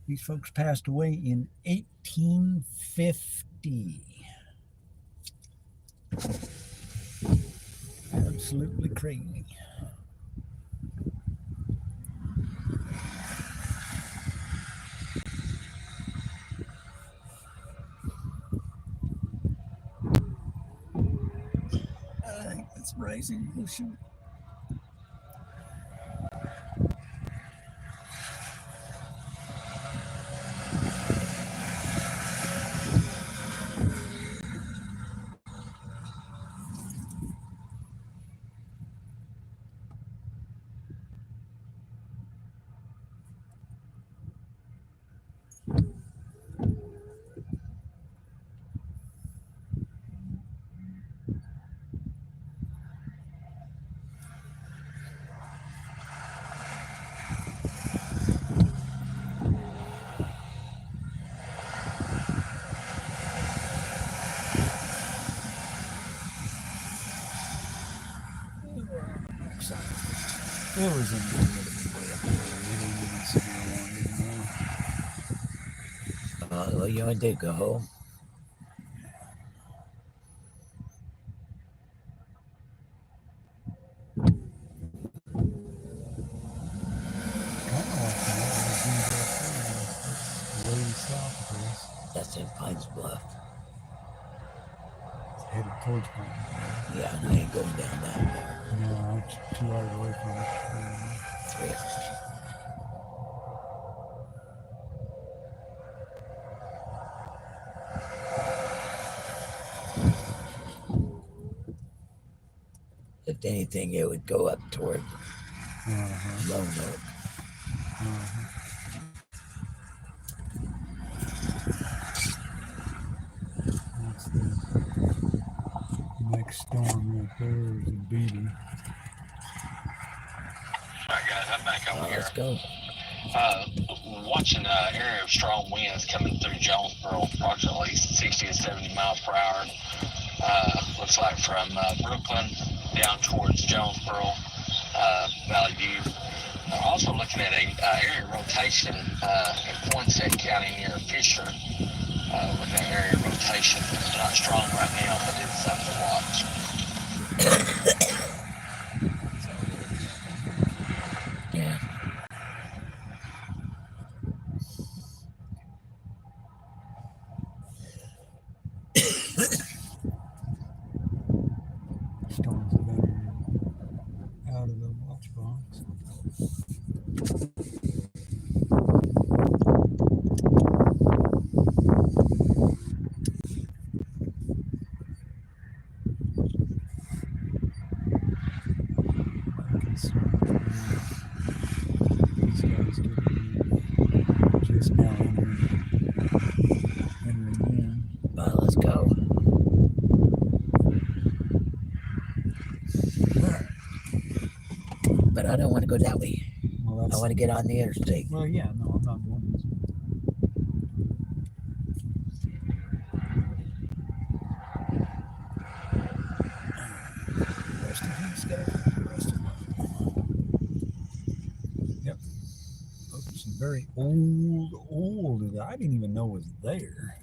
These folks passed away in 1850. Absolutely crazy. I think it's rising. Oh, shoot. It was in the middle of the way up there. It ain't even severe one anymore. Well, you want to go home? Way south of us. That's in Pines Bluff. It's headed towards Pine. Yeah, and I ain't going down that far. No, it's 2 hours away from it. 3 hours. If anything, it would go up toward Lone Oak. That's the next storm right there is a beating. All right, guys, I'm back over here. Let's go. Watching an area of strong winds coming through Jonesboro, approximately 60 to 70 miles per hour. Looks like from Brooklyn down towards Jonesboro, Valley View. We're also looking at a area rotation in Poinsett County near Fisher with an area rotation. It's not strong right now, but it's something to watch. Yeah. Storms have entered out of the watch box. These guys getting just now entering in. Well, let's go. But I don't want to go that way. Well, I want to get on the interstate. Well, yeah, no, I'm not doing this. Rest of his stuff. Yep. Those are some very old that I didn't even know was there.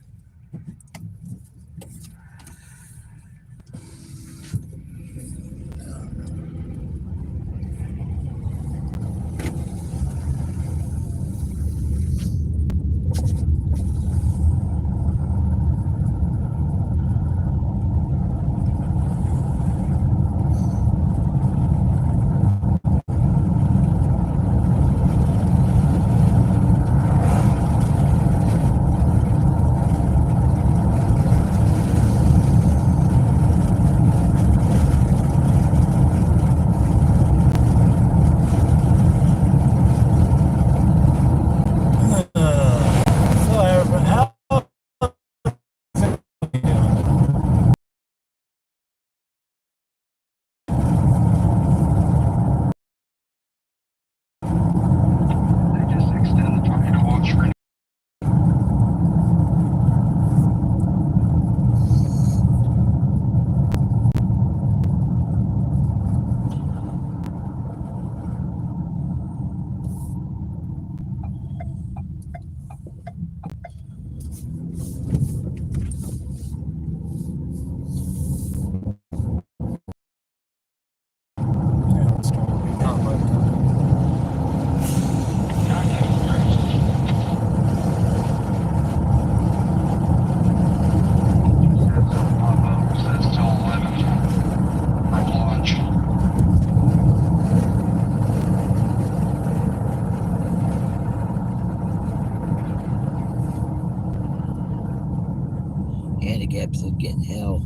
Handicaps of getting hell.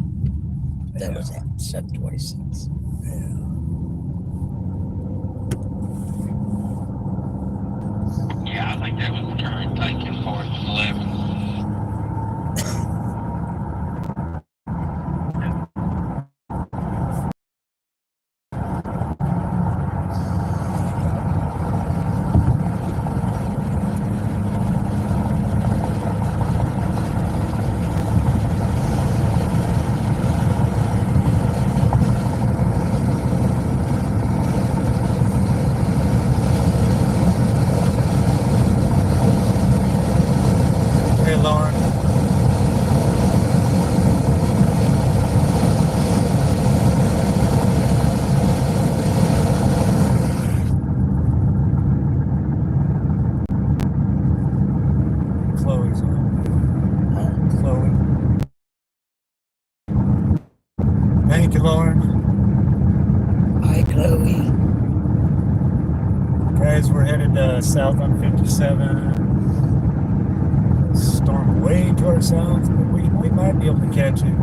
That was at 726. Yeah, I think that was the current thinking for 11. Thank you, Lauren. Hi, Chloe. Guys, we're headed south on 57. Storm way to our south, but we might be able to catch it.